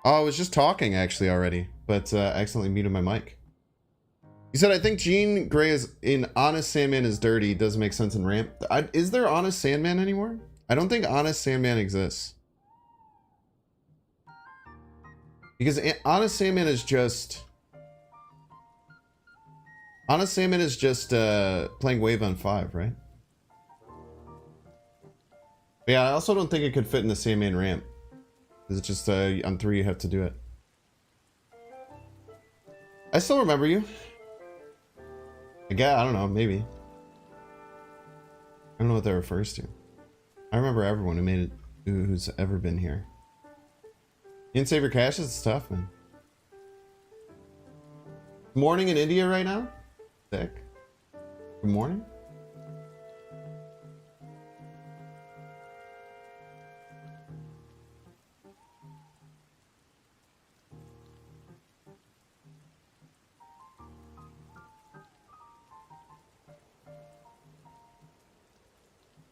Oh, I was just talking actually already, but accidentally muted my mic. You said I think Jean Grey is in Honest Sandman is dirty. Doesn't make sense in Ramp. Is there Honest Sandman anymore? I don't think Honest Sandman exists. Because Honest Sandman is just... Honest Sandman is just playing Wave on 5, right? But yeah, I also don't think it could fit in the Sandman ramp. It's just on 3 you have to do it. I still remember you. I guess, I don't know, maybe. I don't know what that refers to. I remember everyone who made it, who's ever been here. You didn't save your cash? It's tough, man. Morning in India right now? Sick. Good morning.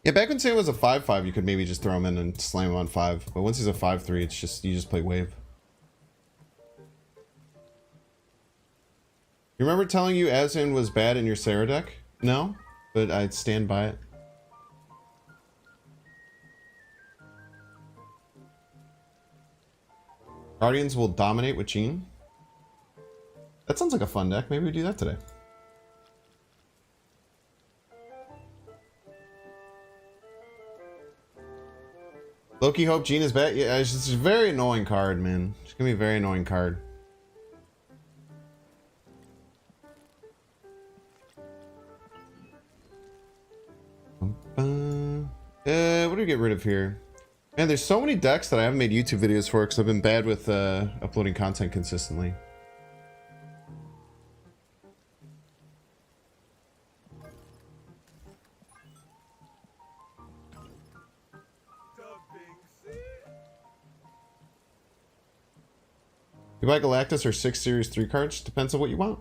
Yeah, back when Sam was a 5-5, you could maybe just throw him in and slam him on 5. But once he's a 5-3, it's just, you just play Wave. You remember telling you Azan was bad in your Sarah deck? No, but I'd stand by it. Guardians will dominate with Jean. That sounds like a fun deck. Maybe we do that today. Loki hope Jean is back. Yeah, it's just a very annoying card, man. It's gonna be a very annoying card. What do we get rid of here? Man, there's so many decks that I haven't made YouTube videos for because I've been bad with uploading content consistently. You buy Galactus or 6 Series 3 cards? Depends on what you want.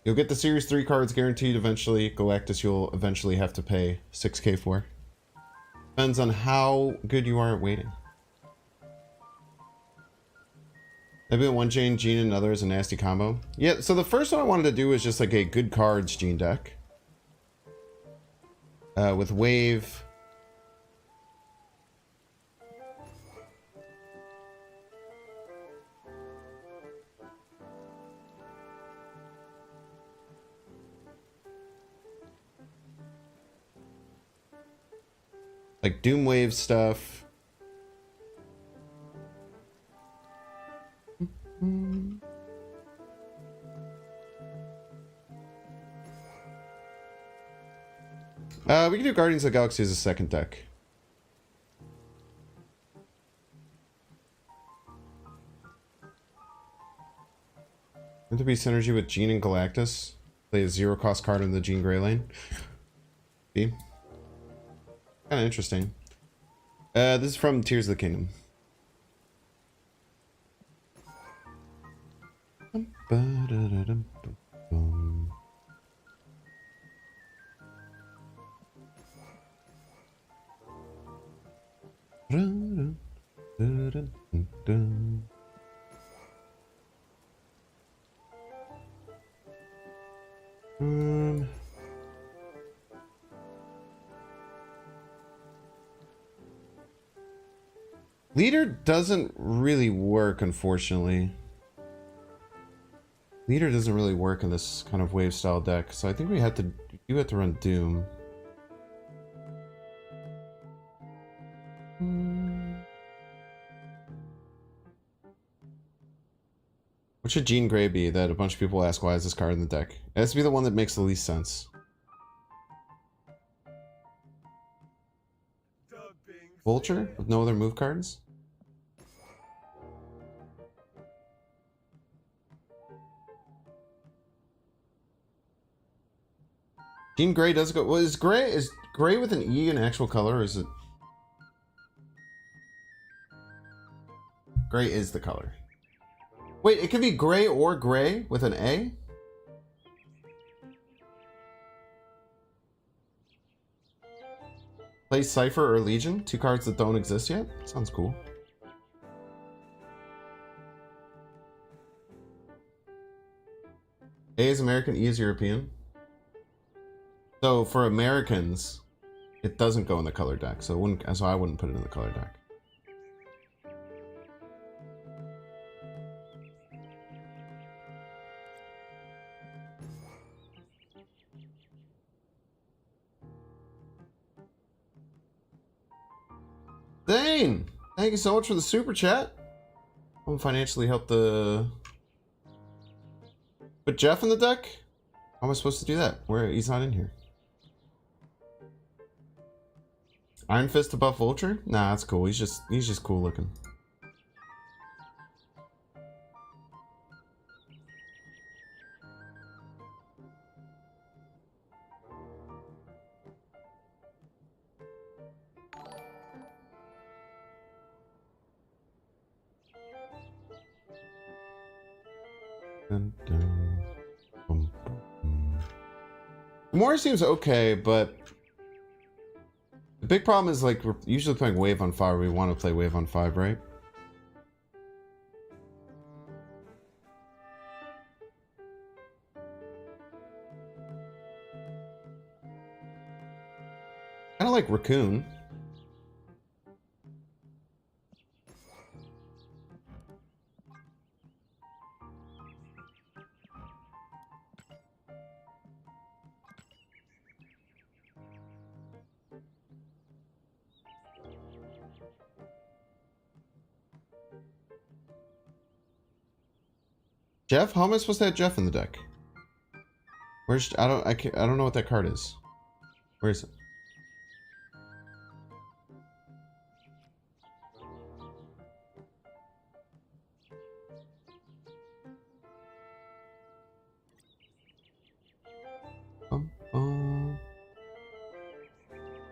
You'll get the Series 3 cards guaranteed eventually. Galactus you'll eventually have to pay 6K for. Depends on how good you are at waiting. Maybe one Jean and another is a nasty combo. Yeah, so the first one I wanted to do was just like a good cards Jean deck. With Wave. Like Doom Wave stuff. We can do Guardians of the Galaxy as a second deck. Meant to be synergy with Jean and Galactus. Play a 0-cost card in the Jean Grey lane. See? Kind of interesting. This is from Tears of the Kingdom. Leader doesn't really work, unfortunately. Leader doesn't really work in this kind of wave style deck, so I think we have to run Doom. What should Jean Grey be that a bunch of people ask why is this card in the deck? It has to be the one that makes the least sense. Vulture with no other move cards? Jean Grey does go. Well, is gray with an E an actual color, or is it? Gray is the color. Wait, it could be gray or gray with an A? Play Cypher or Legion, 2 cards that don't exist yet? Sounds cool. A is American, E is European. So for Americans, it doesn't go in the color deck, so I wouldn't put it in the color deck. Dane! Thank you so much for the super chat. I'm financially help the... Put Jeff in the deck? How am I supposed to do that? He's not in here. Iron Fist to buff Vulture? Nah, that's cool. He's just cool looking. Dun, dun, bum, bum. Gamora seems okay, but the big problem is, like, we're usually playing Wave on 5. We want to play Wave on 5, right? Kind of like Raccoon. Jeff? How am I supposed to have Jeff in the deck? Where's... I don't know what that card is. Where is it?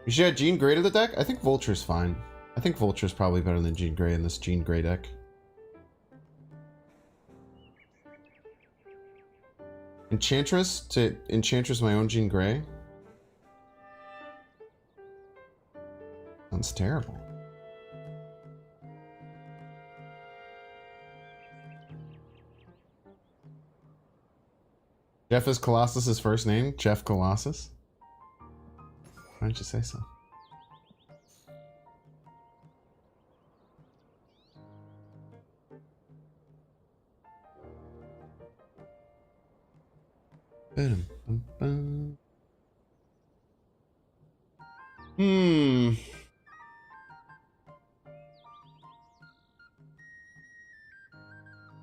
You should add Jean Grey to the deck? I think Vulture's fine. I think Vulture's probably better than Jean Grey in this Jean Grey deck. Enchantress to Enchantress my own Jean Grey? Sounds terrible. Jeff is Colossus's first name? Jeff Colossus? Why didn't you say so?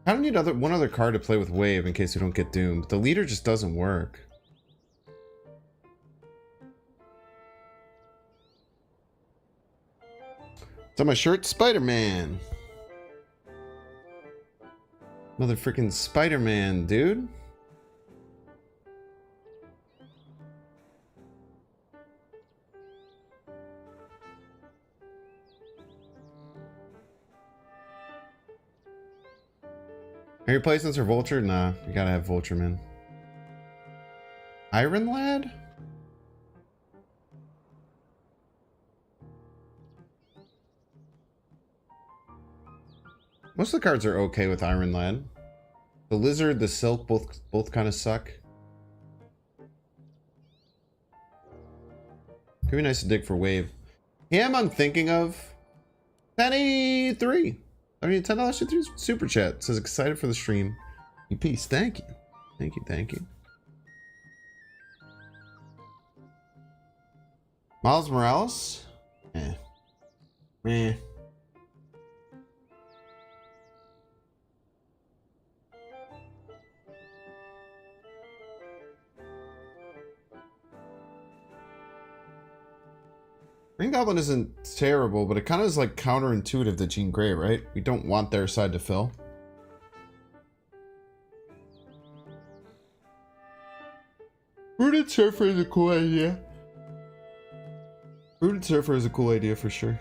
I don't need one other card to play with Wave in case we don't get doomed. The leader just doesn't work. It's on my shirt, Spider-Man. Mother freaking Spider-Man, dude. Are your replacements for Vulture? Nah, you gotta have Vulture, man. Iron Lad? Most of the cards are okay with Iron Lad. The Lizard, the Silk, both kind of suck. Could be nice to dig for Wave. Him I'm thinking of. Penny 3. $10 super chat. Says excited for the stream. Peace. Thank you. Thank you. Thank you. Miles Morales? Meh. Green Goblin isn't terrible, but it kind of is like counterintuitive to Jean Grey, right? We don't want their side to fill. Rooted Surfer is a cool idea. Rooted Surfer is a cool idea for sure.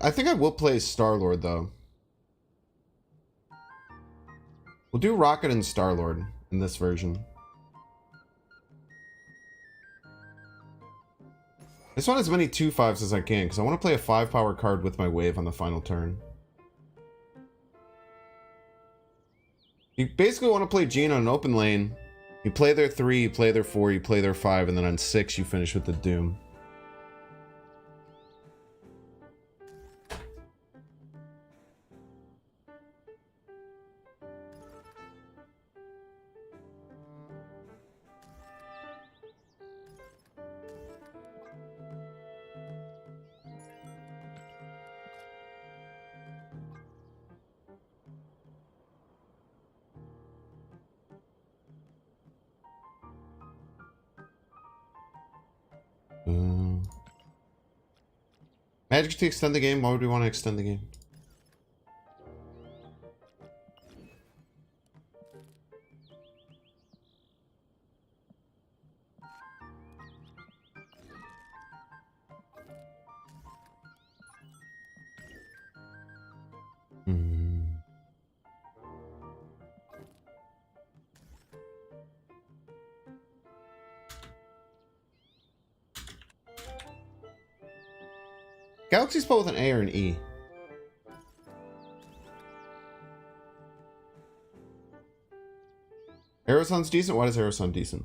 I think I will play Star-Lord though. We'll do Rocket and Star-Lord in this version. I just want as many 2/5s as I can, because I want to play a 5-power card with my wave on the final turn. You basically want to play Gene on an open lane. You play their 3, you play their 4, you play their 5, and then on 6 you finish with the Doom. Magic to extend the game? Why would we want to extend the game? Galaxy spell with an A or an E? Aerosun's decent? Why is Aerosun decent?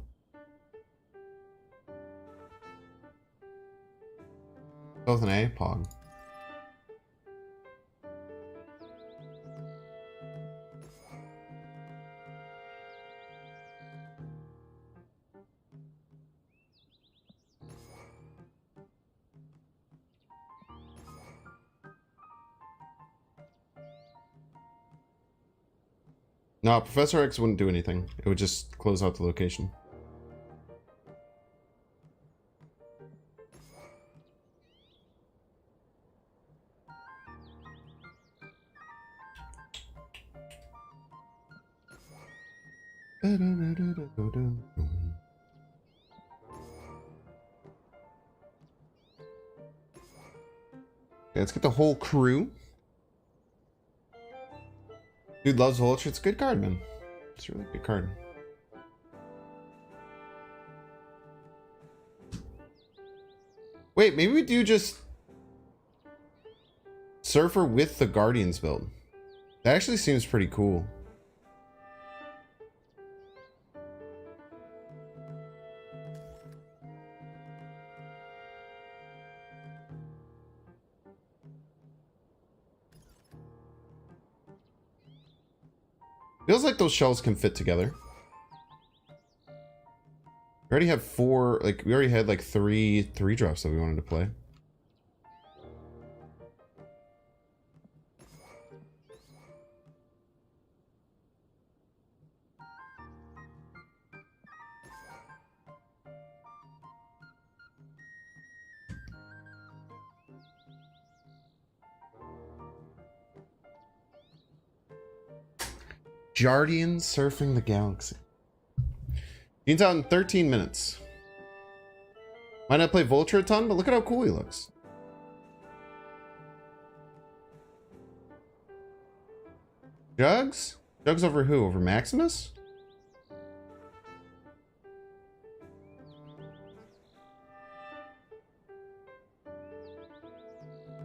Spell with an A? Pog. No, Professor X wouldn't do anything. It would just close out the location. Okay, let's get the whole crew. Dude loves Vulture. It's a good card, man. It's a really good card. Wait, maybe we do just Surfer with the Guardians build. That actually seems pretty cool. Feels like those shells can fit together. We already have 4, like, we already had like 3 drops that we wanted to play. Jardian surfing the galaxy. Gene's out in 13 minutes. Might not play Vulture a ton, but look at how cool he looks. Jugs? Jugs over who? Over Maximus?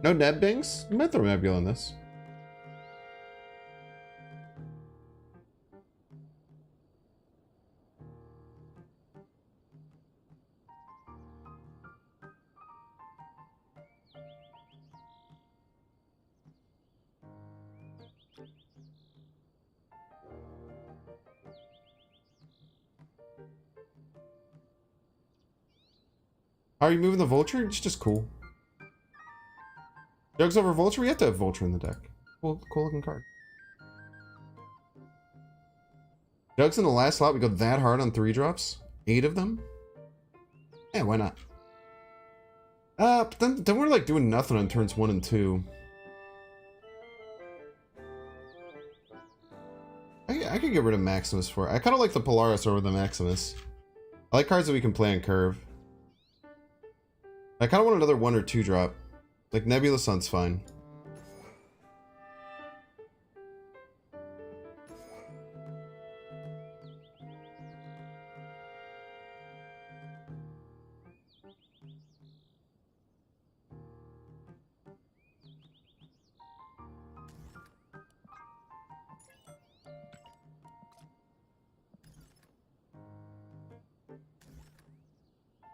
No Neb Binks? You might throw Nebula in this. How are you moving the Vulture? It's just cool. Jugs over Vulture? We have to have Vulture in the deck. Cool looking card. Jugs in the last slot, we go that hard on 3 drops? 8 of them? Yeah, why not? But then we're like doing nothing on turns 1 and 2. I could get rid of Maximus for it. I kind of like the Polaris over the Maximus. I like cards that we can play on curve. I kind of want another 1 or 2 drop. Like Nebula Sun's fine.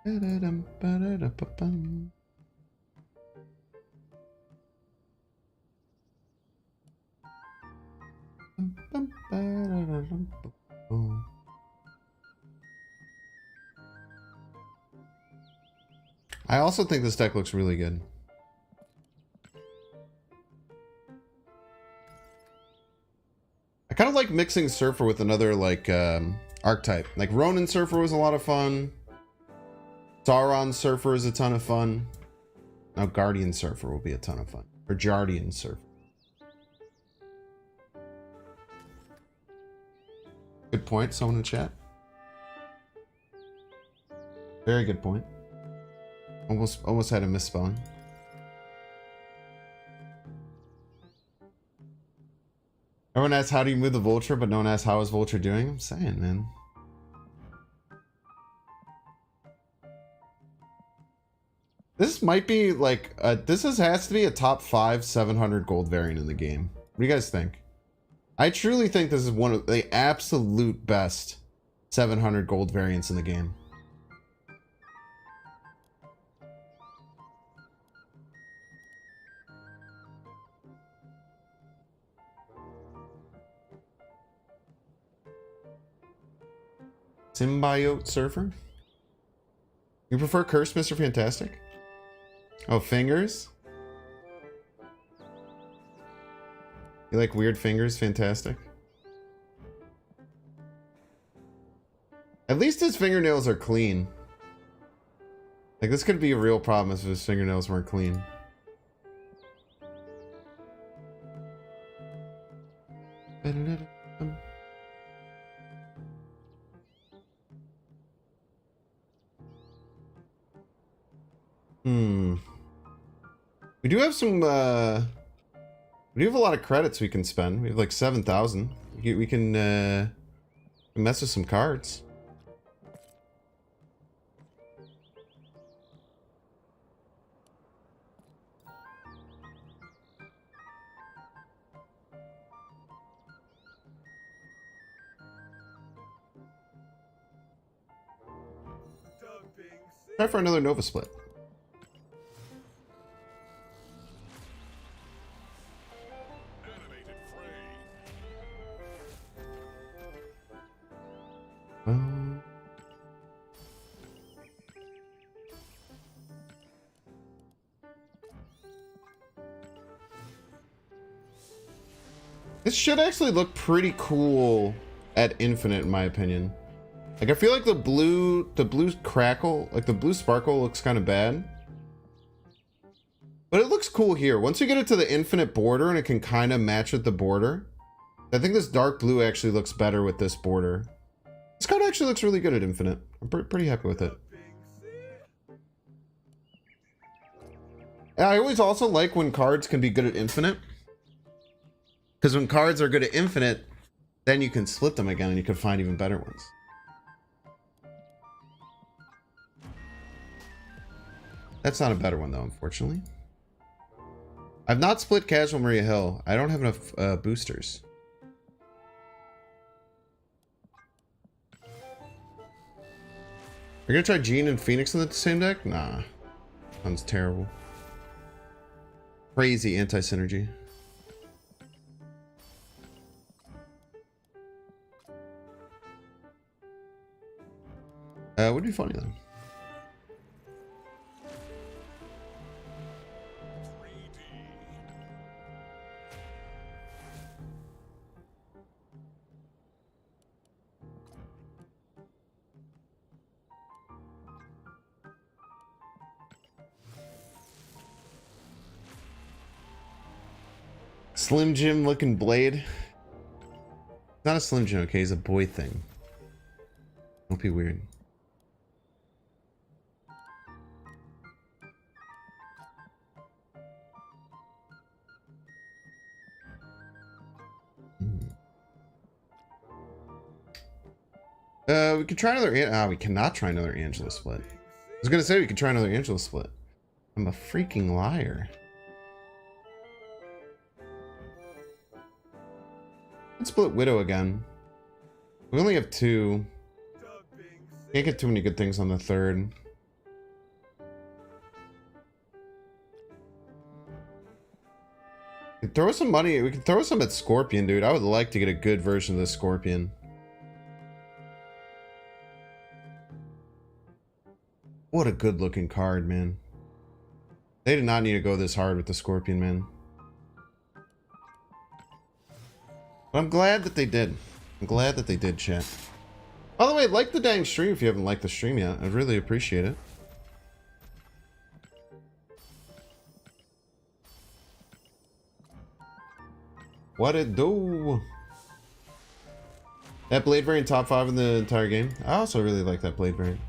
I also think this deck looks really good. I kind of like mixing Surfer with another like archetype. Like Ronin Surfer was a lot of fun. Sauron Surfer is a ton of fun. Now Guardian Surfer will be a ton of fun. Or Jardian Surfer. Good point, someone in chat. Very good point. Almost had a misspelling. Everyone asks how do you move the Vulture, but no one asks how is Vulture doing. I'm saying, man. This might be like this has to be a top 5 700 gold variant in the game. What do you guys think? I truly think this is one of the absolute best 700 gold variants in the game. Symbiote Surfer? You prefer Curse, Mr. Fantastic? Oh, fingers? You like weird fingers? Fantastic. At least his fingernails are clean. Like, this could be a real problem if his fingernails weren't clean. We do have some, we do have a lot of credits we can spend. We have like 7,000. We can mess with some cards. Try for another Nova Split. This should actually look pretty cool at Infinite, in my opinion. Like, I feel like the blue crackle, like the blue sparkle looks kind of bad. But it looks cool here. Once you get it to the Infinite border and it can kind of match with the border, I think this dark blue actually looks better with this border. This card actually looks really good at Infinite. I'm pretty happy with it. And I always also like when cards can be good at Infinite. Because when cards are good at Infinite, then you can split them again and you can find even better ones. That's not a better one though, unfortunately. I've not split Casual Maria Hill. I don't have enough boosters. You're gonna try Jean and Phoenix in the same deck? Nah. Sounds terrible. Crazy anti-synergy. Would be funny though. Slim Jim looking blade. Not a Slim Jim, okay, he's a boy thing. Don't be weird. We could try another. We cannot try another Angela split. I was gonna say we could try another Angela split. I'm a freaking liar. Let's split Widow again. We only have 2. Can't get too many good things on the 3rd. We can throw some money. We can throw some at Scorpion, dude. I would like to get a good version of the Scorpion. What a good looking card, man. They did not need to go this hard with the Scorpion, man. But I'm glad that they did. I'm glad that they did, chat. By the way, like the dang stream if you haven't liked the stream yet. I'd really appreciate it. What it do? That Blade variant top 5 in the entire game. I also really like that Blade variant.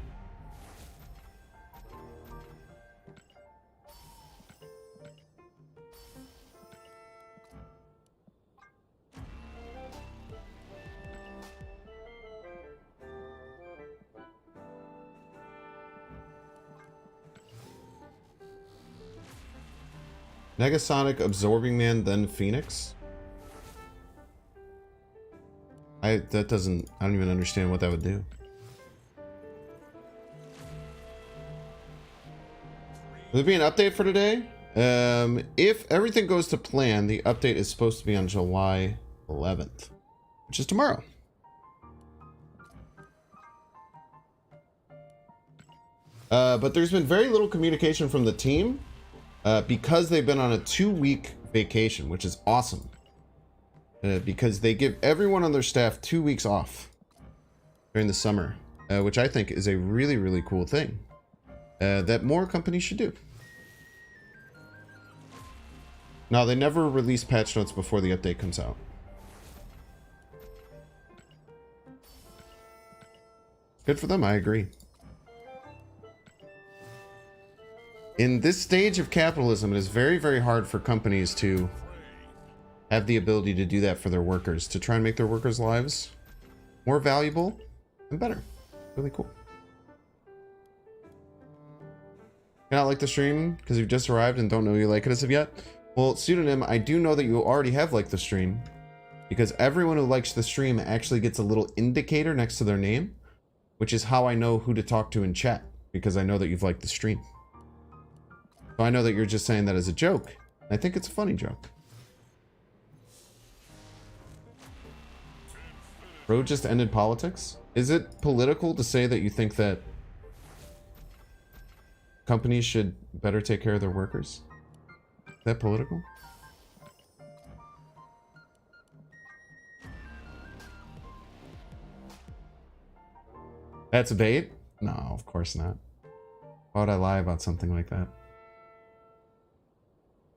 Negasonic, Absorbing Man, then Phoenix. I don't even understand what that would do. Will there be an update for today? If everything goes to plan, the update is supposed to be on July 11th, which is tomorrow. But there's been very little communication from the team because they've been on a 2-week vacation, which is awesome. Because they give everyone on their staff 2 weeks off during the summer, which I think is a really, really cool thing that more companies should do. Now, they never release patch notes before the update comes out. Good for them, I agree. In this stage of capitalism, it is very, very hard for companies to have the ability to do that for their workers, to try and make their workers' lives more valuable and better. Really cool. You not like the stream because you've just arrived and don't know you like it as of yet? Well, Pseudonym, I do know that you already have liked the stream because everyone who likes the stream actually gets a little indicator next to their name, which is how I know who to talk to in chat, because I know that you've liked the stream. So I know that you're just saying that as a joke. I think it's a funny joke. Bro just ended politics? Is it political to say that you think that companies should better take care of their workers? Is that political? That's a bait? No, of course not. Why would I lie about something like that?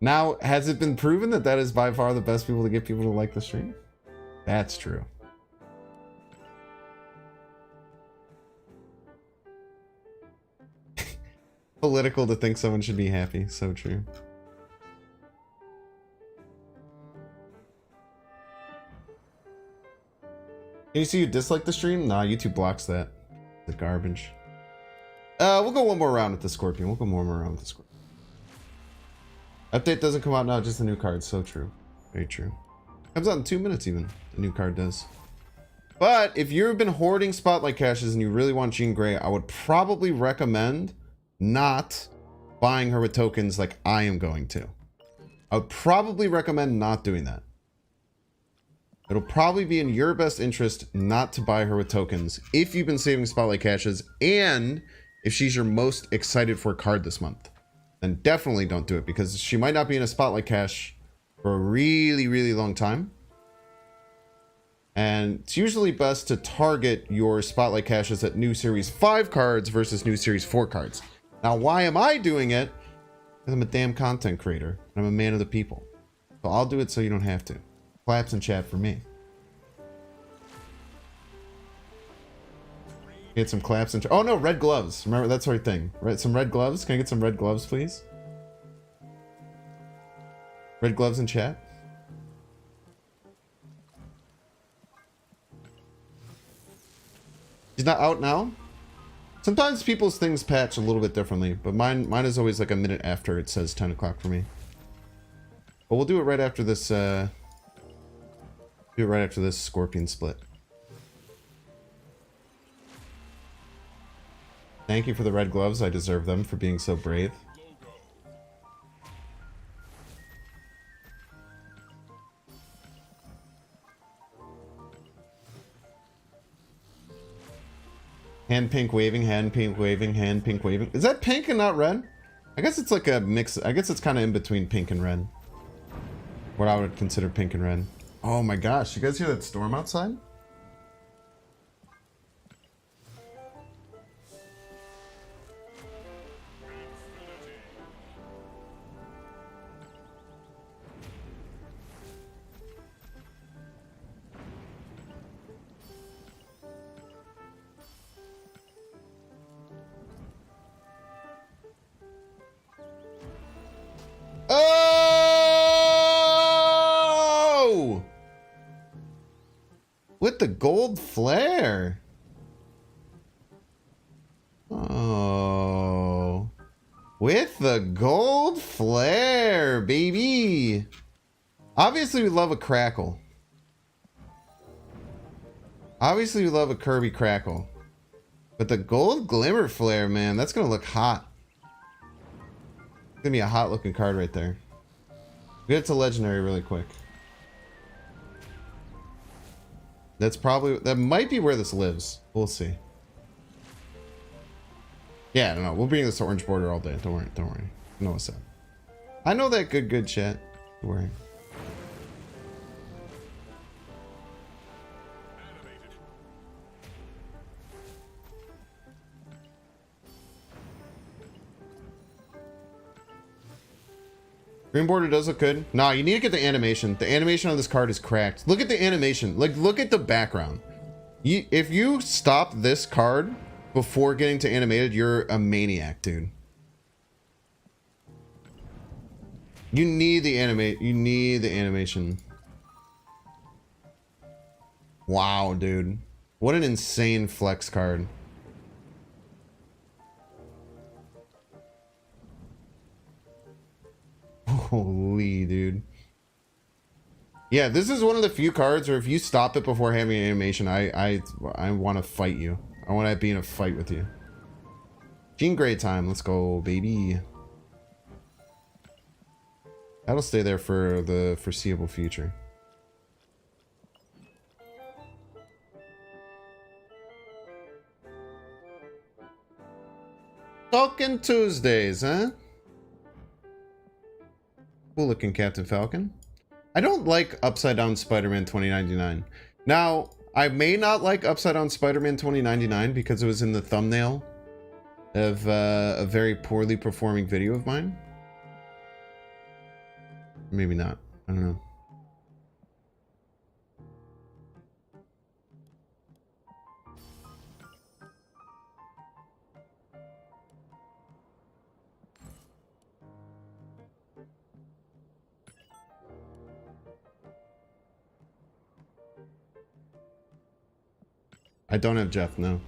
Now, has it been proven that that is by far the best people to get people to like the stream? That's true. Political to think someone should be happy. So true. Can you see you dislike the stream? Nah, YouTube blocks that. The garbage. We'll go one more round with the Scorpion. We'll go one more round with the Scorpion. Update doesn't come out now, just the new card. So true. Very true. Comes out in 2 minutes even. The new card does. But if you've been hoarding Spotlight caches and you really want Jean Grey, I would probably recommend not buying her with tokens like I am going to. I would probably recommend not doing that. It'll probably be in your best interest not to buy her with tokens if you've been saving Spotlight caches and if she's your most excited for card this month. Then definitely don't do it because she might not be in a Spotlight cache for a really, really long time. And it's usually best to target your Spotlight caches at new Series 5 cards versus new Series 4 cards. Now, why am I doing it? Because I'm a damn content creator. And I'm a man of the people. So I'll do it so you don't have to. Claps in chat for me. Get some claps in chat. Oh no, red gloves. Remember, that's our thing. Right, some red gloves. Can I get some red gloves, please? Red gloves in chat. He's not out now? Sometimes people's things patch a little bit differently, but mine is always like a minute after it says 10 o'clock for me. But we'll do it right after this, Scorpion split. Thank you for the red gloves. I deserve them for being so brave. Hand pink waving, hand pink waving, hand pink waving. Is that pink and not red? I guess it's like a mix. I guess it's kind of in between pink and red. What I would consider pink and red. Oh my gosh, you guys hear that storm outside? Oh! With the gold flare. Oh. With the gold flare, baby. Obviously, we love a crackle. Obviously, we love a Kirby crackle. But the gold glimmer flare, man, that's going to look hot. It's going to be a hot looking card right there. Get it to legendary really quick. That might be where this lives. We'll see. Yeah, I don't know. We'll bring this to orange border all day. Don't worry. Don't worry. I know what's up. I know that good chat. Don't worry. Green border does look good. Nah, you need to get the animation. The animation on this card is cracked. Look at the animation. Like, look at the background. If you stop this card before getting to animated, you're a maniac, dude. You need the animation. Wow, dude. What an insane flex card. Holy, dude. Yeah, this is one of the few cards where if you stop it before having animation, I want to fight you. I want to be in a fight with you. Jean Grey time. Let's go, baby. That'll stay there for the foreseeable future. Talking Tuesdays, huh? Cool looking Captain Falcon. I don't like Upside Down Spider-Man 2099. Now, I may not like Upside Down Spider-Man 2099 because it was in the thumbnail of a very poorly performing video of mine. Maybe not. I don't know. I don't have Jeff, no.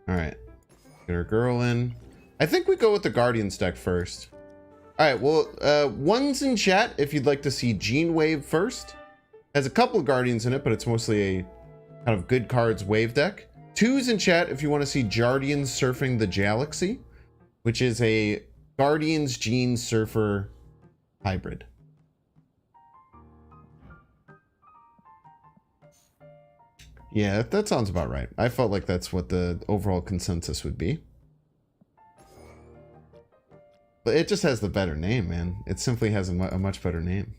All right, get our girl in. I think we go with the Guardians deck first. All right, well, one's in chat if you'd like to see Gene Wave first. Has a couple of Guardians in it, but it's mostly a kind of good cards wave deck. Two's in chat if you want to see Jardians Surfing the Galaxy, which is a Guardians Gene Surfer hybrid. Yeah, that sounds about right. I felt like that's what the overall consensus would be. But it just has the better name, man. It simply has a much better name.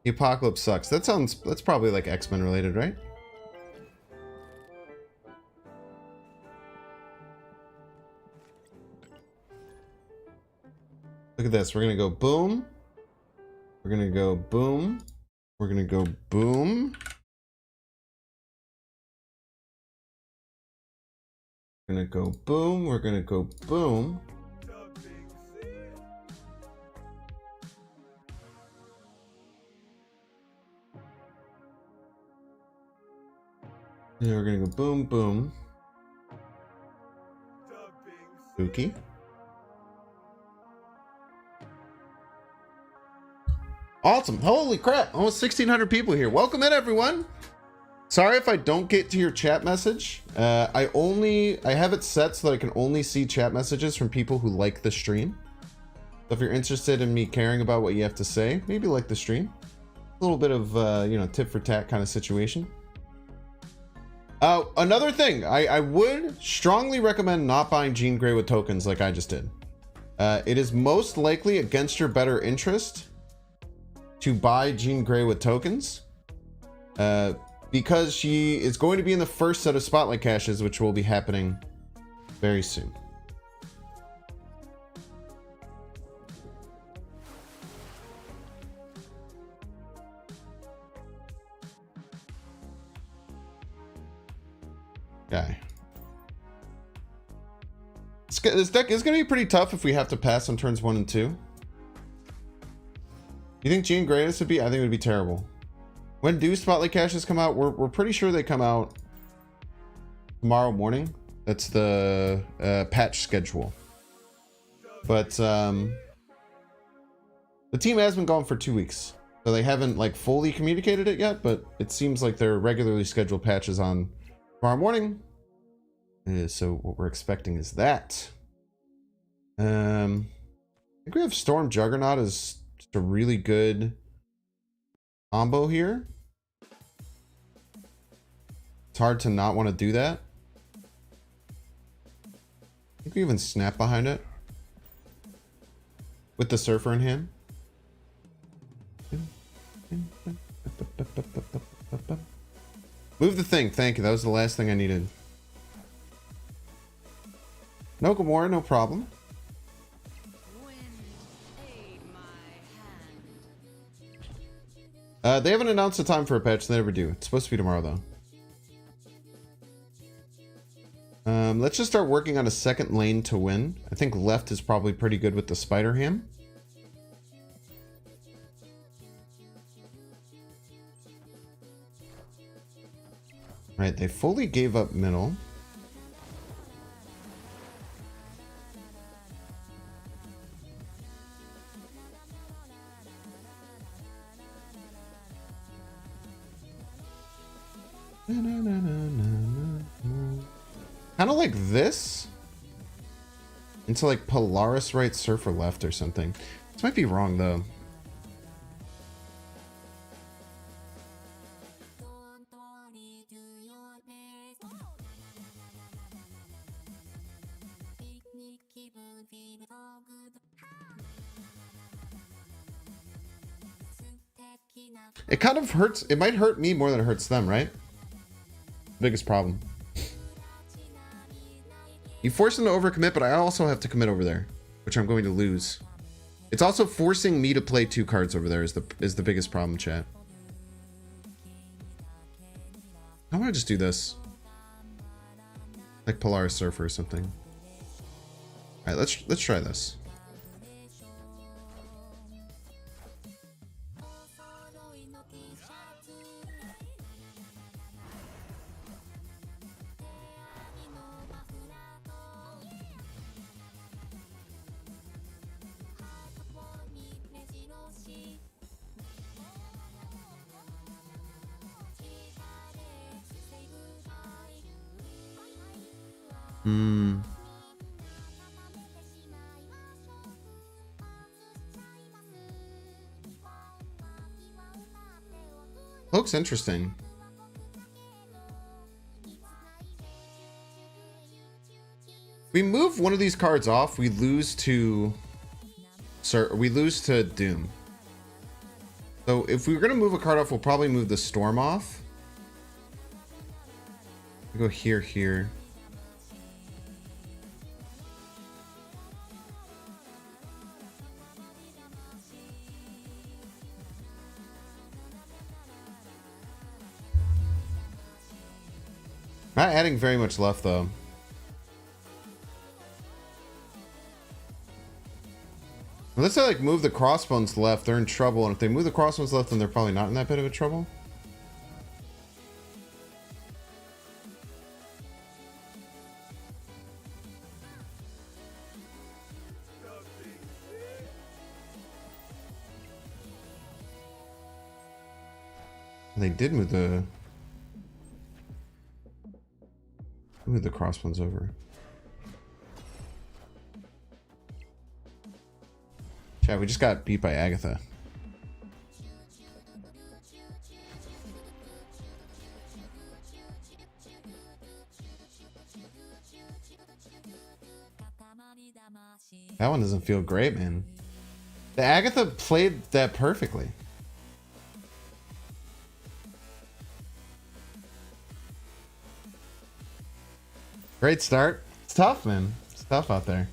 The Apocalypse sucks. That's probably like X-Men related, right? Look at this. We're gonna go boom. We're gonna go boom. We're gonna go boom. We're gonna go boom. We're gonna go boom. Yeah, we're gonna go boom, boom. Spooky. Awesome. Holy crap. Almost 1,600 people here. Welcome in, everyone. Sorry if I don't get to your chat message. I have it set so that I can only see chat messages from people who like the stream. So if you're interested in me caring about what you have to say, maybe like the stream. A little bit of, tit for tat kind of situation. Another thing, I would strongly recommend not buying Jean Grey with tokens like I just did. It is most likely against your better interest to buy Jean Grey with tokens. Because she is going to be in the first set of Spotlight caches, which will be happening very soon. Okay. This deck is going to be pretty tough if we have to pass on turns 1 and 2. You think Jean Grey would be? I think it would be terrible. When do Spotlight caches come out? We're pretty sure they come out tomorrow morning. That's the patch schedule. But the team has been gone for 2 weeks, so they haven't like fully communicated it yet. But it seems like they're regularly scheduled patches on tomorrow morning. So what we're expecting is that. I think we have Storm Juggernaut as just a really good combo here. It's hard to not want to do that. I think we even snap behind it with the Surfer in hand. Move the thing. Thank you. That was the last thing I needed. No Gamora, no problem. They haven't announced the time for a patch. They never do. It's supposed to be tomorrow, though. Let's just start working on a second lane to win. I think left is probably pretty good with the Spider Ham. Right, they fully gave up middle. Kind of like this into like Polaris right, Surfer left or something. This might be wrong though. It kind of hurts. It might hurt me more than it hurts them, right? Biggest problem. You force them to overcommit, but I also have to commit over there, which I'm going to lose. It's also forcing me to play 2 cards over there is the biggest problem, chat. I want to just do this. Like Polaris Surfer or something. Alright, let's try this. Looks interesting. We move one of these cards off, we lose to Doom. So if we were gonna move a card off, we'll probably move the Storm off. We go here. Not adding very much left though. Unless they like move the crossbones left, they're in trouble. And if they move the crossbones left, then they're probably not in that bit of a trouble. They did move the crossbones over. Chat, we just got beat by Agatha. That one doesn't feel great, man. The Agatha played that perfectly. Great start. It's tough, man. It's tough out there.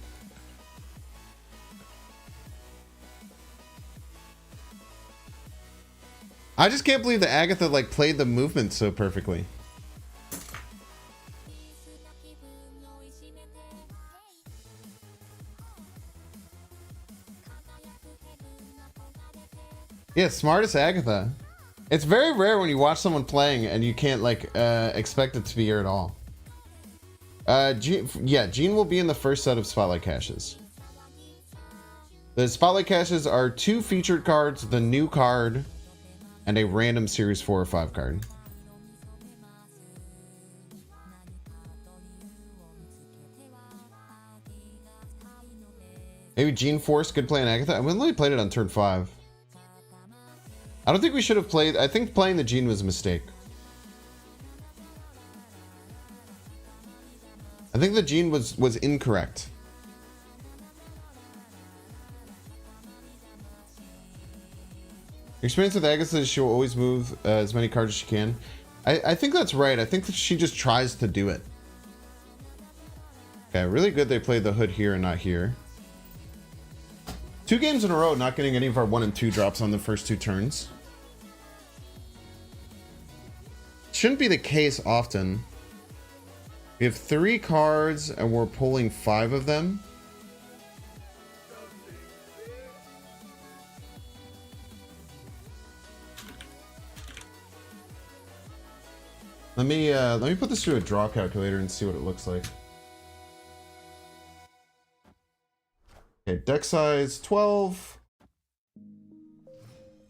I just can't believe that Agatha like played the movement so perfectly. Yeah, smartest Agatha. It's very rare when you watch someone playing and you can't like expect it to be her at all. Jean will be in the first set of Spotlight Caches. The Spotlight Caches are 2 featured cards, the new card, and a random Series 4 or 5 card. Maybe Gene Force could play an Agatha. I only played it on turn 5. I don't think we should have played. I think playing the Gene was a mistake. I think the Gene was incorrect. Experience with Agatha is she'll always move as many cards as she can. I think that's right. I think that she just tries to do it. Okay, really good they played the Hood here and not here. 2 games in a row not getting any of our 1 and 2 drops on the first 2 turns. Shouldn't be the case often. We have 3 cards and we're pulling 5 of them. Let me put this through a draw calculator and see what it looks like. Okay, deck size 12.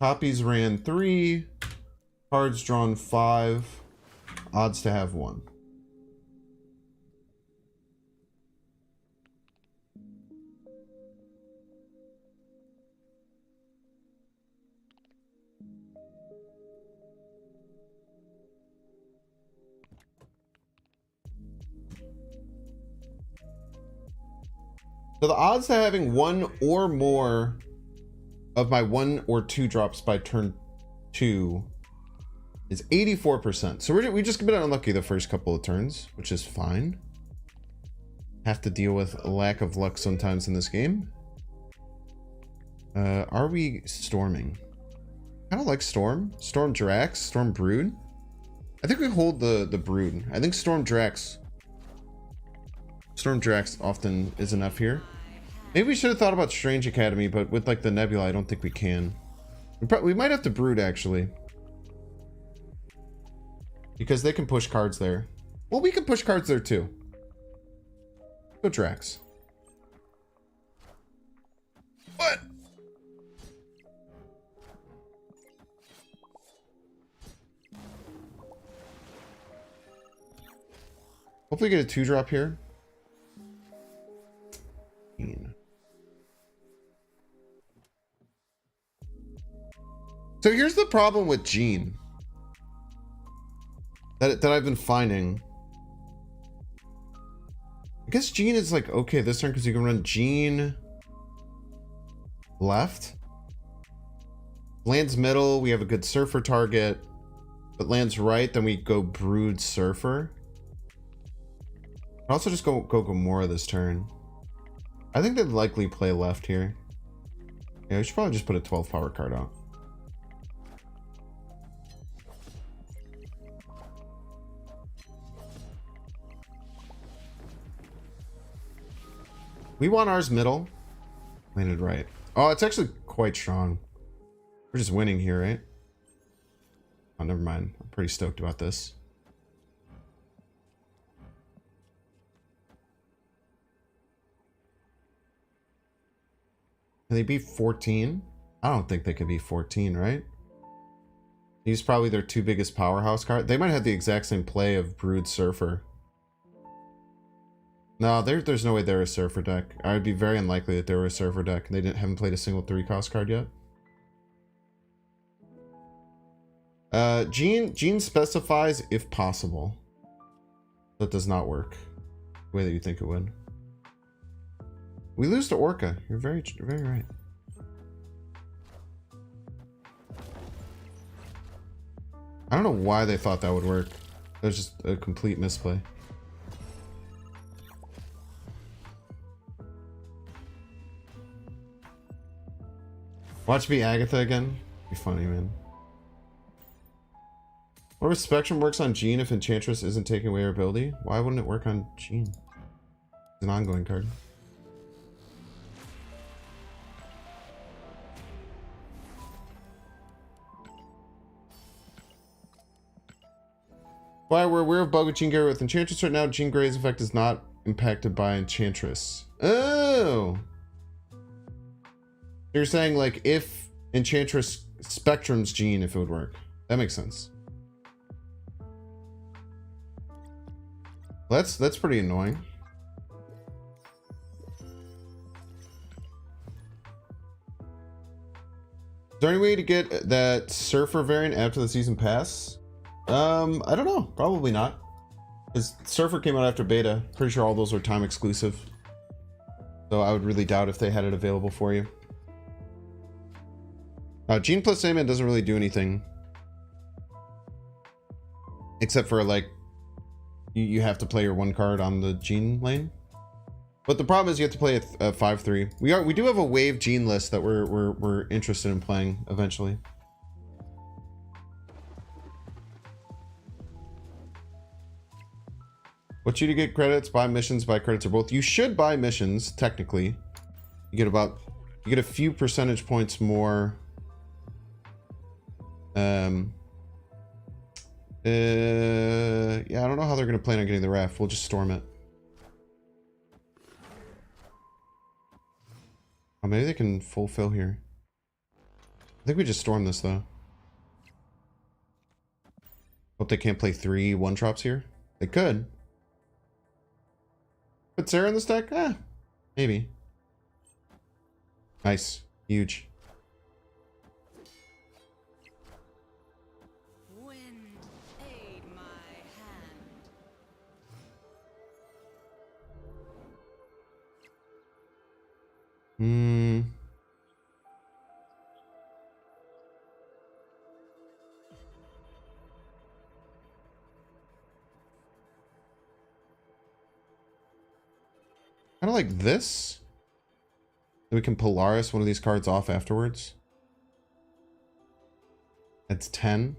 Copies ran 3. Cards drawn 5. Odds to have 1. So the odds to having 1 or more of my 1 or 2 drops by turn 2 is 84%. So we just been unlucky the first couple of turns, which is fine. Have to deal with a lack of luck sometimes in this game. Are we storming? I don't like Storm. Storm Drax, Storm Brood. I think we hold the Brood. I think Storm Drax often is enough here. Maybe we should have thought about Strange Academy, but with like the Nebula, I don't think we can. We might have to Brood actually, because they can push cards there. Well, we can push cards there too. Go Drax. What? Hopefully get a 2-drop here. So here's the problem with Gene that I've been finding. I guess Gene is like okay this turn because you can run Gene left. Lands middle, we have a good Surfer target. But lands right, then we go Brood Surfer. I'd also just go Gamora this turn. I think they'd likely play left here. Yeah, we should probably just put a 12 power card out. We want ours middle. Landed right. Oh, it's actually quite strong. We're just winning here, right? Oh, never mind. I'm pretty stoked about this. Can they be 14? I don't think they could be 14, right? He's probably their two biggest powerhouse card. They might have the exact same play of Brood Surfer. No, there's no way they're a Surfer deck. I would be very unlikely that they were a Surfer deck. They haven't played a single 3-cost card yet. Gene specifies if possible. That does not work the way that you think it would. We lose to Orca. You're very right. I don't know why they thought that would work. That was just a complete misplay. Watch me Agatha again. Be funny, man. What if Spectrum works on Jean if Enchantress isn't taking away her ability? Why wouldn't it work on Jean? It's an ongoing card. Why we're aware of bug with Jean Grey with Enchantress right now. Jean Grey's effect is not impacted by Enchantress. Oh! You're saying like if Enchantress Spectrum's Jean, if it would work. That makes sense. That's pretty annoying. Is there any way to get that Surfer variant after the season pass? I don't know. Probably not. Because Surfer came out after beta. Pretty sure all those were time exclusive. So I would really doubt if they had it available for you. Jean plus Sandman doesn't really do anything. Except for like, you have to play your one card on the Jean lane. But the problem is you have to play a 5/3. We do have a wave Jean list that we're interested in playing eventually. What you to get credits, buy missions, buy credits, or both. You should buy missions, technically. You get a few percentage points more. Yeah, I don't know how they're gonna plan on getting the raft. We'll just storm it. Oh, maybe they can fulfill here. I think we just storm this though. Hope they can't play 3 1-drops here. They could. Put Sarah in this deck? Maybe. Nice. Huge. Wind, aid my hand. Kind of like this. Then we can Polaris one of these cards off afterwards. That's 10.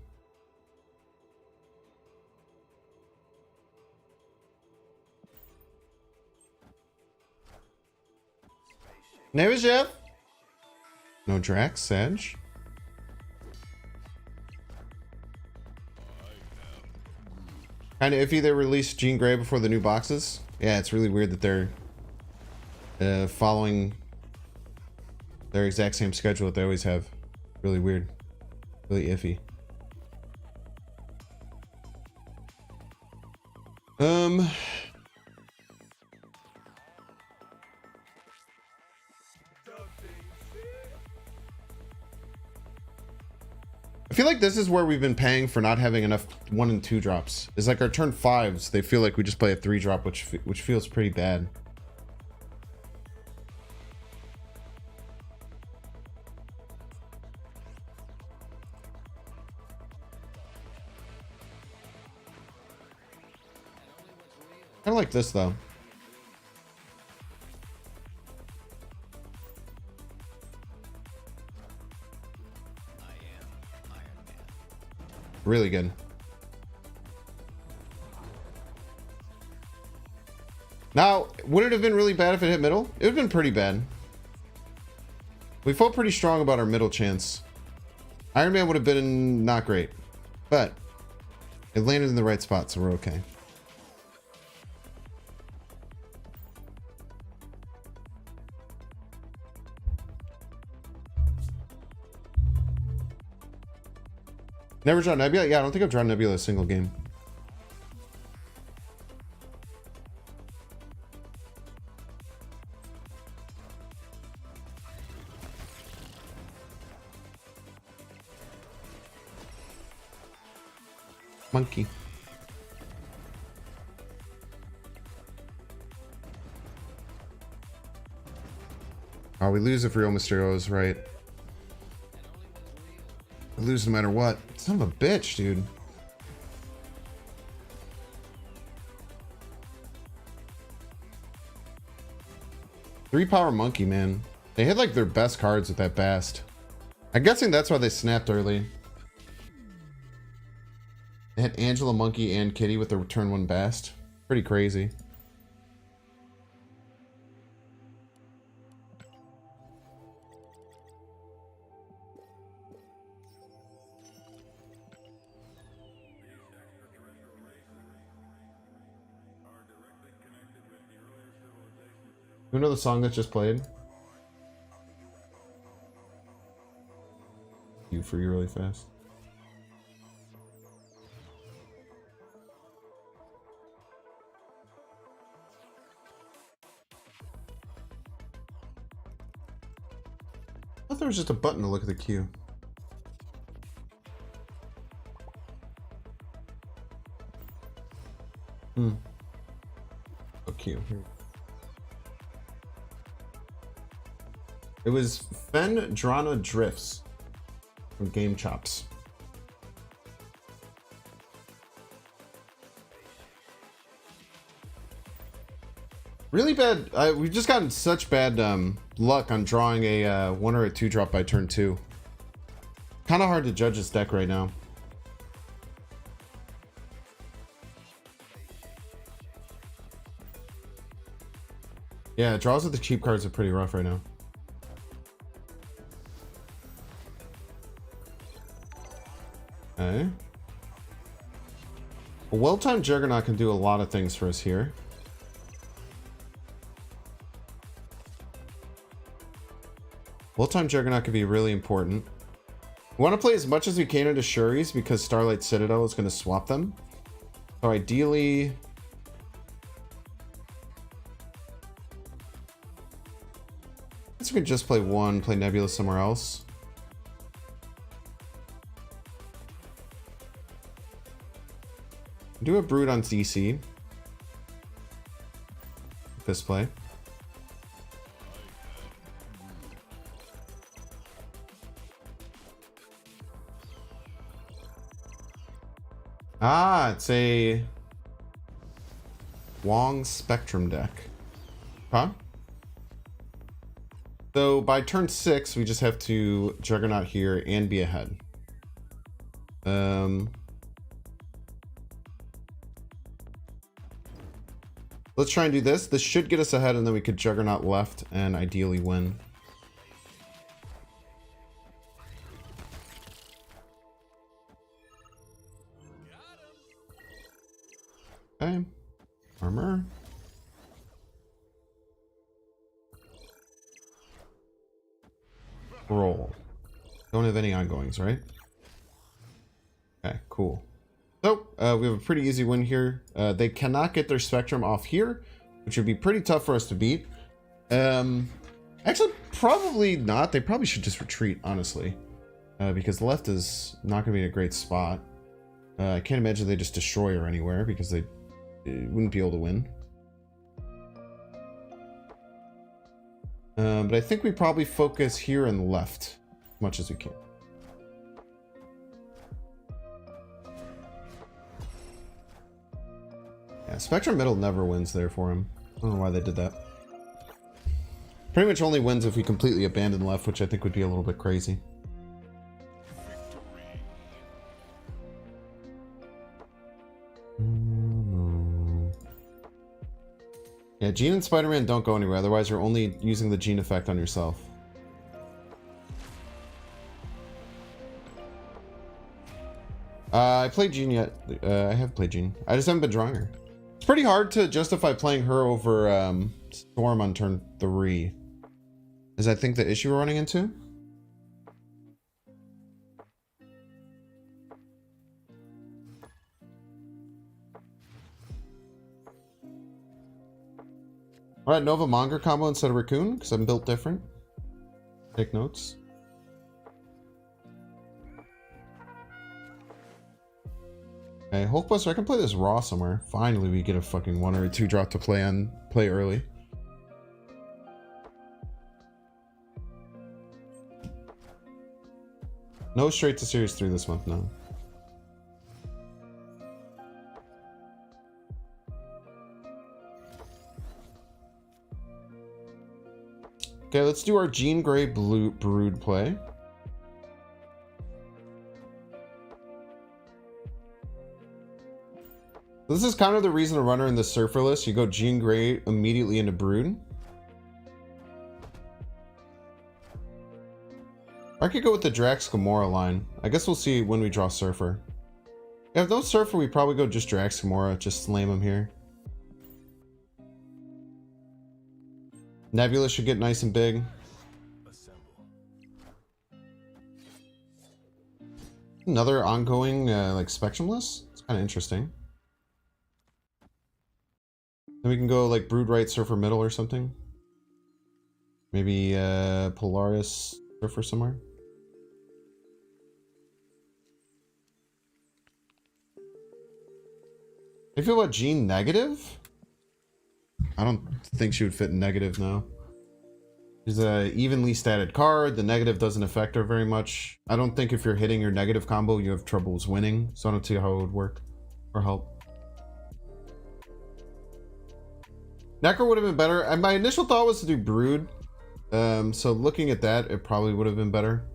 Name is Jeff. No Drax, Sedge. Kind of iffy they released Jean Grey before the new boxes. Yeah, it's really weird that they're following their exact same schedule that they always have. Really weird. Really iffy. I feel like this is where we've been paying for not having enough 1 and 2 drops. It's like our turn 5s, they feel like we just play a 3-drop, which feels pretty bad. Kind of like this though. Really good. Now, would it have been really bad if it hit middle? It would have been pretty bad. We felt pretty strong about our middle chance. Iron Man would have been not great, but it landed in the right spot, so we're okay. Never drawn Nebula? Yeah, I don't think I've drawn Nebula a single game. Monkey. Oh, we lose if Real Mysterio is right. We lose no matter what. Son of a bitch, dude. Three power monkey, man. They had like their best cards with that Bast. I'm guessing that's why they snapped early. They had Angela Monkey and Kitty with their turn 1 Bast. Pretty crazy. You know the song that just played? You for you really fast. I thought there was just a button to look at the queue. Oh, queue. Here. It was Fendrana Drifts from Game Chops. Really bad. We've just gotten such bad luck on drawing a 1 or a 2 drop by turn 2. Kind of hard to judge this deck right now. Yeah, draws with the cheap cards are pretty rough right now. Okay. A well-timed Juggernaut can do a lot of things for us here. Well-timed Juggernaut could be really important. We want to play as much as we can into Shuri's because Starlight Citadel is going to swap them. So ideally... I guess we could just play one, play Nebula somewhere else. Do a Brood on DC. This play. Ah, it's a Wong Spectrum deck. Huh? So by turn 6, we just have to Juggernaut here and be ahead. Let's try and do this. This should get us ahead, and then we could Juggernaut left and ideally win. Okay. Armor. Roll. Don't have any ongoings, right? Okay, cool. So, we have a pretty easy win here. They cannot get their Spectrum off here, which would be pretty tough for us to beat. Actually, probably not. They probably should just retreat, honestly. Because the left is not going to be in a great spot. I can't imagine they just destroy her anywhere, because they wouldn't be able to win. But I think we probably focus here and left as much as we can. Yeah, Spectrum Middle never wins there for him. I don't know why they did that. Pretty much only wins if we completely abandon left, which I think would be a little bit crazy. Yeah, Gene and Spider-Man don't go anywhere, otherwise you're only using the Gene effect on yourself. I played Jean yet. I have played Jean. I just haven't been drawing her. It's pretty hard to justify playing her over Storm on turn 3. Is I think the issue we're running into. Alright, Nova Monger combo instead of Raccoon, because I'm built different. Take notes. Okay, Hulkbuster, I can play this raw somewhere. Finally, we get a fucking 1 or a 2 drop to play early. No straight to Series 3 this month, no. Okay, let's do our Jean Grey Blue Brood play. This is kind of the reason to run her in the Surfer list. You go Jean Grey immediately into Brood. I could go with the Drax Gamora line. I guess we'll see when we draw Surfer. If no Surfer, we probably go just Drax Gamora, just slam him here. Nebula should get nice and big. Another ongoing like Spectrum list. It's kind of interesting. Then we can go like Brood right, Surfer middle or something. Maybe Polaris Surfer somewhere. I feel about Jean negative. I don't think she would fit in negative now. She's a evenly statted card. The negative doesn't affect her very much. I don't think if you're hitting your negative combo, you have troubles winning. So I don't see how it would work or help. Necro would have been better. And my initial thought was to do Brood. So looking at that, it probably would have been better.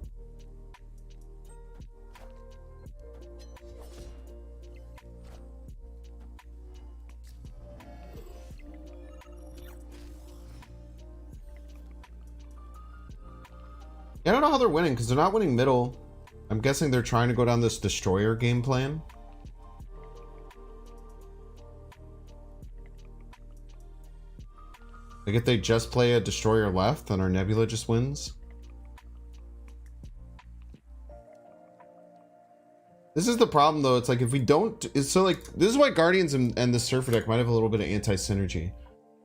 Yeah, I don't know how they're winning because they're not winning middle. I'm guessing they're trying to go down this destroyer game plan. Like if they just play a destroyer left, then our Nebula just wins. This is the problem though. It's like if we don't, it's so like this is why Guardians and the Surfer deck might have a little bit of anti-synergy.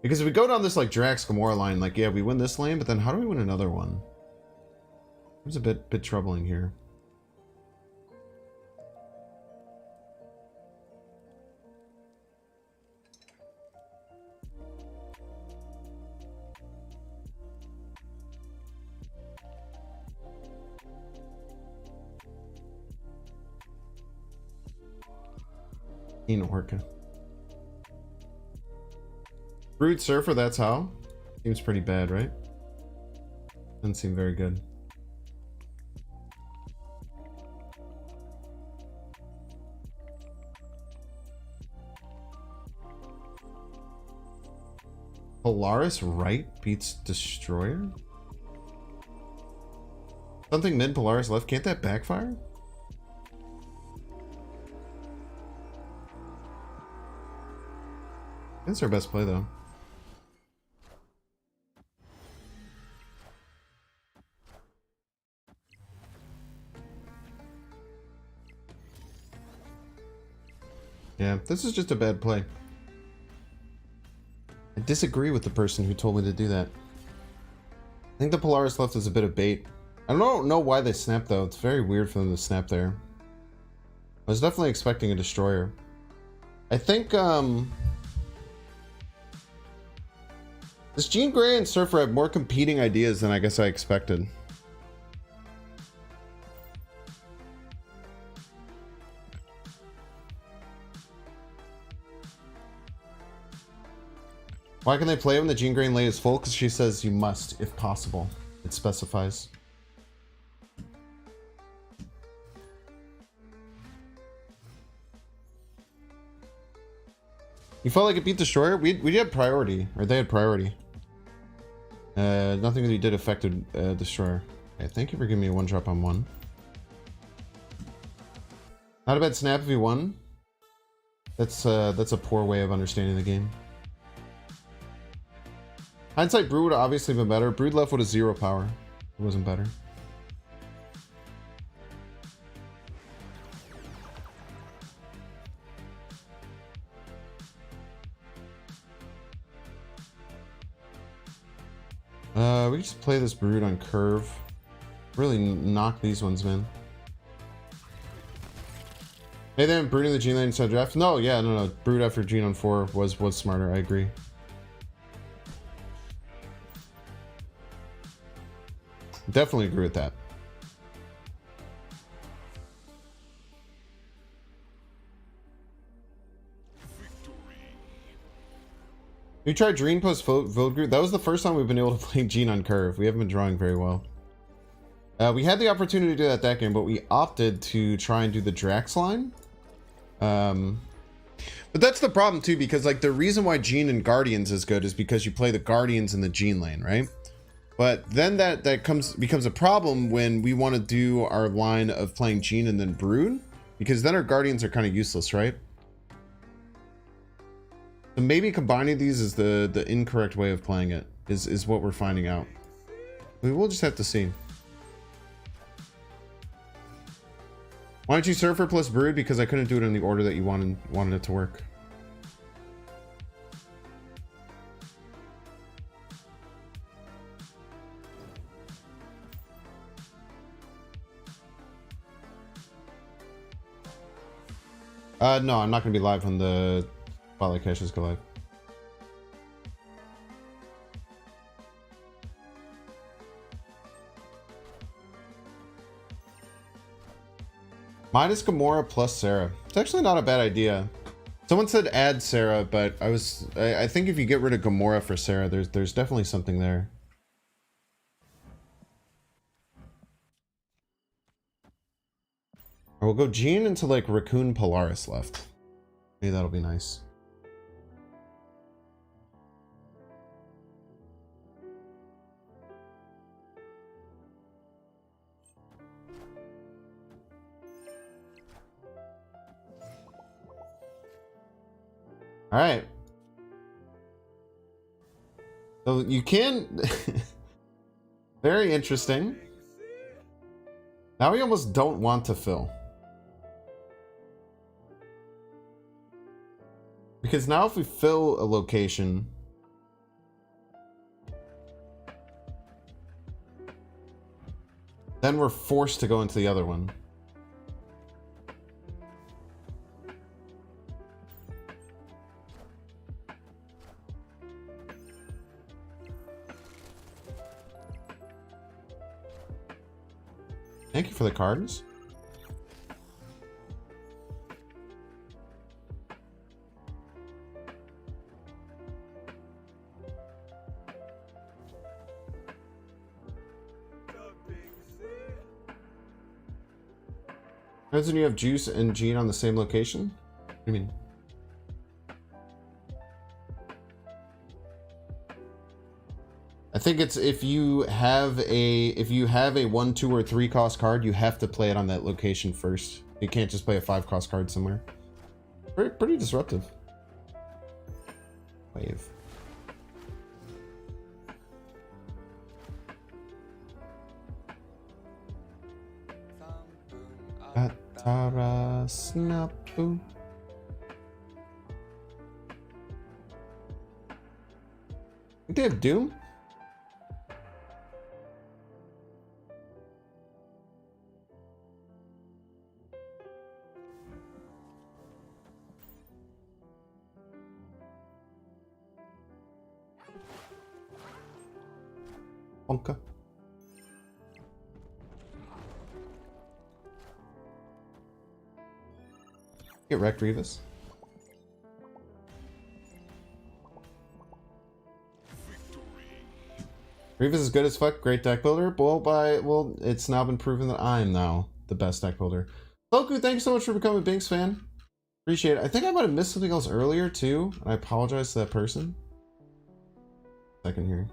Because if we go down this like Drax Gamora line, like yeah, we win this lane, but then how do we win another one? It's a bit troubling here. In Orca. Brood Surfer, that's how? Seems pretty bad, right? Doesn't seem very good. Polaris right beats Destroyer? Something mid Polaris left. Can't that backfire? That's our best play though. Yeah, this is just a bad play. I disagree with the person who told me to do that. I think the Polaris left is a bit of bait. I don't know why they snapped though. It's very weird for them to snap there. I was definitely expecting a destroyer. I think this Jean Grey and Surfer have more competing ideas than I guess I expected. Why can they play when the Jean Grey lane is full? Because she says you must, if possible. It specifies. You felt like it beat Destroyer? We had priority, or they had priority. Nothing that we did affected Destroyer. Okay, thank you for giving me a 1-drop on 1. Not a bad snap if you won. That's a poor way of understanding the game. Hindsight Brood would have obviously been better. Brood left with a 0 power. It wasn't better. We can just play this Brood on curve. Really knock these ones, man. Hey then, Brood in the Gene Lane inside draft? No, yeah, no. Brood after Gene on 4 was smarter, I agree. Definitely agree with that. We tried Dream post vote group. That was the first time we've been able to play Gene on curve. We haven't been drawing very well. We had the opportunity to do that game, but we opted to try and do the Drax line. But that's the problem too, because like the reason why Gene and Guardians is good is because you play the Guardians in the Gene lane, right? But then that becomes a problem when we want to do our line of playing Gene and then Brood, because then our Guardians are kind of useless, right? So maybe combining these is the incorrect way of playing it, is what we're finding out. We will just have to see. Why don't you Surfer plus Brood? Because I couldn't do it in the order that you wanted it to work. No, I'm not going to be live when the Spotlight caches go live. Minus Gamora plus Sarah. It's actually not a bad idea. Someone said add Sarah, but I think if you get rid of Gamora for Sarah, there's definitely something there. We'll go Gene into like Raccoon Polaris left. Maybe that'll be nice. All right. So you can... Very interesting. Now we almost don't want to fill. Because now if we fill a location... then we're forced to go into the other one. Thank you for the cards. Imagine you have Juice and Gene on the same location? What do you mean? I think it's if you have a 1, 2, or 3 cost card, you have to play it on that location first. You can't just play a 5 cost card somewhere. Pretty disruptive. Wave. Atara Snapu. They have Doom? Bonka. Get wrecked, Revis. Revis is good as fuck, great deck builder. Well, it's now been proven that I am now the best deck builder. Loku, thank you so much for becoming a Binks fan. Appreciate it. I think I might have missed something else earlier too, and I apologize to that person. Second here.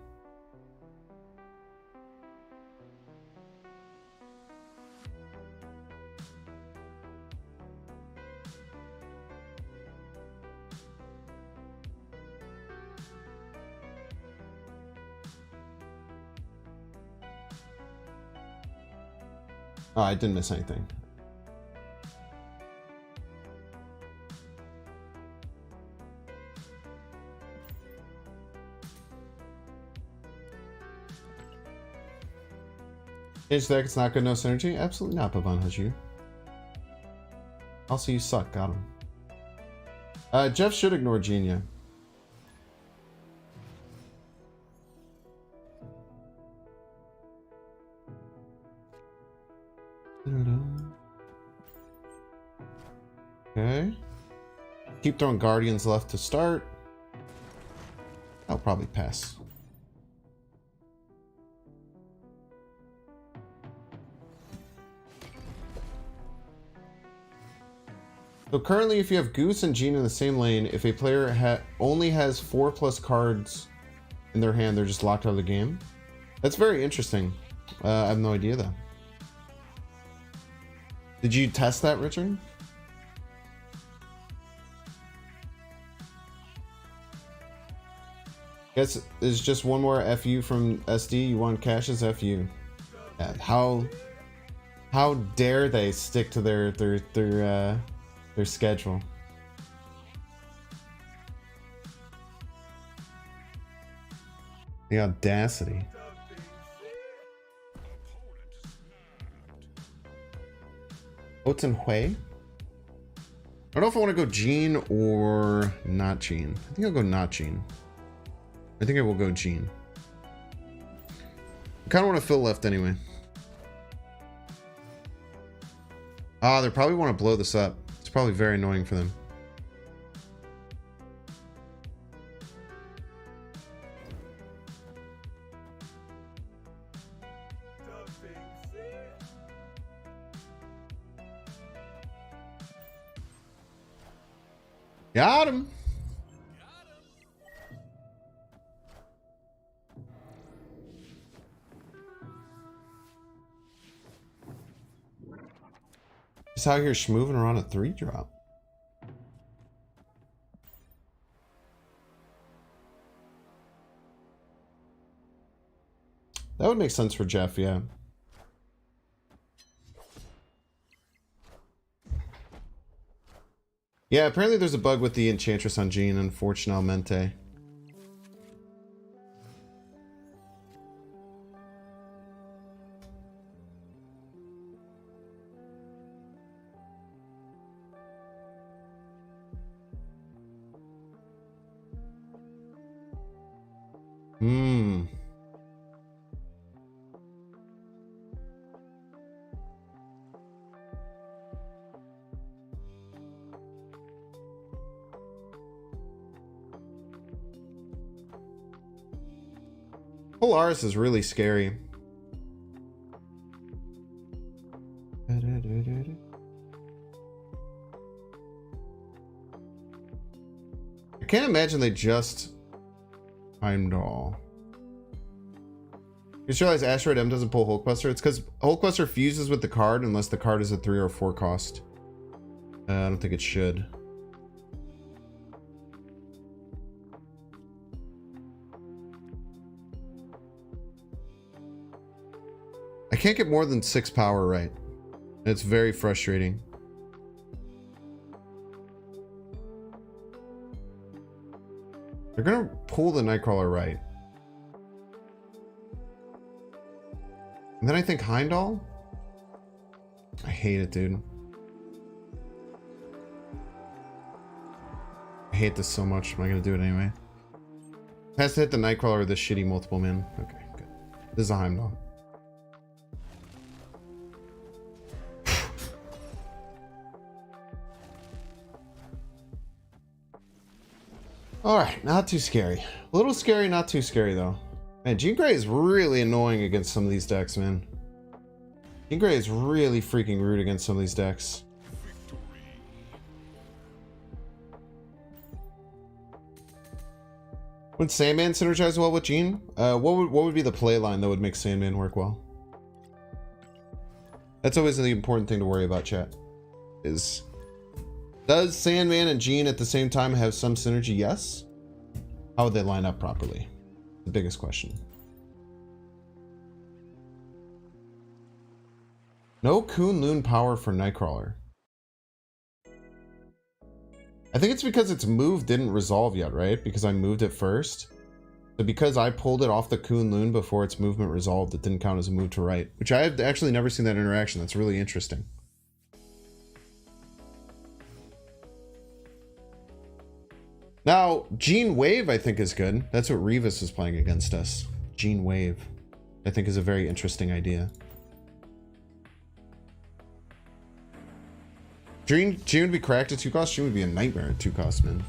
Oh, I didn't miss anything. Change deck, it's not good, no synergy? Absolutely not, Pavan Haju. Also, you suck. Got him. Jeff should ignore Genia. Okay. Keep throwing Guardians left to start. I'll probably pass. So currently, if you have Goose and Jean in the same lane, if a player only has 4+ cards in their hand, they're just locked out of the game. That's very interesting. I have no idea though. Did you test that, Richard? Guess there's just one more FU from SD. You want Cash's FU. Yeah, how dare they stick to their schedule? The audacity. Oten Hui? I don't know if I want to go Jean or not Jean. I think I'll go not Jean. I think I will go Jean. I kind of want to fill left anyway. Ah, they probably want to blow this up. It's probably very annoying for them. Got him. Just out here schmooving around a 3-drop. That would make sense for Jeff, yeah. Yeah, apparently there's a bug with the Enchantress on Jean, unfortunatamente. Polaris is really scary. I can't imagine they just Heimdall. You just realize Asteroid M doesn't pull Hulkbuster? It's because Hulkbuster fuses with the card unless the card is a 3 or 4 cost. I don't think it should. I can't get more than 6 power right. It's very frustrating. They're gonna pull the Nightcrawler right. And then I think Heimdall? I hate it, dude. I hate this so much. Am I gonna do it anyway? Has to hit the Nightcrawler or this shitty multiple man. Okay, good. This is a Heimdall. Alright, not too scary. A little scary, not too scary though. Man, Jean Grey is really annoying against some of these decks, man. Jean Grey is really freaking rude against some of these decks. Would Sandman synergize well with Jean? What would be the play line that would make Sandman work well? That's always the important thing to worry about, chat. Does Sandman and Jean at the same time have some synergy? Yes. How would they line up properly? The biggest question. No Kunlun power for Nightcrawler. I think it's because its move didn't resolve yet, right? Because I moved it first. So because I pulled it off the Kunlun before its movement resolved, it didn't count as a move to right. Which I have actually never seen that interaction. That's really interesting. Now, Gene Wave I think is good. That's what Revis is playing against us. Gene Wave. I think is a very interesting idea. June would be cracked at 2 costs. June would be a nightmare at 2 costs, man.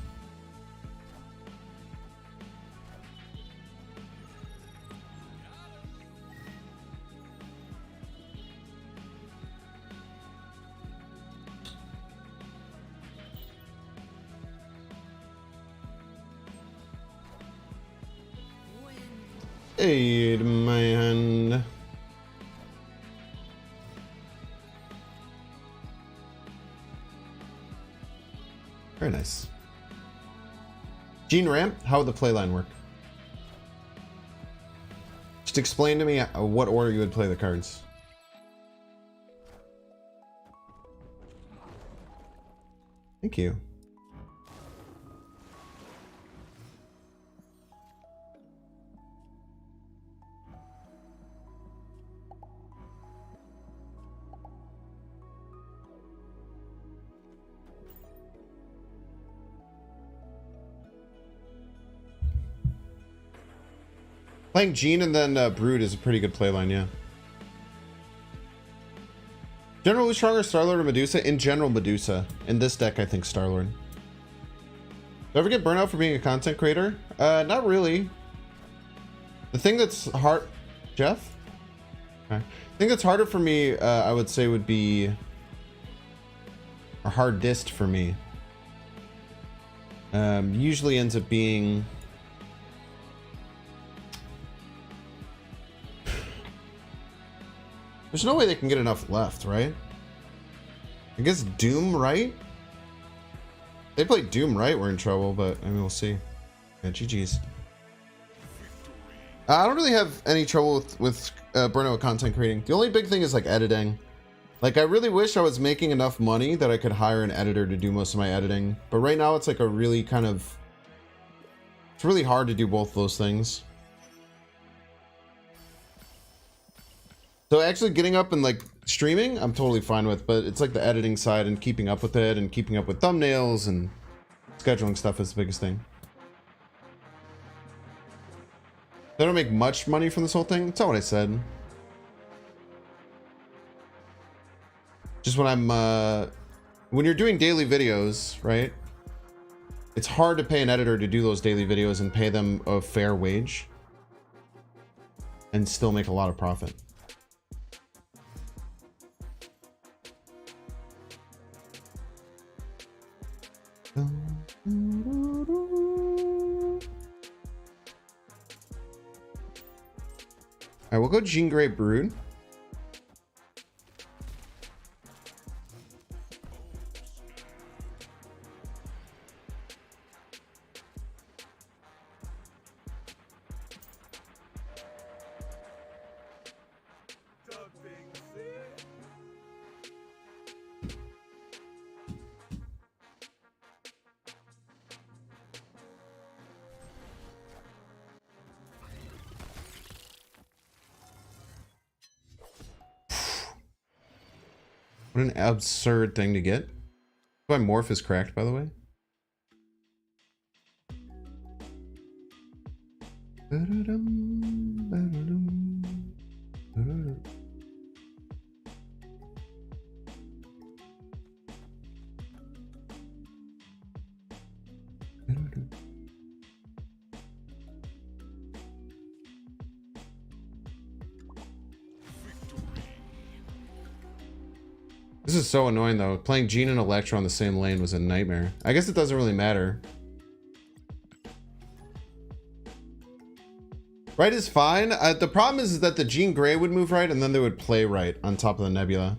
Aid my hand. Very nice. Gene Ramp, how would the playline work? Just explain to me what order you would play the cards. Thank you. Playing Gene and then Brood is a pretty good playline, yeah. General, who's stronger, Starlord or Medusa? In general, Medusa. In this deck, I think Starlord. Do I ever get burnout for being a content creator? Not really. The thing that's hard... Jeff? Okay. The thing that's harder for me, I would say, would be... Or hardest for me. Usually ends up being... There's no way they can get enough left, right? I guess Doom right? They play Doom right, we're in trouble, but I mean, we'll see. Yeah, GG's. I don't really have any trouble with burnout content creating. The only big thing is like editing. Like I really wish I was making enough money that I could hire an editor to do most of my editing. But right now it's like a really kind of... It's really hard to do both those things. So actually getting up and like streaming, I'm totally fine with, but it's like the editing side and keeping up with it and keeping up with thumbnails and scheduling stuff is the biggest thing. They don't make much money from this whole thing. That's not what I said. Just when I'm, when you're doing daily videos, right? It's hard to pay an editor to do those daily videos and pay them a fair wage and still make a lot of profit. Alright, we'll go Jean Grey Brood. What an absurd thing to get. That's why Morph is cracked, by the way. This is so annoying though. Playing Gene and Electro on the same lane was a nightmare. I guess it doesn't really matter. Right is fine. The problem is that the Jean Grey would move right and then they would play right on top of the Nebula.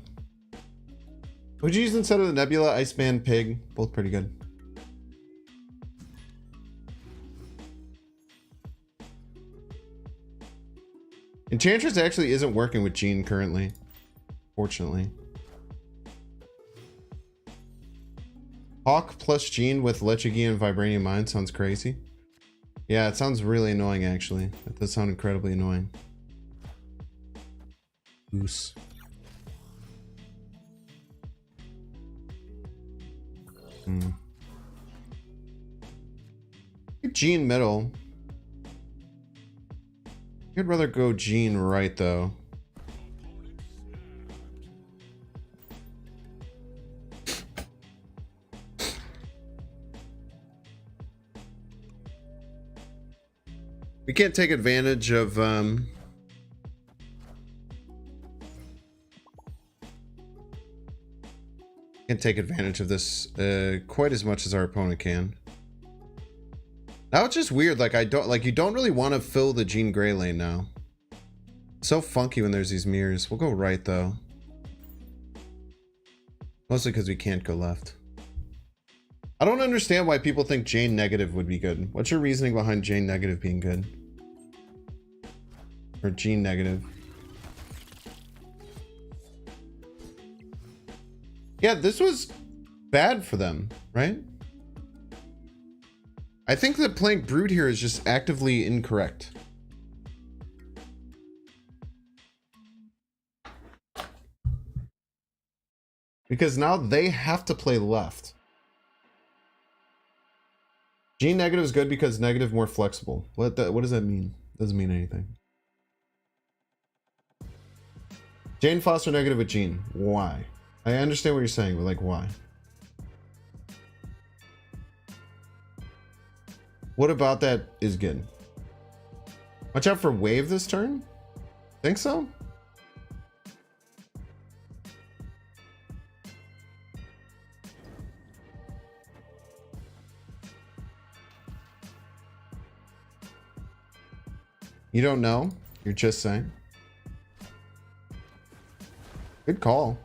Would you use instead of the Nebula, Iceman, Pig? Both pretty good. Enchantress actually isn't working with Jean currently. Fortunately. Hawk plus Jean with Lechigi and Vibranium Mind sounds crazy. Yeah, it sounds really annoying actually. It does sound incredibly annoying. Goose. Jean middle. I'd rather go Jean right though. We can't take advantage of can't take advantage of this quite as much as our opponent can. Now it's just weird, like you don't really want to fill the Jean Grey lane now. It's so funky when there's these mirrors. We'll go right though. Mostly because we can't go left. I don't understand why people think Jane negative would be good. What's your reasoning behind Jane negative being good? Or Jean negative? Yeah, this was bad for them, right? I think that playing Brood here is just actively incorrect. Because now they have to play left. Jean negative is good because negative more flexible. What does that mean? Doesn't mean anything. Jane Foster negative with Jean. Why? I understand what you're saying, but like why? What about that is good? Watch out for wave this turn? Think so? You don't know? You're just saying? Good call.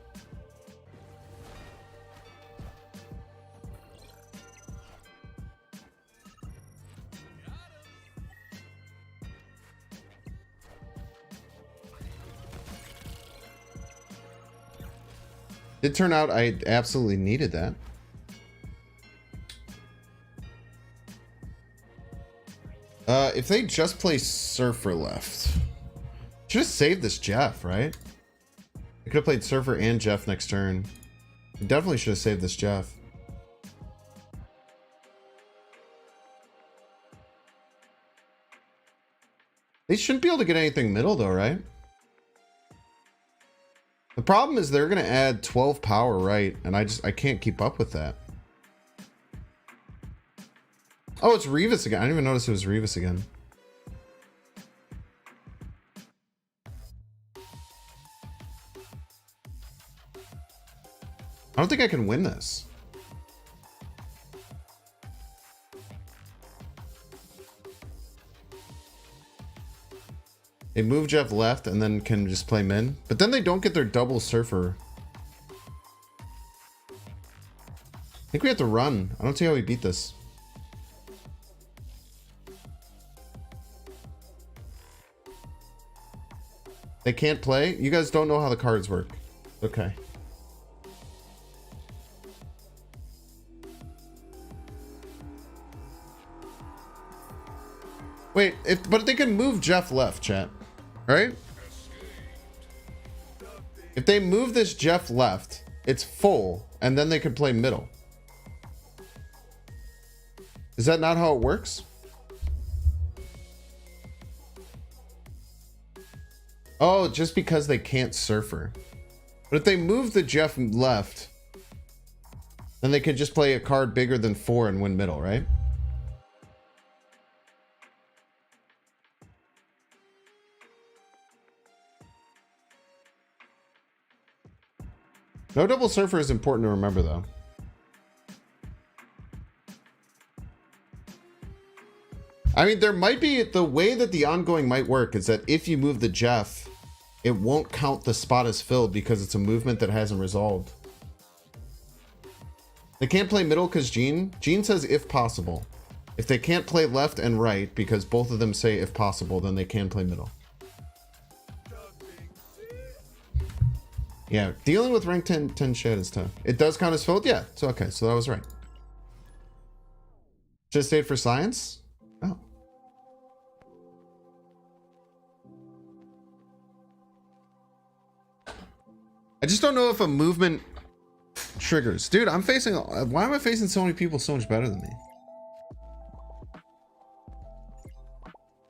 It turned out I absolutely needed that. If they just play Surfer left, should have saved this Jeff, right? I could have played Surfer and Jeff next turn. I definitely should have saved this Jeff. They shouldn't be able to get anything middle though, right? The problem is they're gonna add 12 power, right? And I can't keep up with that. Oh, it's Revis again. I didn't even notice it was Revis again. I don't think I can win this. They move Jeff left and then can just play min. But then they don't get their double Surfer. I think we have to run. I don't see how we beat this. They can't play? You guys don't know how the cards work. Okay. Wait, but they can move Jeff left, chat. Right? If they move this Jeff left, it's full, and then they can play middle. Is that not how it works? Oh, just because they can't Surfer. But if they move the Jeff left, then they could just play a card bigger than 4 and win middle, right? No double Surfer is important to remember, though. I mean, there might be... The way that the ongoing might work is that if you move the Jeff, it won't count the spot as filled because it's a movement that hasn't resolved. They can't play middle because Jean says if possible. If they can't play left and right, because both of them say if possible, then they can play middle. Yeah, dealing with rank 10 shed is tough. It does count as filled? Yeah, so okay, so that was right. Just stayed for science? Oh. I just don't know if a movement triggers. Dude, I'm facing... Why am I facing so many people so much better than me?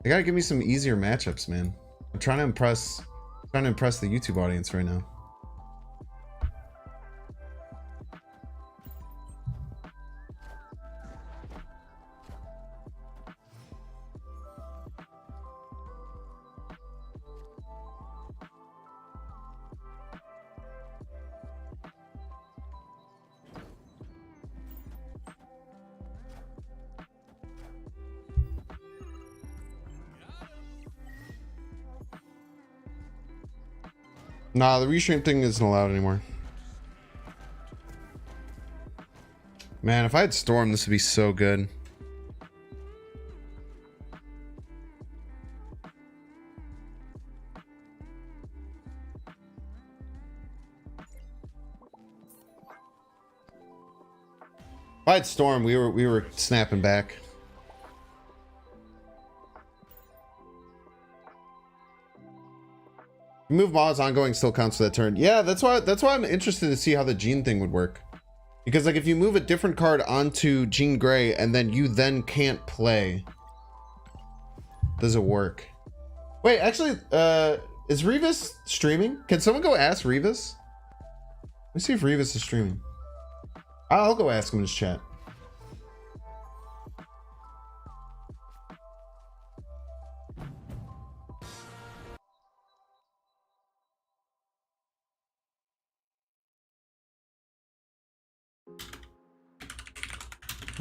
They gotta give me some easier matchups, man. I'm trying to impress the YouTube audience right now. Nah, the restream thing isn't allowed anymore. Man, if I had Storm, this would be so good. If I had Storm, we were snapping back. Move mods ongoing still counts for that turn. Yeah, that's why I'm interested to see how the Jean thing would work. Because like if you move a different card onto Jean Grey and then you then can't play, does it work? Wait, actually, is Revis streaming? Can someone go ask Revis? Let me see if Revis is streaming. I'll go ask him in his chat.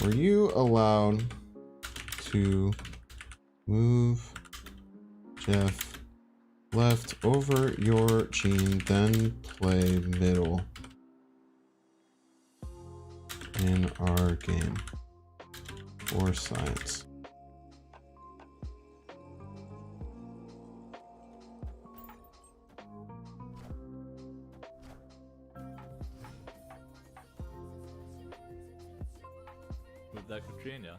Were you allowed to move Jeff left over your Jean, then play middle in our game for science? Move that Katrina.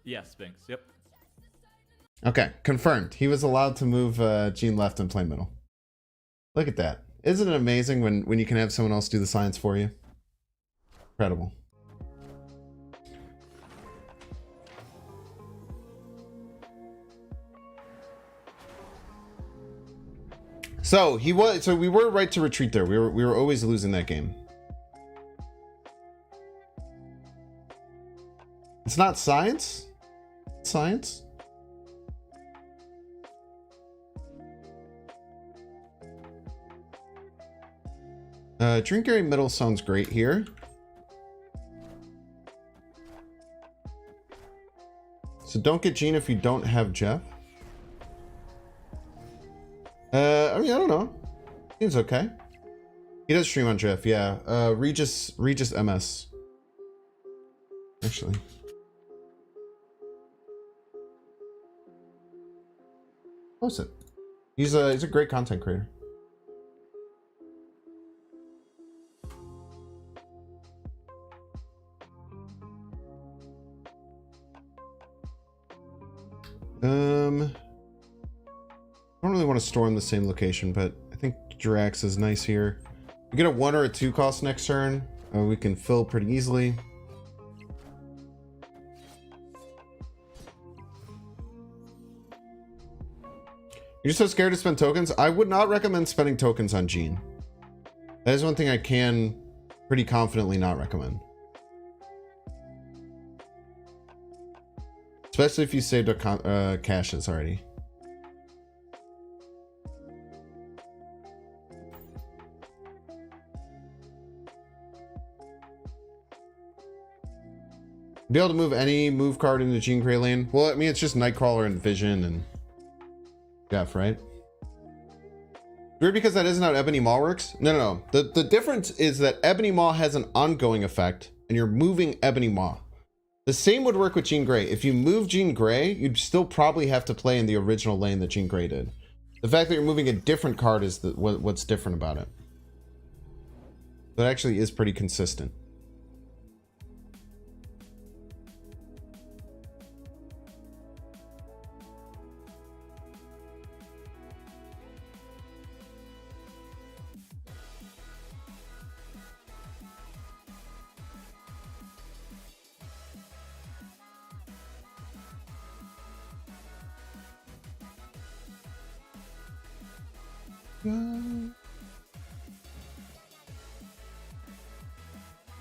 Yes, Sphinx. Yep. Okay, confirmed. He was allowed to move Jean left and play middle. Look at that. Isn't it amazing when you can have someone else do the science for you? Incredible. So we were right to retreat there. We were always losing that game. It's not science? Science? Drinkberry middle sounds great here. So don't get Jean if you don't have Jeff. I mean, I don't know. Seems okay. He does stream on Jeff, yeah. Regis MS. Actually. Post it. He's a great content creator. I don't really want to store in the same location, but I think Jirax is nice here. We get a 1 or a 2 cost next turn. We can fill pretty easily. You're so scared to spend tokens? I would not recommend spending tokens on Jean. That is one thing I can pretty confidently not recommend. Especially if you saved up caches already. Be able to move any move card into Jean Grey lane? Well, I mean, it's just Nightcrawler and Vision and Jeff, right? Weird because that isn't how Ebony Maw works? No. The difference is that Ebony Maw has an ongoing effect and you're moving Ebony Maw. The same would work with Jean Grey. If you move Jean Grey, you'd still probably have to play in the original lane that Jean Grey did. The fact that you're moving a different card is what's different about it. But it actually is pretty consistent.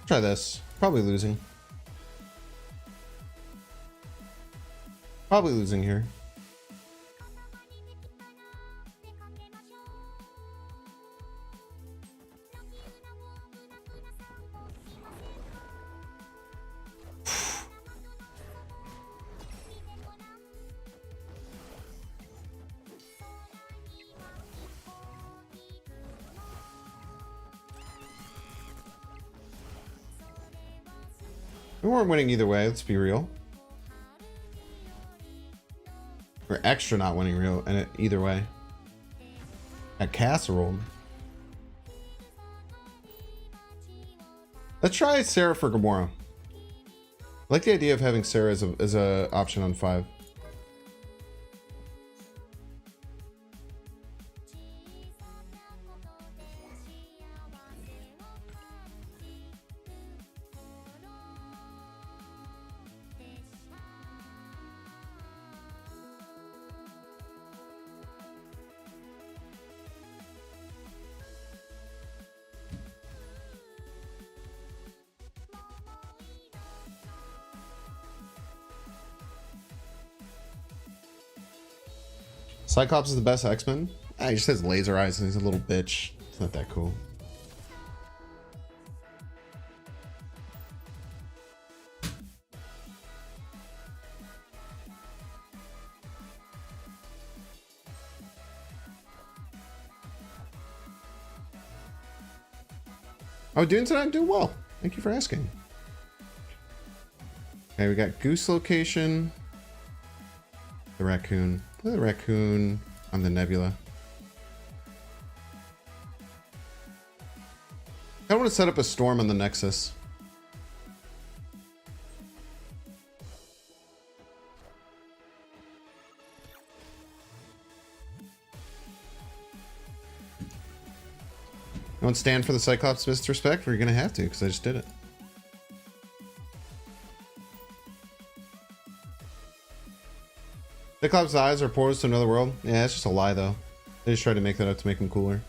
Try this. Probably losing. Probably losing here. We weren't winning either way, let's be real. We're extra not winning real and either way. Got casserole. Let's try Sarah for Gamora. I like the idea of having Sarah as a option on 5. Cyclops is the best X-Men? Ah, he just has laser eyes and he's a little bitch. It's not that cool. How are we doing tonight? I'm doing well. Thank you for asking. Okay, we got Goose location. The raccoon. Play the raccoon on the Nebula. I want to set up a storm on the Nexus. I won't stand for the Cyclops disrespect, or you're gonna have to, because I just did it. Cyclops' eyes are portals to another world? Yeah, it's just a lie, though. They just tried to make that up to make him cooler.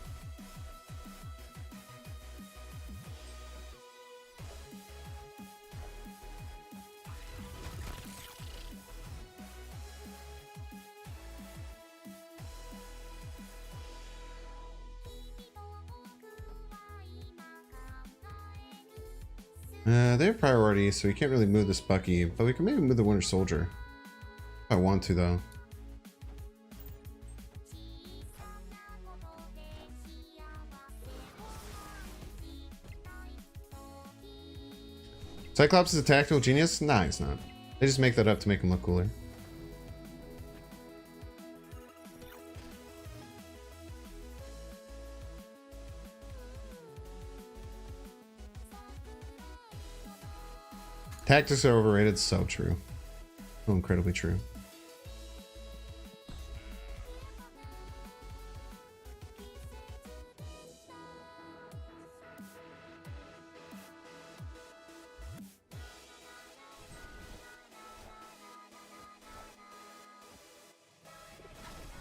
They have priority, so we can't really move this Bucky, but we can maybe move the Winter Soldier. If I want to, though. Cyclops is a tactical genius? Nah, he's not. They just make that up to make him look cooler. Tactics are overrated. So true. So incredibly true.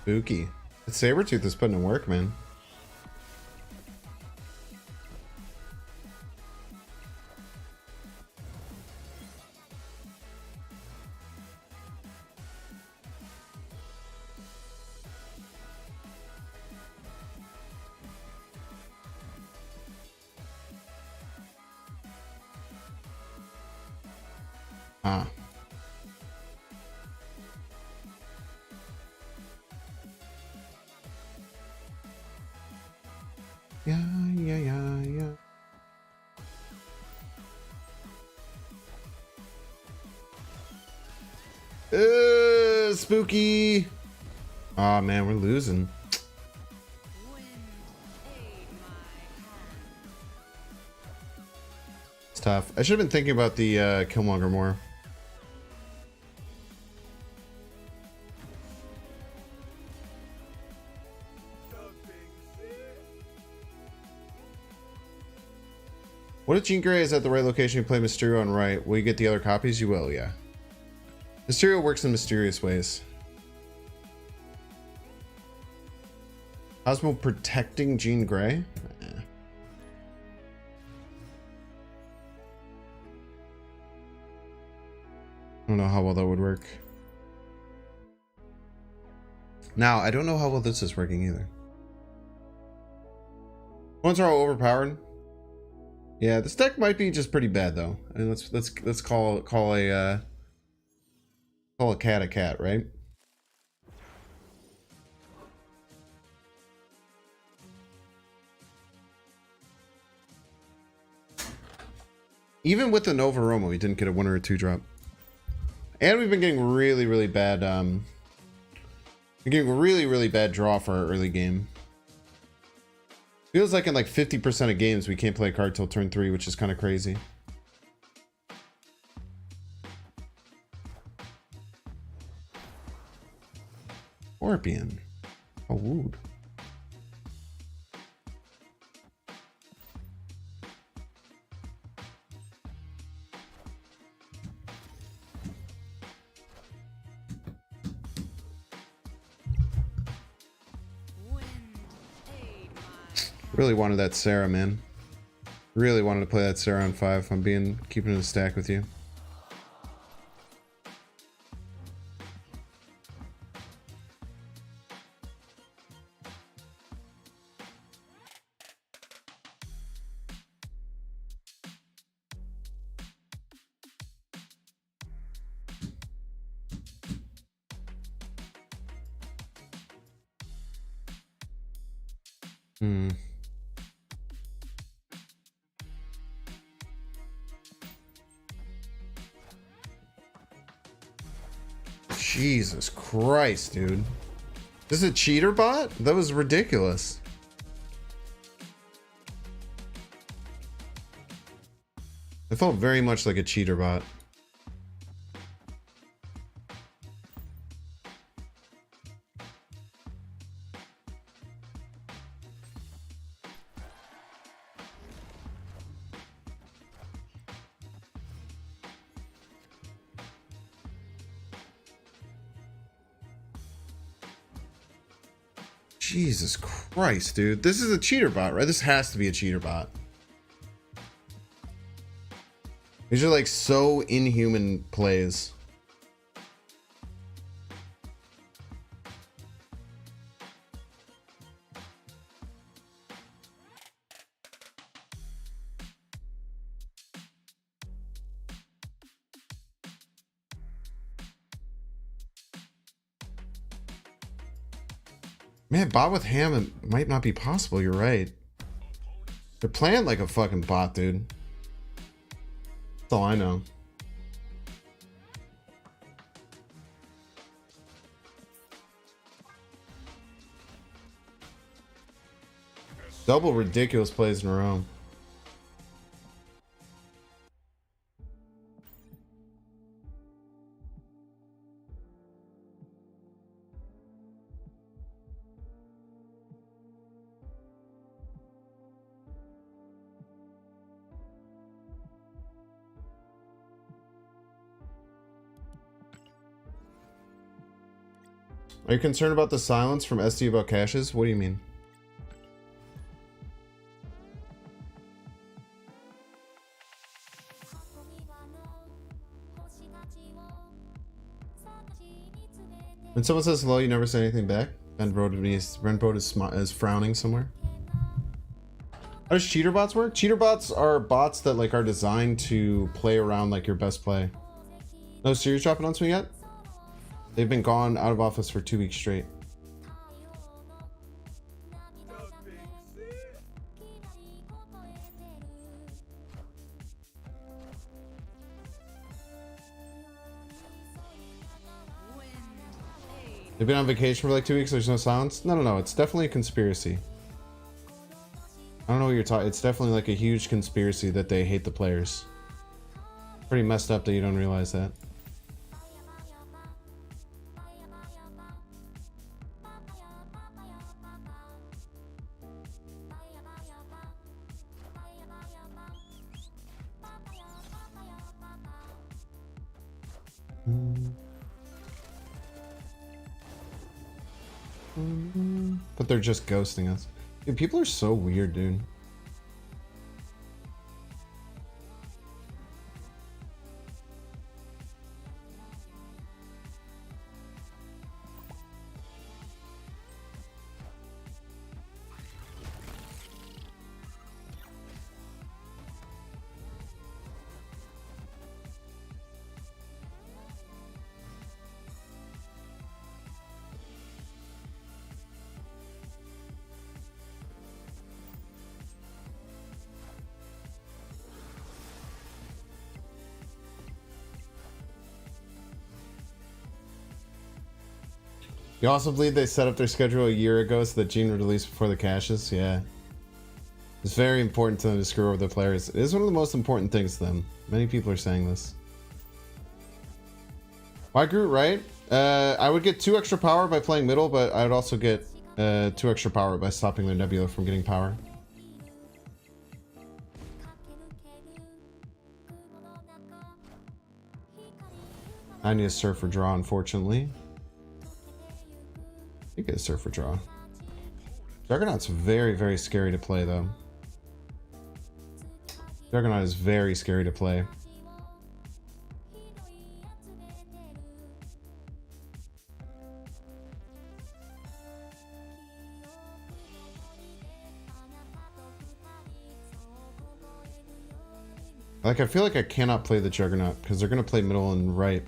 Spooky. That Sabretooth is putting in work, man. Ah. Yeah. Spooky. Oh man, we're losing. tough. I should have been thinking about the Killmonger more. What if Jean Grey is at the right location? You play Mysterio on right. Will you get the other copies? You will, yeah. Mysterio works in mysterious ways. Cosmo protecting Jean Grey? Eh. I don't know how well that would work. Now, I don't know how well this is working either. Ones are all overpowered. Yeah, this deck might be just pretty bad though. I mean, let's call a cat, right? Even with the Nova Roma, we didn't get a 1 or a 2 drop. And we've been getting really bad we're getting a really bad draw for our early game. Feels like in like 50% of games we can't play a card till turn 3, which is kind of crazy. Scorpion. Oh, wood. Really wanted that Sarah, man. Really wanted to play that Sarah on 5. I'm keeping it in a stack with you. Jesus Christ, dude. This is a cheater bot? That was ridiculous. It felt very much like a cheater bot. Jesus Christ, dude. This is a cheater bot, right? This has to be a cheater bot. These are like so inhuman plays. Man, bot with ham, it might not be possible. You're right. They're playing like a fucking bot, dude. That's all I know. Double ridiculous plays in a row. Are you concerned about the silence from SD about caches? What do you mean? When someone says hello, you never say anything back? Renbro is frowning somewhere. How does cheater bots work? Cheater bots are bots that like are designed to play around like your best play. No series drop announcement yet? They've been gone out of office for 2 weeks straight. They've been on vacation for like 2 weeks. There's no silence. No. It's definitely a conspiracy. I don't know what you're talking. It's definitely like a huge conspiracy that they hate the players. Pretty messed up that you don't realize that. But they're just ghosting us. Dude, people are so weird, dude. You also believe they set up their schedule a year ago so that Gene would release before the caches? Yeah. It's very important to them to screw over the players. It is one of the most important things to them. Many people are saying this. Why Groot, right? I would get 2 extra power by playing middle, but I would also get 2 extra power by stopping their Nebula from getting power. I need a Surfer draw, unfortunately. You get a Surfer draw. Juggernaut's very, very scary to play, though. Juggernaut is very scary to play. Like, I feel like I cannot play the Juggernaut because they're going to play middle and right.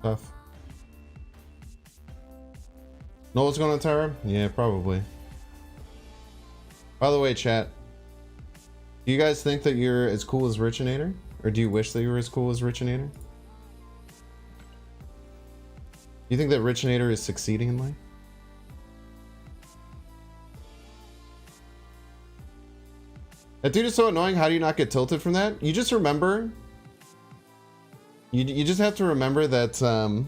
Tough. Know what's going on, Tyra? Yeah, probably. By the way, chat, do you guys think that you're as cool as Richinator? Or do you wish that you were as cool as Richinator? Do you think that Richinator is succeeding in life? That dude is so annoying. How do you not get tilted from that? You just remember... You just have to remember that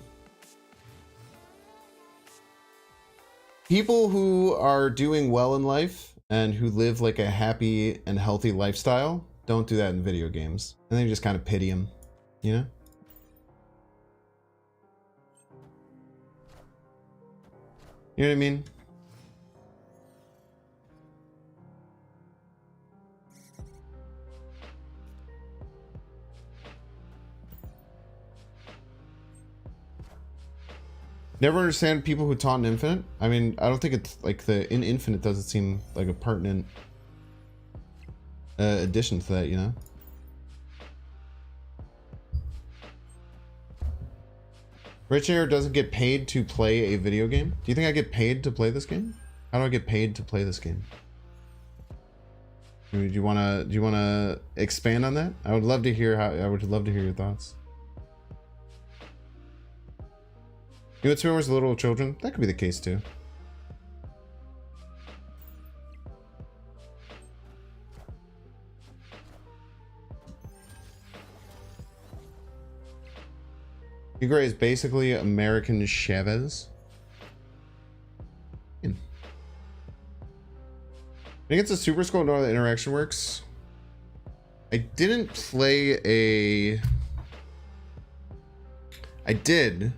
people who are doing well in life and who live like a happy and healthy lifestyle don't do that in video games. And then you just kind of pity them, you know? You know what I mean? Never understand people who taunt in Infinite. I mean, I don't think it's like in Infinite doesn't seem like a pertinent addition to that, you know? Richard doesn't get paid to play a video game. Do you think I get paid to play this game? How do I get paid to play this game? Do you wanna expand on that? I would love to hear your thoughts. You know, swimmers with little children? That could be the case too. Tigray is basically American Chavez. I think it's a Super Skull. Know how the interaction works. I didn't play a... I did.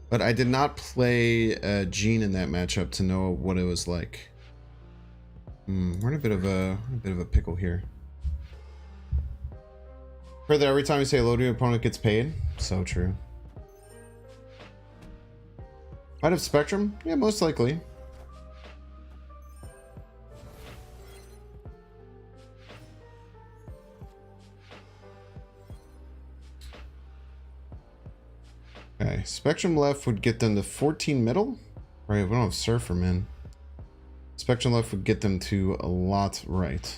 But I did not play Gene in that matchup to know what it was like. We're in a bit of a pickle here. Heard that every time you say hello to your opponent gets paid. So true. Might have Spectrum? Yeah, most likely. Okay, Spectrum left would get them to 14 middle. Right, we don't have Surfer, man. Spectrum left would get them to a lot right.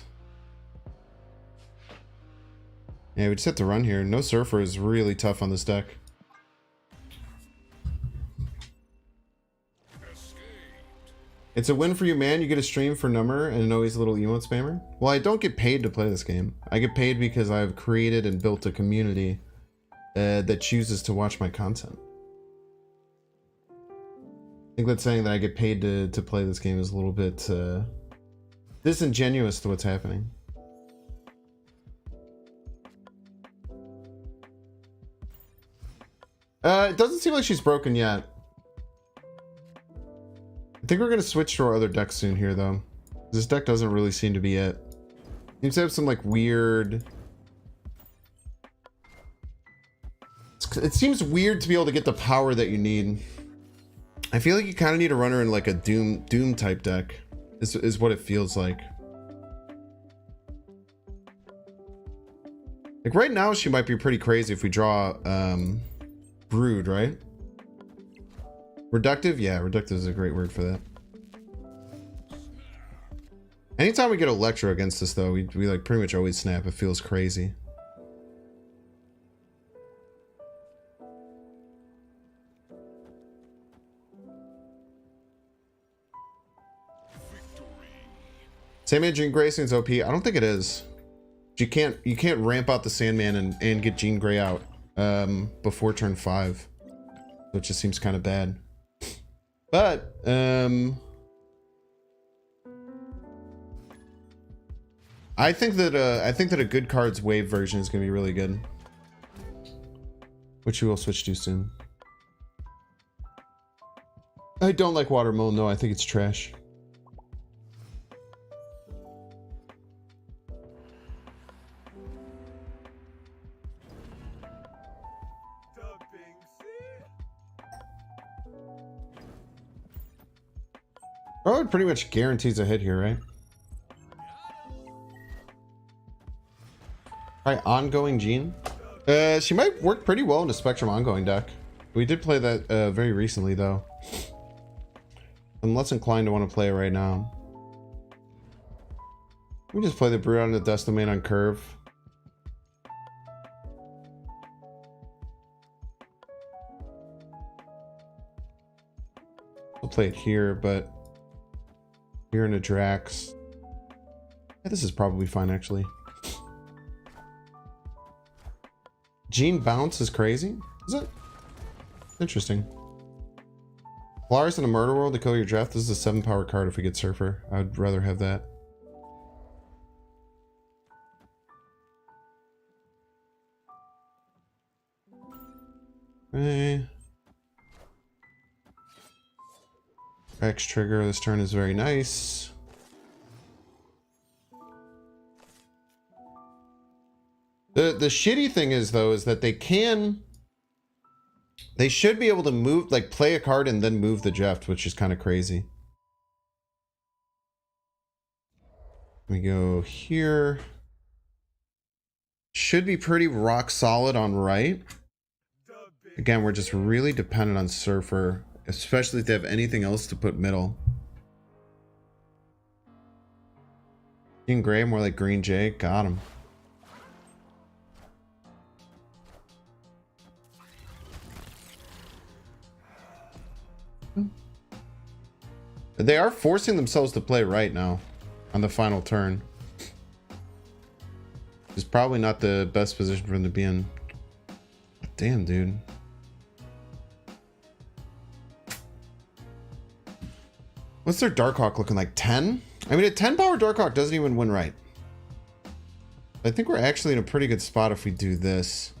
Yeah, we just have to run here. No Surfer is really tough on this deck. It's a win for you, man. You get a stream for Number and always a little emote spammer. Well, I don't get paid to play this game. I get paid because I've created and built a community that chooses to watch my content. I think that saying that I get paid to play this game is a little bit disingenuous to what's happening. It doesn't seem like she's broken yet. I think we're going to switch to our other deck soon here, though. This deck doesn't really seem to be it. Seems to have some, like, weird... It seems weird to be able to get the power that you need. I feel like you kind of need a runner in, like, a Doom type deck. Is what it feels like. Like, right now, she might be pretty crazy if we draw, Brood, right? Reductive? Yeah, reductive is a great word for that. Anytime we get Electro against this, though, we like pretty much always snap. It feels crazy. Sandman Jean Grey seems OP. I don't think it is. You can't ramp out the Sandman and get Jean Grey out before turn 5. So it just seems kind of bad. But I think that a good cards wave version is gonna be really good, which we will switch to soon. I don't like Watermelon, no. I think it's trash. Oh, it pretty much guarantees a hit here, right? Alright, Ongoing Jean. She might work pretty well in a Spectrum Ongoing deck. We did play that very recently, though. I'm less inclined to want to play it right now. We just play the Brood on the Dust Domain on curve. We'll play it here, but here in a Drax. Yeah, this is probably fine, actually. Jean Bounce is crazy? Is it? Interesting. Polaris in a Murder World to kill your draft. This is a 7 power card if we get Surfer. I'd rather have that. Okay. X trigger this turn is very nice. The shitty thing is, though, is that they should be able to move, like, play a card and then move the draft, which is kind of crazy. We go here. Should be pretty rock solid on right. Again, we're just really dependent on Surfer, especially if they have anything else to put middle. Jean Grey, more like Green Jay. Got him. They are forcing themselves to play right now on the final turn. It's probably not the best position for them to be in. Damn, dude. What's their Darkhawk looking like? 10? I mean, a 10 power Darkhawk doesn't even win right. I think we're actually in a pretty good spot if we do this.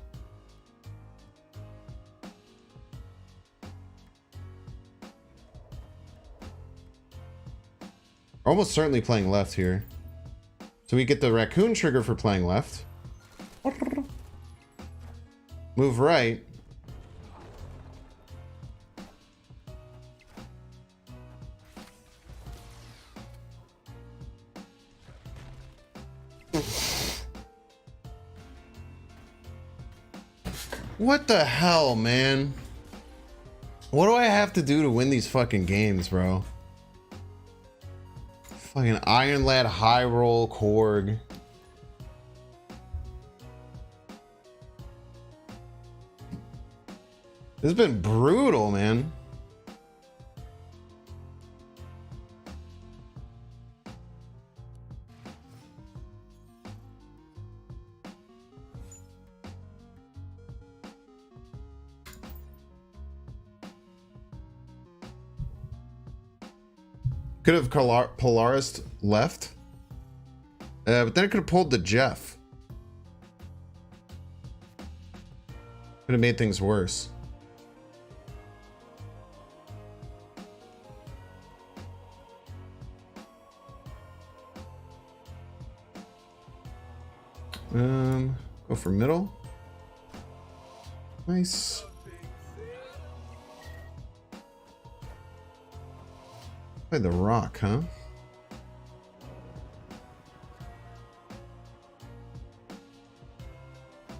Almost certainly playing left here. So we get the Raccoon trigger for playing left. Move right. What the hell, man? What do I have to do to win these fucking games, bro? Fucking Iron Lad, High Roll, Korg. This has been brutal, man. Could have Polaris left. But then it could have pulled the Jeff. Could have made things worse. Go for middle. Nice. Play the rock, huh?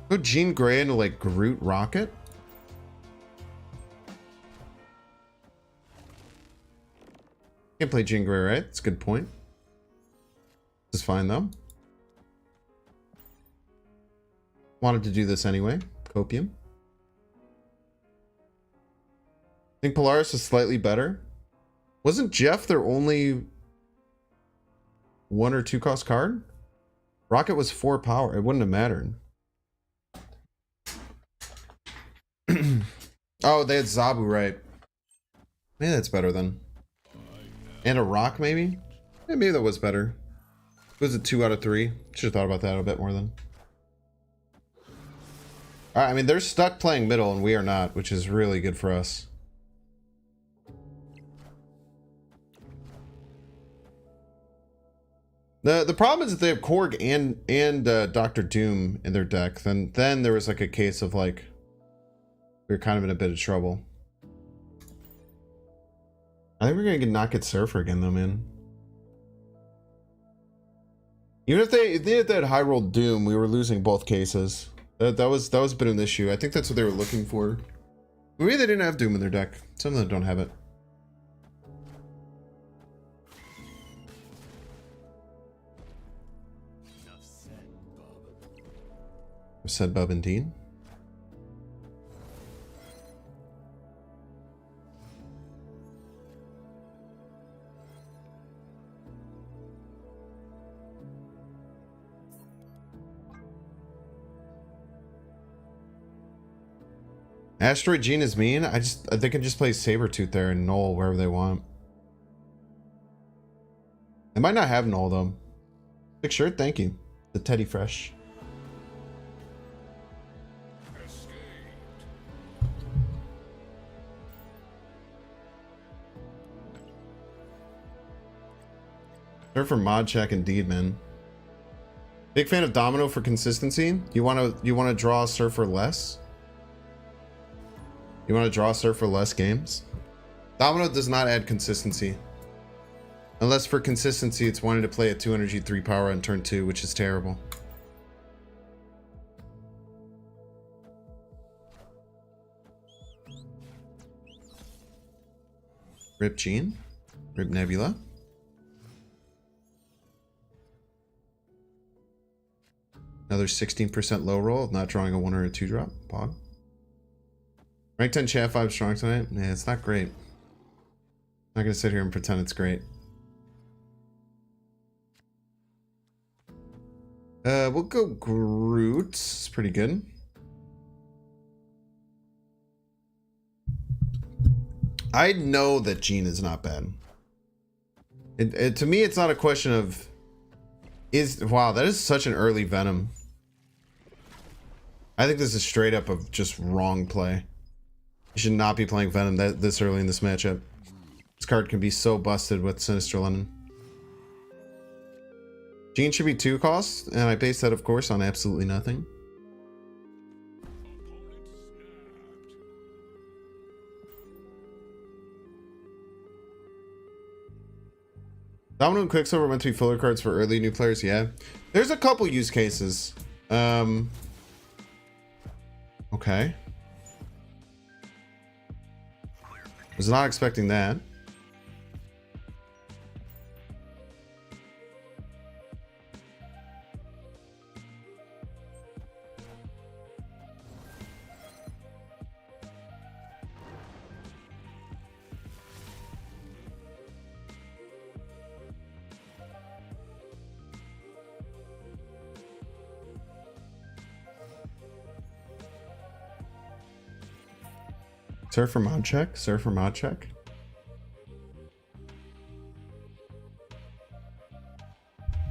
Go Jean Grey into like Groot Rocket. Can't play Jean Grey, right? That's a good point. This is fine though. Wanted to do this anyway. Copium. I think Polaris is slightly better. Wasn't Jeff their only 1 or 2 cost card? Rocket was 4 power. It wouldn't have mattered. Oh, they had Zabu, right? Maybe that's better then. And a rock, maybe? Yeah, maybe that was better. It was a 2 out of 3. Should have thought about that a bit more then. Alright, I mean, they're stuck playing middle and we are not, which is really good for us. The problem is that they have Korg and Dr. Doom in their deck. Then there was like a case of like we were kind of in a bit of trouble. I think we're gonna not get Surfer again though, man. Even if they had that high roll Doom, we were losing both cases. That was a bit of an issue. I think that's what they were looking for. Maybe they didn't have Doom in their deck. Some of them don't have it. Said Bub indeed. Asteroid Gene is mean. They can just play Sabretooth there and Null wherever they want. They might not have Null though. Big shirt, thank you. The Teddy Fresh. For mod check indeed, man. Big fan of Domino for consistency. You want to draw Surfer less? You want to draw Surfer less games? Domino does not add consistency. Unless for consistency it's wanting to play a 2 energy 3 power on turn 2, which is terrible. Rip Gene. Rip Nebula. Another 16% low roll, not drawing a 1 or a 2 drop. Pog. Rank 10 chat 5 strong tonight? Yeah, it's not great. I'm not gonna sit here and pretend it's great. We'll go Groot. It's pretty good. I know that Gene is not bad. To me, it's not a question of wow, that is such an early Venom. I think this is straight up of just wrong play. You should not be playing Venom this early in this matchup. This card can be so busted with Sinister London. Gene should be 2 costs, and I base that, of course, on absolutely nothing. Domino and Quicksilver meant to be filler cards for early new players, yeah. There's a couple use cases. Okay. Was not expecting that. Surfer mod check. Surfer mod check.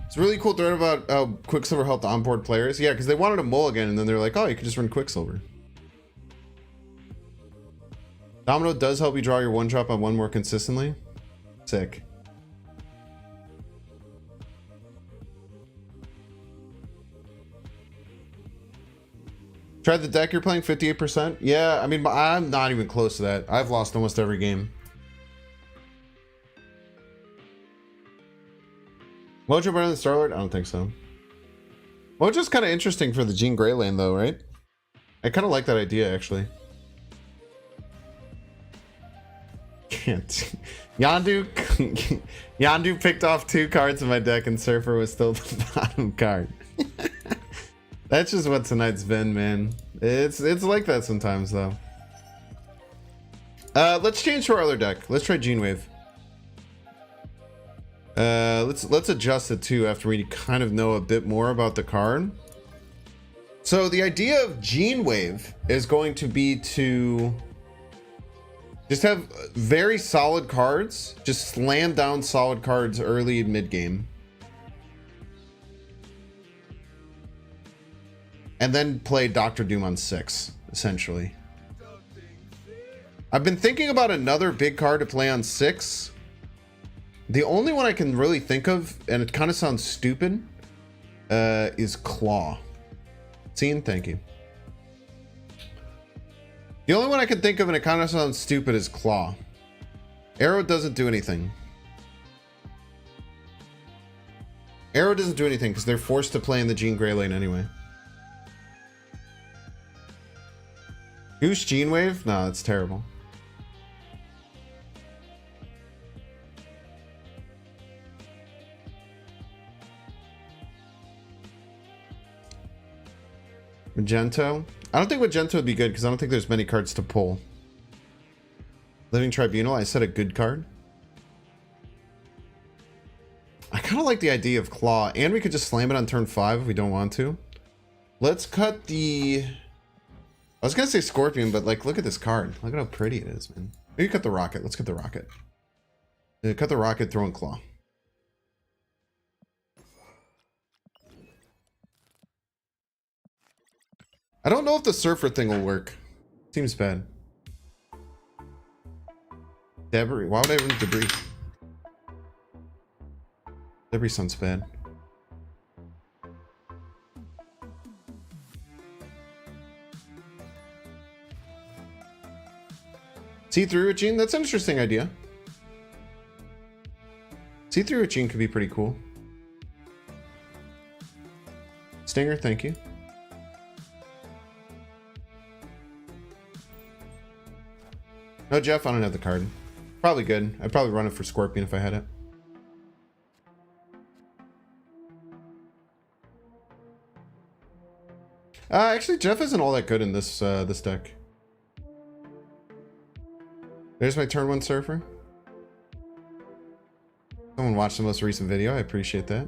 It's a really cool thread about how Quicksilver helped onboard players. Yeah, because they wanted a mulligan, and then they're like, oh, you could just run Quicksilver. Domino does help you draw your one drop on one more consistently. Sick. Tried the deck you're playing 58%? Yeah, I mean, I'm not even close to that. I've lost almost every game. Mojo better than Starlord? I don't think so. Mojo's kind of interesting for the Jean Grey lane, though, right? I kind of like that idea, actually. Can't. Yondu Yondu picked off 2 cards in my deck, and Surfer was still the bottom card. That's just what tonight's been, man. It's like that sometimes, though. Let's change to our other deck. Let's try Gene Wave. Let's adjust it too after we kind of know a bit more about the card. So the idea of Gene Wave is going to be to just have very solid cards, just slam down solid cards early and mid game, and then play Doctor Doom on 6, essentially. I've been thinking about another big card to play on 6. The only one I can really think of, and it kind of sounds stupid, is Claw. Scene, thank you. The only one I can think of, and it kind of sounds stupid, is Claw. Arrow doesn't do anything. Arrow doesn't do anything because they're forced to play in the Jean Grey lane anyway. Goose Gene Wave? No, that's terrible. Magento? I don't think Magento would be good because I don't think there's many cards to pull. Living Tribunal, I said a good card. I kind of like the idea of Claw, and we could just slam it on turn 5 if we don't want to. Let's cut the... I was gonna say Scorpion, but like, look at this card. Look at how pretty it is, man. Maybe cut the Rocket. Let's cut the Rocket. Cut the Rocket, throw in Claw. I don't know if the Surfer thing will work. Seems bad. Debris. Why would I run Debris? Debris sounds bad. See-through routine? That's an interesting idea. See-through routine could be pretty cool. Stinger, thank you. No, Jeff, I don't have the card. Probably good. I'd probably run it for Scorpion if I had it. Actually, Jeff isn't all that good in this this deck. There's my turn 1 Surfer. Someone watched the most recent video. I appreciate that.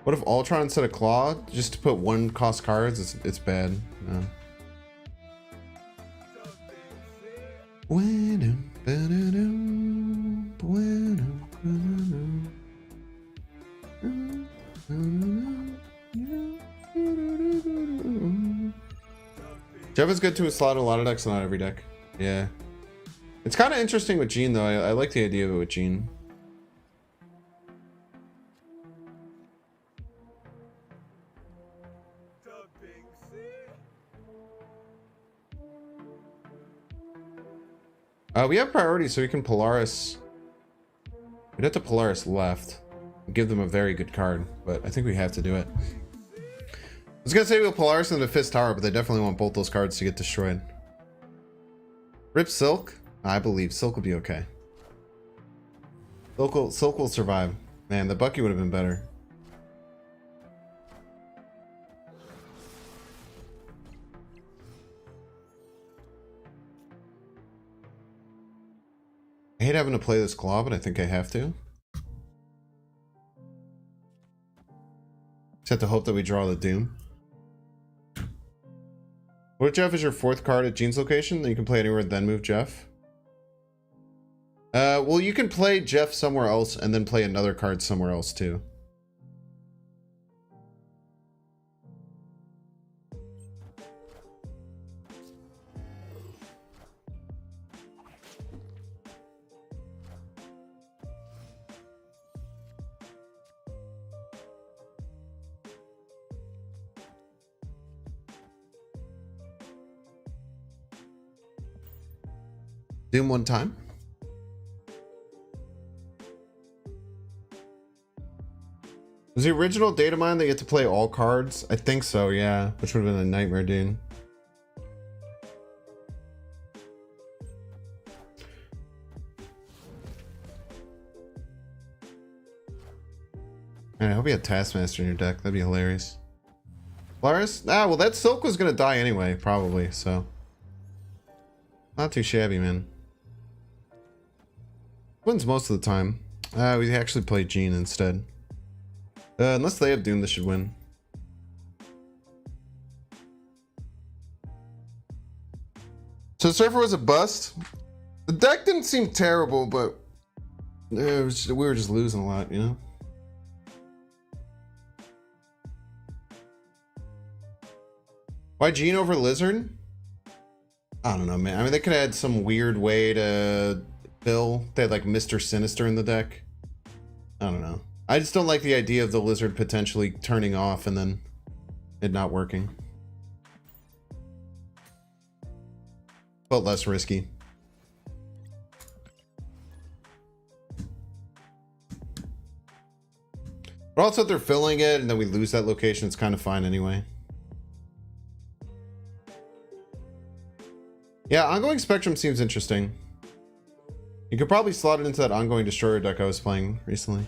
What if Ultron instead of Claw? Just to put 1 cost cards? It's bad. No. Jeff is good to a slot in a lot of decks, not every deck. Yeah. It's kind of interesting with Jean, though. I like the idea of it with Jean. We have priority, so we can Polaris. We'd have to Polaris left. Give them a very good card, but I think we have to do it. I was gonna say we'll Polaris into Fist Tower, but they definitely want both those cards to get destroyed. Rip Silk? I believe Silk will be okay. Silk will survive. Man, the Bucky would have been better. I hate having to play this Claw, but I think I have to. Just have to hope that we draw the Doom. What if Jeff is your 4th card at Gene's location? Then you can play anywhere, then move Jeff. Well, you can play Jeff somewhere else and then play another card somewhere else too. Doom one time. Was the original data mine that you get to play all cards? I think so, yeah. Which would have been a nightmare, dude. Man, I hope you had Taskmaster in your deck. That'd be hilarious. Polaris? Ah, well, that Silk was gonna die anyway, probably, so. Not too shabby, man. Wins most of the time. We actually play Gene instead. Unless they have Doom, this should win. So Surfer was a bust. The deck didn't seem terrible, but we were just losing a lot, you know? Why Gene over Lizard? I don't know, man. I mean, they could have had some weird way to bill. They had like Mr. Sinister in the deck. I don't know. I just don't like the idea of the Lizard potentially turning off and then it not working. Felt less risky. But also if they're filling it and then we lose that location, it's kind of fine anyway. Yeah, Ongoing Spectrum seems interesting. You could probably slot it into that Ongoing Destroyer deck I was playing recently.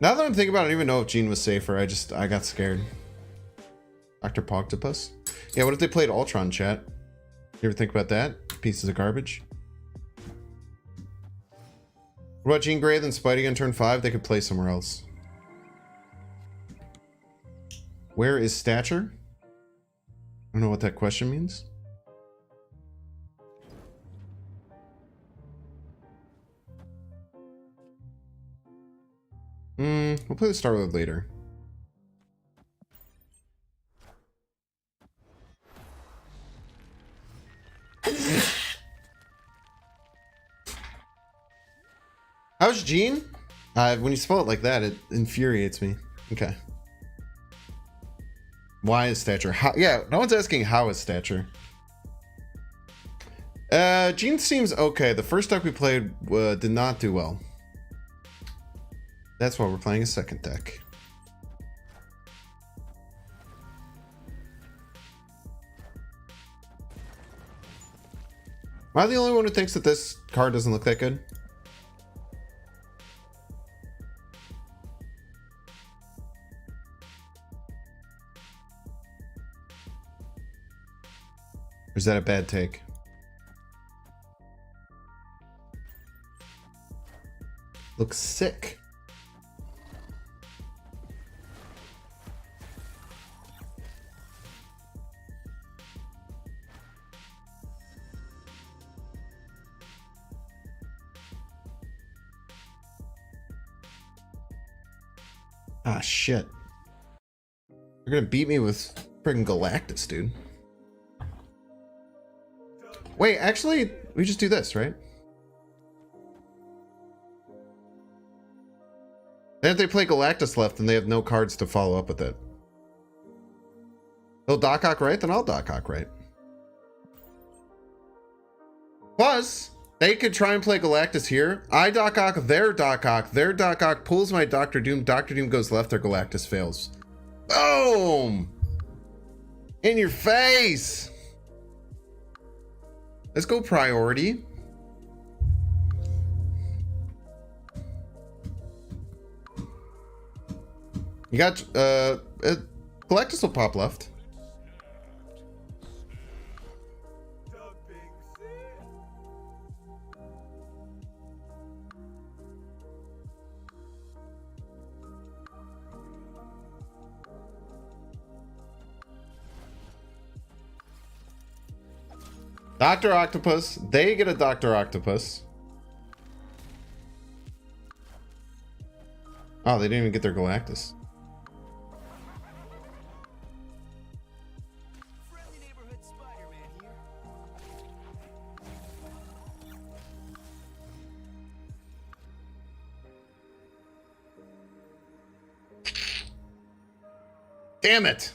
Now that I'm thinking about it, I don't even know if Gene was safer. I got scared. Dr. Poctopus? Yeah, what if they played Ultron, chat? You ever think about that? Pieces of garbage. What about Jean Grey, then Spidey on turn 5? They could play somewhere else. Where is Stature? I don't know what that question means. We'll play the Star-Lord later. How's Gene? When you spell it like that, it infuriates me. Okay. Why is Stature? How? Yeah, no one's asking how is Stature. Gene seems okay. The first deck we played did not do well. That's why we're playing a second deck. Am I the only one who thinks that this card doesn't look that good? Or is that a bad take? Looks sick. Ah, shit. You're gonna beat me with friggin' Galactus, dude. Wait, actually, we just do this, right? Then if they play Galactus left, then they have no cards to follow up with it. They'll Doc Ock right, then I'll Doc Ock right. Plus, they could try and play Galactus here. I Doc Ock, their Doc Ock. Their Doc Ock pulls my Doctor Doom. Doctor Doom goes left, their Galactus fails. Boom! In your face! Let's go priority. You got, Galactus will pop left. Dr. Octopus. They get a Dr. Octopus. Oh, they didn't even get their Galactus. Friendly neighborhood Spider-Man here. Damn it.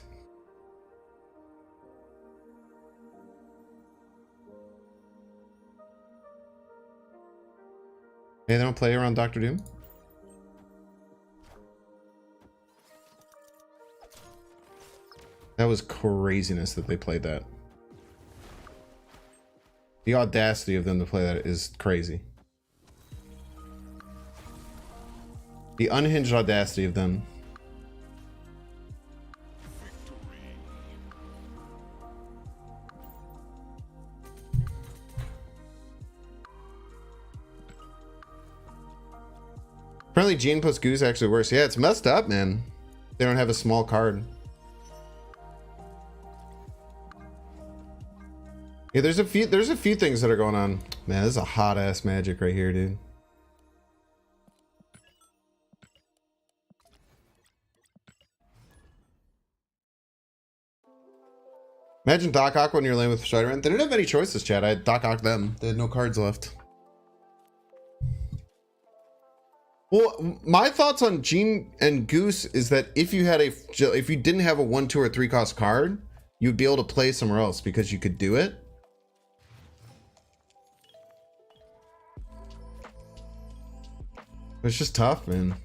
Hey, they don't play around Doctor Doom? That was craziness that they played that. The audacity of them to play that is crazy. The unhinged audacity of them. Apparently Gene plus Goose actually works. Yeah, it's messed up, man. They don't have a small card. Yeah, there's a few things that are going on. Man, this is a hot ass Magic right here, dude. Imagine Doc Ock when you're laying with Spider-Man. They didn't have any choices, Chad. I had Doc Ock them. They had no cards left. Well, my thoughts on Gene and Goose is that if you didn't have a 1, 2, or 3 cost card, you'd be able to play somewhere else because you could do it. It's just tough, man.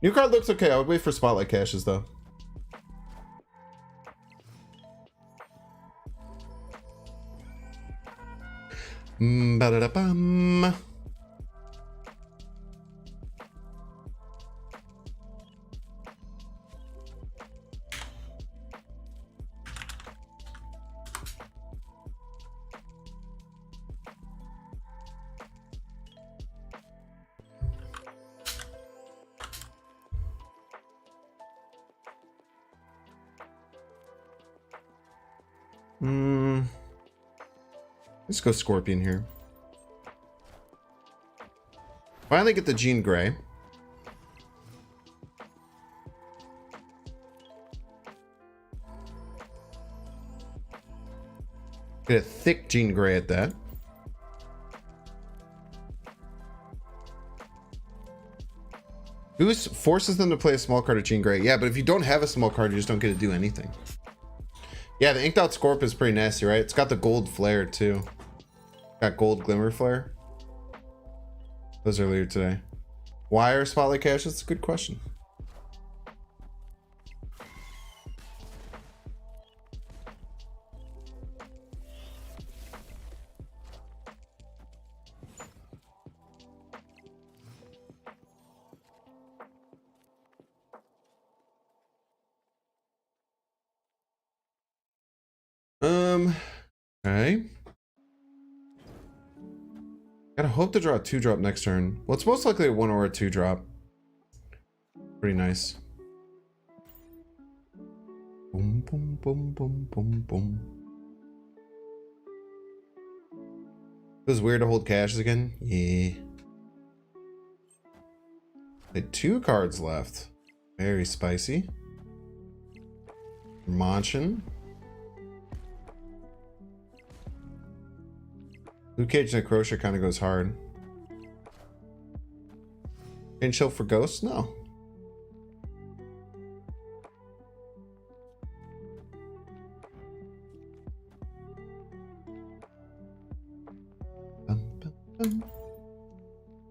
New card looks okay. I would wait for Spotlight caches though. Ba-da-da-bum. Let's go Scorpion here. Finally get the Jean Grey. Get a thick Jean Grey at that. Goose forces them to play a small card of Jean Grey. Yeah, but if you don't have a small card, you just don't get to do anything. Yeah, the Inked Out Scorp is pretty nasty, right? It's got the gold flare, too. Got gold glimmer flare. Those earlier today. Why are Spotlight caches? That's a good question. Okay. Gotta hope to draw a 2-drop next turn. Well, it's most likely a 1 or a 2-drop. Pretty nice. Boom, boom, boom, boom, boom, boom. Feels weird to hold caches again. Yeah. They had 2 cards left. Very spicy. Manchin. Luke Cage Necrosha kind of goes hard. Can chill for ghosts? No.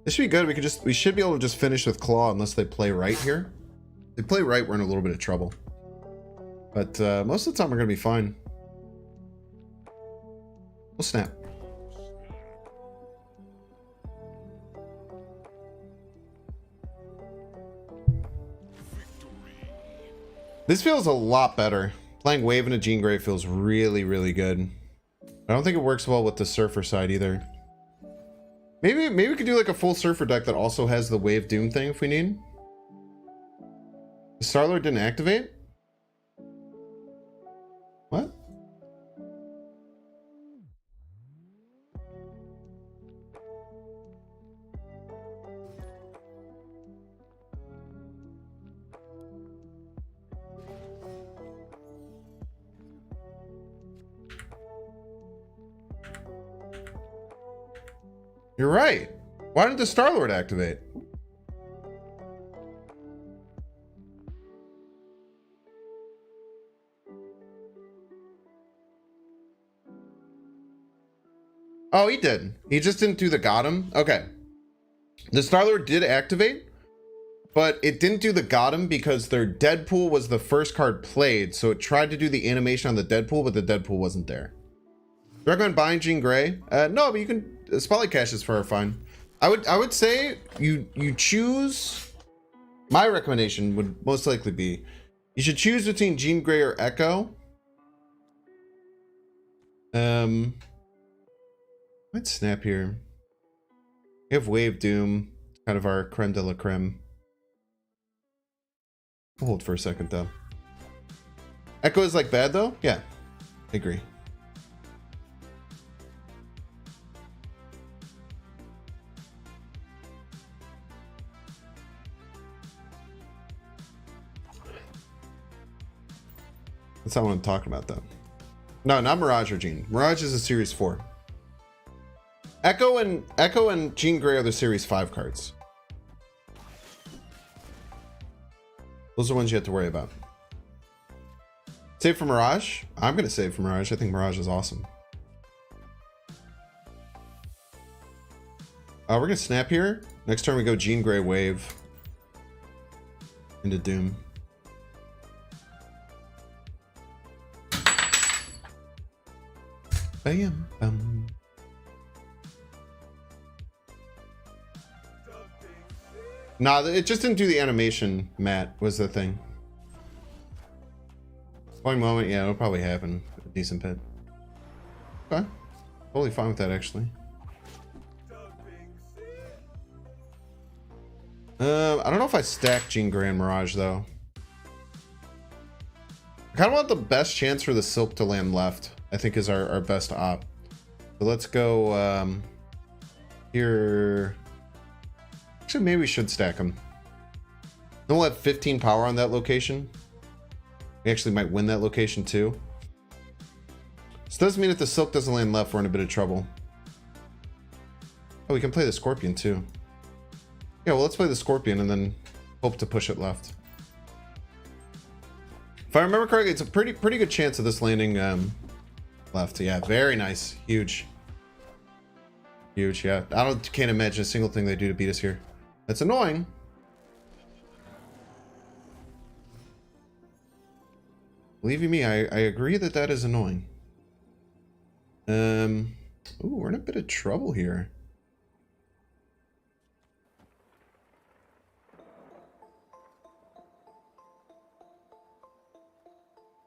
This should be good. We should be able to just finish with Claw unless they play right here. If they play right, we're in a little bit of trouble. But most of the time we're gonna be fine. We'll snap. This feels a lot better. Playing Wave into Jean Grey feels really, really good. I don't think it works well with the Surfer side either. Maybe we could do like a full Surfer deck that also has the Wave Doom thing if we need. The Starlord didn't activate? What? You're right. Why didn't the Starlord activate? Oh, he did. He just didn't do the got him. Okay. The Starlord did activate, but it didn't do the got him because their Deadpool was the first card played, so it tried to do the animation on the Deadpool, but the Deadpool wasn't there. Do you recommend buying Jean Grey? No, but you can Spotlight Caches for fine. I would say you choose. My recommendation would most likely be you should choose between Jean Grey or Echo. Let's snap here. We have Wave Doom, kind of our creme de la creme. I'll hold for a second though. Echo is like bad though? Yeah, I agree. That's not what I'm talking about though. No, not Mirage or Jean. Mirage is a Series 4. Echo and Jean Grey are the Series 5 cards. Those are ones you have to worry about. Save for Mirage? I'm gonna save for Mirage. I think Mirage is awesome. We're gonna snap here. Next turn we go Jean Grey Wave into Doom. Bam, bam. Nah, it just didn't do the animation, Matt, was the thing. One moment, yeah, it'll probably happen. A decent pit. Okay. Totally fine with that, actually. I don't know if I stack Jean Grey and Mirage, though. I kind of want the best chance for the Silk to land left. I think is our best op. So let's go here. Actually, maybe we should stack them. Then we'll have 15 power on that location. We actually might win that location too. This does mean if the Silk doesn't land left, we're in a bit of trouble. Oh, we can play the Scorpion too. Yeah, well, let's play the Scorpion and then hope to push it left. If I remember correctly, it's a pretty good chance of this landing left. Yeah, very nice. Huge. Huge, yeah. Can't imagine a single thing they do to beat us here. That's annoying. Believe you me, I agree that is annoying. Ooh, we're in a bit of trouble here.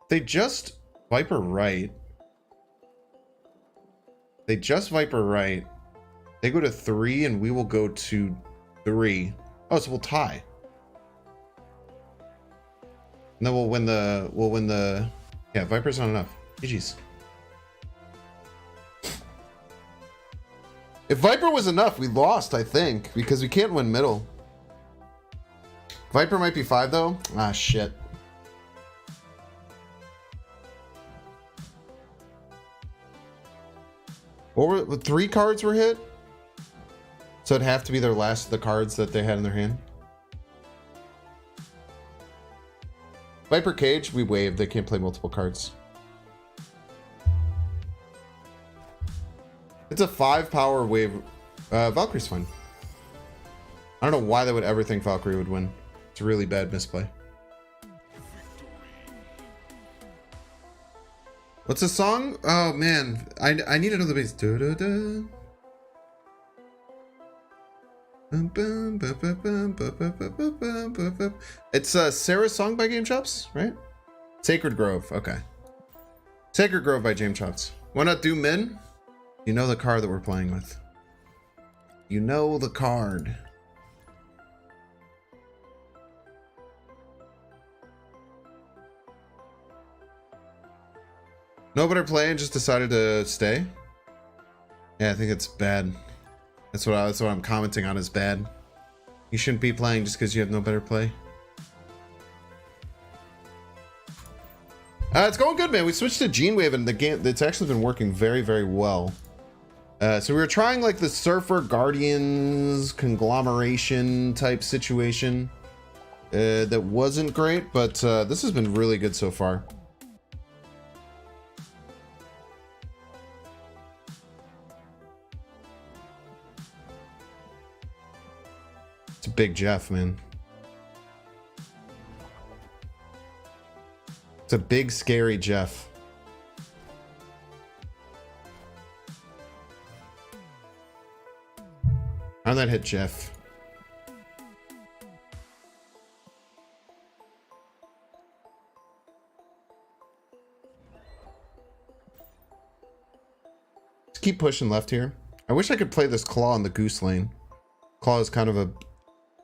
They just Viper right. They just Viper right. They go to 3 and we will go to 3. Oh, so we'll tie. And then we'll win the yeah, Viper's not enough. GG's. If Viper was enough, we lost, I think, because we can't win middle. Viper might be 5 though. Ah, shit. What were 3 cards were hit? So it'd have to be their last of the cards that they had in their hand. Viper Cage, we waived. They can't play multiple cards. It's a 5 power wave. Valkyrie's fine. I don't know why they would ever think Valkyrie would win. It's a really bad misplay. What's the song? Oh man, I need another bass. It's Sarah's song by Game Chops, right? Sacred Grove, okay. Sacred Grove by Game Chops. Why not do Min? You know the card that we're playing with. You know the card. No better play and just decided to stay. Yeah, I think it's bad. That's what I'm commenting on is bad. You shouldn't be playing just because you have no better play. It's going good, man. We switched to Gene Wave and the game, it's actually been working very, very well. So we were trying like the Surfer Guardians conglomeration type situation. That wasn't great, but this has been really good so far. It's a big Jeff, man. It's a big, scary Jeff. How'd that hit Jeff? Just keep pushing left here. I wish I could play this Claw in the Goose lane. Claw is kind of a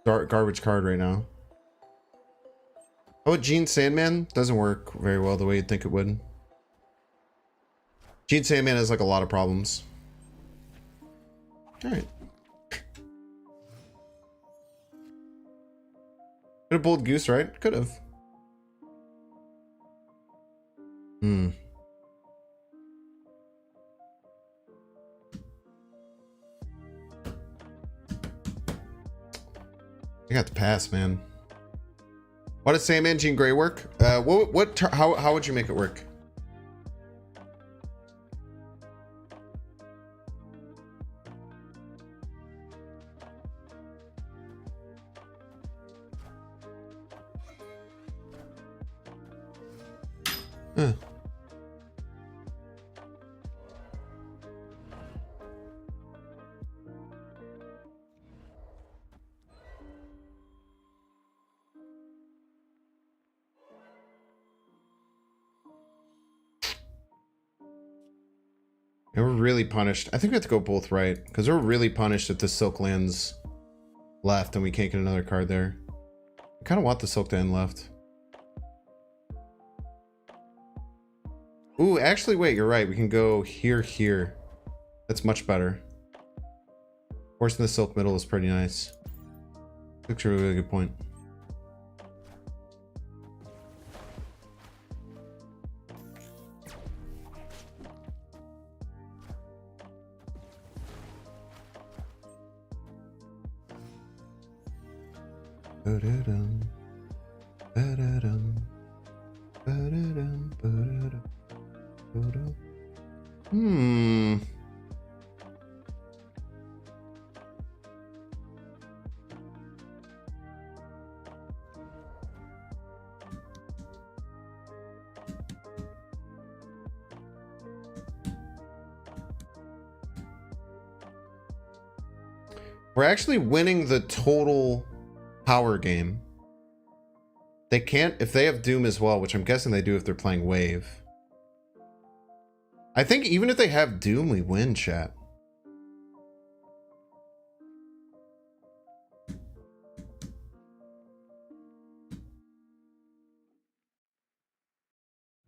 garbage card right now. Oh, Gene Sandman doesn't work very well the way you'd think it would. Gene Sandman has like a lot of problems. All right. Could have bowled Goose, right? Could have. I got to pass, man. Why does Sandman Jean Grey work? How would you make it work? They were really punished. I think we have to go both right, because we're really punished if the Silk lands left and we can't get another card there. I kind of want the Silk to end left. Ooh, actually, wait, you're right. We can go here, here. That's much better. Forcing the Silk middle is pretty nice. That's a really good point. Ba-da-dum, ba-da-dum, ba-da-dum, ba-da-dum, ba-da-dum. We're actually winning the total power game. They can't if they have Doom as well, which I'm guessing they do if they're playing Wave. I think even if they have Doom, we win, chat.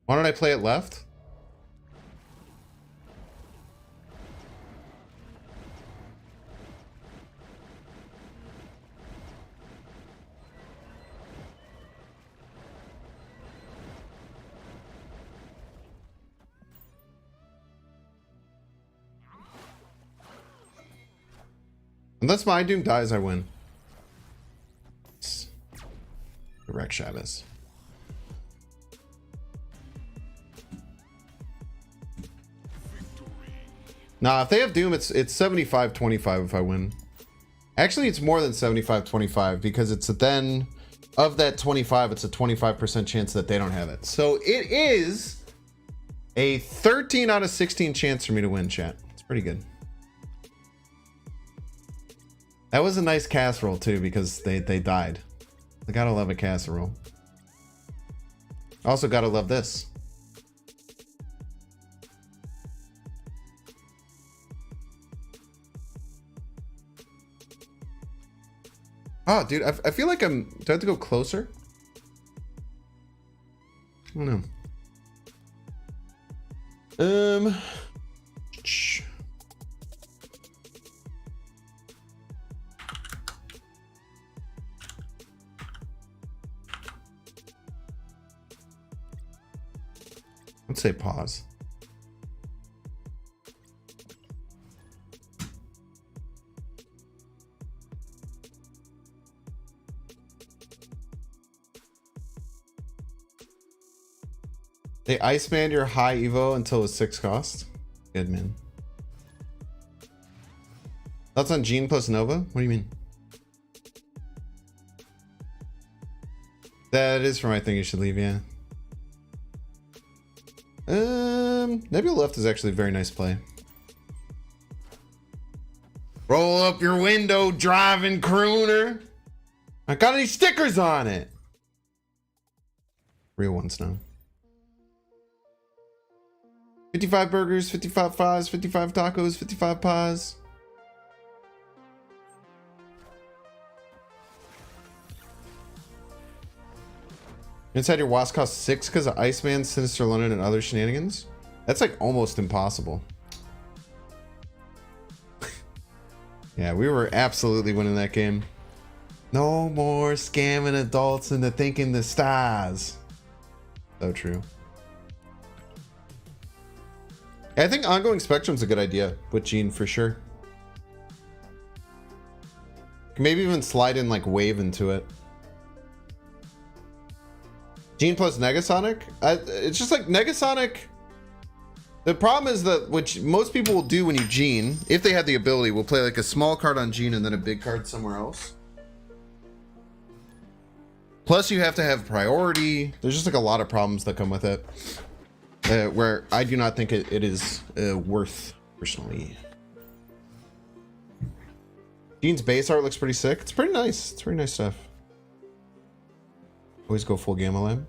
Why don't I play it left? Unless my Doom dies, I win. Wreck Shabbos. Nah, if they have Doom, it's 75-25 if I win. Actually, it's more than 75-25 because it's then of that 25, it's a 25% chance that they don't have it. So it is a 13 out of 16 chance for me to win, chat. It's pretty good. That was a nice casserole too because they died. I gotta love a casserole. Also gotta love this. Oh, dude, I feel like do I have to go closer? I don't know. Let's say pause. They Iceman your high Evo until it's 6 cost. Good, man. That's on Gene plus Nova? What do you mean? That is from I think you should leave, yeah. Nebula left is actually a very nice play. Roll up your window, driving crooner. I got any stickers on it? Real ones now. 55 burgers, 55 fries, 55 tacos, 55 pies. Inside your wasp costs 6 because of Iceman, Sinister London, and other shenanigans. That's like almost impossible. Yeah, we were absolutely winning that game. No more scamming adults into thinking the stars. So true. Yeah, I think ongoing spectrum's a good idea with Gene for sure. Maybe even slide in like wave into it. Gene plus Negasonic? It's just like Negasonic. The problem is that, which most people will do when you Gene, if they have the ability, will play like a small card on Gene and then a big card somewhere else. Plus you have to have priority. There's just like a lot of problems that come with it. Where I do not think it is worth, personally. Gene's base art looks pretty sick. It's pretty nice. It's pretty nice stuff. Always go full Gamma Lamb.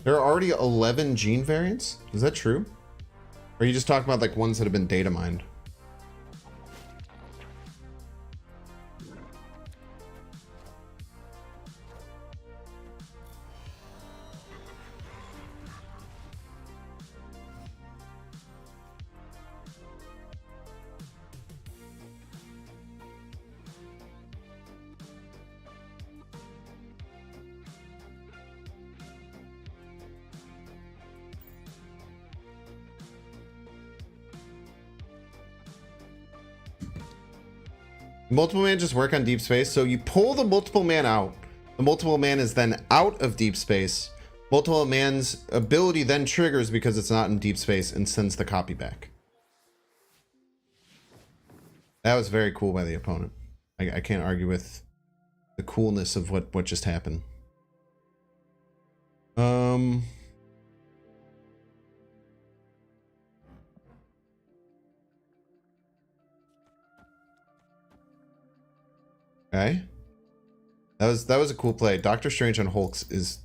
There are already 11 Gene variants? Is that true? Or are you just talking about like ones that have been data mined? Multiple man just work on deep space. So you pull the multiple man out. The multiple man is then out of deep space. Multiple man's ability then triggers because it's not in deep space and sends the copy back. That was very cool by the opponent. I can't argue with the coolness of what just happened. Okay. That was a cool play. Doctor Strange on Hulks is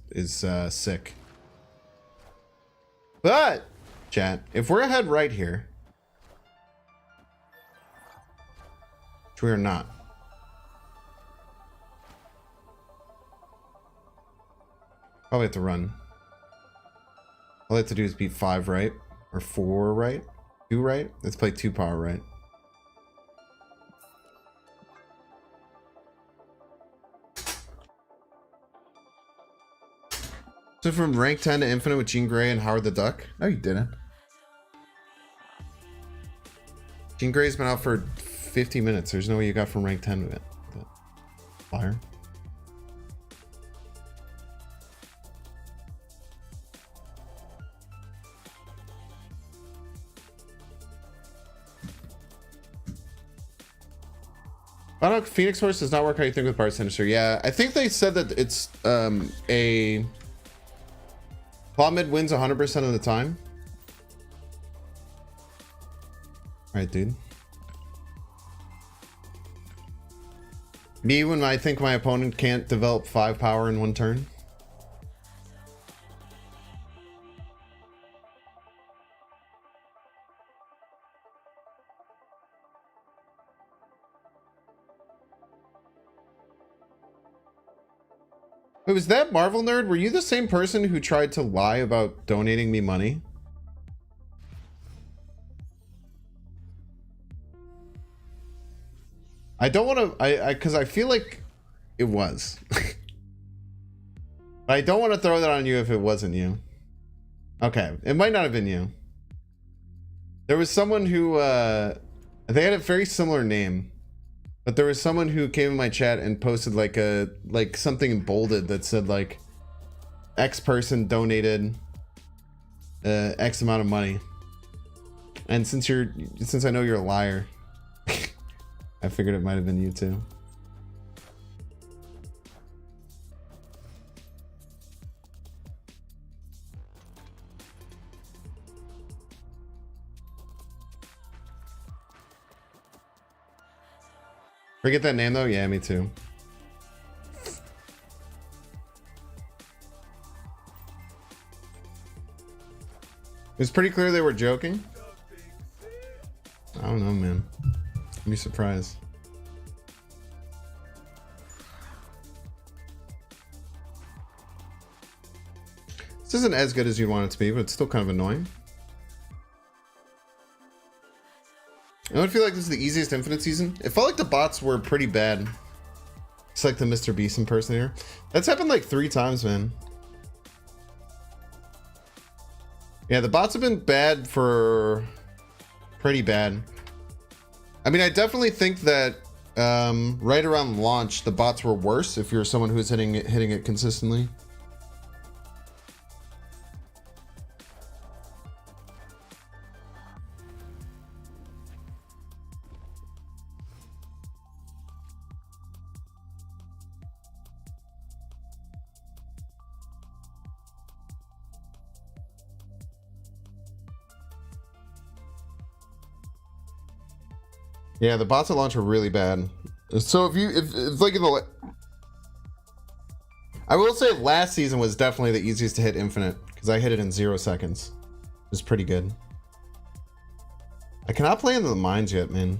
sick. But chat, if we're ahead right here, which we are not. Probably have to run. All I have to do is beat 5 right or 4 right, 2 right. Let's play 2 power right. So from rank 10 to infinite with Jean Grey and Howard the Duck? No, you didn't. Jean Grey's been out for 50 minutes. There's no way you got from rank 10 to it. Liar. I don't know, Phoenix Force does not work how you think with Bart Sinister. Yeah, I think they said that it's a Claw mid wins 100% of the time. Alright, dude. Me when I think my opponent can't develop 5 power in 1 turn. Wait, was that Marvel Nerd? Were you the same person who tried to lie about donating me money? I don't want to, because I feel like it was. I don't want to throw that on you if it wasn't you. Okay, it might not have been you. There was someone who, they had a very similar name, but there was someone who came in my chat and posted like something bolded that said like, X person donated X amount of money. And since I know you're a liar, I figured it might have been you too. Forget that name though? Yeah, me too. It's pretty clear they were joking. I don't know, man. I'd be surprised. This isn't as good as you'd want it to be, but it's still kind of annoying. I don't feel like this is the easiest Infinite season. It felt like the bots were pretty bad. It's like the Mr. Beast impersonator. That's happened like 3 times, man. Yeah, the bots have been bad for pretty bad. I mean, I definitely think that right around launch, the bots were worse if you're someone who's hitting it consistently. Yeah, the bots at launch are really bad. So if like in the, I will say last season was definitely the easiest to hit Infinite because I hit it in 0 seconds. It was pretty good. I cannot play into the mines yet, man.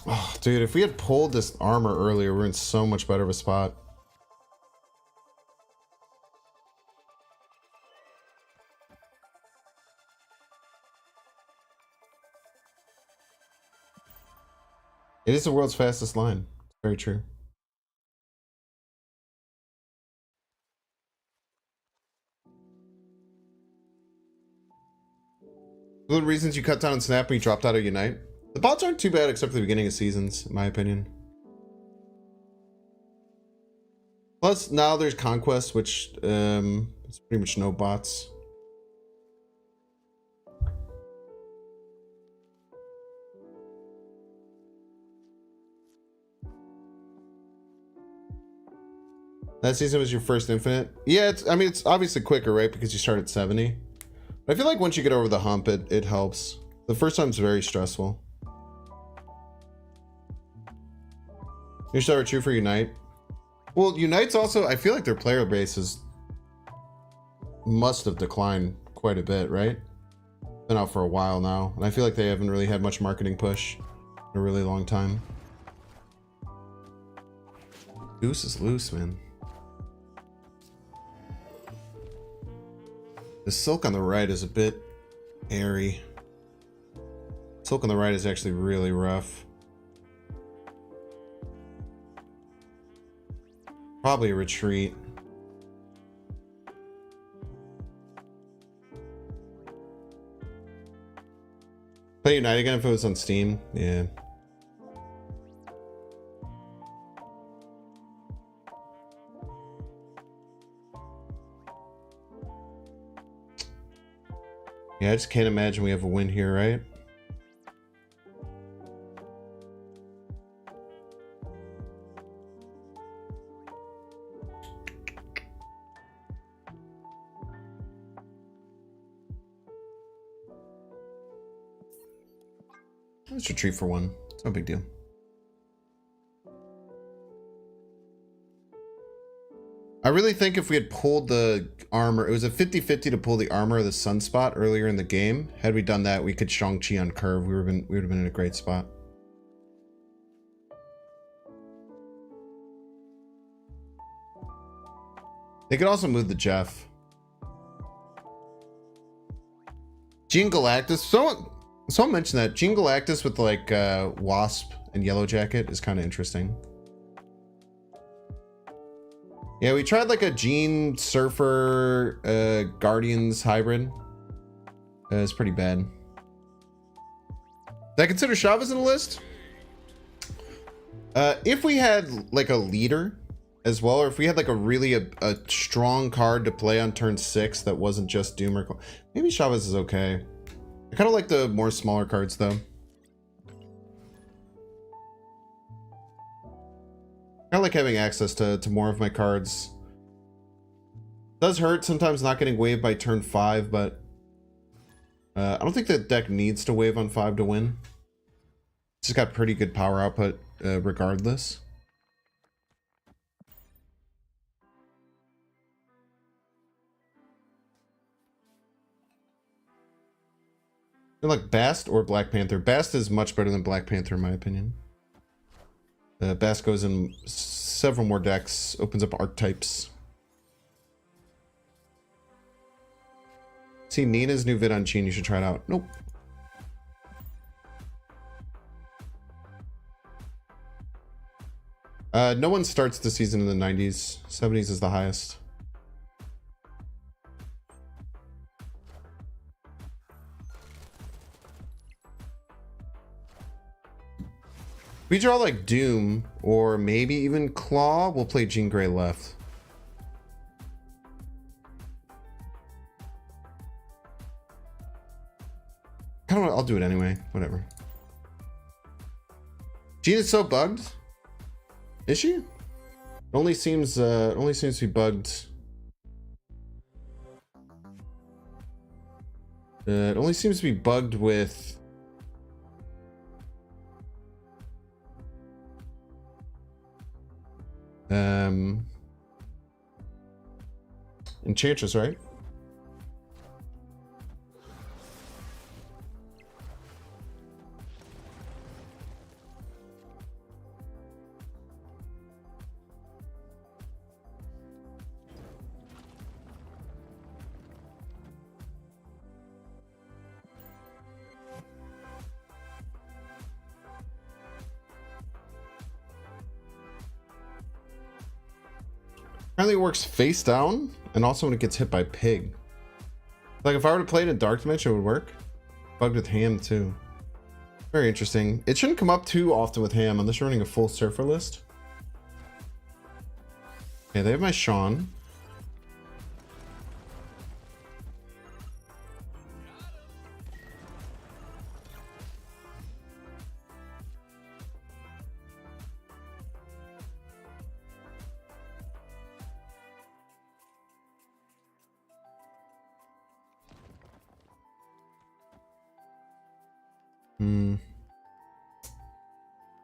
Oh, dude, if we had pulled this armor earlier, we're in so much better of a spot. It is the world's fastest line. Very true. One of the reasons you cut down on Snap and you dropped out of Unite. The bots aren't too bad except for the beginning of seasons, in my opinion. Plus, now there's Conquest, which it's pretty much no bots. That season was your first Infinite? Yeah, I mean, it's obviously quicker, right? Because you start at 70. But I feel like once you get over the hump, it helps. The first time's very stressful. Your start true for Unite. Well, Unite's also, I feel like their player bases must have declined quite a bit, right? Been out for a while now, and I feel like they haven't really had much marketing push in a really long time. Goose is loose, man. The silk on the right is a bit airy. Silk on the right is actually really rough. Probably a retreat. Play Unite again if it was on Steam. Yeah. Yeah, I just can't imagine we have a win here, right? Let's retreat for one. It's no big deal. I really think if we had pulled the armor, it was a 50-50 to pull the armor of the sunspot earlier in the game. Had we done that, we could Shang-Chi on curve. We would have been in a great spot. They could also move the Jeff. Gene Galactus. Someone mentioned that Gene Galactus with like Wasp and Yellow Jacket is kind of interesting. Yeah, we tried like a Gene Surfer Guardians hybrid. It's pretty bad. Did I consider Chavez in the list? If we had like a leader as well, or if we had like a strong card to play on turn 6 that wasn't just Doom or... Maybe Chavez is okay. I kind of like the more smaller cards though. I like having access to more of my cards. Does hurt sometimes not getting waived by turn 5, but I don't think the deck needs to wave on 5 to win. It's just got pretty good power output regardless. I like Bast or Black Panther. Bast is much better than Black Panther in my opinion. Bast goes in several more decks, opens up archetypes. See Nina's new vid on Gene, you should try it out. Nope. No one starts the season in the 90s. 70s is the highest. We draw like Doom or maybe even Claw. We'll play Jean Grey left. Kind of, I'll do it anyway. Whatever. Jean is so bugged. Is she? It only seems to be bugged. It only seems to be bugged with Enchantress, right? Apparently it works face down and also when it gets hit by pig. Like if I were to play it in Dark Dimension, it would work. Bugged with Ham too. Very interesting. It shouldn't come up too often with Ham unless you're running a full Surfer list. Okay, they have my Sean.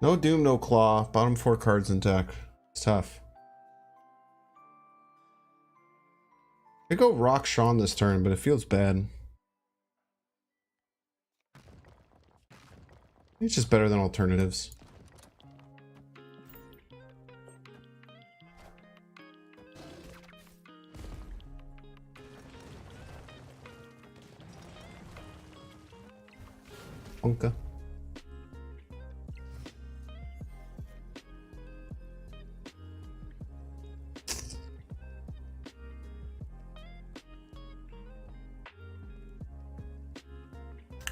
No Doom, no Claw. Bottom 4 cards in deck. It's tough. I go Rock Sean this turn, but it feels bad. It's just better than alternatives. Onka.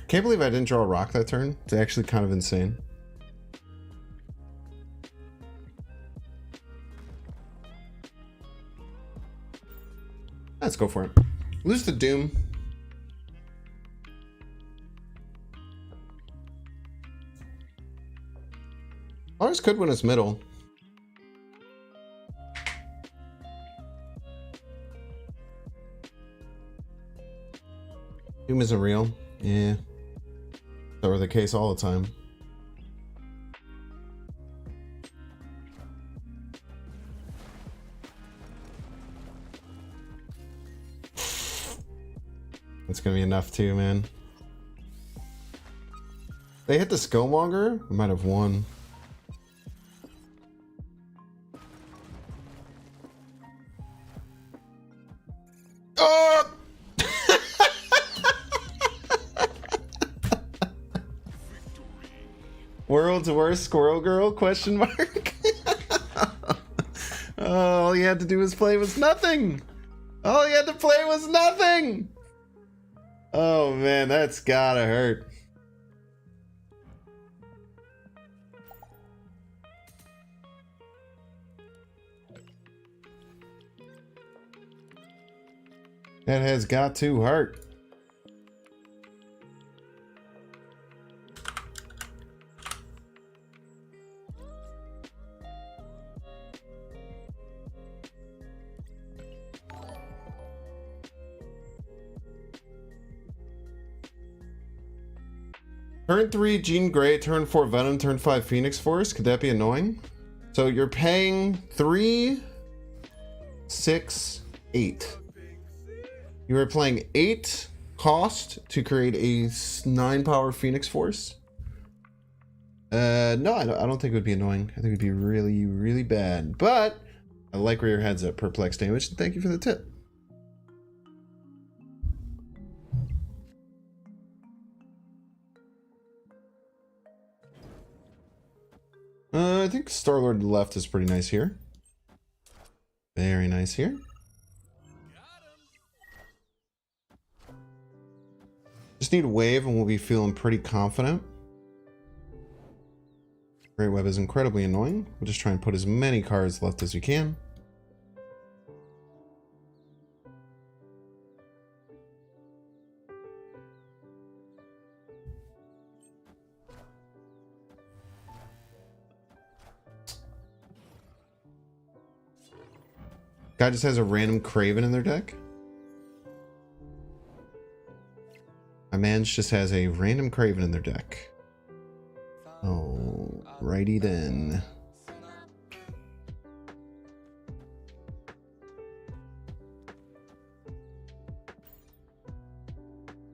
Can't believe I didn't draw a rock that turn. It's actually kind of insane. Let's go for it. Lose the Doom. Lars could win his middle. Doom isn't real. Yeah. That were the case all the time. That's gonna be enough too, man. They hit the Skillmonger? We might have won. Oh! World's worst squirrel girl? Question mark. All he had to do was play was nothing. All he had to play was nothing. Oh man, that's gotta hurt. That has got to hurt. Turn 3 Jean Grey, turn 4 Venom, turn 5 Phoenix Force. Could that be annoying? So you're paying 3, 6, 8. You are playing 8 cost to create a 9 power Phoenix Force. No, I don't think it would be annoying. I think it would be really, really bad. But I like where your head's at, Perplex Damage. Thank you for the tip. I think Star-Lord left is pretty nice here. Very nice here. Just need a wave and we'll be feeling pretty confident. Great Web is incredibly annoying. We'll just try and put as many cards left as we can. Guy just has a random Craven in their deck. My man just has a random Craven in their deck. Oh, righty then.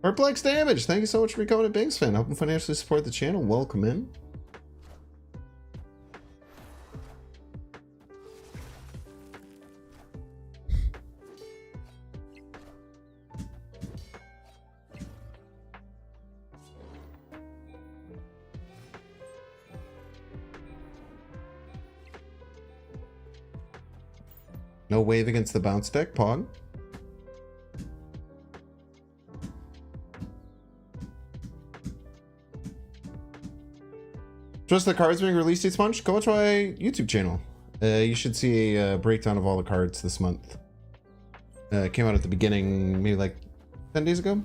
Perplex Damage, thank you so much for becoming a Banks fan. Helping financially support the channel. Welcome in. No wave against the bounce deck, Pog. Just the cards being released each month? Go watch my YouTube channel. You should see a breakdown of all the cards this month. It came out at the beginning, maybe like 10 days ago.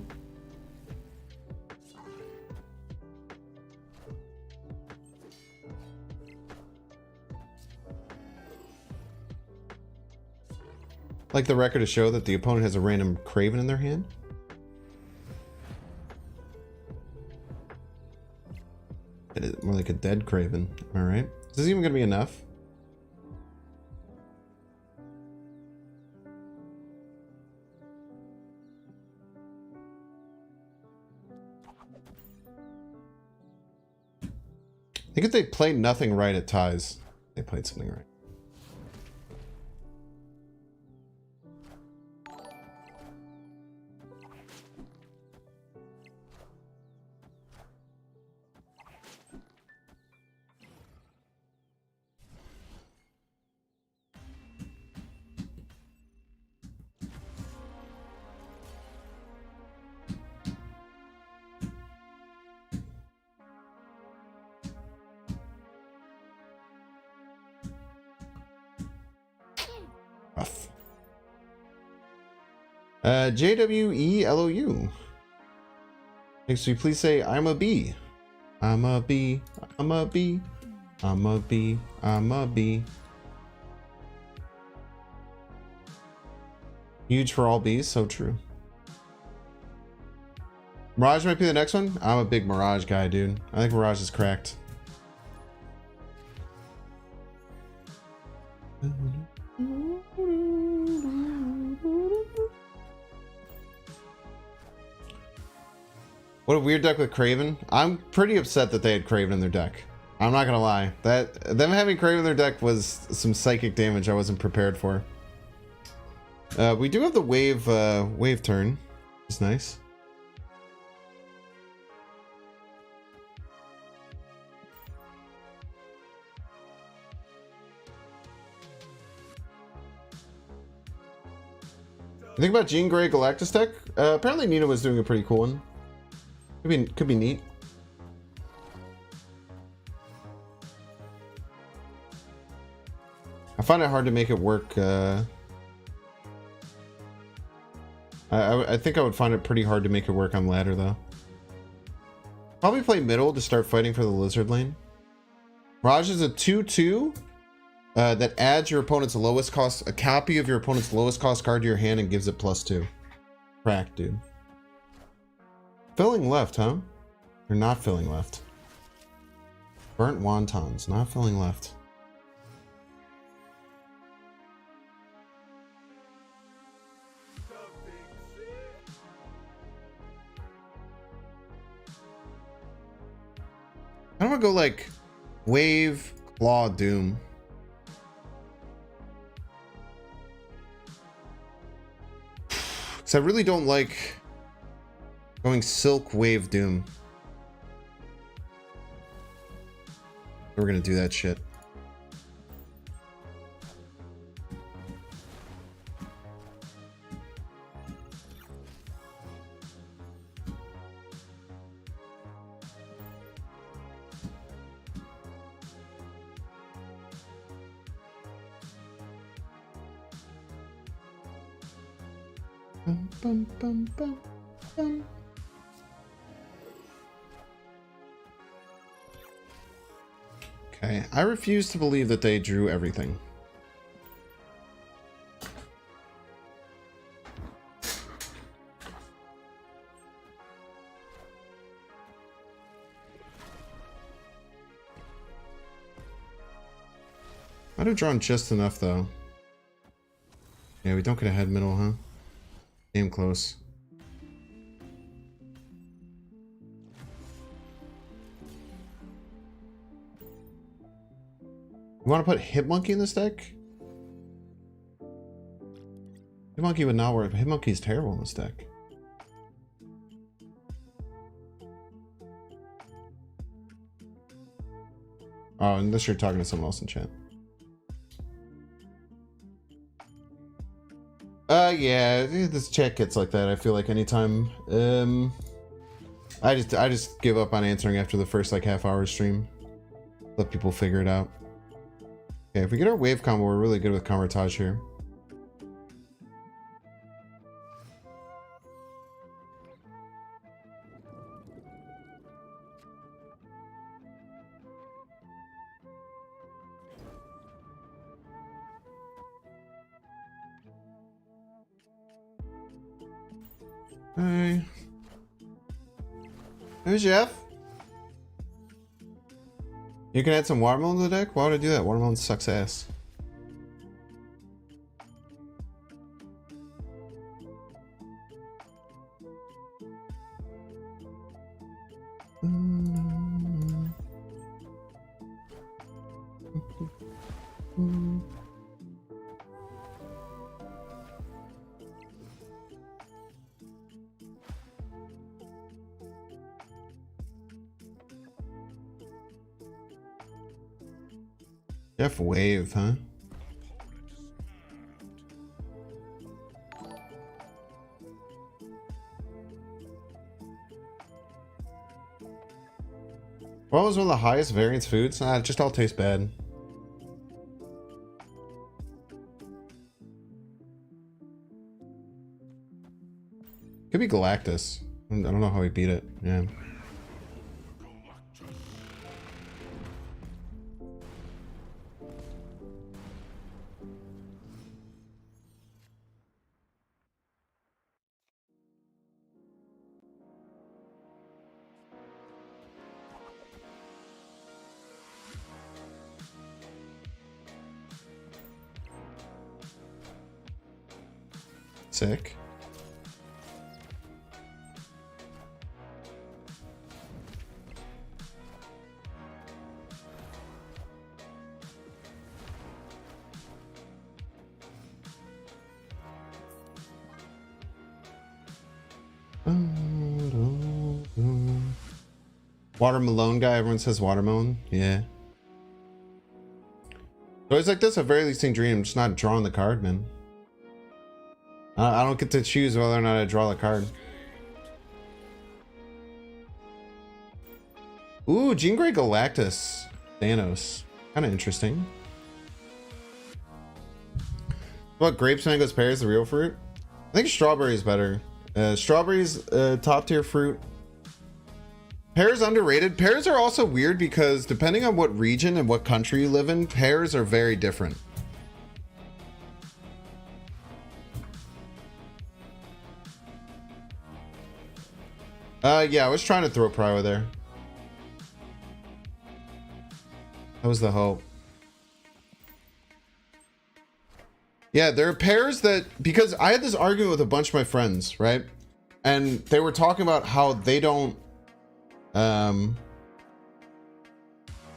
Like the record to show that the opponent has a random Craven in their hand. It is more like a dead Craven. Am I right? Is this even going to be enough? I think if they played nothing right at ties, they played something right. Rough. JWELOU. Next, we please say, I'm a bee. I'm a bee. I'm a bee. I'm a bee. I'm a bee. Huge for all bees, so true. Mirage might be the next one. I'm a big Mirage guy, dude. I think Mirage is cracked. What a weird deck with Craven. I'm pretty upset that they had Craven in their deck. I'm not gonna lie. Them having Craven in their deck was some psychic damage I wasn't prepared for. We do have the wave turn. It's nice. You think about Jean Grey Galactus deck? Apparently Nina was doing a pretty cool one. Could be neat. I find it hard to make it work. I think I would find it pretty hard to make it work on ladder though. Probably play middle to start fighting for the lizard lane. Raj is a 2/2 that adds your opponent's lowest cost, a copy of your opponent's lowest cost card to your hand and gives it +2. Crack, dude. Filling left, huh? You're not filling left. Burnt wontons, not filling left. I don't want to go like Wave, Claw, Doom. Because I really don't like going Silk, Wave, Doom. We're going to do that shit. Bum, bum, bum, bum, bum. Okay, I refuse to believe that they drew everything. Might have drawn just enough though. Yeah, we don't get ahead middle, huh? Game close. You want to put Hitmonkey in this deck? Hitmonkey would not work. Hitmonkey is terrible in this deck. Oh, unless you're talking to someone else in chat. Yeah, this chat gets like that. I feel like anytime. I just give up on answering after the first like half-hour stream. Let people figure it out. Okay, if we get our wave combo, we're really good with Kamar-Taj here. Hey. Hey, Jeff. You can add some watermelon to the deck? Why would I do that? Watermelon sucks ass. Jeff Wave, huh? What was one of the highest variance foods? Nah, it just all tastes bad. Could be Galactus. I don't know how he beat it. Yeah. Sick. Watermelon guy. Everyone says watermelon. Yeah. So it's like this, a very leasing dream. I'm just not drawing the card, man. I don't get to choose whether or not I draw the card. Ooh, Jean Grey Galactus. Thanos. Kind of interesting. What, grapes, mangoes, pears, the real fruit? I think strawberry is better. Strawberries, top tier fruit. Pears underrated. Pears are also weird because depending on what region and what country you live in, pears are very different. Yeah, I was trying to throw Prio there. That was the hope. Yeah, there are pairs that, because I had this argument with a bunch of my friends, right? And they were talking about how they don't,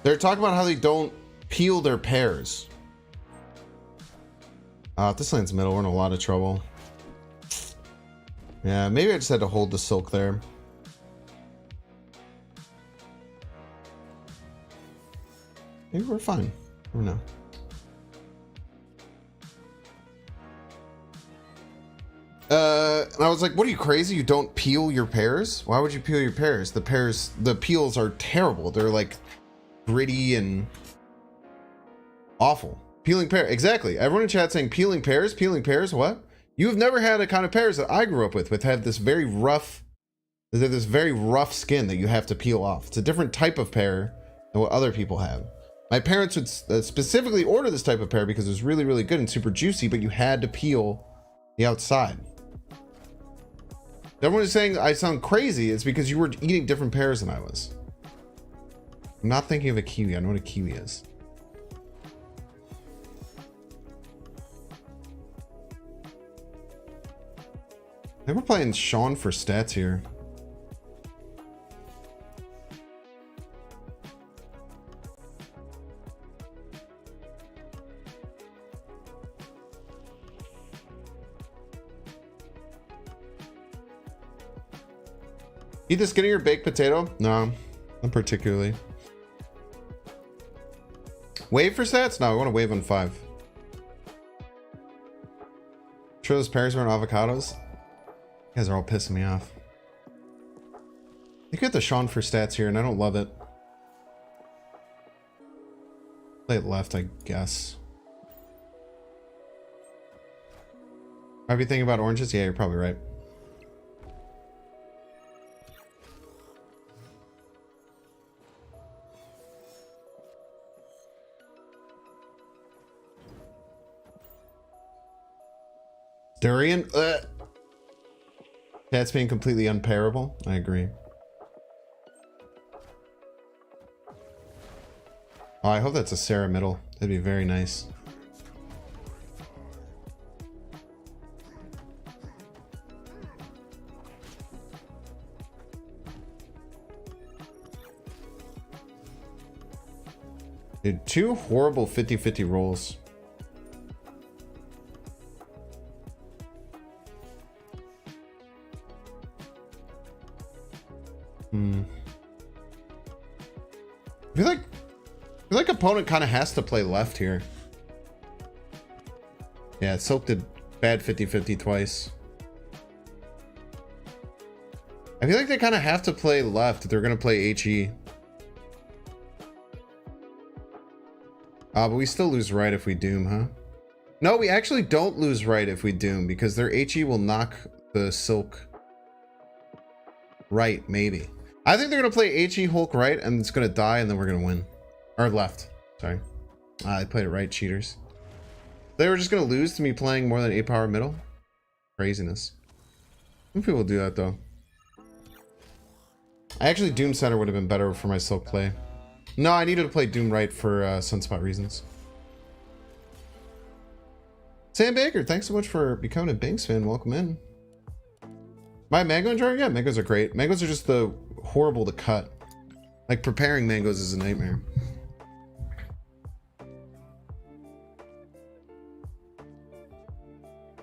they're talking about how they don't peel their pears. If this land's middle, we're in a lot of trouble. Yeah, maybe I just had to hold the silk there. Maybe we're fine. I don't know. And I was like, what are you, crazy? You don't peel your pears? Why would you peel your pears? The peels are terrible. They're like gritty and awful. Peeling pear, exactly. Everyone in chat saying peeling pears, what? You've never had a kind of pears that I grew up with have this very rough, skin that you have to peel off. It's a different type of pear than what other people have. My parents would specifically order this type of pear because it was really, really good and super juicy, but you had to peel the outside. Everyone is saying I sound crazy. It's because you were eating different pears than I was. I'm not thinking of a kiwi. I know what a kiwi is. I think we're playing Sean for stats here. Eat the skinnier baked potato? No, not particularly. Wave for stats? No, I want to wave on 5. Sure those pears weren't avocados? You guys are all pissing me off. You get the Sean for stats here, and I don't love it. Play it left, I guess. Might be thinking about oranges? Yeah, you're probably right. Durian? That's being completely unpairable. I agree. Oh, I hope that's a Sarah middle. That'd be very nice. Dude, 2 horrible 50-50 rolls. I feel like opponent kind of has to play left here. Yeah, Silk did bad 50-50 twice. I feel like they kind of have to play left if they're going to play HE. But we still lose right if we doom, huh? No, we actually don't lose right if we doom because their HE will knock the Silk right, maybe. I think they're going to play HE Hulk right and it's going to die and then we're going to win. Or left. Sorry. They played it right, cheaters. They were just going to lose to me playing more than 8 power middle? Craziness. Some people do that though. I actually Doom Center would have been better for my Silk play. No, I needed to play Doom right for Sunspot reasons. Sam Baker, thanks so much for becoming a Binks fan. Welcome in. My mango enjoyer? Yeah, mangoes are great. Mangoes are just horrible to cut. Like preparing mangoes is a nightmare.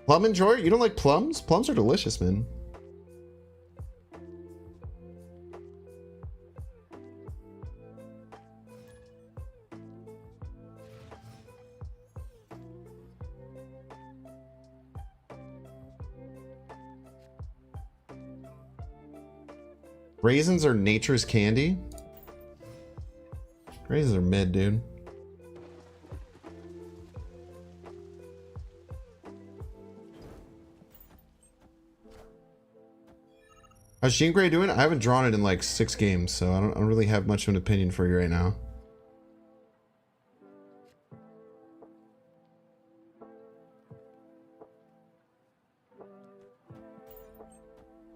Plum enjoyer? You don't like plums? Plums are delicious, man. Raisins are nature's candy. Raisins are mid, dude. How's Jean Grey doing? I haven't drawn it in like 6 games, so I don't really have much of an opinion for you right now.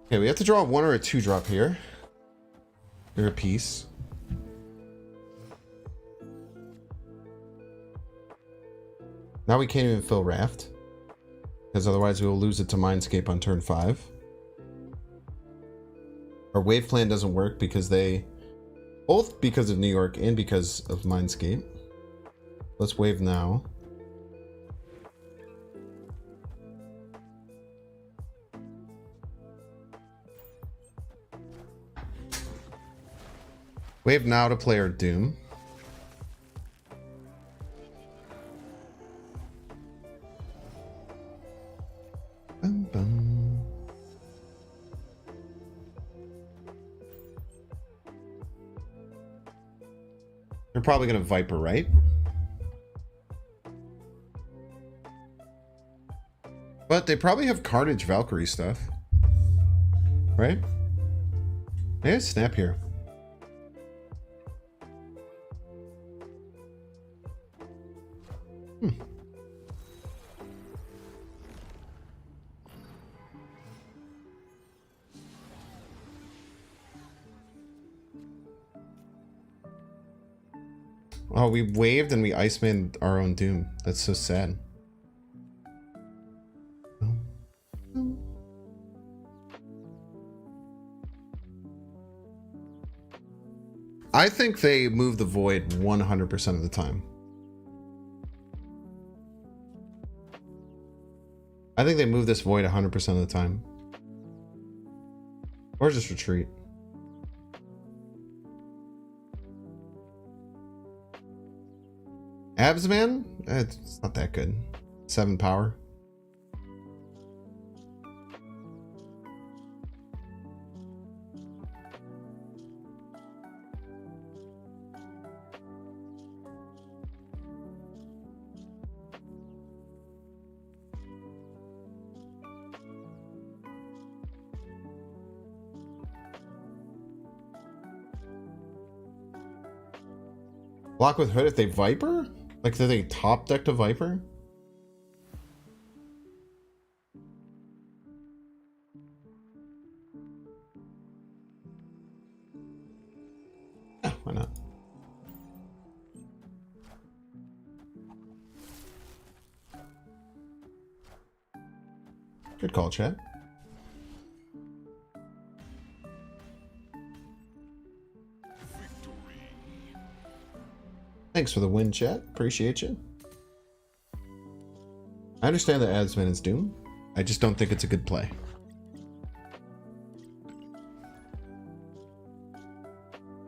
Okay, we have to draw a 1 or a 2 drop here. Or a piece. Now we can't even fill Raft. Because otherwise we will lose it to Mindscape on turn 5. Our wave plan doesn't work because they... Both because of New York and because of Mindscape. Let's wave now. Wave now to play our Doom. Bum, bum. They're probably gonna Viper, right? But they probably have Carnage Valkyrie stuff. Right? Yeah, snap here. Oh, we waved and we Iceman our own Doom. That's so sad. I think they move the Void 100% of the time. I think they move this Void 100% of the time. Or just retreat. Absman? It's not that good. 7 power. Block with Hood if they Viper? Like, do they top deck to Viper? Yeah, why not? Good call, chat. Thanks for the win, chat. Appreciate you. I understand that Adsman is Doom. I just don't think it's a good play.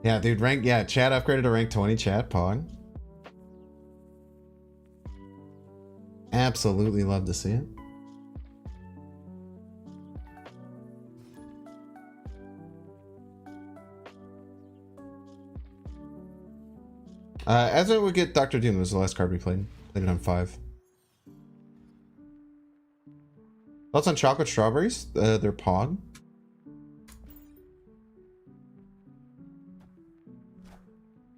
Yeah, dude, rank... Yeah, chat upgraded to rank 20, chat, Pog. Absolutely love to see it. Adsman would get Dr. Doom. Was the last card we played. Played it on 5. Thoughts on chocolate strawberries? They're Pog.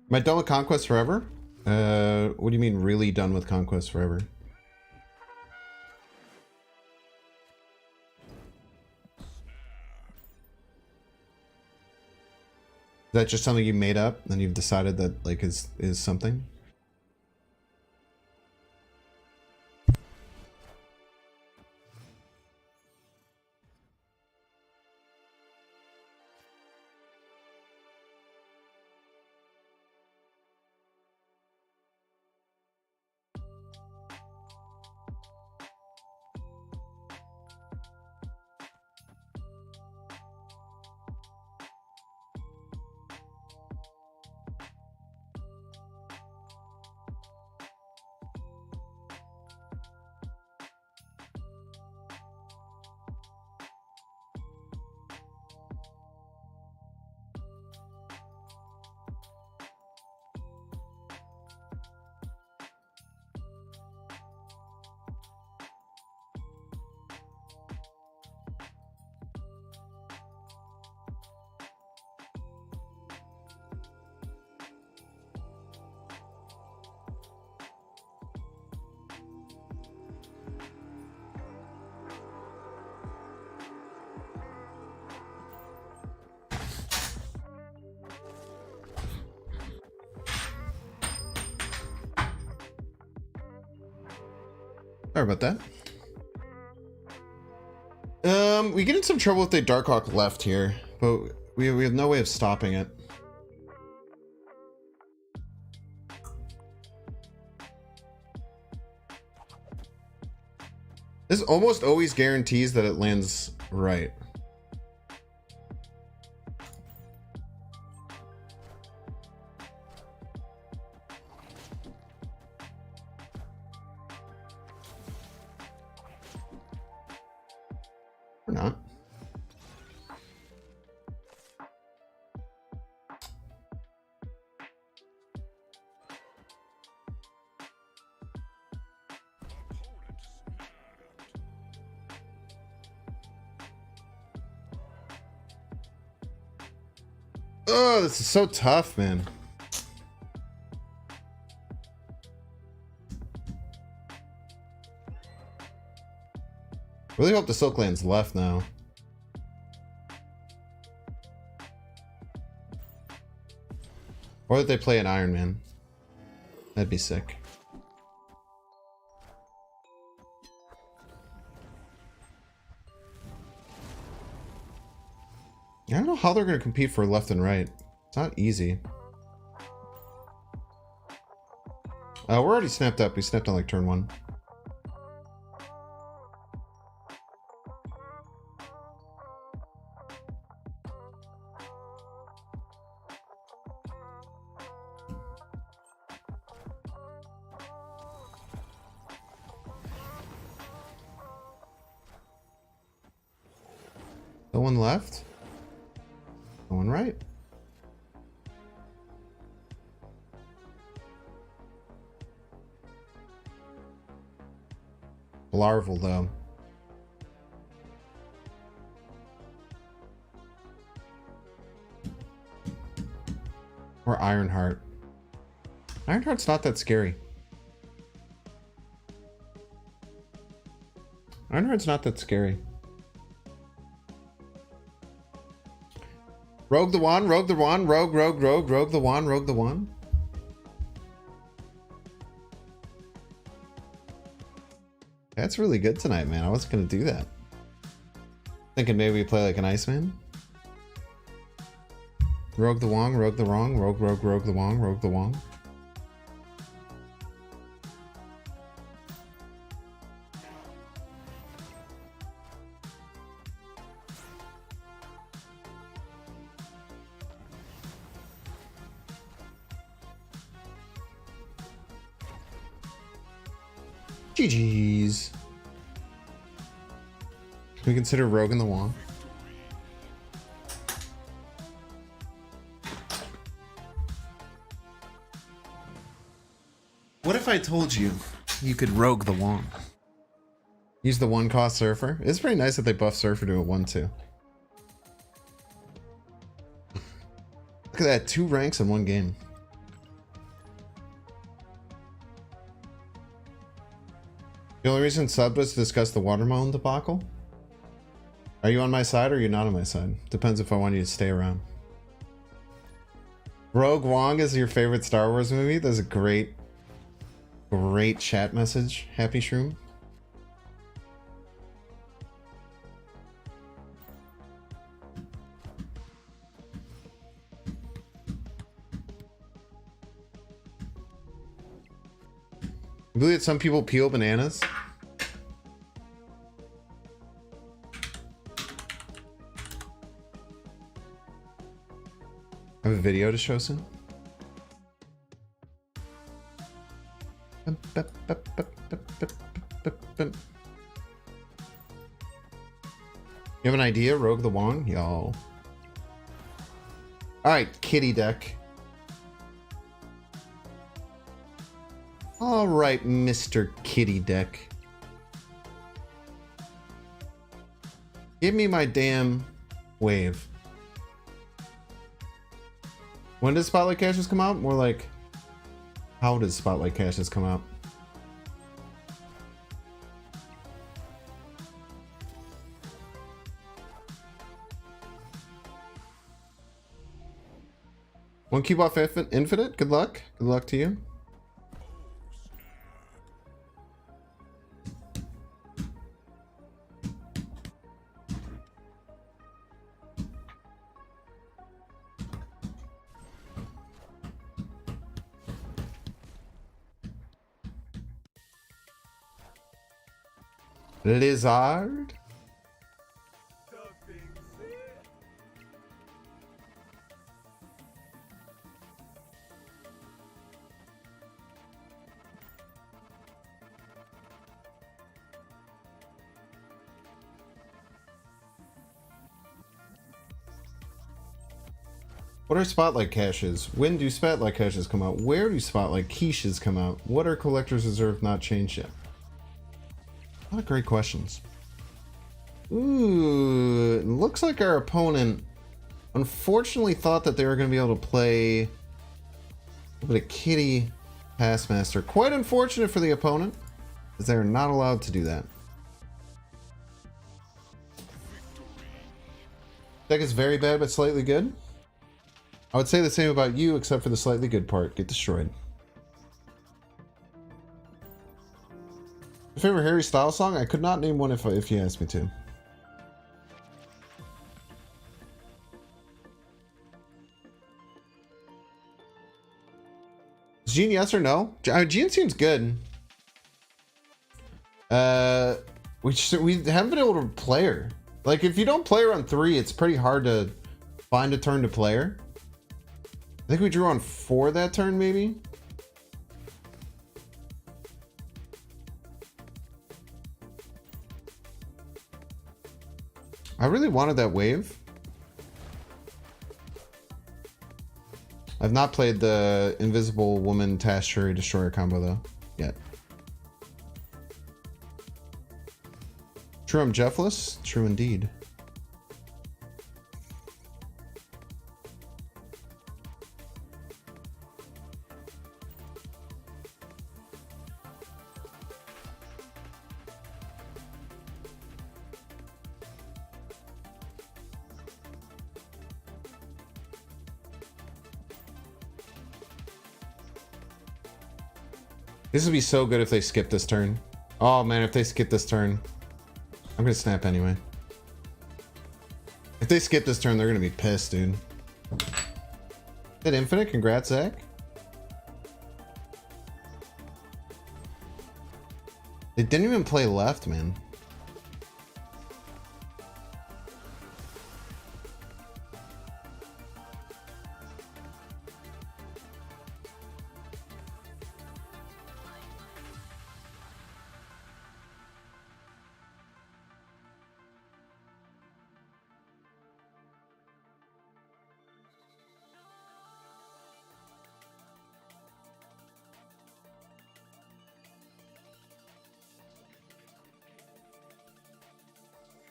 Am I done with Conquest Forever? What do you mean really done with Conquest Forever? Is that just something you made up and you've decided that like is something? Sorry about that. We get in some trouble if they Darkhawk left here, but we have no way of stopping it. This almost always guarantees that it lands right. Or not. Oh, this is so tough, man. Really hope the Silk lands left now. Or that they play an Iron Man. That'd be sick. I don't know how they're going to compete for left and right. It's not easy. We're already snapped up. We snapped on like turn 1. No one left? No one right? Larval, though. Or Ironheart. Ironheart's not that scary. Ironheart's not that scary. Rogue the Wand, Rogue the Wand, Rogue the Wand, Rogue the Wand. That's really good tonight, man. I wasn't gonna do that. Thinking maybe we play like an Iceman. Rogue the Wong, Rogue the Wrong, Rogue the Wong, Rogue the Wong. GG's. Can we consider Rogue in the Wong? What if I told you you could Rogue the Wong? Use the 1-cost Surfer. It's pretty nice that they buff Surfer to a 1-2. Look at that, 2 ranks in 1 game. The only reason sub was to discuss the watermelon debacle. Are you on my side or are you not on my side? Depends if I want you to stay around. Rogue Wong is your favorite Star Wars movie? That's a great chat message. Happy Shroom. I believe that some people peel bananas. I have a video to show soon. You have an idea, Rogue the Wong? Yo. Alright, kitty deck. Alright, Mr. Kitty Deck. Give me my damn wave. When does Spotlight Caches come out? More like, how does Spotlight Caches come out? One keep off Infinite? Good luck. Good luck to you. Lizard. What are spotlight caches? When do spotlight caches come out? Where do spotlight quiches come out? What are collector's reserve not changed yet? A lot of great questions. Ooh, it looks like our opponent unfortunately thought that they were going to be able to play a little bit of Kitty Passmaster. Quite unfortunate for the opponent, as they are not allowed to do that. Deck is very bad but slightly good. I would say the same about you, except for the slightly good part. Get destroyed. Your favorite Harry Styles song? I could not name one if you asked me to. Is Gene yes or no? Gene seems good. We haven't been able to play her. Like, if you don't play her on 3, it's pretty hard to find a turn to play her. I think we drew on 4 that turn, maybe? I really wanted that wave. I've not played the Invisible Woman Tashuri Destroyer combo, though, yet. True, I'm Jeffless? True indeed. This would be so good if they skip this turn. Oh man, if they skip this turn. I'm gonna snap anyway. If they skip this turn, they're gonna be pissed, dude. Hit infinite, congrats, Zach. They didn't even play left, man.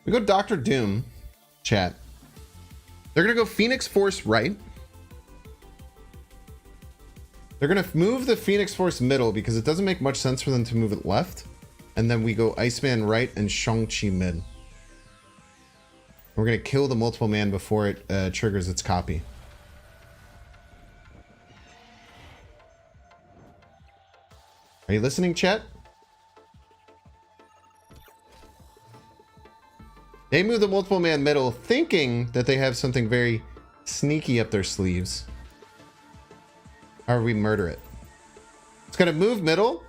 We go Dr. Doom, chat. They're going to go Phoenix Force right. They're going to move the Phoenix Force middle because it doesn't make much sense for them to move it left. And then we go Iceman right and Shang-Chi mid. We're going to kill the multiple man before it triggers its copy. Are you listening, chat? They move the multiple man middle thinking that they have something very sneaky up their sleeves. Or we murder it. It's going to move middle.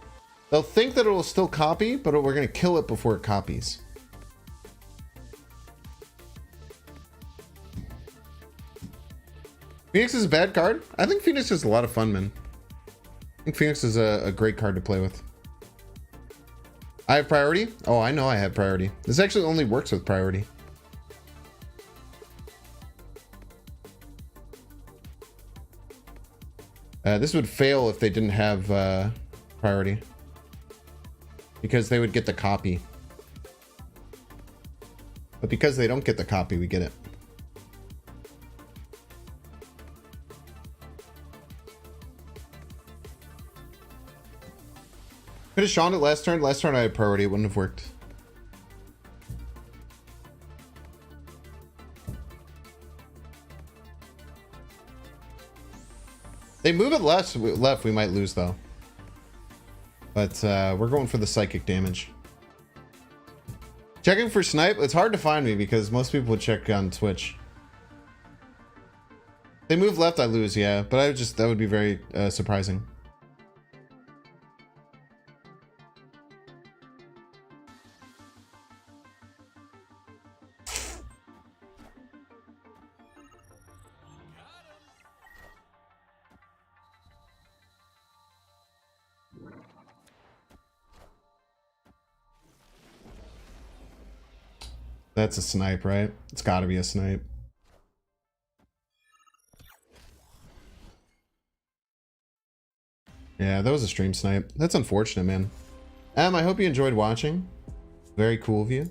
They'll think that it will still copy, but we're going to kill it before it copies. Phoenix is a bad card? I think Phoenix is a lot of fun, man. I think Phoenix is a great card to play with. I have priority? Oh, I know I have priority. This actually only works with priority. This would fail if they didn't have priority. Because they would get the copy. But because they don't get the copy, we get it. Could have Shawned it last turn. Last turn I had priority. It wouldn't have worked. They move it left, we might lose though. But we're going for the psychic damage. Checking for snipe. It's hard to find me because most people would check on Twitch. They move left, I lose, yeah. But that would be very surprising. That's a snipe, right? It's gotta be a snipe. Yeah, that was a stream snipe. That's unfortunate, man. I hope you enjoyed watching. Very cool of you.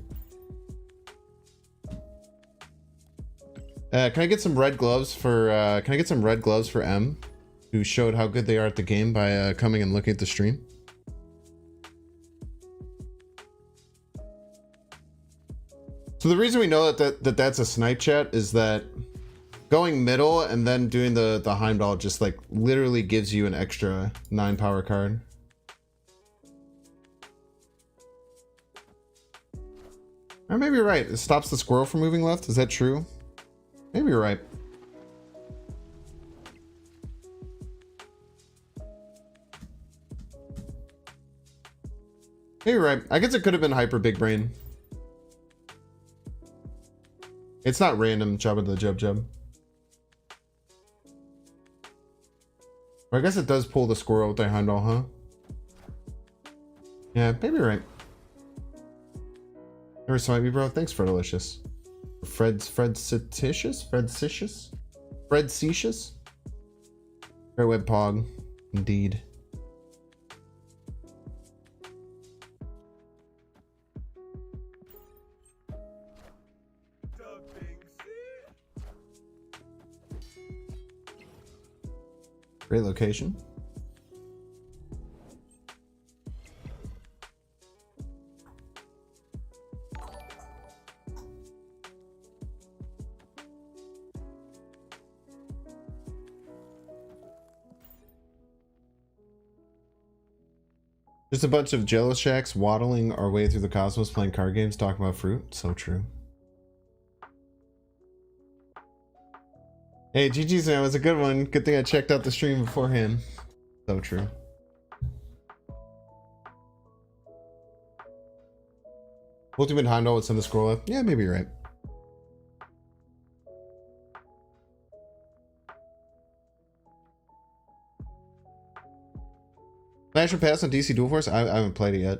Can I get some red gloves for M, who showed how good they are at the game by coming and looking at the stream? So the reason we know that's a snipe, chat, is that going middle and then doing the Heimdall just like literally gives you an extra 9 power card. Or maybe you're right. It stops the squirrel from moving left. Is that true? Maybe you're right. Maybe you're right. I guess it could have been hyper big brain. It's not random. Jabba the Jub Jub. Or I guess it does pull the squirrel with the Heimdall, huh? Yeah, maybe you're right. Never saw me, bro. Thanks for delicious. Fred Cititious? Fred Cetious? Great web pog. Indeed. Great location. Just a bunch of Jello Shacks waddling our way through the cosmos playing card games talking about fruit. So true. Hey, GG's, man, it was a good one. Good thing I checked out the stream beforehand. So true. Ultimate Heimdall would send the scroll up. Yeah, maybe you're right. Smash or pass on DC Dual Force? I haven't played it yet.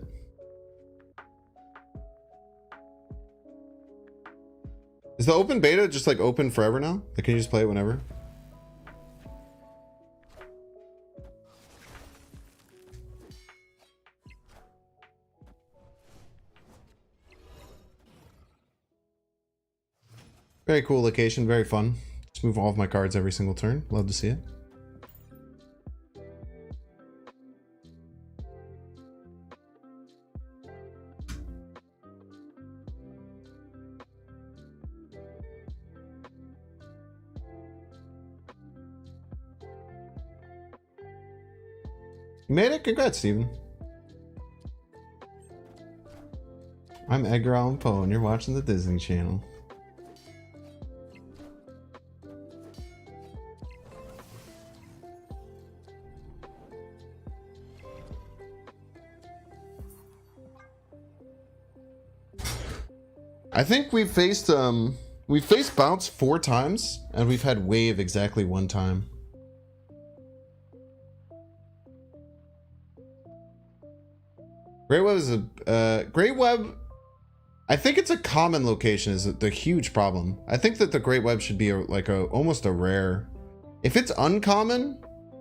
Is the open beta just like open forever now? Like, can you just play it whenever? Very cool location, very fun. Just move all of my cards every single turn. Love to see it. You made it? Congrats, Steven. I'm Edgar Allan Poe and you're watching the Disney Channel. I think we've faced bounce 4 times and we've had wave exactly 1 time. Great Web is a Great Web. I think it's a common location is the huge problem. I think that the Great Web should be almost a rare. If it's uncommon,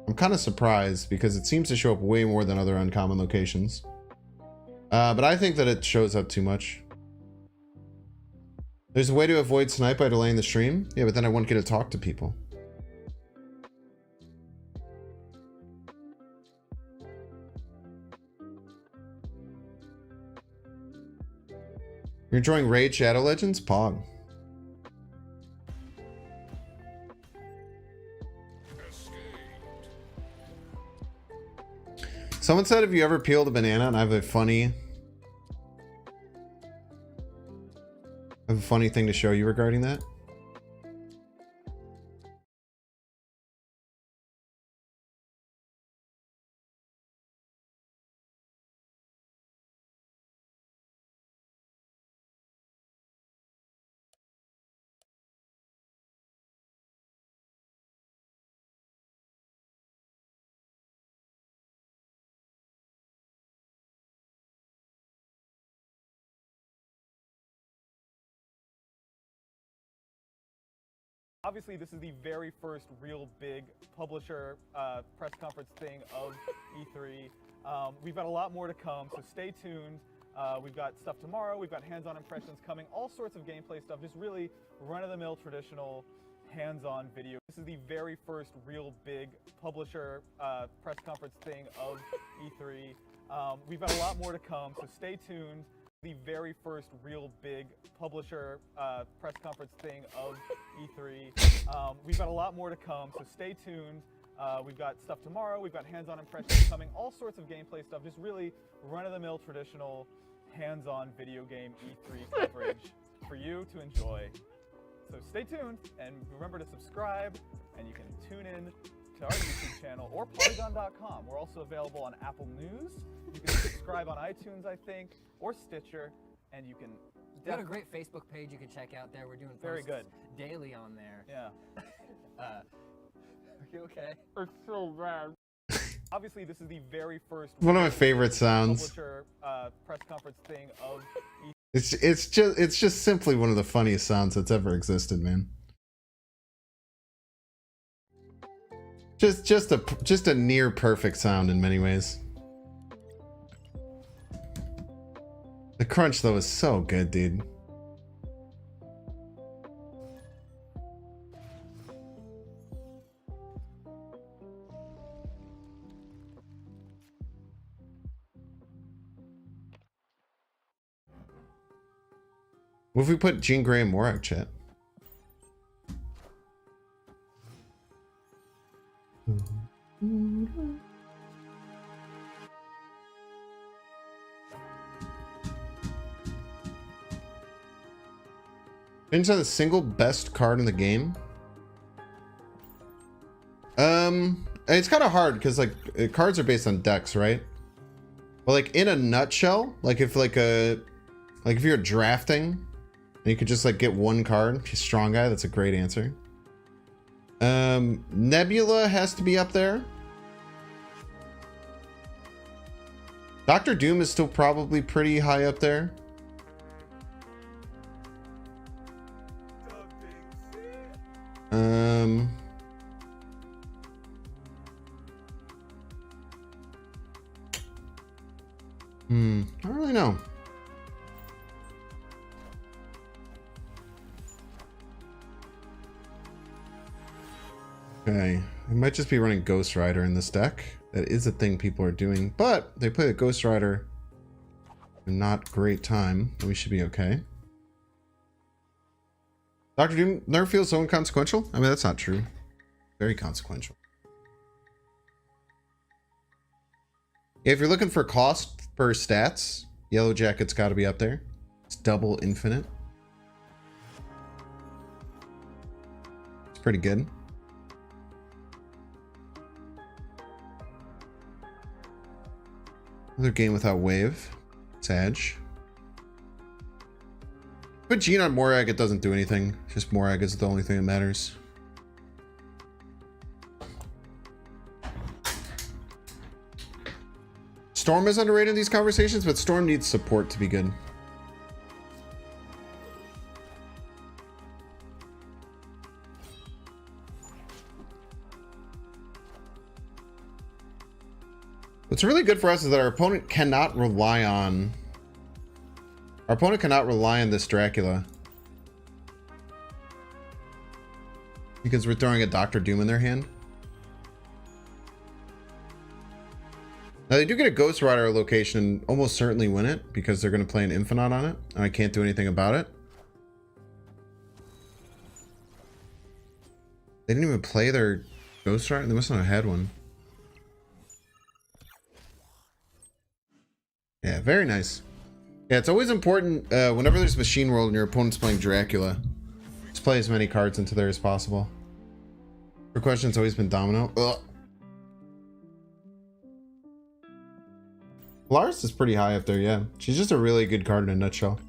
I'm kind of surprised because it seems to show up way more than other uncommon locations. But I think that it shows up too much. There's a way to avoid snipe by delaying the stream. Yeah, but then I won't get to talk to people. You're enjoying Raid Shadow Legends? Pog. Someone said, have you ever peeled a banana? And I have a funny thing to show you regarding that. Obviously, this is the very first real big publisher press conference thing of E3. We've got a lot more to come, so stay tuned. We've got stuff tomorrow, we've got hands-on impressions coming, all sorts of gameplay stuff, just really run-of-the-mill traditional hands-on video. This is the very first real big publisher press conference thing of E3. We've got a lot more to come, so stay tuned. The very first real big publisher press conference thing of E3. We've got a lot more to come, so stay tuned. We've got stuff tomorrow, we've got hands-on impressions coming, all sorts of gameplay stuff, just really run-of-the-mill traditional hands-on video game E3 coverage for you to enjoy. So stay tuned, and remember to subscribe, and you can tune in to our YouTube channel or Polygon.com. We're also available on Apple News. You can subscribe on iTunes, I think, or Stitcher, and you can. We've got a great Facebook page you can check out there. We're doing posts Very good. daily on there. Yeah. Are you okay? It's so bad. Obviously, this is the very first One of my favorite sounds. publisher press conference thing of E3. It's just simply one of the funniest sounds that's ever existed, man. Just a near perfect sound in many ways. The crunch though is so good, dude. What if we put Jean Grey and Morak chat? Finch had the single best card in the game. It's kind of hard because like cards are based on decks, right? But like in a nutshell, like if if you're drafting and you could just like get one card, she's strong guy, that's a great answer. Nebula has to be up there. Doctor Doom is still probably pretty high up there. I don't really know. Okay, I might just be running Ghost Rider in this deck. That is a thing people are doing, but they play the Ghost Rider at not great time. We should be okay. Dr. Doom never feels so inconsequential? I mean, that's not true. Very consequential. If you're looking for cost per stats, Yellow Jacket's got to be up there. It's double infinite. It's pretty good. Another game without wave. Sag. Put Jean on Morag, it doesn't do anything. Just Morag is the only thing that matters. Storm is underrated in these conversations, but Storm needs support to be good. What's really good for us is that our opponent cannot rely on this Dracula. Because we're throwing a Doctor Doom in their hand. Now they do get a Ghost Rider location and almost certainly win it because they're going to play an Infinite on it and I can't do anything about it. They didn't even play their Ghost Rider? They must not have had one. Yeah, very nice. Yeah, it's always important whenever there's Machine World and your opponent's playing Dracula, just play as many cards into there as possible. Her question's always been Domino. Ugh. Lars is pretty high up there, yeah. She's just a really good card in a nutshell.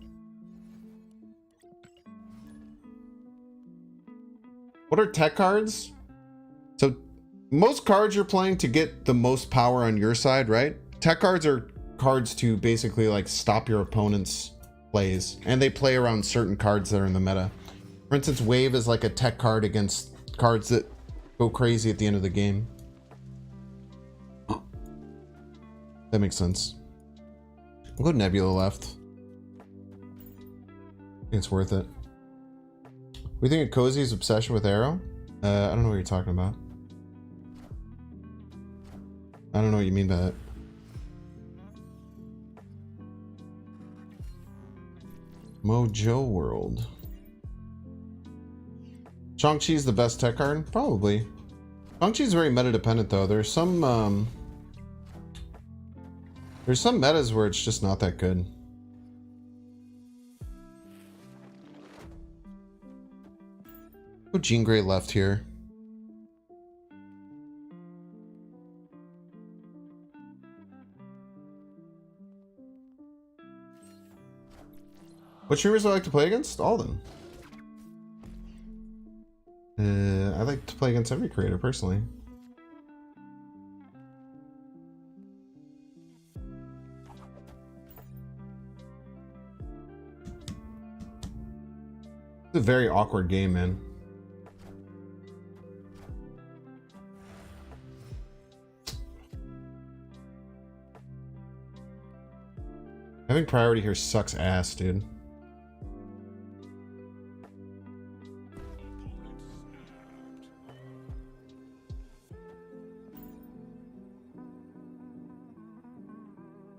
What are tech cards? So most cards you're playing to get the most power on your side, right? Tech cards are cards to basically like stop your opponent's plays, and they play around certain cards that are in the meta. For instance, Wave is like a tech card against cards that go crazy at the end of the game. That makes sense. We'll go Nebula left. I think it's worth it. We think of Cozy's obsession with Arrow? I don't know what you're talking about. I don't know what you mean by that. Mojo World. Shang-Chi's the best tech card? Probably. Shang-Chi's very meta dependent though. There's some metas where it's just not that good. Oh, Jean Grey left here. What streamers do I like to play against? All of them. I like to play against every creator personally. It's a very awkward game, man. Having priority here sucks ass, dude.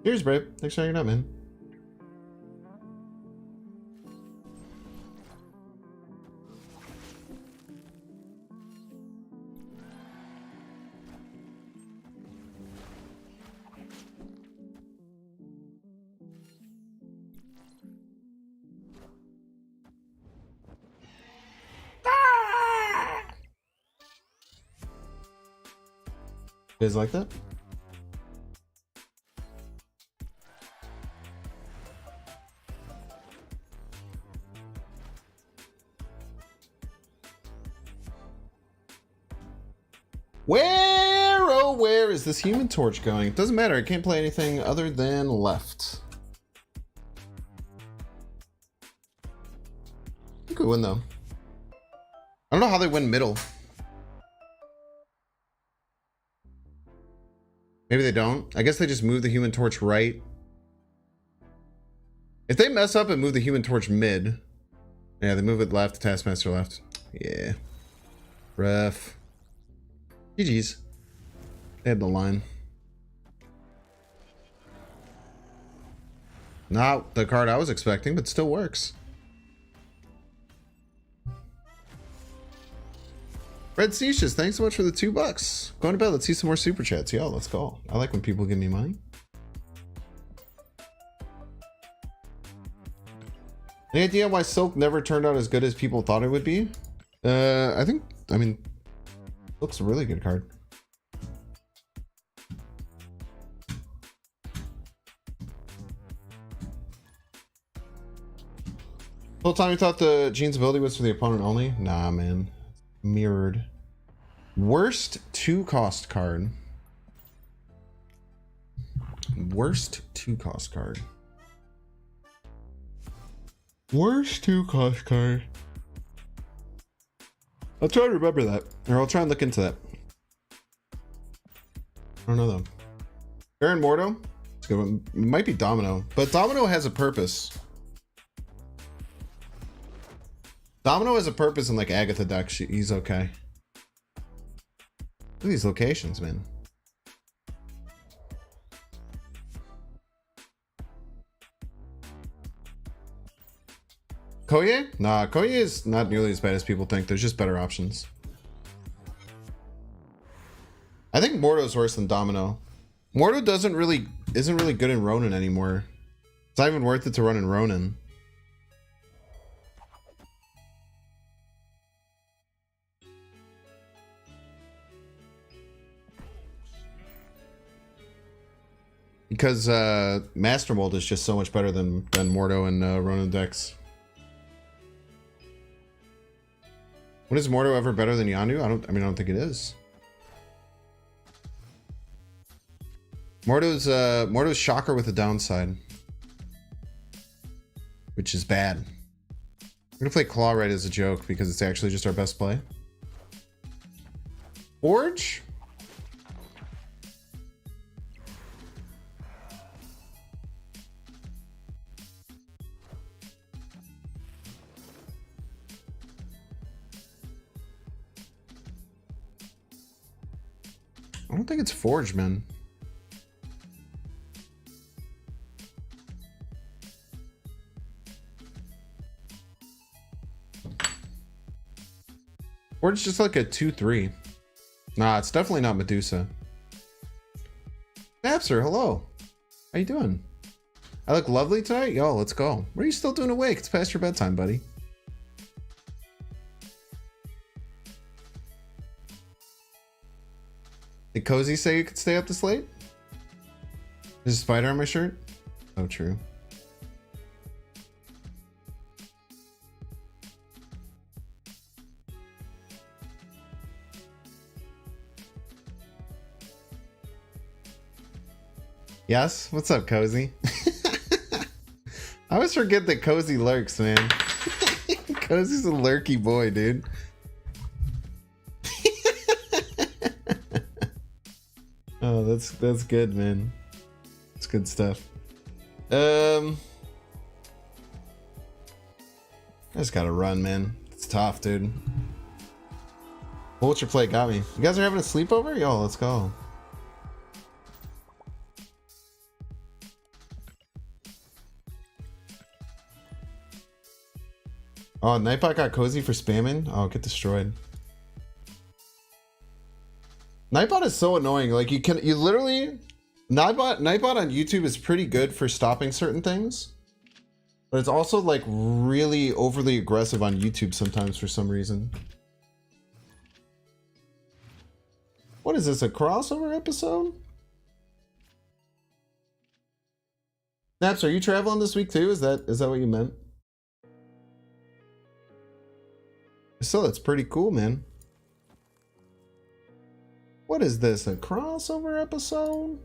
Cheers, Brave. Thanks for hanging out, man. You guys like that? Where, oh, where is this Human Torch going? It doesn't matter. I can't play anything other than left. I think we win, though. I don't know how they win middle. Maybe they don't. I guess they just move the Human Torch right. If they mess up and move the Human Torch mid. Yeah, they move it left, Taskmaster left. Yeah. Ref. GG's. They had the line. Not the card I was expecting, but still works. Red Secious, thanks so much for the $2. Going to bed, let's see some more super chats. Yo, let's go. I like when people give me money. Any idea why Silk never turned out as good as people thought it would be? I mean, Silk's a really good card. The whole time you thought the Jean's ability was for the opponent only? Nah, man. Mirrored. Worst 2-cost card. Worst 2-cost card. Worst 2-cost card. I'll try to remember that. Or I'll try and look into that. I don't know though. Baron Mordo? It's a good one. It might be Domino. But Domino has a purpose. Domino has a purpose in like Agatha decks. He's okay. Look at these locations, man. Koye? Nah, Koye is not nearly as bad as people think. There's just better options. I think Mordo's worse than Domino. Mordo isn't really good in Ronin anymore. It's not even worth it to run in Ronin. Because Master Mold is just so much better than Mordo and Ronin decks. When is Mordo ever better than Yanu? I don't think it is. Mordo's Shocker with a downside, which is bad. We're gonna play Claw Red as a joke because it's actually just our best play. Forge? I don't think it's Forge, man. Forge just like a 2-3. Nah, it's definitely not Medusa. Napster, hello. How you doing? I look lovely tonight? Yo, let's go. What are you still doing awake? It's past your bedtime, buddy. Did Cozy say you could stay up this late? There's a spider on my shirt? Oh, true. Yes? What's up, Cozy? I always forget that Cozy lurks, man. Cozy's a lurky boy, dude. Oh, that's good, man. It's good stuff. I just gotta run, man. It's tough, dude. Vulture play got me. You guys are having a sleepover? Yo, let's go. Oh, Nightbot got Cozy for spamming? Oh, get destroyed. Nightbot is so annoying. Like you literally Nightbot on YouTube is pretty good for stopping certain things. But it's also like really overly aggressive on YouTube sometimes for some reason. What is this, a crossover episode? Naps, are you traveling this week too? Is that what you meant? Still, it's pretty cool, man. What is this, a crossover episode?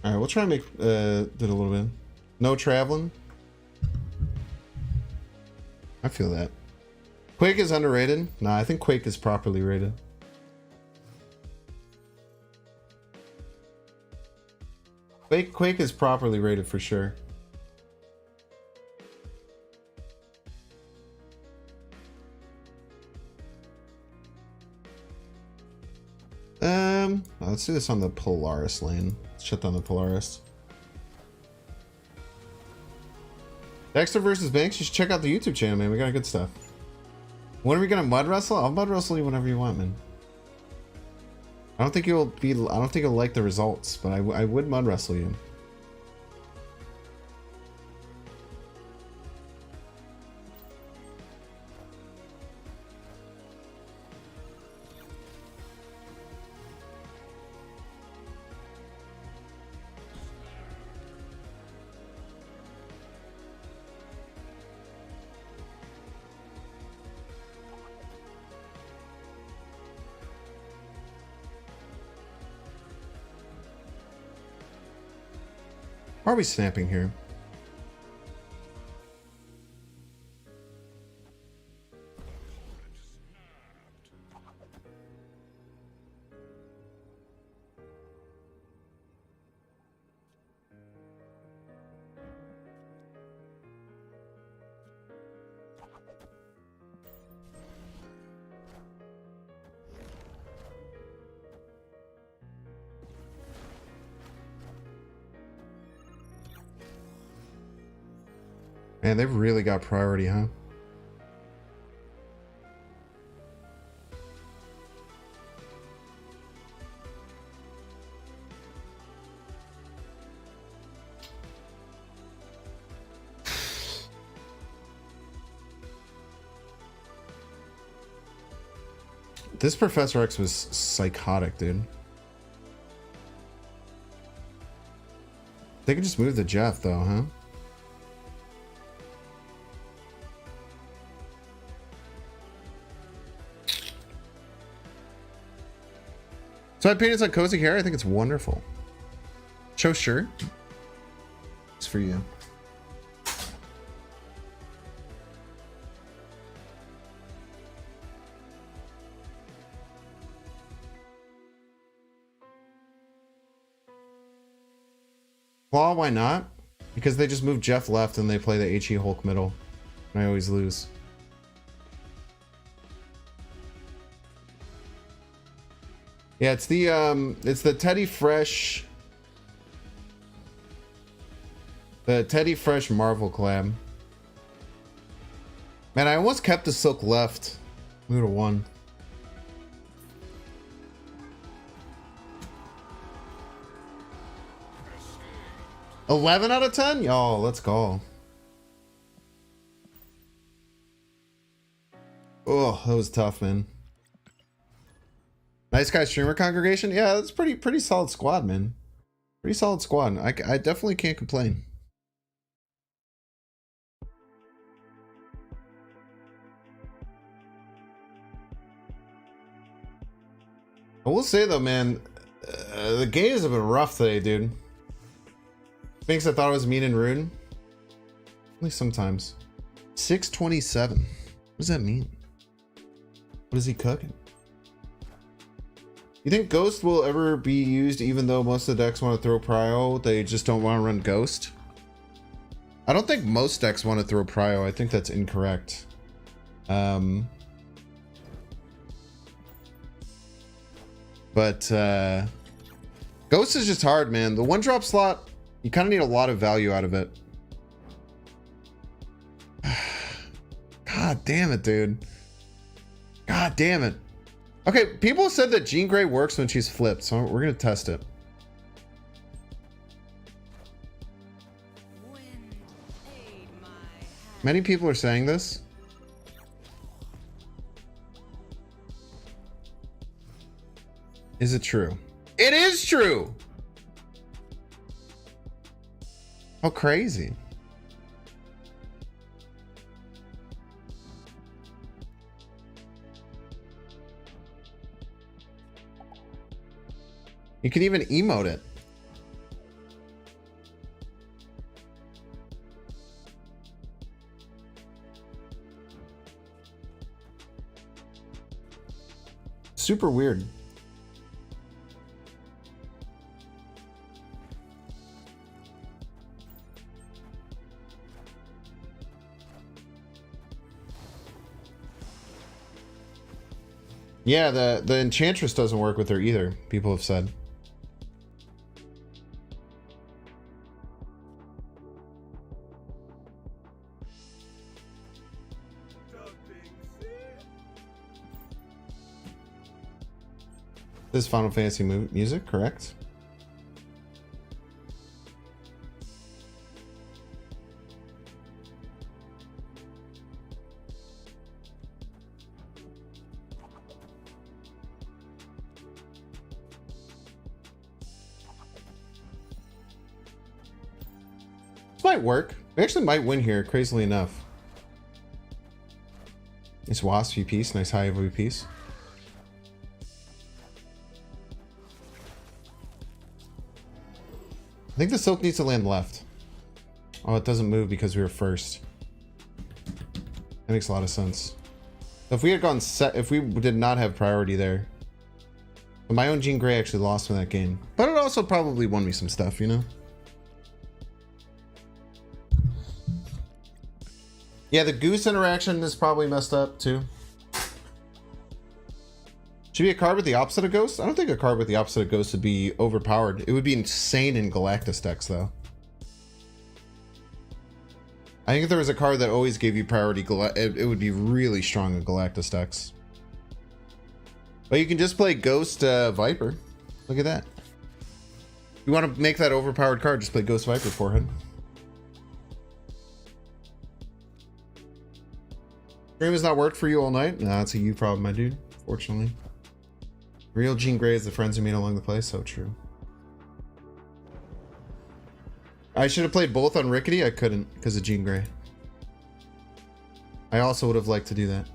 Alright, we'll try and make did a little bit. No traveling. I feel that. Quake is underrated. Nah, I think Quake is properly rated. Quake is properly rated for sure. Let's do this on the Polaris lane. Let's shut down the Polaris. Dexter versus Banks. You should check out the YouTube channel, man. We got good stuff. When are we gonna mud wrestle? I'll mud wrestle you whenever you want, man. I don't think you'll like the results, but I would mud wrestle you. Why are we snapping here? Man, they've really got priority, huh? This Professor X was psychotic, dude. They could just move the Jeff, though, huh? So I painted some cozy hair. I think it's wonderful. Show shirt. It's for you. Claw, why not? Because they just move Jeff left and they play the HE Hulk middle. And I always lose. Yeah, it's the Teddy Fresh. The Teddy Fresh Marvel collab. Man, I almost kept the Silk left. We would have won. $11 out of 10? Yo, let's go. Oh, that was tough, man. Nice guy streamer congregation. Yeah, that's pretty solid squad, man. Pretty solid squad. I definitely can't complain. I will say though, man, the games have been rough today, dude. Sphinx, I thought it was mean and rude. Only sometimes. 627. What does that mean? What is he cooking? You think Ghost will ever be used even though most of the decks want to throw Prio? They just don't want to run Ghost? I don't think most decks want to throw Prio. I think that's incorrect. But Ghost is just hard, man. The 1-drop slot, you kind of need a lot of value out of it. God damn it, dude. God damn it. Okay, people said that Jean Grey works when she's flipped, so we're gonna test it. Wind, aid my hand. Many people are saying this. Is it true? It is true! How crazy. You can even emote it. Super weird. Yeah, the Enchantress doesn't work with her either, people have said. This is Final Fantasy music, correct? This might work. We actually might win here, crazily enough. Nice Wasp piece, nice high every piece. I think the Silk needs to land left. Oh, it doesn't move because we were first. That makes a lot of sense. If we had gone set, if we did not have priority there, but my own Jean Grey actually lost in that game. But it also probably won me some stuff, you know? Yeah, the Goose interaction is probably messed up too. Should be a card with the opposite of Ghost? I don't think a card with the opposite of Ghost would be overpowered. It would be insane in Galactus decks, though. I think if there was a card that always gave you priority, it would be really strong in Galactus decks. But you can just play Ghost Viper. Look at that. If you want to make that overpowered card, just play Ghost Viper Forehead. Stream has not worked for you all night? Nah, it's a you problem, my dude. Fortunately. Real Jean Grey is the friends you meet along the play. So true. I should have played both on Rickety. I couldn't because of Jean Grey. I also would have liked to do that.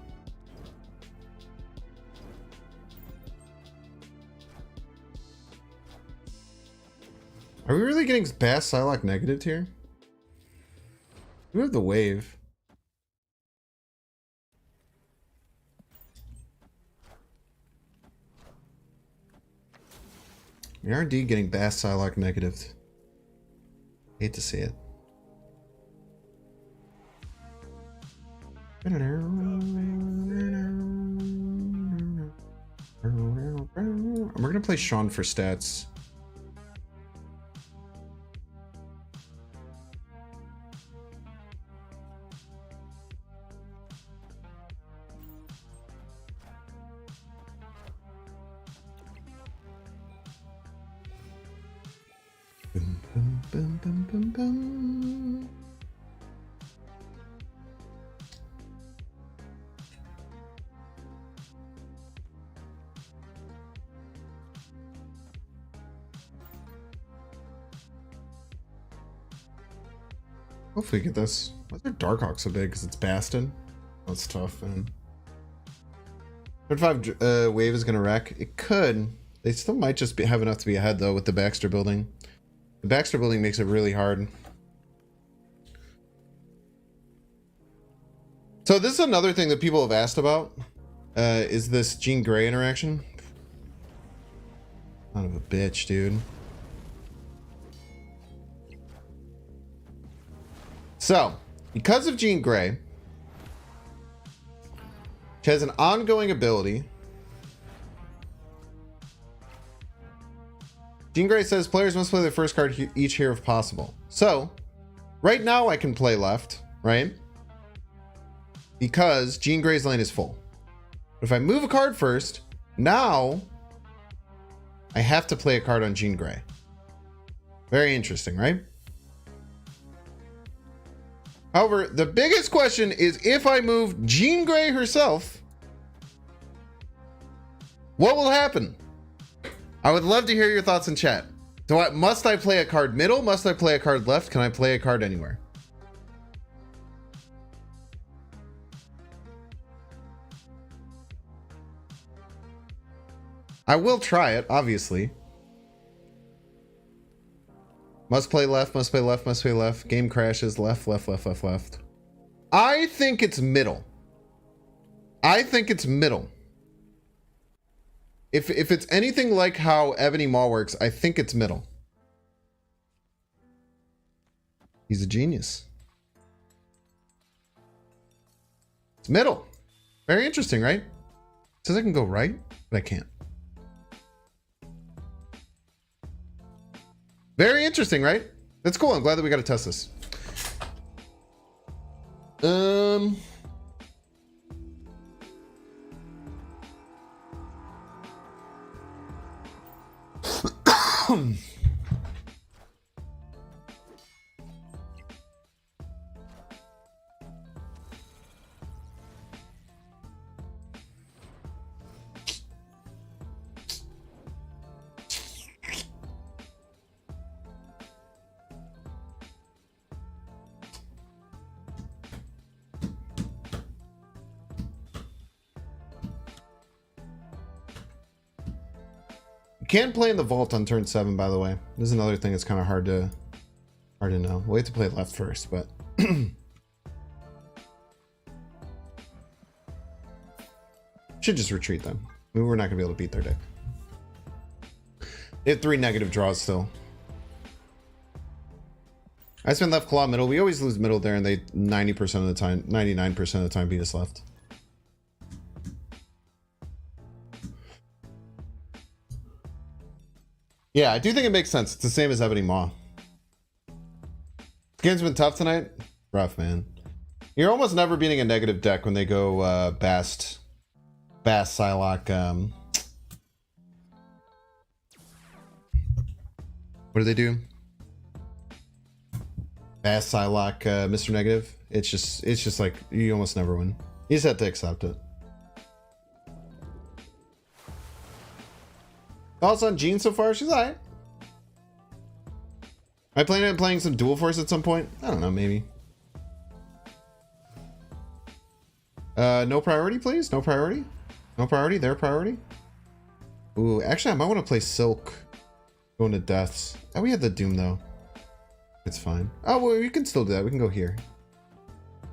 Are we really getting Bass Psylocke negative here? We have the wave. We are indeed getting Bass Psylocke negative. Hate to see it. We're gonna play Sean for stats. Boom, boom, boom, boom, boom, boom. Hopefully get this. Why is their Darkhawk so big? Because it's Bastion? That's tough, man. 35 wave is going to wreck. It could. They still might just have enough to be ahead, though, with the Baxter building. The Baxter building makes it really hard. So this is another thing that people have asked about. Is this Jean Grey interaction? Son of a bitch, dude. So, because of Jean Grey, she has an ongoing ability. Jean Grey says players must play their first card each here if possible. So, right now I can play left, right? Because Jean Grey's lane is full. But if I move a card first, now I have to play a card on Jean Grey. Very interesting, right? However, the biggest question is if I move Jean Grey herself, what will happen? I would love to hear your thoughts in chat. Must I play a card middle? Must I play a card left? Can I play a card anywhere? I will try it, obviously. Must play left, must play left, must play left. Game crashes, left, left, left, left, left. I think it's middle. I think it's middle. If it's anything like how Ebony Maw works, I think it's middle. He's a genius. It's middle. Very interesting, right? It says I can go right, but I can't. Very interesting, right? That's cool. I'm glad that we got to test this. Can't play in the vault on turn 7, by the way. This is another thing that's kind of hard to know. We'll have to play left first, but should just retreat them. I mean, we're not gonna be able to beat their deck. They have 3 negative draws still. I spin left, claw middle. We always lose middle there, and they 90% of the time, 99% of the time beat us left. Yeah, I do think it makes sense. It's the same as Ebony Maw. This game's been tough tonight. Rough, man. You're almost never beating a negative deck when they go Bass Psylocke. What do they do? Bass Psylocke, Mr. Negative. It's just like you almost never win. You just have to accept it. Thoughts on Jean so far? She's alright. Am I planning on playing some Dual Force at some point? I don't know, maybe. No priority, please? No priority? No priority? Their priority? Ooh, actually, I might want to play Silk. Going to deaths. Oh, we had the Doom though. It's fine. Oh, well, we can still do that. We can go here.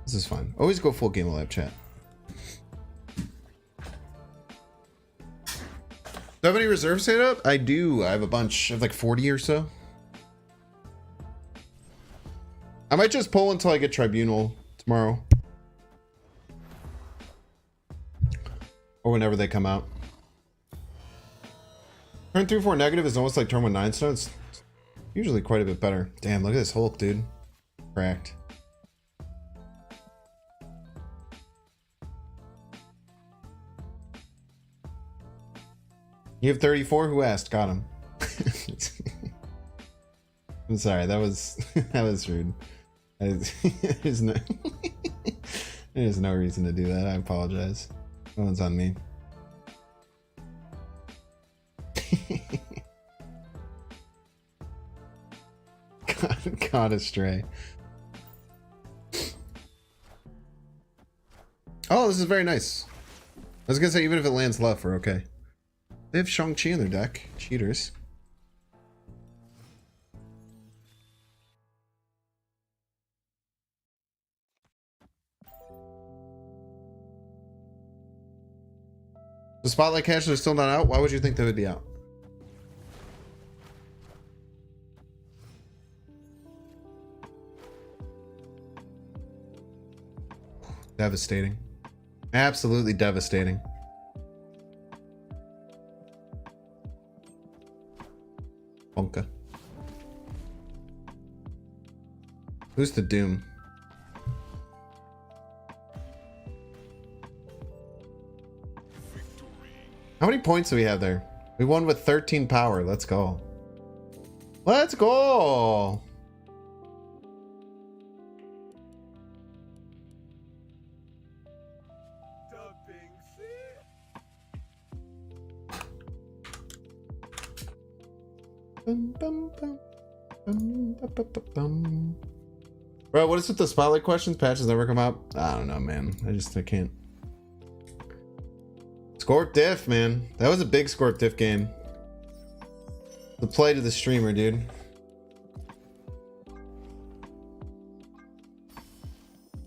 This is fine. Always go full Game Lab chat. Do I have any reserves set up? I do. I have a bunch. I have like 40 or so. I might just pull until I get Tribunal tomorrow. Or whenever they come out. Turn 3-4 negative is almost like turn 1 9 stone. It's usually quite a bit better. Damn, look at this Hulk, dude. Cracked. You have 34? Who asked? Got him. I'm sorry, that was that was rude. There's no there's no reason to do that. I apologize. No one's on me. Caught astray. Oh, this is very nice. I was gonna say, even if it lands left, we're okay. They have Shang-Chi in their deck. Cheaters. The Spotlight caches are still not out? Why would you think they would be out? Devastating. Absolutely devastating. Bonka. Who's the Doom? How many points do we have there? We won with 13 power. Let's go. Let's go. Bro, what is with the Spotlight questions? Patches never come out? I don't know, man. I can't. Scorp Diff, man. That was a big Scorp Diff game. The play to the streamer, dude.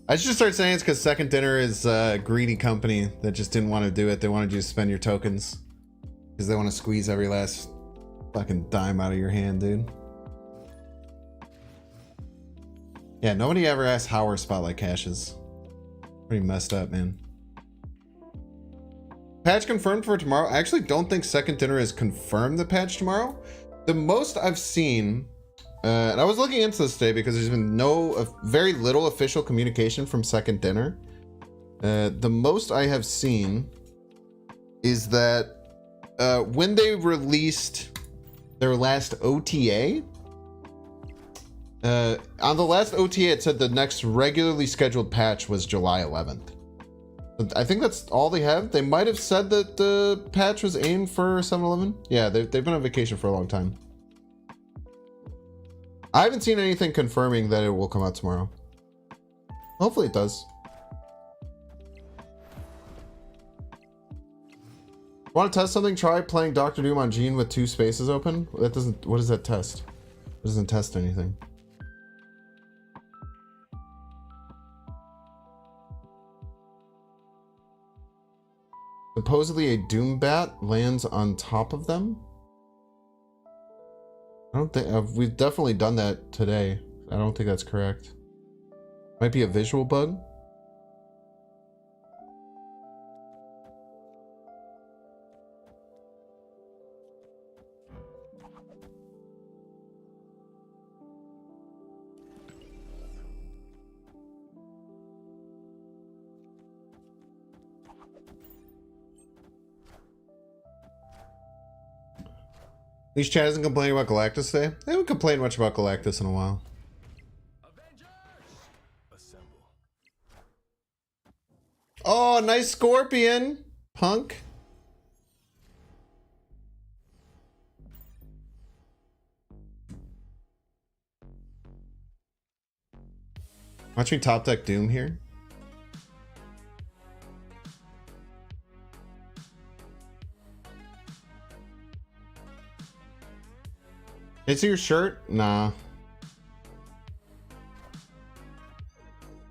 I should just start saying it's because Second Dinner is a greedy company that just didn't want to do it. They wanted you to spend your tokens because they want to squeeze every last fucking dime out of your hand, dude. Yeah, nobody ever asked how are Spotlight caches. Pretty messed up, man. Patch confirmed for tomorrow. I actually don't think Second Dinner has confirmed the patch tomorrow. The most I've seen, and I was looking into this today because there's been very little official communication from Second Dinner. The most I have seen is that when they released their last OTA, on the last OTA it said the next regularly scheduled patch was July 11th. I think that's all they have. They might have said that the patch was aimed for 7-Eleven. Yeah, they've been on vacation for a long time. I haven't seen anything confirming that it will come out tomorrow. Hopefully it does. Want to test something? Try playing Doctor Doom on Gene with 2 spaces open. That doesn't. What does that test? It doesn't test anything. Supposedly a Doom Bat lands on top of them. I don't think we've definitely done that today. I don't think that's correct. Might be a visual bug. At least Chad isn't complaining about Galactus today. They haven't complained much about Galactus in a while. Oh, nice Scorpion, punk. Watch me top deck Doom here. Is it your shirt? Nah.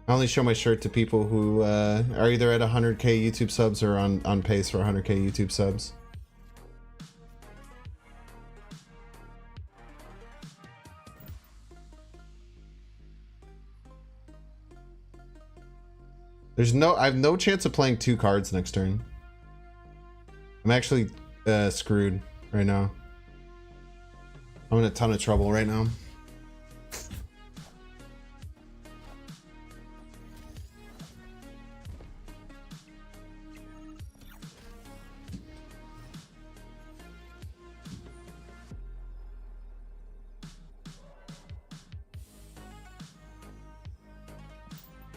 I only show my shirt to people who are either at 100k YouTube subs or on pace for 100k YouTube subs. I have no chance of playing 2 cards next turn. I'm actually screwed right now. I'm in a ton of trouble right now.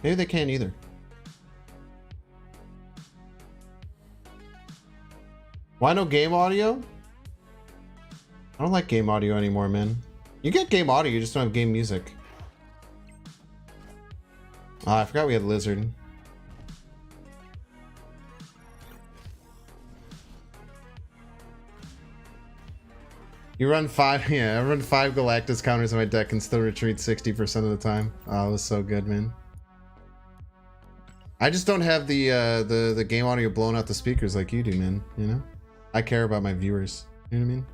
Maybe they can't either. Why no game audio? I don't like game audio anymore, man. You get game audio, you just don't have game music. Ah, I forgot we had Lizard. You run 5, yeah, I run 5 Galactus counters in my deck and still retreat 60% of the time. Oh, it was so good, man. I just don't have the game audio blown out the speakers like you do, man, you know? I care about my viewers, you know what I mean?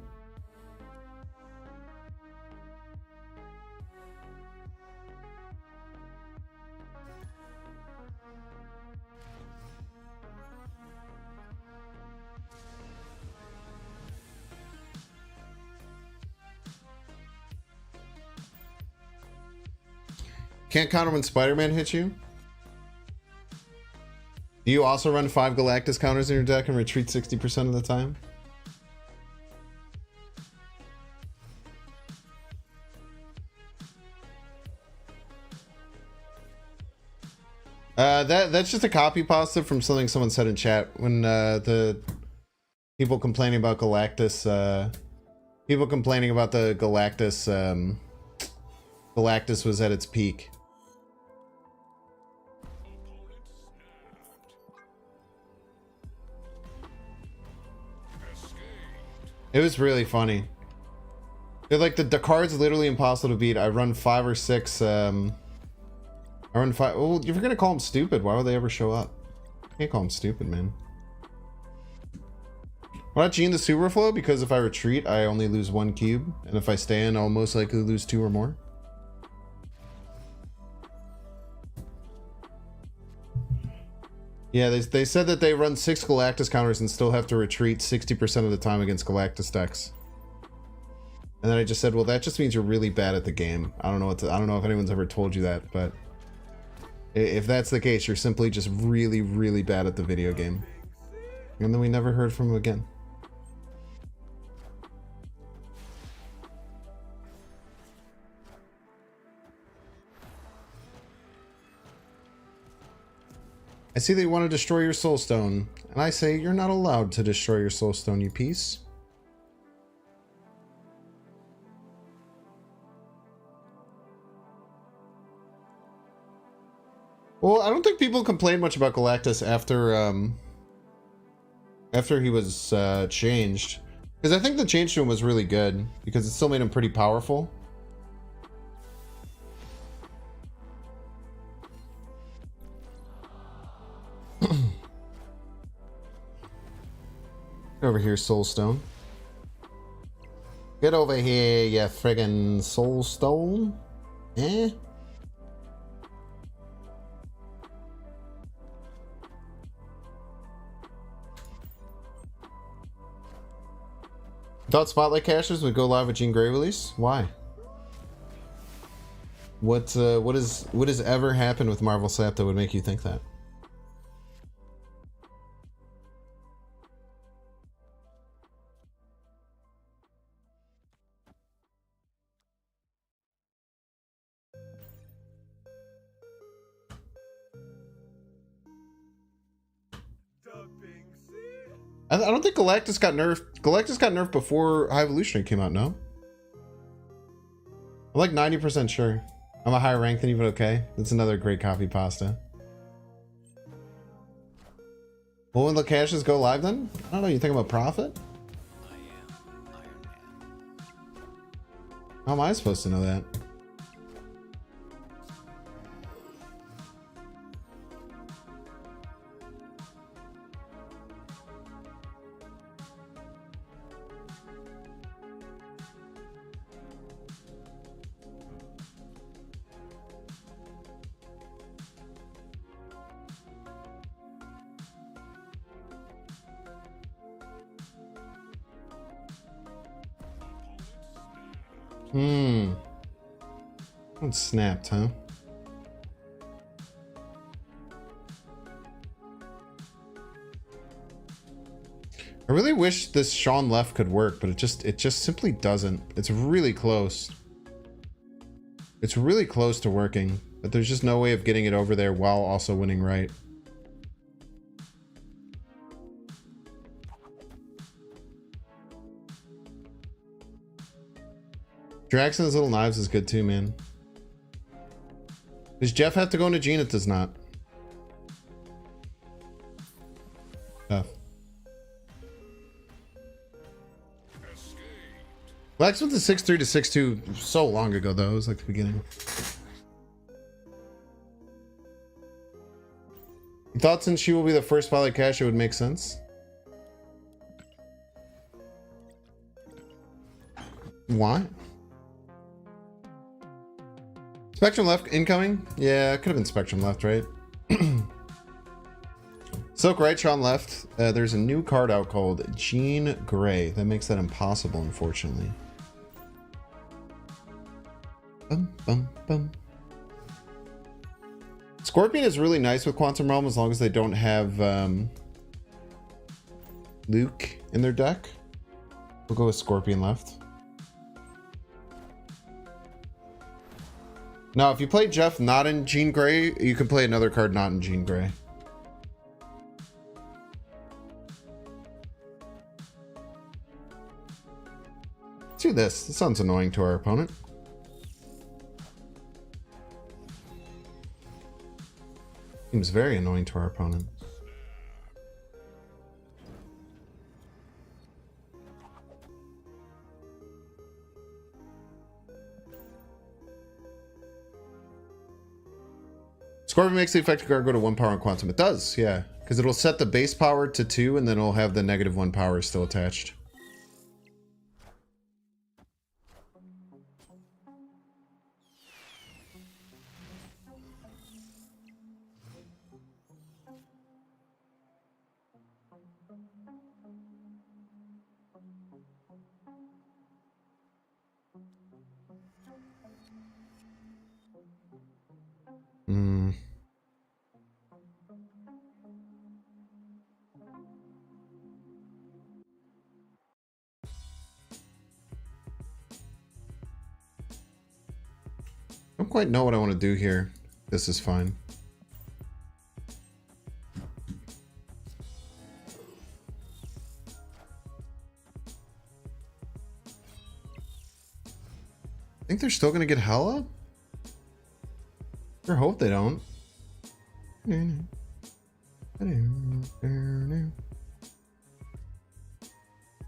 Can't counter when Spider-Man hits you? Do you also run 5 Galactus counters in your deck and retreat 60% of the time? That's just a copy pasta from something someone said in chat when the people complaining about Galactus, people complaining about the Galactus, Galactus was at its peak. It was really funny. They're like the card's literally impossible to beat. I run 5 or 6. I run 5. Well, if you're gonna call them stupid, why would they ever show up? Can't call them stupid, man. Why not Gene the Superflow? Because if I retreat, I only lose 1 cube, and if I stay in, I'll most likely lose 2 or more. Yeah, they said that they run 6 Galactus counters and still have to retreat 60% of the time against Galactus decks. And then I just said, well, that just means you're really bad at the game. I don't know if anyone's ever told you that, but if that's the case, you're simply just really, really bad at the video game. And then we never heard from him again. I see they want to destroy your soul stone, and I say you're not allowed to destroy your soul stone, you piece. Well, I don't think people complained much about Galactus after he was changed, because I think the change to him was really good because it still made him pretty powerful. Over here, Soulstone. Get over here, you friggin' Soulstone. Eh? Thought Spotlight Cashers would go live with Jean Grey release? Why? What has ever happened with Marvel Snap that would make you think that? I don't think Galactus got nerfed. Galactus got nerfed before High Evolutionary came out, no? I'm like 90% sure. I'm a higher rank than you, but okay. That's another great copy pasta. Well, when the caches go live then? I don't know, you think I'm a prophet? How am I supposed to know that? One snapped, huh? I really wish this Sean left could work, but it just simply doesn't. It's really close. It's really close to working, but there's just no way of getting it over there while also winning right. Draxon's Little Knives is good too, man. Does Jeff have to go into Gene? It does not. Tough. Lex went to 6-3 to 6-2 so long ago, though. It was like the beginning. You thought since she will be the first spotlight cash, it would make sense? Why? Spectrum left incoming? Yeah, it could have been Spectrum left, right? Silk right, Sean left. There's a new card out called Jean Grey. That makes that impossible, unfortunately. Bum, bum, bum. Scorpion is really nice with Quantum Realm as long as they don't have Luke in their deck. We'll go with Scorpion left. Now, if you play Jeff not in Jean Grey, you can play another card not in Jean Grey. Let's do this. This sounds annoying to our opponent. Seems very annoying to our opponent. Scorpion makes the effective card go to 1 power on Quantum. It does, yeah. Because it'll set the base power to 2 and then it'll have the -1 power still attached. I don't quite know what I want to do here. This is fine. I think they're still going to get Hela? I hope they don't. They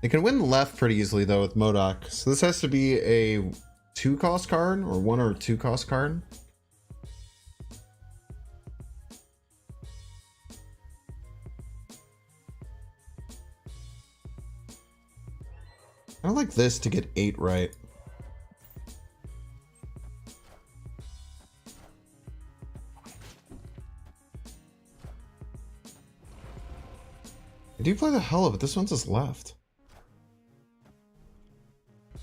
can win left pretty easily though with MODOK. So this has to be a 2-cost card or 1 or 2-cost card. I like this to get 8 right. I do play the Hela, but this one's just left.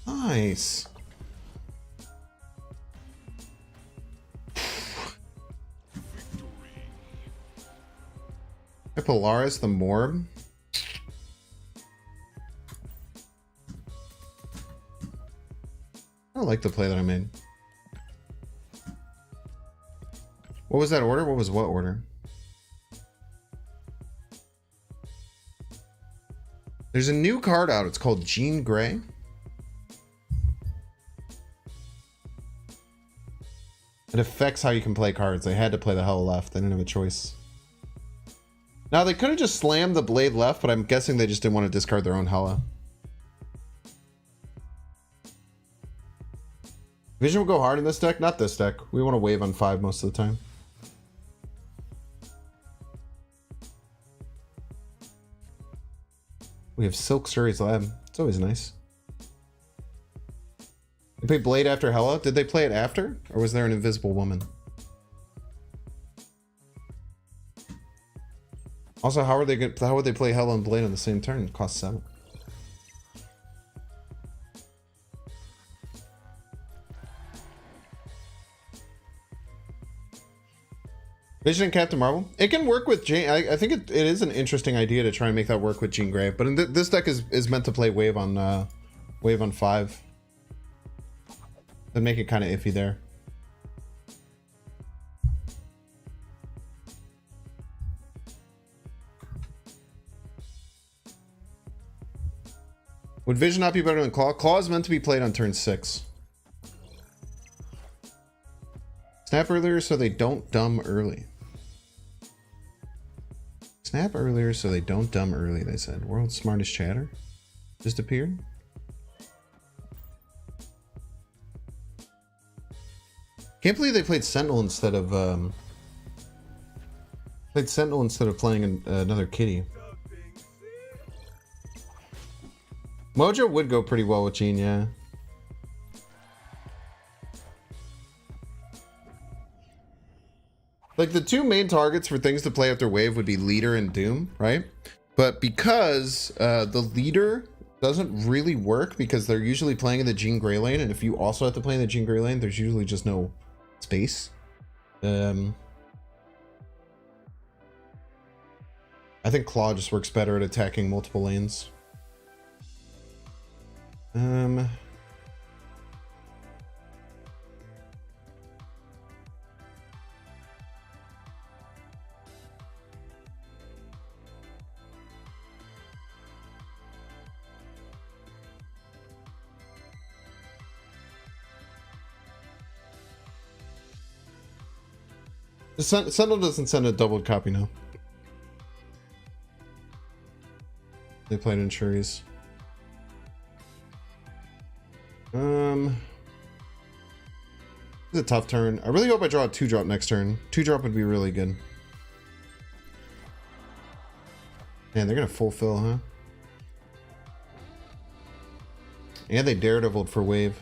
Nice. Polaris the Morb. I don't like the play that I made. What was that order? What was what order? There's a new card out. It's called Jean Grey. It affects how you can play cards. They had to play the Hela left. They didn't have a choice. Now, they could have just slammed the Blade left, but I'm guessing they just didn't want to discard their own Hela. Vision will go hard in this deck. Not this deck. We want to wave on 5 most of the time. We have Silk Suri's Lab. It's always nice. They play Blade after Hela. Did they play it after? Or was there an Invisible Woman? Also, how would they play Hela and Blade on the same turn? It costs 7. Vision and Captain Marvel. It can work with Jean. I think it is an interesting idea to try and make that work with Jean Grey. But in this deck is meant to play wave on 5. Then make it kind of iffy there. Would Vision not be better than Claw? Claw is meant to be played on turn 6. Snap earlier so they don't dumb early. Snap earlier so they don't dumb early, they said. World's smartest chatter just appeared. Can't believe they played Sentinel instead of playing another kitty. Mojo would go pretty well with Jean, yeah. Like, the two main targets for things to play after wave would be Leader and Doom, right? But because the Leader doesn't really work because they're usually playing in the Jean Grey lane, and if you also have to play in the Jean Grey lane, there's usually just no space. I think Claw just works better at attacking multiple lanes. The Sentinel doesn't send a doubled copy now. They played in Shuri's. It's a tough turn. I really hope I draw a 2-drop next turn. 2-drop would be really good. Man, they're gonna fulfill, huh? And they Daredeviled for wave.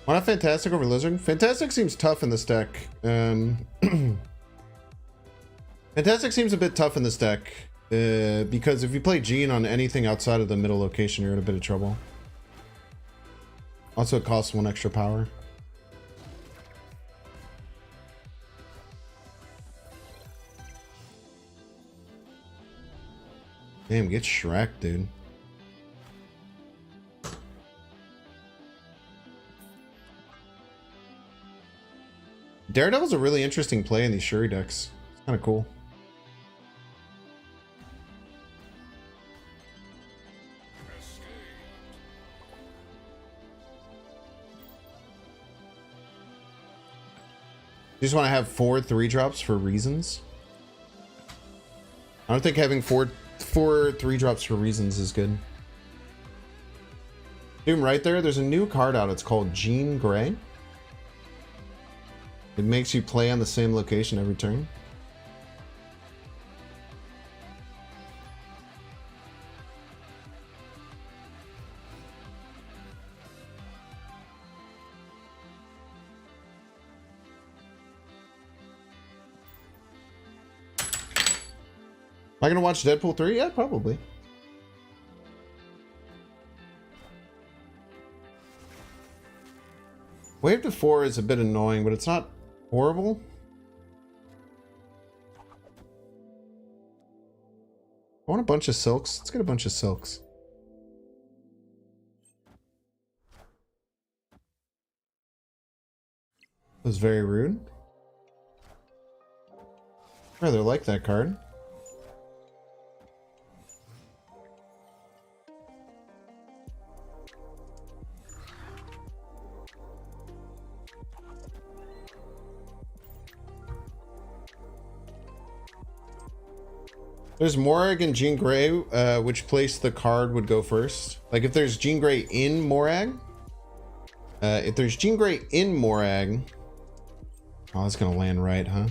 Why not Fantastic over Lizard? Fantastic seems tough in this deck. Fantastic seems a bit tough in this deck. Because if you play Jean on anything outside of the middle location, you're in a bit of trouble. Also, it costs 1 extra power. Damn, get Shrek, dude. Daredevil's a really interesting play in these Shuri decks. It's kind of cool. You just want to have 4 3-drops for reasons? I don't think having four 3-drops for reasons is good. Doom, right there, there's a new card out. It's called Jean Grey. It makes you play on the same location every turn. Am I gonna watch Deadpool 3? Yeah, probably. Wave to 4 is a bit annoying, but it's not horrible. I want a bunch of silks. Let's get a bunch of silks. That was very rude. Rather like that card. There's Morag and Jean Grey. Which place the card would go first? Like if there's Jean Grey in Morag. If there's Jean Grey in Morag. Oh, that's gonna land right, huh?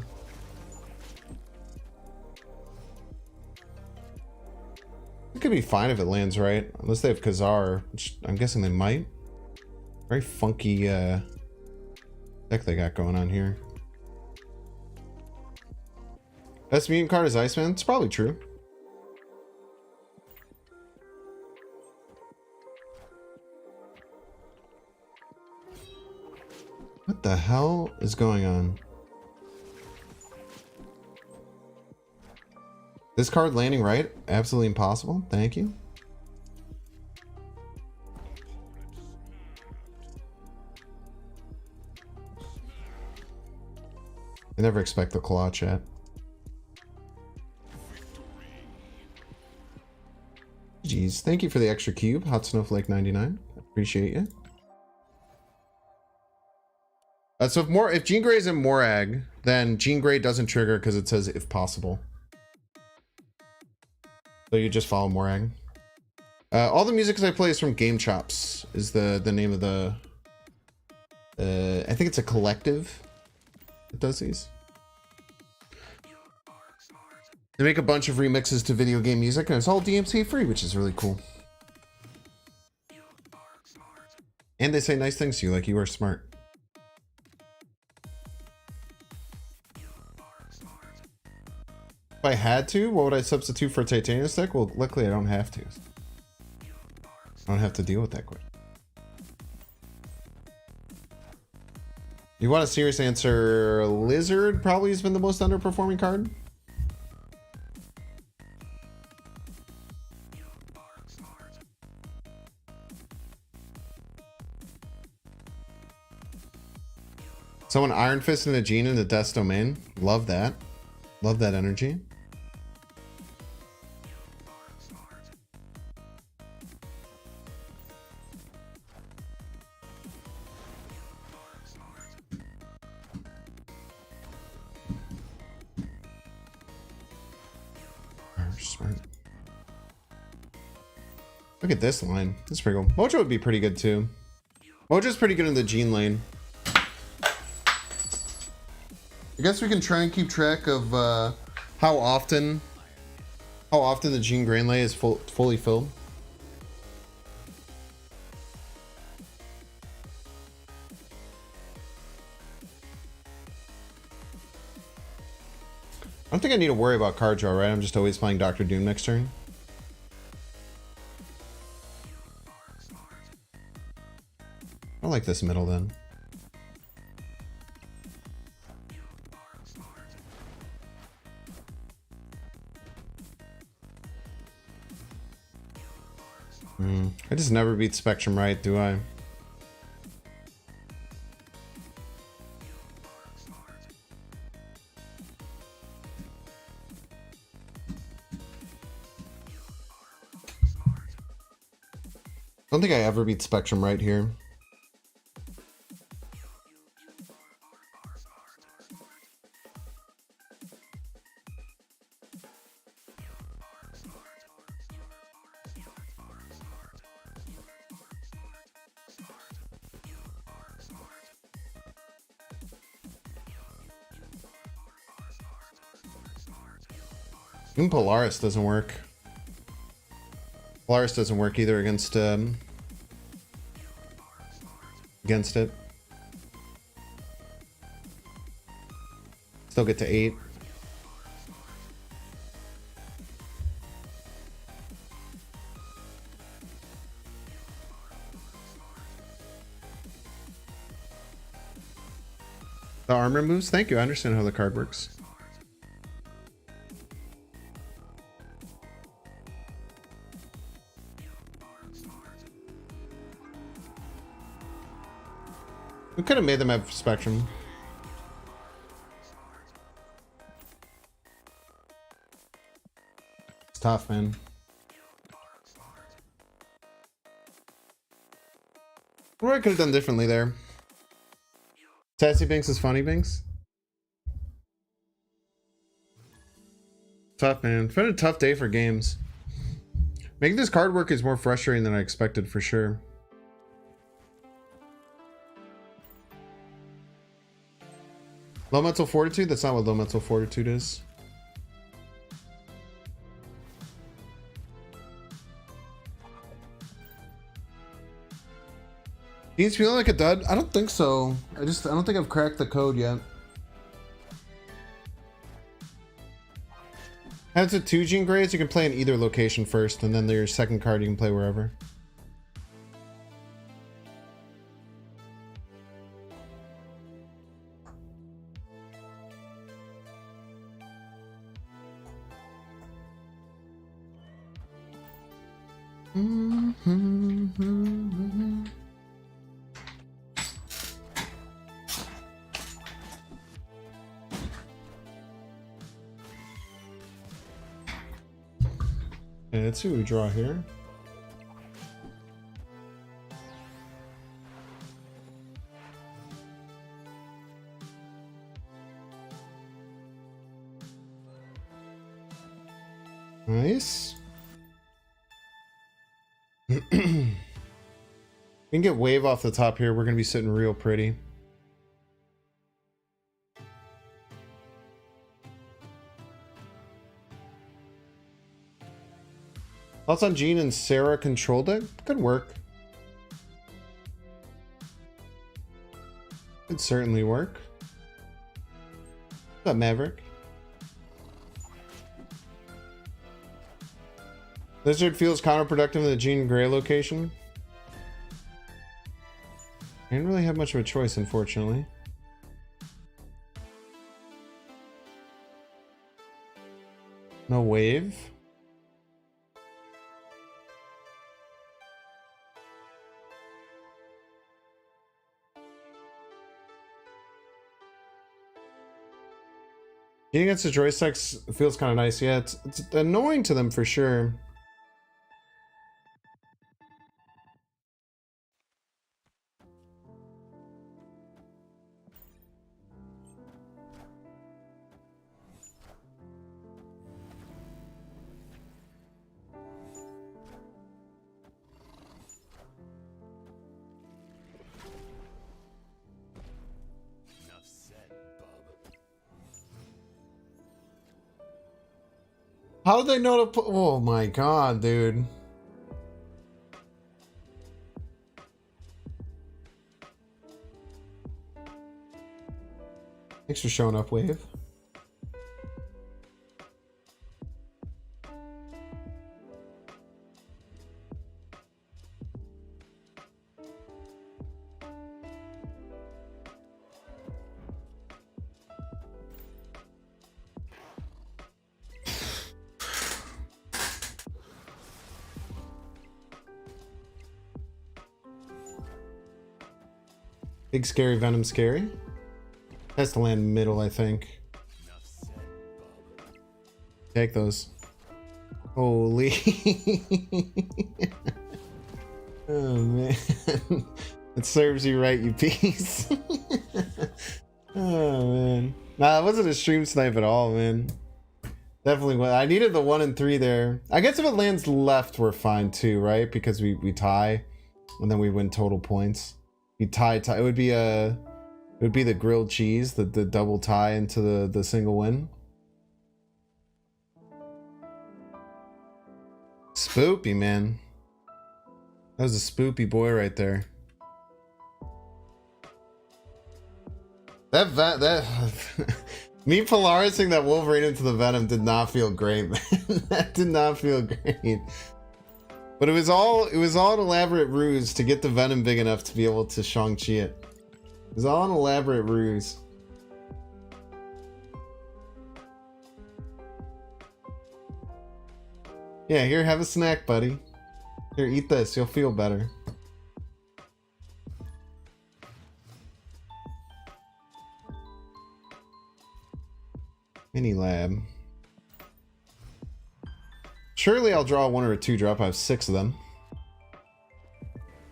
It could be fine if it lands right. Unless they have Khazar, which I'm guessing they might. Very funky deck they got going on here. Best mutant card is Iceman. It's probably true. What the hell is going on? This card landing right? Absolutely impossible. Thank you. I never expect the claw chat. Jeez, thank you for the extra cube, Hot Snowflake 99. Appreciate you. So if Jean Grey is in Morag, then Jean Grey doesn't trigger because it says if possible. So you just follow Morag. All the music I play is from Game Chops. Is the name of the? I think it's a collective that does these. They make a bunch of remixes to video game music, and it's all DMCA free, which is really cool. And they say nice things to you, like you are smart. If I had to, what would I substitute for a titanium stick? Well, luckily I don't have to. I don't have to deal with that question. You want a serious answer? Lizard probably has been the most underperforming card. Someone Iron Fist and a Gene in the Death's Domain. Love that. Love that energy. Smart. Look at this line. That's pretty cool. Mojo would be pretty good too. Mojo's pretty good in the Gene lane. I guess we can try and keep track of how often the Jean Grey lane is fully filled. I don't think I need to worry about card draw, right? I'm just always playing Doctor Doom next turn. I like this middle then. I just never beat Spectrum right, do I? I don't think I ever beat Spectrum right here. Even Polaris doesn't work. Polaris doesn't work either against it. Still get to 8. The armor moves? Thank you. I understand how the card works. We could have made them have Spectrum. tough, man. What I could have done differently there. Sassy Binks is funny Binks. Tough, man. It's been a tough day for games. Making this card work is more frustrating than I expected, for sure. Low mental fortitude? That's not what low mental fortitude is. Dean's feeling like a dud? I don't think so. I don't think I've cracked the code yet. As a 2 Gene grades, you can play in either location first, and then your second card you can play wherever. Okay, let's see what we draw here. Nice. We can get wave off the top here. We're gonna be sitting real pretty. Thoughts on Gene and Sarah control deck? Could work. Could certainly work. What's up, Maverick? Lizard feels counterproductive in the Gene Gray location. I didn't really have much of a choice, unfortunately. No wave. Getting against the joysticks feels kind of nice. Yeah, it's annoying to them for sure. Enough said, bub. How did they know to put? Oh my god, dude. Thanks for showing up, Wave. Big scary Venom scary. Has to land middle, I think. Enough said, bub. Take those. Holy. Oh man. It serves you right, you piece. Oh man. Nah, that wasn't a stream snipe at all, man. Definitely was. I needed the 1 and 3 there. I guess if it lands left, we're fine too, right? Because we tie and then we win total points. We tie. It would be the grilled cheese, the double tie into the single win. Spoopy, man. That was a spoopy boy right there. That me Polarising that Wolverine into the Venom did not feel great, man. That did not feel great. But it was all an elaborate ruse to get the Venom big enough to be able to Shang-Chi it. It was all an elaborate ruse. Yeah, here, have a snack, buddy. Here, eat this. You'll feel better. Mini lab. Surely I'll draw 1 or a 2 drop. I have 6 of them.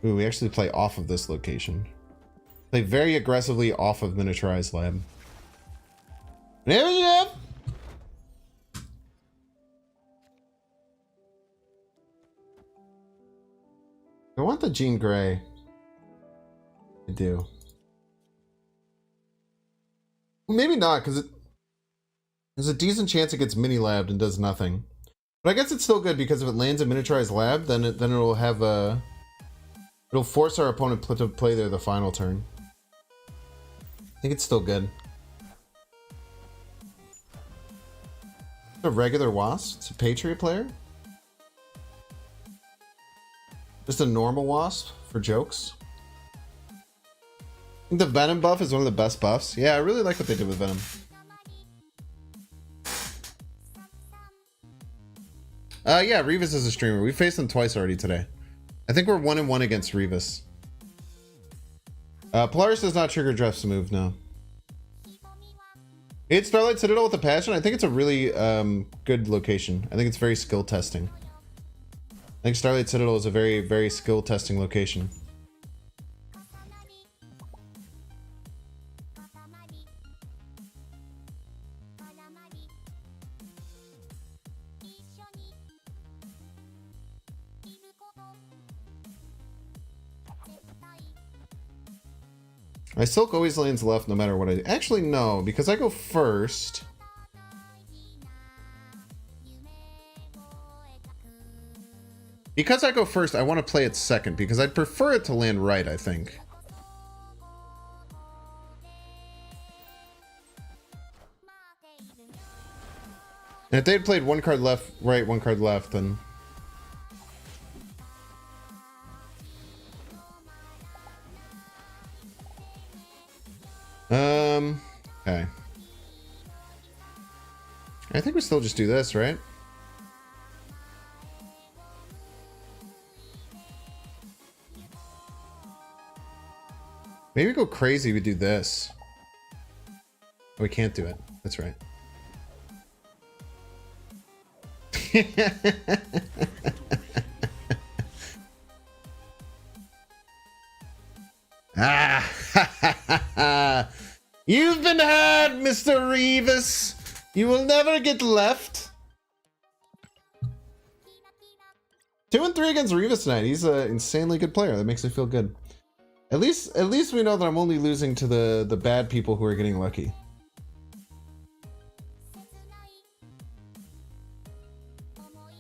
Ooh, we actually play off of this location. Play very aggressively off of Miniaturized Lab. Yep. I want the Jean Grey. I do. Maybe not, because there's a decent chance it gets mini-labbed and does nothing. But I guess it's still good, because if it lands a Miniaturized Lab, then it'll have a... It'll force our opponent to play there the final turn. I think it's still good. A regular Wasp? It's a Patriot player? Just a normal Wasp for jokes? I think the Venom buff is one of the best buffs. Yeah, I really like what they did with Venom. Yeah, Revis is a streamer. We faced him twice already today. I think we're 1-1 against Revis. Polaris does not trigger Dref's move, no. It's Starlight Citadel with a passion. I think it's a really good location. I think it's very skill testing. I think Starlight Citadel is a very, very skill testing location. My Silk always lands left no matter what I do. Actually, no, because I go first. Because I go first, I want to play it second, because I'd prefer it to land right, I think. And if they'd played 1 card left, right, 1 card left, then... Okay. I think we still just do this, right? Maybe go crazy, we do this. Oh, we can't do it. That's right. Ah! You've been had, Mr. Revis. You will never get left. 2-3 against Revis tonight. He's an insanely good player. That makes me feel good. At least we know that I'm only losing to the bad people who are getting lucky.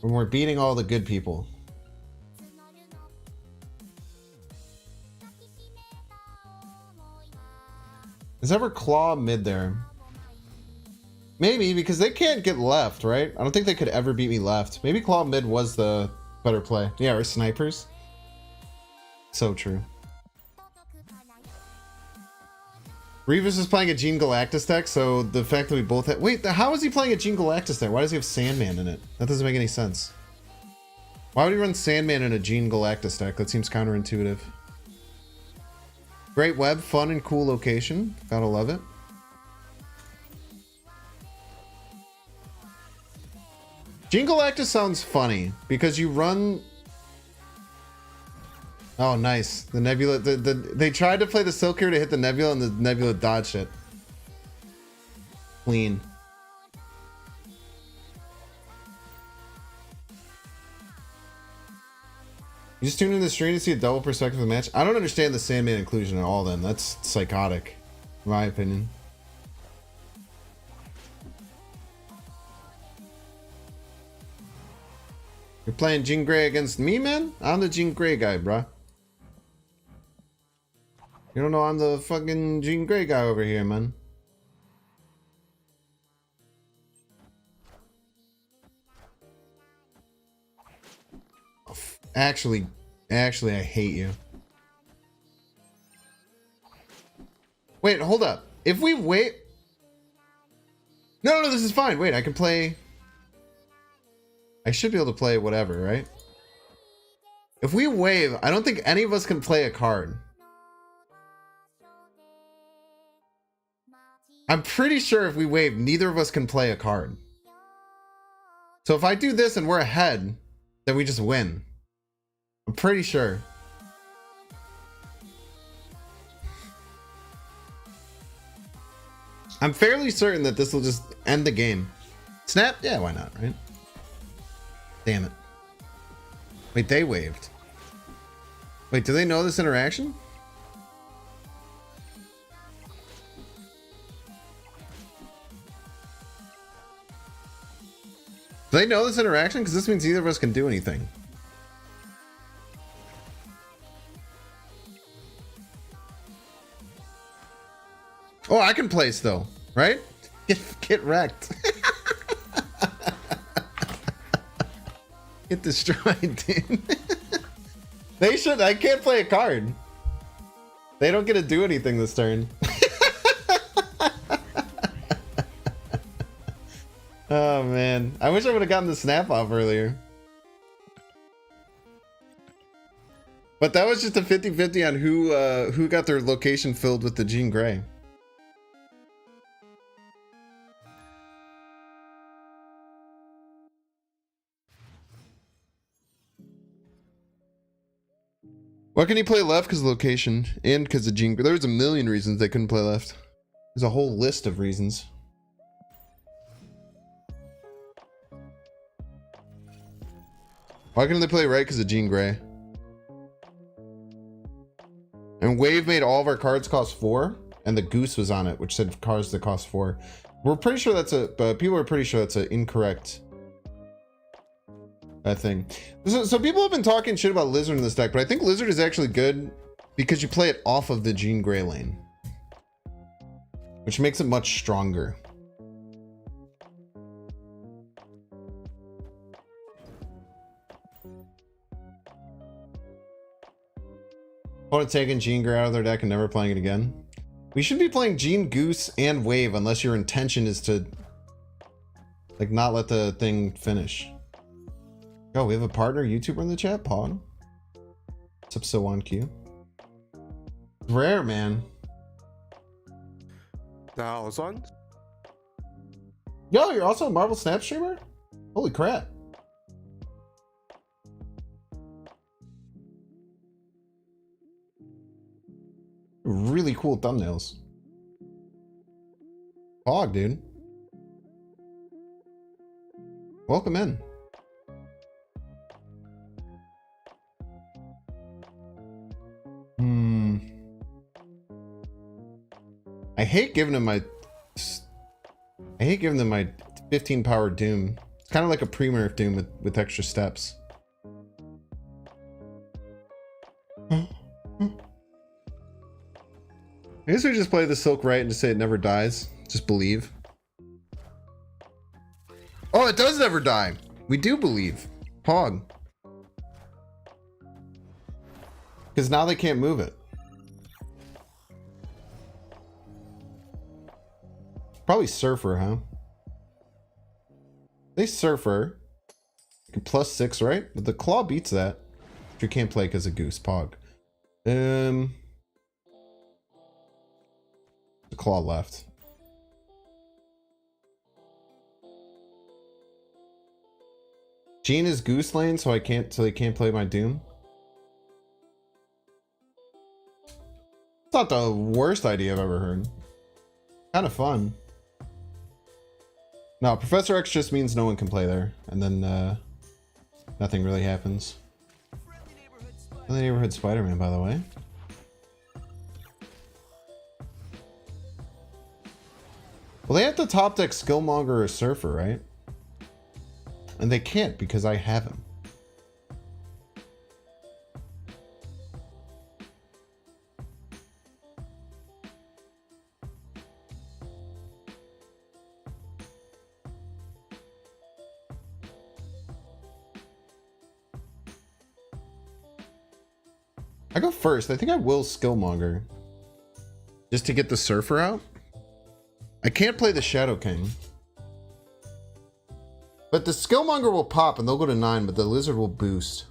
When we're beating all the good people. Is ever Claw mid there? Maybe, because they can't get left, right? I don't think they could ever beat me left. Maybe Claw mid was the better play. Yeah, or snipers. So true. Revis is playing a Gene Galactus deck, so the fact that we both have... Wait, how is he playing a Gene Galactus deck? Why does he have Sandman in it? That doesn't make any sense. Why would he run Sandman in a Gene Galactus deck? That seems counterintuitive. Great web, fun and cool location. Gotta love it. Gene Galactus sounds funny because you run... Oh, nice. The Nebula... They tried to play the Silkier to hit the Nebula and the Nebula dodged it. Clean. You just tune in the stream to see a double perspective of the match? I don't understand the Sandman inclusion at all then. That's psychotic, in my opinion. You're playing Jean Grey against me, man? I'm the Jean Grey guy, bruh. You don't know I'm the fucking Jean Grey guy over here, man. Actually, I hate you. Wait, hold up. If we wait... No, this is fine. Wait, I can play... I should be able to play whatever, right? If we wave, I don't think any of us can play a card. I'm pretty sure if we wave, neither of us can play a card. So if I do this and we're ahead, then we just win. I'm pretty sure. I'm fairly certain that this will just end the game. Snap? Yeah, why not, right? Damn it. Wait, they waved. Wait, do they know this interaction? Do they know this interaction? Because this means neither of us can do anything. Oh, I can place though, right? Get wrecked. Get destroyed, dude. They should. I can't play a card. They don't get to do anything this turn. Oh man, I wish I would have gotten the snap off earlier. But that was just a 50-50 on who got their location filled with the Jean Grey. Why can he play left? Because of location and because of Jean Grey. There's a million reasons they couldn't play left. There's a whole list of reasons. Why couldn't they play right? Because of Jean Grey. And Wave made all of our cards cost 4, and the goose was on it, which said cards that cost 4. We're pretty sure that's people are pretty sure that's an incorrect thing. So people have been talking shit about Lizard in this deck, but I think Lizard is actually good because you play it off of the Jean Grey lane, which makes it much stronger. Opponent taking Jean Grey out of their deck and never playing it again. We should be playing Jean, Goose, and Wave unless your intention is to like not let the thing finish. Oh, we have a partner YouTuber in the chat, Pog. What's up, so on Q? Rare, man. $1,000. Yo, you're also a Marvel Snap streamer? Holy crap. Really cool thumbnails. Pog, dude. Welcome in. I hate giving them my 15 power Doom. It's kind of like a pre-nerf Doom with extra steps. I guess we just play the Silk right and just say it never dies. Just believe. Oh, it does never die. We do believe. Pog. Because now they can't move it. Probably Surfer, huh? They Surfer. +6, right? But the Claw beats that. You can't play because of Goose. Pog. The Claw left. Jean is Goose lane, so they can't play my Doom. It's not the worst idea I've ever heard. Kind of fun. No, Professor X just means no one can play there, and then nothing really happens. Friendly Neighborhood Spider-Man, by the way. Well, they have to top deck Skillmonger or Surfer, right? And they can't because I have him. I go first. I think I will Skillmonger. Just to get the Surfer out. I can't play the Shadow King. But the Skillmonger will pop and they'll go to 9, but the Lizard will boost.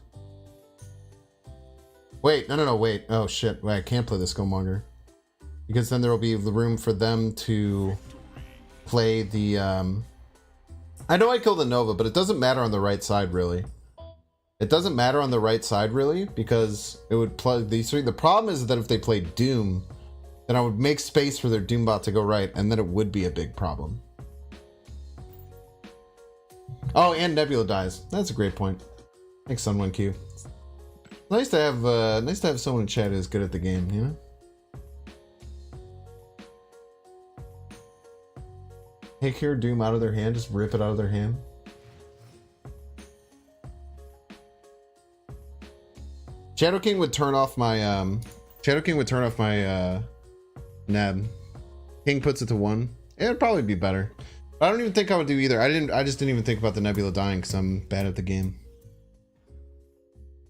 Wait, no, wait. Oh shit, wait, I can't play the Skillmonger. Because then there will be the room for them to play the... I I know I killed the Nova, but it doesn't matter on the right side, really. It doesn't matter on the right side, really, because it would plug these three. The problem is that if they played Doom, then I would make space for their Doombot to go right, and then it would be a big problem. Oh, and Nebula dies. That's a great point. Thanks, Sun1Q. Nice to have someone in chat who's good at the game, you know? Take your Doom out of their hand, just rip it out of their hand. Shadow King would turn off my Neb. King puts it to 1. It'd probably be better. But I don't even think I would do either. I just didn't even think about the Nebula dying because I'm bad at the game.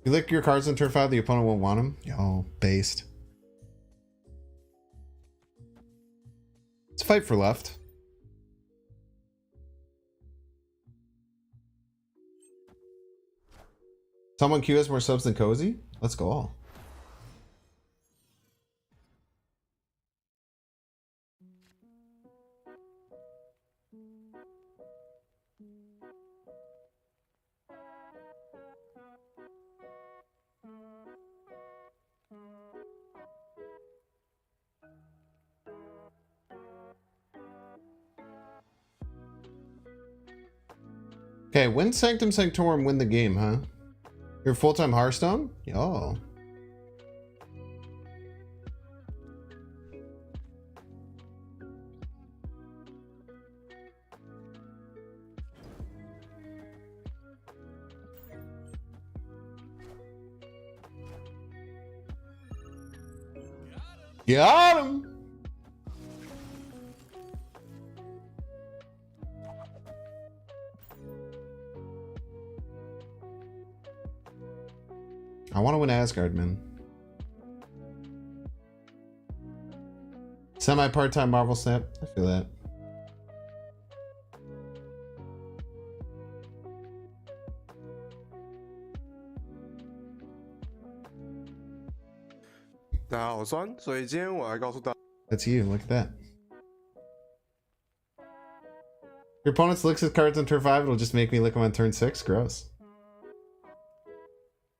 You lick your cards on turn 5, the opponent won't want them. Oh, based. Let's fight for left. Someone Q has more subs than Cozy? Let's go all. Okay, win Sanctum Sanctorum, win the game, huh? You're full-time Hearthstone? Yo. Got him! I want to win Asgard, man. Semi-part-time Marvel Snap. I feel that. That's you. Look at that. Your opponent licks his cards on turn 5. It'll just make me lick them on turn 6. Gross.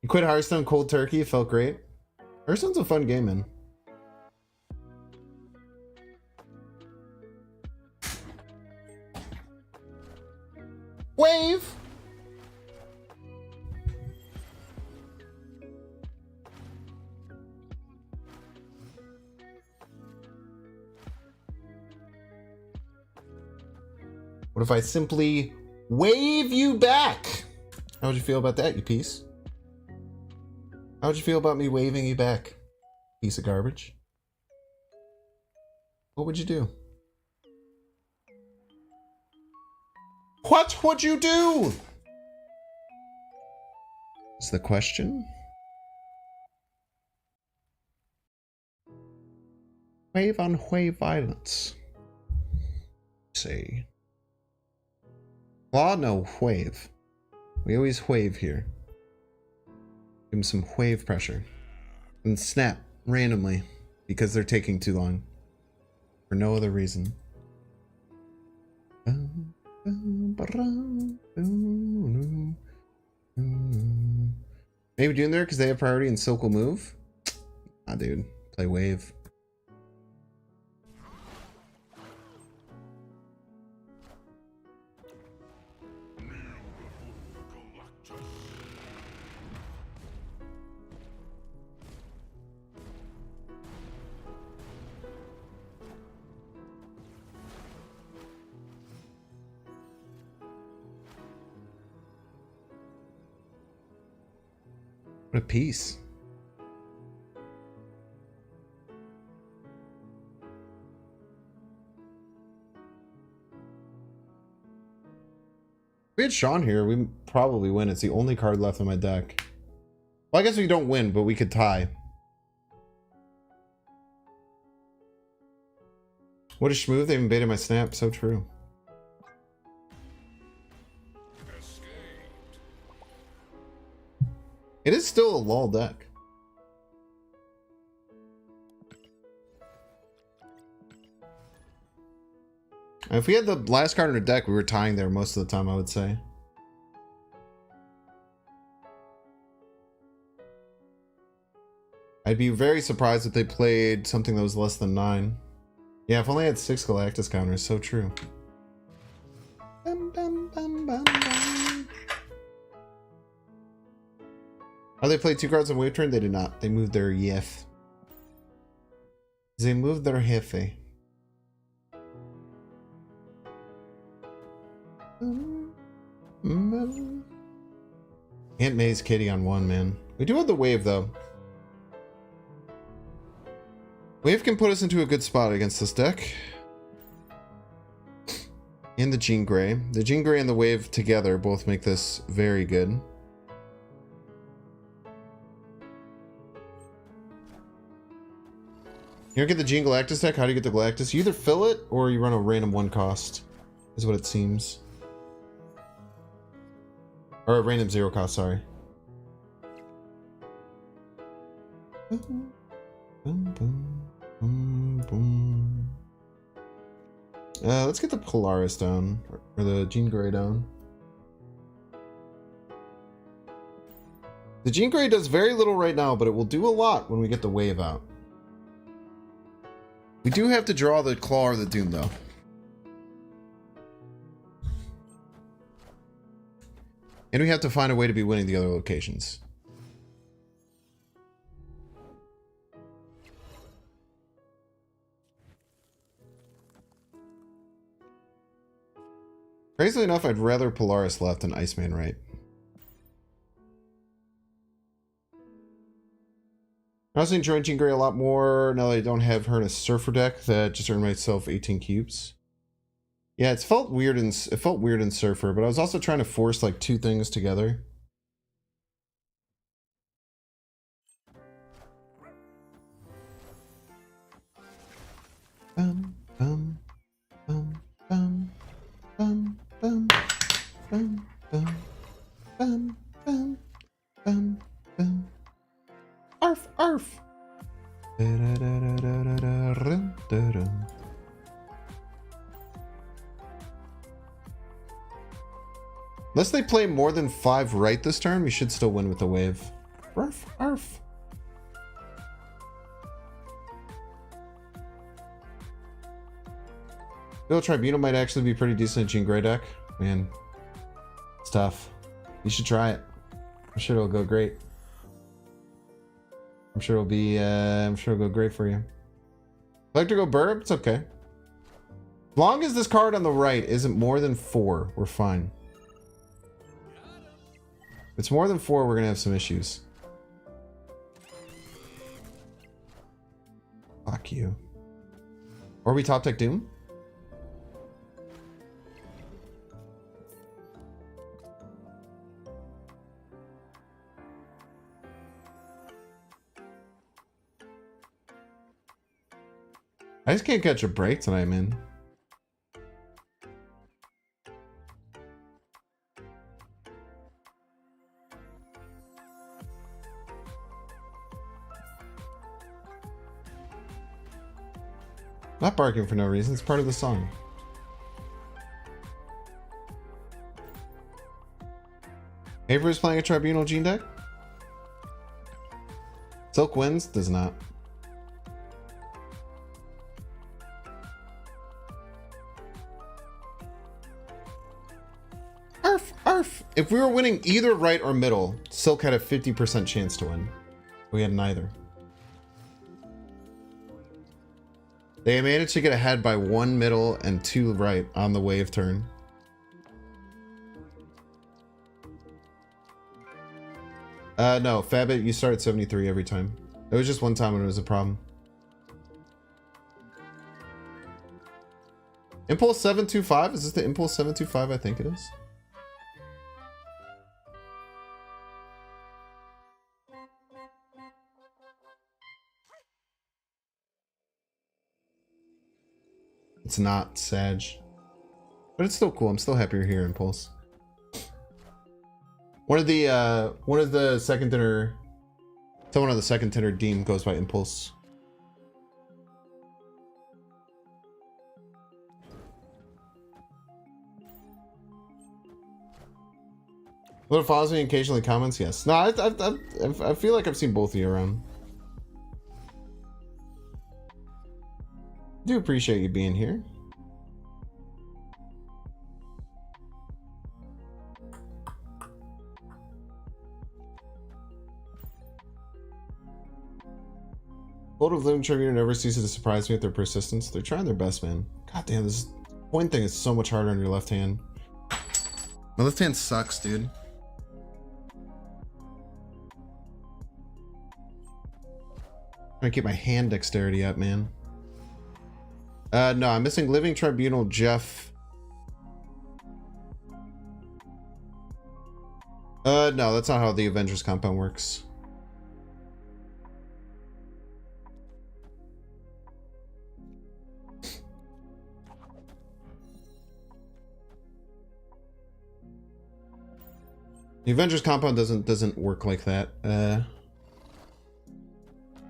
You quit Hearthstone cold turkey. It felt great. Hearthstone's a fun game, man. Wave! What if I simply wave you back? How would you feel about that, you piece? How would you feel about me waving you back, piece of garbage? What would you do? What would you do? Is the question. Wave on wave violence. Say. Claw, no, wave. We always wave here. Give them some wave pressure. And snap randomly because they're taking too long. For no other reason. Maybe doing there because they have priority and Silk will move? Ah, dude. Play wave. What a piece. If we had Sean here, we probably win. It's the only card left in my deck. Well, I guess we don't win, but we could tie. What a schmooth. They invaded my snap. So true. It is still a lol deck. If we had the last card in our deck, we were tying there most of the time, I would say. I'd be very surprised if they played something that was less than 9. Yeah, if only I had 6 Galactus counters, so true. Bum, bum, bum, bum, bum. Oh, they played 2 cards on wave turn? They did not. They moved their Yef. They moved their Hefe. Can't maze Kitty on 1, man. We do have the wave, though. Wave can put us into a good spot against this deck. And the Jean Grey. The Jean Grey and the wave together both make this very good. You don't get the Jean Galactus deck? How do you get the Galactus? You either fill it or you run a random 1 cost. Is what it seems. Or a random 0 cost, sorry. Boom, boom, boom, boom. Let's get the Polaris down. Or the Jean Grey down. The Jean Grey does very little right now, but it will do a lot when we get the wave out. We do have to draw the Claw or the Doom, though. And we have to find a way to be winning the other locations. Crazily enough, I'd rather Polaris left than Iceman right. I also enjoying Jean Grey a lot more now that I don't have her in a Surfer deck that just earned myself 18 cubes. Yeah, it felt weird in Surfer, but I was also trying to force like 2 things together. Bum, bum, bum, bum, bum, bum, bum, bum, bum, bum, bum, bum. Arf, arf. Unless they play more than 5 right this turn, we should still win with the wave. Arf, arf. Bill Tribunal might actually be pretty decent at Jean Grey deck. Man, it's tough. You should try it. I'm sure it'll go great. I'm sure it'll go great for you. Electrical Burb, it's okay. As long as this card on the right isn't more than 4, we're fine. If it's more than 4, we're gonna have some issues. Fuck you. Or we top deck Doom? I just can't catch a break tonight, man. Not barking for no reason, it's part of the song. Avery's playing a Tribunal Gene deck? Silk wins? Does not. Arf, arf. If we were winning either right or middle, Silk had a 50% chance to win. We had neither. They managed to get ahead by 1 middle and 2 right on the wave turn. No, Fabit, you start at 73 every time. It was just one time when it was a problem. Impulse 725? Is this the Impulse 725? I think it is. It's not Sag. But it's still cool. I'm still happy you're here, Impulse. One of the second dinner, someone on the second dinner Deem goes by Impulse. Will it follows me and occasionally comments? Yes. No, I feel like I've seen both of you around. Do appreciate you being here. World of Living Tribune never ceases to surprise me with their persistence. They're trying their best, man. God damn, this point thing is so much harder on your left hand. My left hand sucks, dude. Trying to keep my hand dexterity up, man. No, I'm missing Living Tribunal Jeff. No, that's not how the Avengers compound works. The Avengers compound doesn't work like that.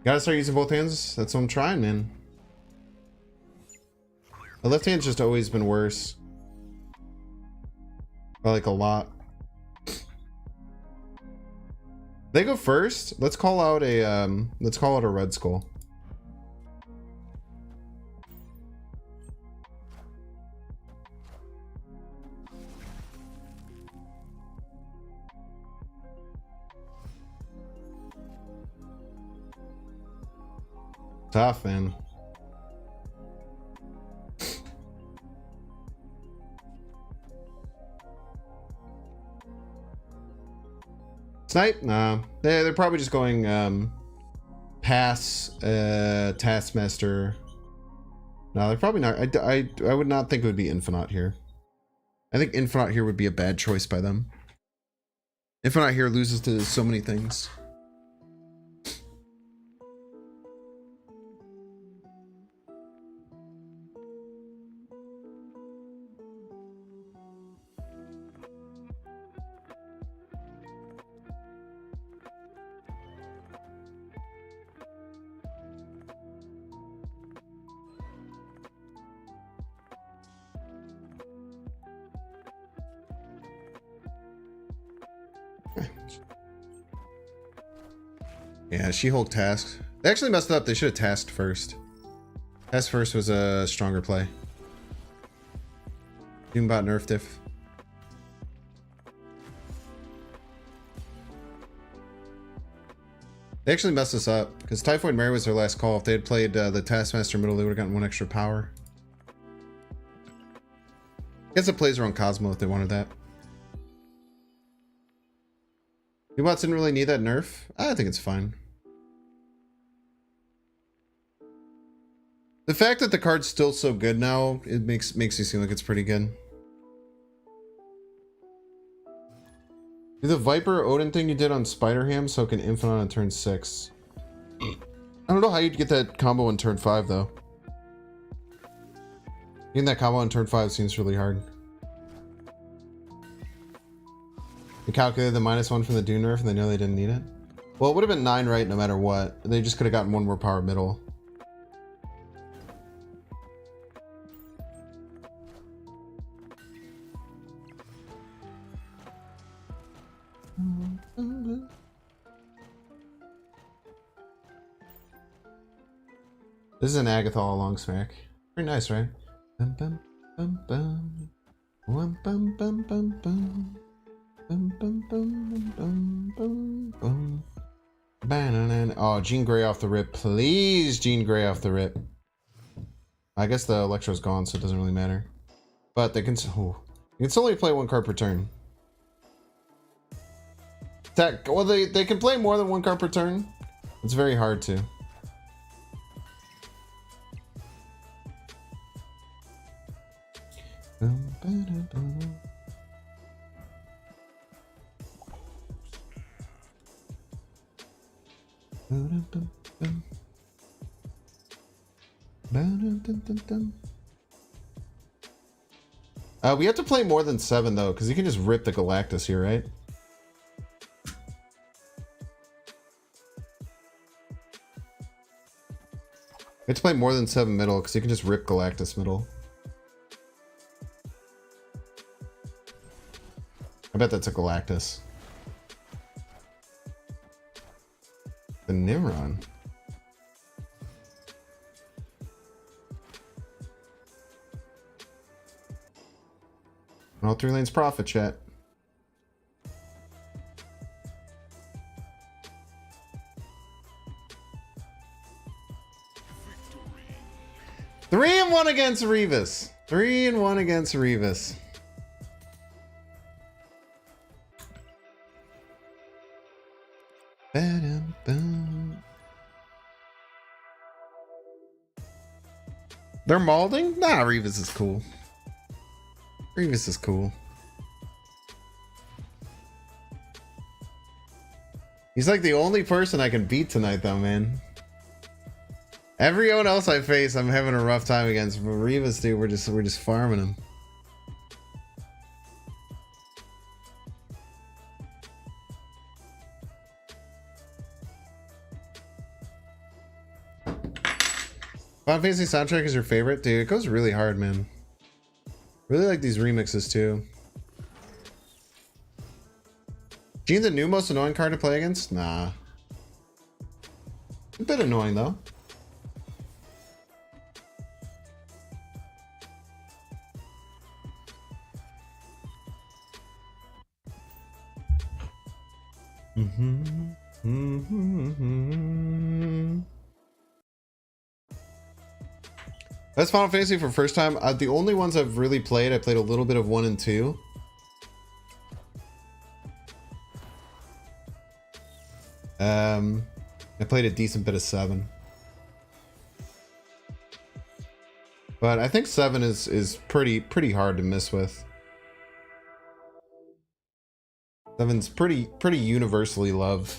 Gotta start using both hands. That's what I'm trying, man. The left hand's just always been worse. By like a lot. They go first. Let's call out a Red Skull. Tough, man. Snipe? Nah. They're probably just going pass Taskmaster. No, they're probably not. I would not think it would be Infinite here. I think Infinite here would be a bad choice by them. Infinite here loses to so many things. Yeah, She-Hulk task. They actually messed up. They should have tasked first. Task first was a stronger play. Doombot nerf diff. They actually messed us up because Typhoid Mary was their last call. If they had played the Taskmaster middle, they would have gotten 1 extra power. I guess it plays around Cosmo if they wanted that. Doombot didn't really need that nerf. I think it's fine. The fact that the card's still so good now, it makes you seem like it's pretty good. Do the Viper Odin thing you did on Spider-Ham so it can infinite on turn 6. I don't know how you'd get that combo in turn 5 though. Getting that combo on turn 5 seems really hard. They calculated the -1 from the Dune nerf and they know they didn't need it. Well, it would have been 9 right no matter what. They just could have gotten 1 more power middle. This is an Agathol along smack. Pretty nice, right? Bum, bum, bum, bum. Bum, bum, bum, bum, bum. Bum, bum, bum, bum, bum, bum. Ba-na-na. Oh, Jean Grey off the rip. Please, Jean Grey off the rip. I guess the Electro's gone, so it doesn't really matter. But they can... Oh, you can still only play 1 card per turn. Well, they can play more than 1 card per turn. It's very hard to. We have to play more than 7 though, because you can just rip the Galactus here, right? We have to play more than 7 middle, because you can just rip Galactus middle. I bet that's a Galactus. Nimron. All 3 lanes profit, chat. Victory. 3-1 against Revis. 3-1 against Revis. Ba-dum-bum. They're malding? Nah, Revis is cool. Revis is cool. He's like the only person I can beat tonight, though, man. Everyone else I face, I'm having a rough time against. But Revis, dude, we're just farming him. Final Fantasy soundtrack is your favorite? Dude, it goes really hard, man. Really like these remixes, too. Gene, the new most annoying card to play against? Nah. A bit annoying, though. That's Final Fantasy for first time. The only ones I've really played, I played a little bit of 1 and 2. I played a decent bit of 7. But I think 7 is pretty hard to miss with. 7's pretty universally loved.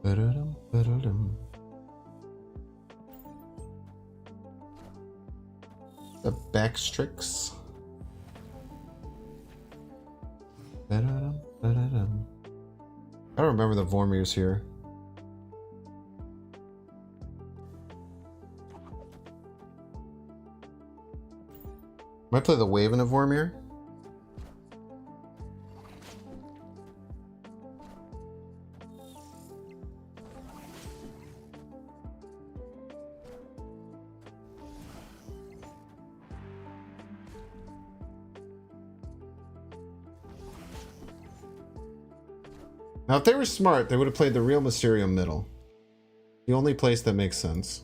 Ba-da-dum, ba-da-dum. The Backstrix. Ba-da-dum, ba-da-dum. I don't remember the Vormir's here. Might play the Waven of Vormir. Now, if they were smart, they would have played the real Mysterium middle. The only place that makes sense.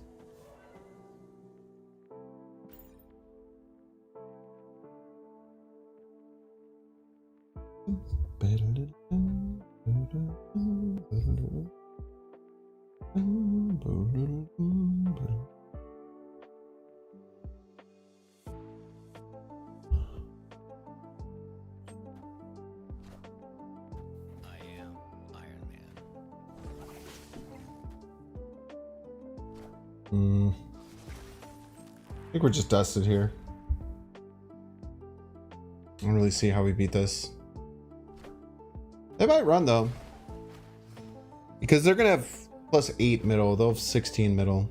I think we're just dusted here. I don't really see how we beat this. They might run though. Because they're gonna have +8 middle, they'll have 16 middle.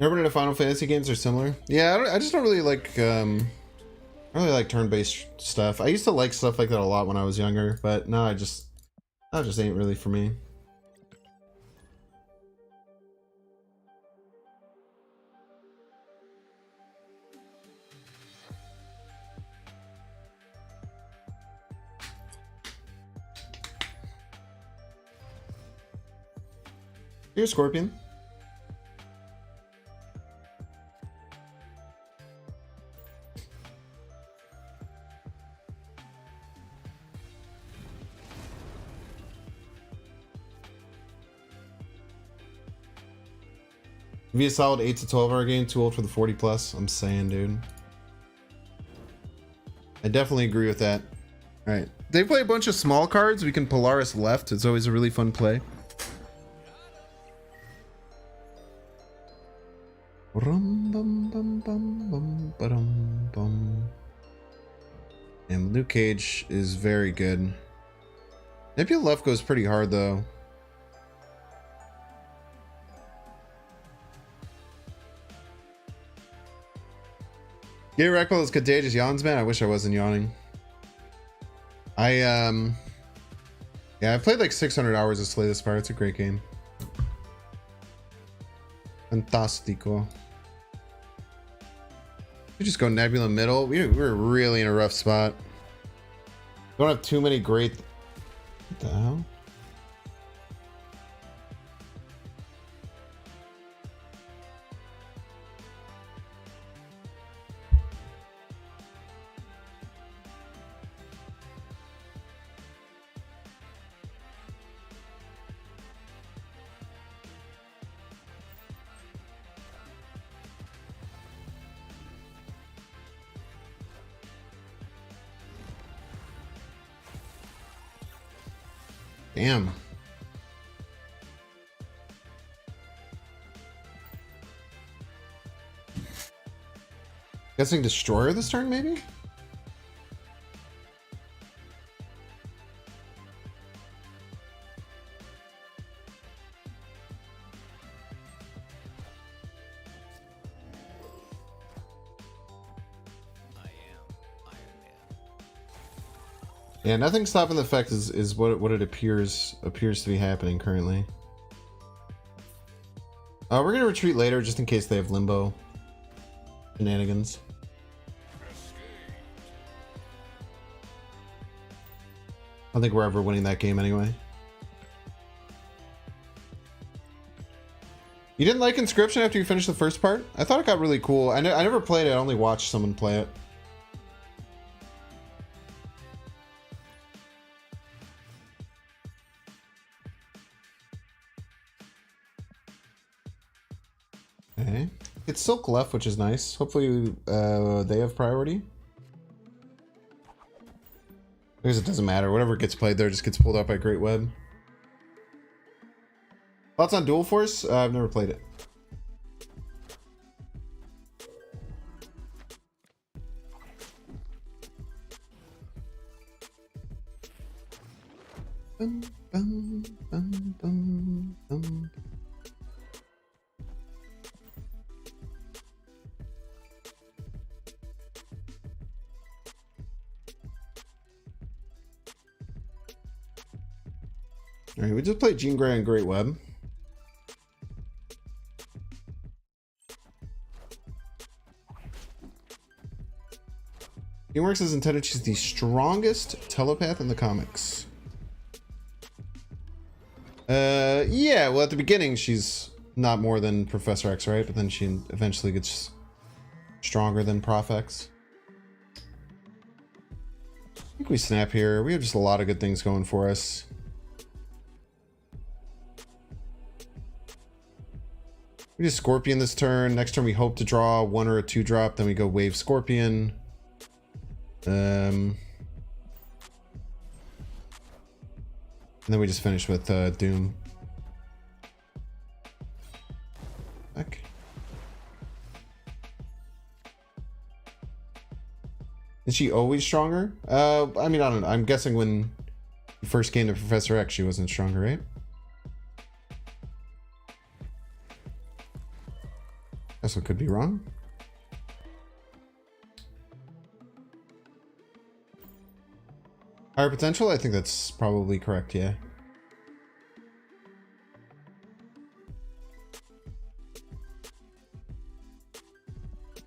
Everyone in the Final Fantasy games are similar. Yeah, I just don't really like. I don't really like turn-based stuff. I used to like stuff like that a lot when I was younger, but now that just ain't really for me. Here's Scorpion. Be a solid 8 to 12 hour game, too old for the 40 plus. I'm saying, dude. I definitely agree with that. All right, they play a bunch of small cards. We can Polaris left. It's always a really fun play. Bum, bum, bum, bum, bum, ba-dum, bum. And Luke Cage is very good. Nebula Left goes pretty hard though. Gay Reckless is contagious yawns, man. I wish I wasn't yawning. Yeah, I've played like 600 hours of Slay the Spire. It's a great game. Fantastico. We just go Nebula middle. We're really in a rough spot. Don't have too many great. What the hell? Damn. Guessing Destroyer this turn, maybe? Yeah, nothing stopping the effect is what it appears to be happening currently. We're gonna retreat later just in case they have limbo shenanigans. I don't think we're ever winning that game anyway. You didn't like Inscription after you finished the first part? I thought it got really cool. I never played it. I only watched someone play it. Okay. It's Silk left, which is nice. Hopefully they have priority. I guess it doesn't matter. Whatever gets played there just gets pulled up by Great Web. Thoughts on Dual Force? I've never played it. Bum, bum, bum, bum, bum. All right, we just played Jean Grey and Great Web. Teamworks is intended. She's the strongest telepath in the comics. Yeah, well, at the beginning, she's not more than Professor X, right? But then she eventually gets stronger than Prof X. I think we snap here. We have just a lot of good things going for us. We just Scorpion this turn. Next turn we hope to draw 1 or a 2 drop. Then we go Wave Scorpion. And then we just finish with Doom. Okay. Is she always stronger? I mean, I don't know. I'm guessing when you first came to Professor X, she wasn't stronger, right? Guess I could be wrong. Higher potential? I think that's probably correct, yeah.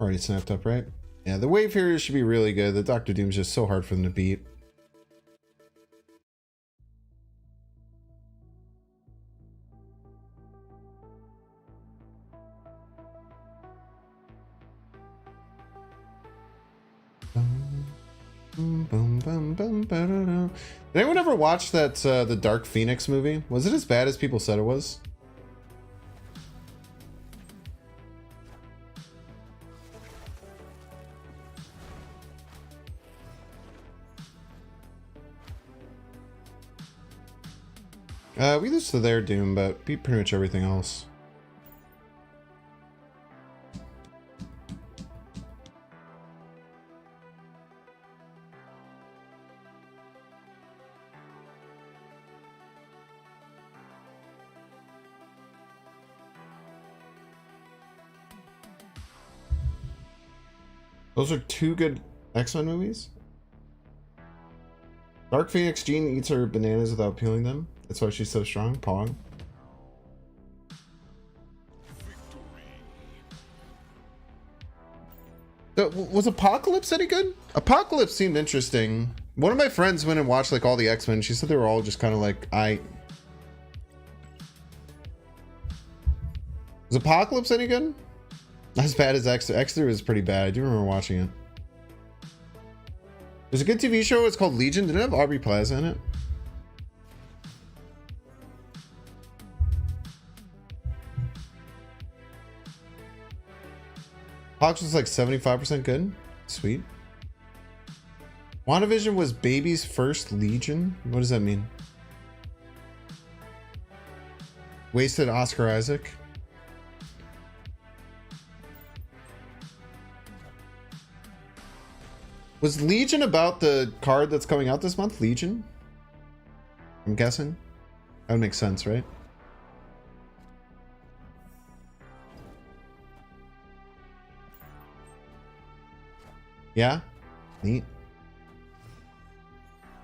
Already snapped up, right? Yeah, the wave here should be really good. The Doctor Doom's just so hard for them to beat. Did anyone ever watch that the Dark Phoenix movie? Was it as bad as people said it was? We lose to their Doom, but beat pretty much everything else. Those are two good X-Men movies. Dark Phoenix Jean eats her bananas without peeling them. That's why she's so strong. Pong. Was Apocalypse any good? Apocalypse seemed interesting. One of my friends went and watched like all the X-Men. She said they were all just kind of like, Was Apocalypse any good? Not as bad as X3. X3 was pretty bad. I do remember watching it. There's a good TV show. It's called Legion. Did it have Aubrey Plaza in it? Hawks was like 75% good. Sweet. WandaVision was baby's first Legion. What does that mean? Wasted Oscar Isaac. Was Legion about the card that's coming out this month? Legion? I'm guessing. That would make sense, right? Yeah? Neat.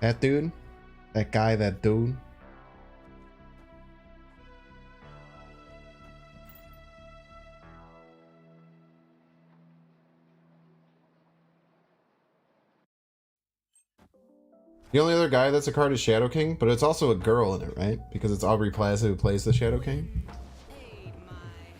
That dude? That guy, that dude? The only other guy that's a card is Shadow King, but it's also a girl in it, right? Because it's Aubrey Plaza who plays the Shadow King. Aid my hand.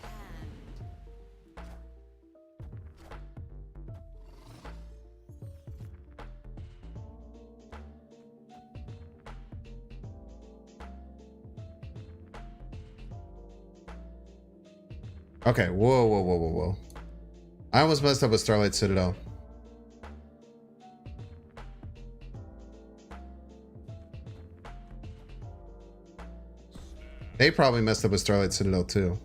Okay, whoa. I almost messed up with Starlight Citadel. They probably messed up with Starlight Citadel too.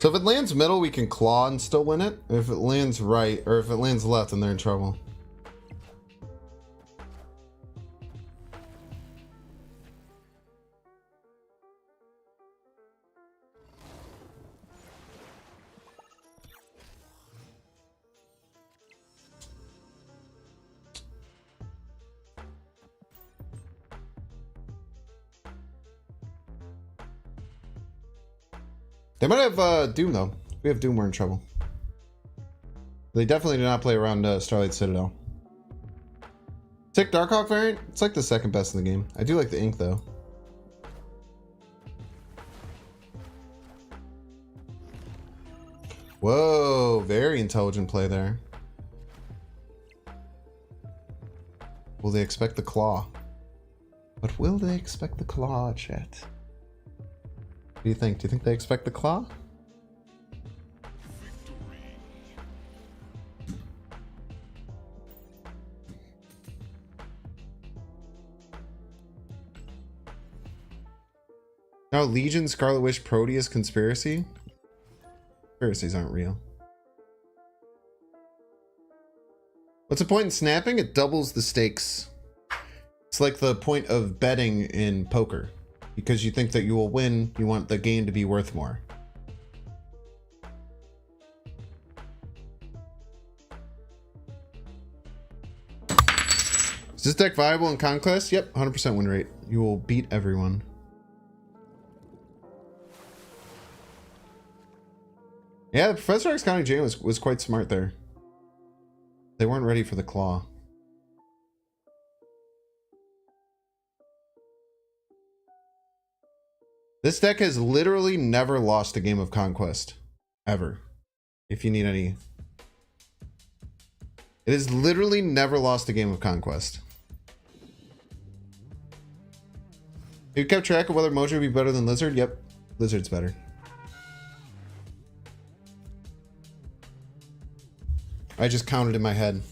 So if it lands middle, we can claw and still win it. If it lands right, or if it lands left, then they're in trouble. They might have Doom though. If we have Doom, we're in trouble. They definitely did not play around Starlight Citadel. Tick Darkhawk variant? It's like the second best in the game. I do like the ink though. Whoa, very intelligent play there. Will they expect the claw? But will they expect the claw, chat? What do you think? Do you think they expect the claw? Now Legion, Scarlet Witch, Proteus, Conspiracy? Conspiracies aren't real. What's the point in snapping? It doubles the stakes. It's like the point of betting in poker. Because you think that you will win, you want the game to be worth more. Is this deck viable in Conquest? Yep, 100% win rate. You will beat everyone. Yeah, the Professor X Counting Jane was quite smart there. They weren't ready for the claw. This deck has literally never lost a game of Conquest. Ever. If you need any. It has literally never lost a game of Conquest. You kept track of whether Mojo would be better than Lizard? Yep. Lizard's better. I just counted in my head.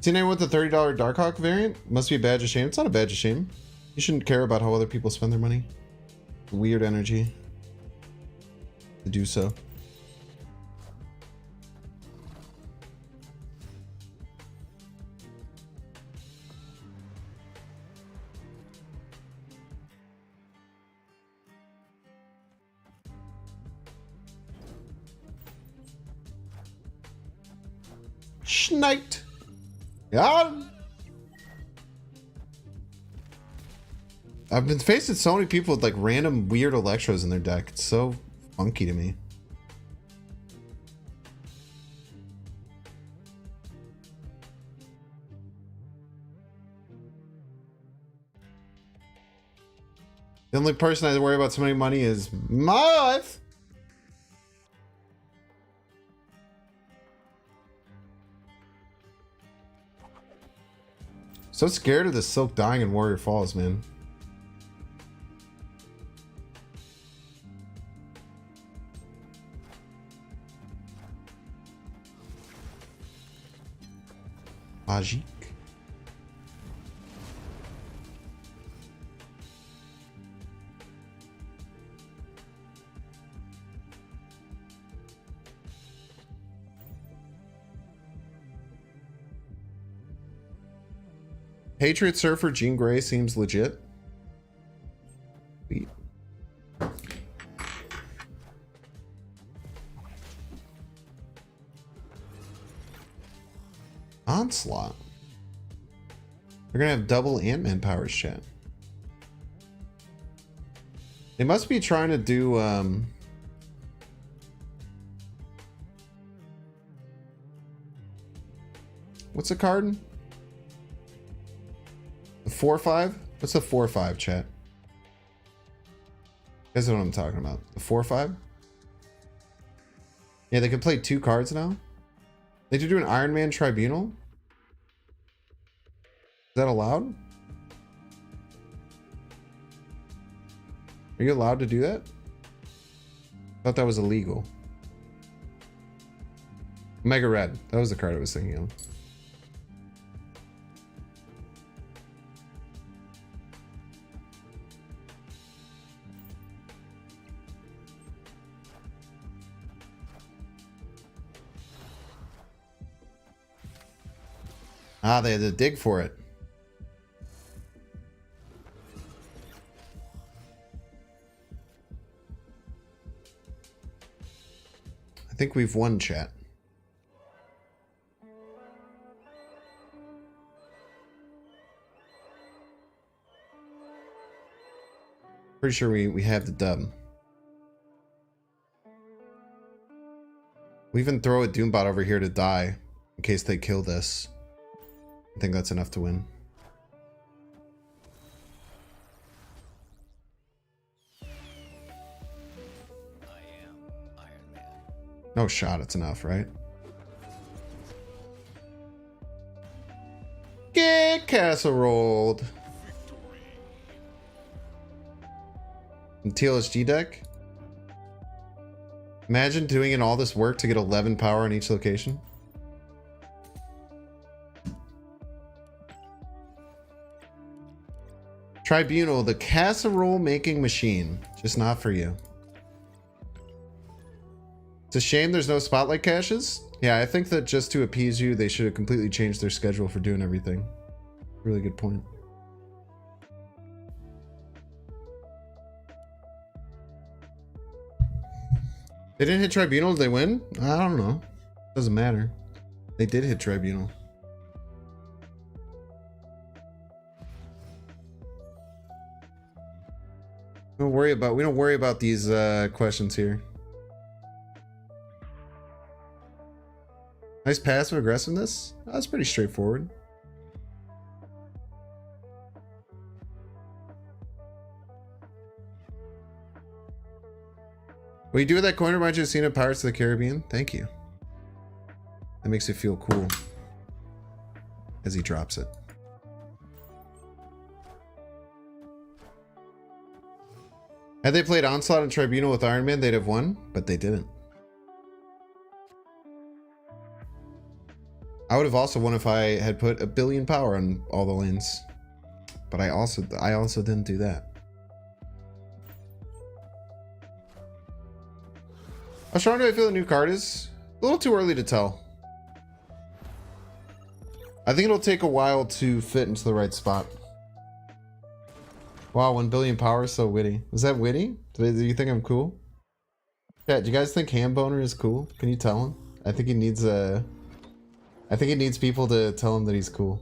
Seen anyone with the $30 Darkhawk variant? Must be a badge of shame. It's not a badge of shame. You shouldn't care about how other people spend their money. Weird energy to do so. Sniped. Yeah. I've been facing so many people with like random weird electros in their deck. It's so funky to me. The only person I worry about spending money is my wife. So scared of the Silk dying in Warrior Falls, man. Magique. Patriot Surfer Jean Grey seems legit. Sweet. Onslaught. They're gonna have double Ant-Man powers, chat. They must be trying to do what's the card? The 4/5? What's the 4/5, chat? Guys know what I'm talking about. The 4/5? Yeah, they can play 2 cards now. They could do an Iron Man Tribunal. Is that allowed? Are you allowed to do that? I thought that was illegal. Mega Red. That was the card I was thinking of. Ah, they had to dig for it. I think we've won, chat. Pretty sure we have the dub. We even throw a Doombot over here to die in case they kill this. I think that's enough to win. I am Iron Man. No shot, it's enough, right? Get casseroled. And TLSG deck? Imagine doing in all this work to get 11 power on each location. Tribunal, the casserole making machine. Just not for you. It's a shame there's no spotlight caches. Yeah, I think that just to appease you, they should have completely changed their schedule for doing everything. Really good point. They didn't hit Tribunal, did they win? I don't know. Doesn't matter. They did hit Tribunal. We don't worry about these questions here. Nice passive aggressiveness. That's pretty straightforward. What you do with that coin reminds you of seeing Pirates of the Caribbean. Thank you. That makes it feel cool. As he drops it. Had they played Onslaught and Tribunal with Iron Man, they'd have won, but they didn't. I would have also won if I had put 1 billion power on all the lanes. But I also didn't do that. How strong do I feel the new card is? A little too early to tell. I think it'll take a while to fit into the right spot. Wow, 1 billion power is so witty. Was that witty? Do you think I'm cool? Yeah, do you guys think Ham Boner is cool? Can you tell him? I think he needs a I think he needs people to tell him that he's cool.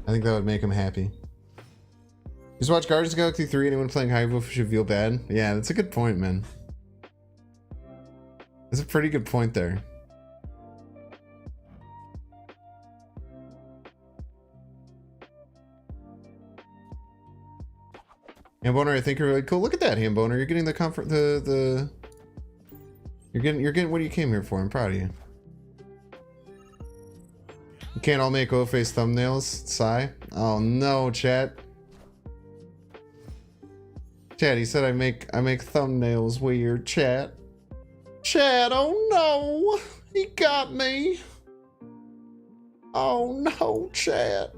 I think that would make him happy. Just watch Guardians of the Galaxy 3. Anyone playing Hyrule should feel bad. Yeah, that's a good point, man. That's a pretty good point there. Hamboner, I think you're really cool. Look at that, Hamboner. You're getting the comfort, you're getting what you came here for. I'm proud of you. You can't all make O-face thumbnails, sigh. Oh no, chat. Chat, he said I make thumbnails weird, chat. Chat, oh no! He got me! Oh no, chat.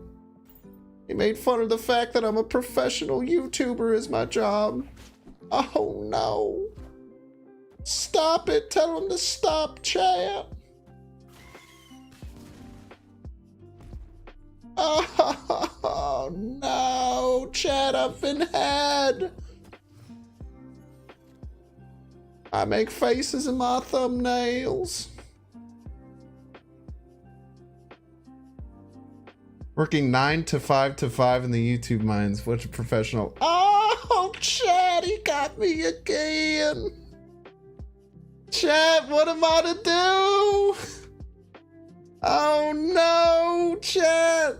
He made fun of the fact that I'm a professional YouTuber is my job. Oh no. Stop it, tell him to stop, chat. Oh no, chat, I've been had. I make faces in my thumbnails. Working 9 to 5 to 5 in the YouTube mines. What a professional. Oh, Chad, he got me again. Chad, what am I to do? Oh no, Chad.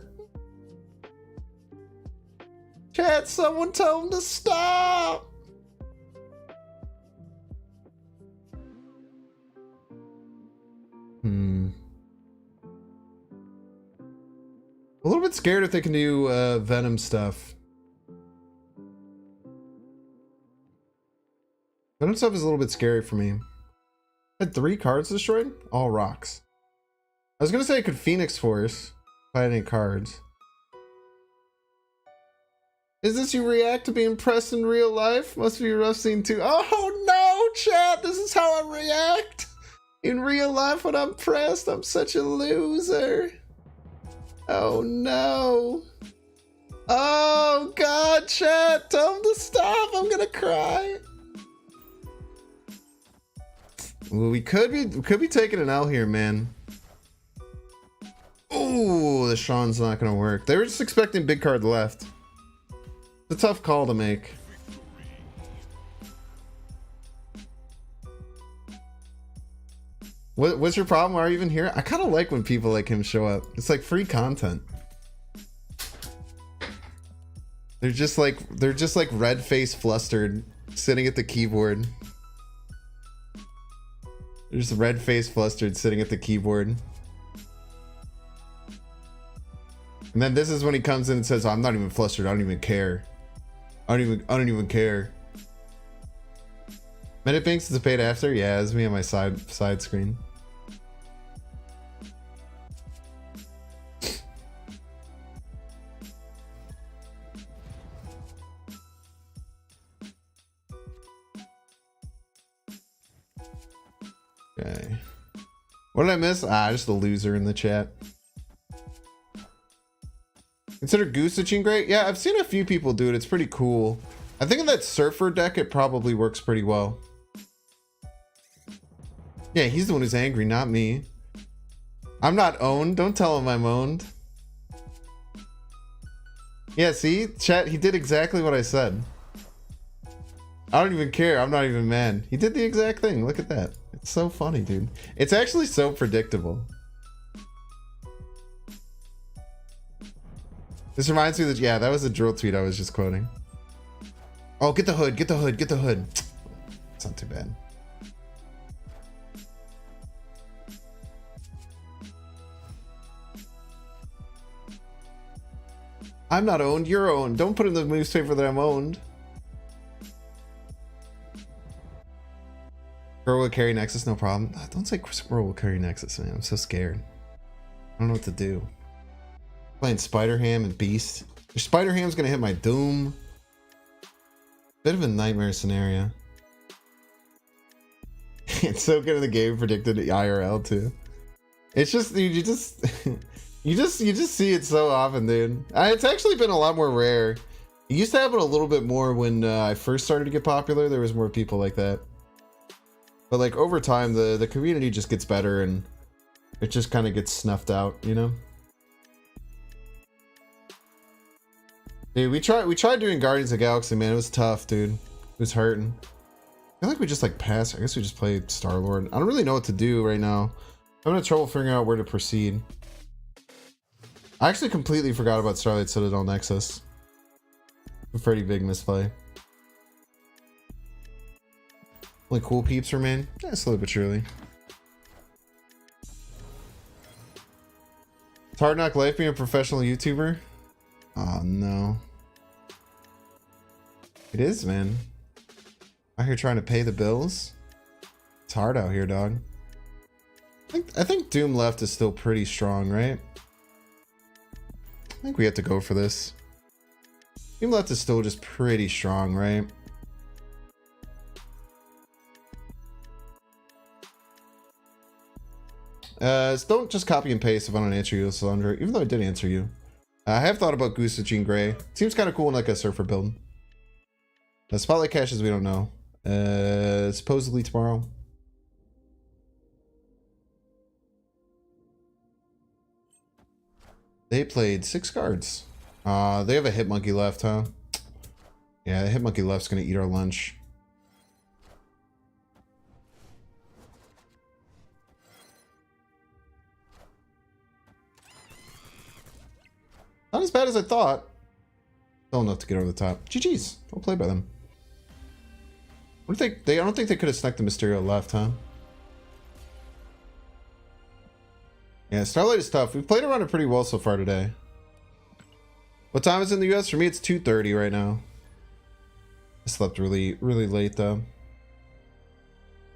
Chad, someone tell him to stop. A little bit scared if they can do Venom stuff. Venom stuff is a little bit scary for me. I had 3 cards destroyed? All rocks. I was gonna say I could Phoenix Force if I had any cards. Is this you react to being pressed in real life? Must be a rough scene too. Oh no, chat! This is how I react! In real life when I'm pressed, I'm such a loser. Oh no. Oh god, chat, tell him to stop. I'm gonna cry. Well, we could be taking an L here, man. Oh, the Sean's not gonna work. They were just expecting big card left. It's a tough call to make. What's your problem? Why are you even here? I kind of like when people like him show up. It's like free content. They're just like red face flustered, sitting at the keyboard. They're just red face flustered, sitting at the keyboard. And then this is when he comes in and says, oh, "I'm not even flustered. I don't even care. I don't even care." Minute Binks is a paid after? Yeah, it's me on my side screen. Okay. What did I miss? Just a loser in the chat. Consider Goose Itching great? Yeah, I've seen a few people do it. It's pretty cool. I think in that Surfer deck, it probably works pretty well. Yeah, he's the one who's angry, not me. I'm not owned. Don't tell him I'm owned. Yeah, see? Chat, he did exactly what I said. I don't even care. I'm not even mad. He did the exact thing. Look at that. It's so funny, dude. It's actually so predictable. This reminds me that, yeah, that was a drill tweet I was just quoting. Oh, get the hood, get the hood, get the hood. It's not too bad. I'm not owned, you're owned. Don't put in the newspaper that I'm owned. Squirrel will carry Nexus, no problem. Don't say Squirrel will carry Nexus, man. I'm so scared. I don't know what to do. Playing Spider-Ham and Beast. Your Spider-Ham's gonna hit my Doom. Bit of a nightmare scenario. It's so good in the game, predicted IRL too. It's just you just you just see it so often, dude. It's actually been a lot more rare. It used to happen a little bit more when I first started to get popular. There was more people like that. But like over time, the community just gets better and it just kind of gets snuffed out, you know? Dude, we tried doing Guardians of the Galaxy, man. It was tough, dude. It was hurting. I feel like we just like passed. I guess we just played Star-Lord. I don't really know what to do right now. I'm having trouble figuring out where to proceed. I actually completely forgot about Starlight Citadel Nexus. A pretty big misplay. Only cool peeps remain? Yeah, slowly but surely. It's hard knock life being a professional YouTuber. Oh no. It is, man. Out here trying to pay the bills. It's hard out here, dog. I think Doom left is still pretty strong, right? I think we have to go for this. Doom left is still just pretty strong, right? Don't just copy and paste if I don't answer you, Solandra, even though I did answer you. I have thought about Goose of Jean Grey. Seems kind of cool in like a surfer build. The Spotlight caches, we don't know. Supposedly tomorrow. They played 6 cards. They have a Hitmonkey left, huh? Yeah, the Hitmonkey left's gonna eat our lunch. Not as bad as I thought. Still enough to get over the top. GG's. Well played by them. I don't think they could have snuck the Mysterio left, huh? Yeah, Starlight is tough. We've played around it pretty well so far today. What time is it in the US? For me, it's 2:30 right now. I slept really late though.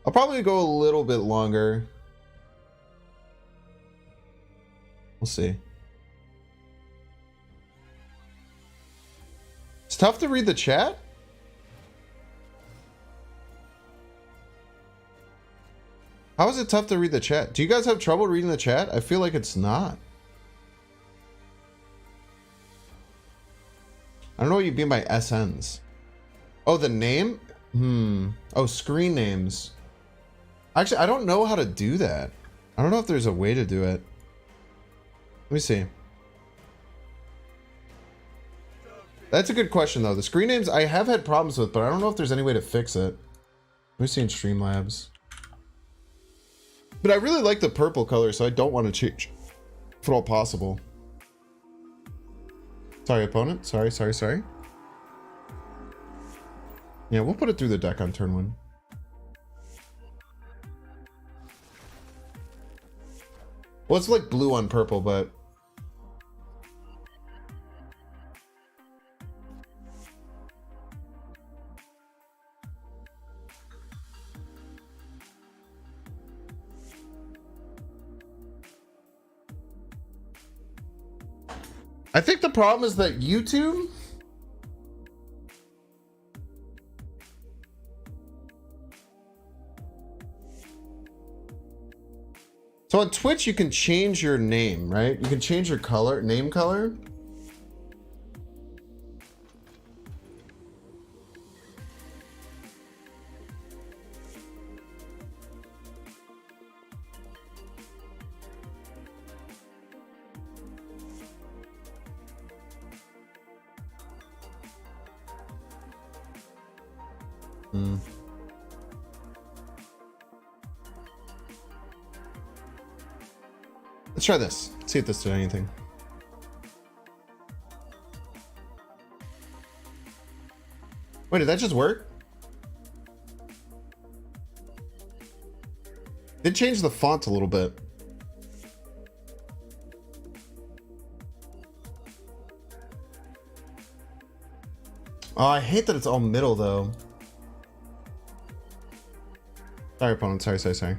I'll probably go a little bit longer. We'll see. It's tough to read the chat. How is it tough to read the chat? Do you guys have trouble reading the chat? I feel like it's not. I don't know what you mean by SNs. Oh, the name? Oh, screen names. Actually, I don't know how to do that. I don't know if there's a way to do it. Let me see. That's a good question, though. The screen names I have had problems with, but I don't know if there's any way to fix it. Let me see in Streamlabs. But I really like the purple color, so I don't want to change if at all possible. Sorry, opponent. Sorry. Yeah, we'll put it through the deck on turn 1. Well, it's like blue on purple, but... I think the problem is that YouTube... So on Twitch, you can change your name, right? You can change your color, name color. Let's try this. See if this does anything. Wait, did that just work? Did change the font a little bit. Oh, I hate that it's all middle though. Sorry, opponent. Sorry.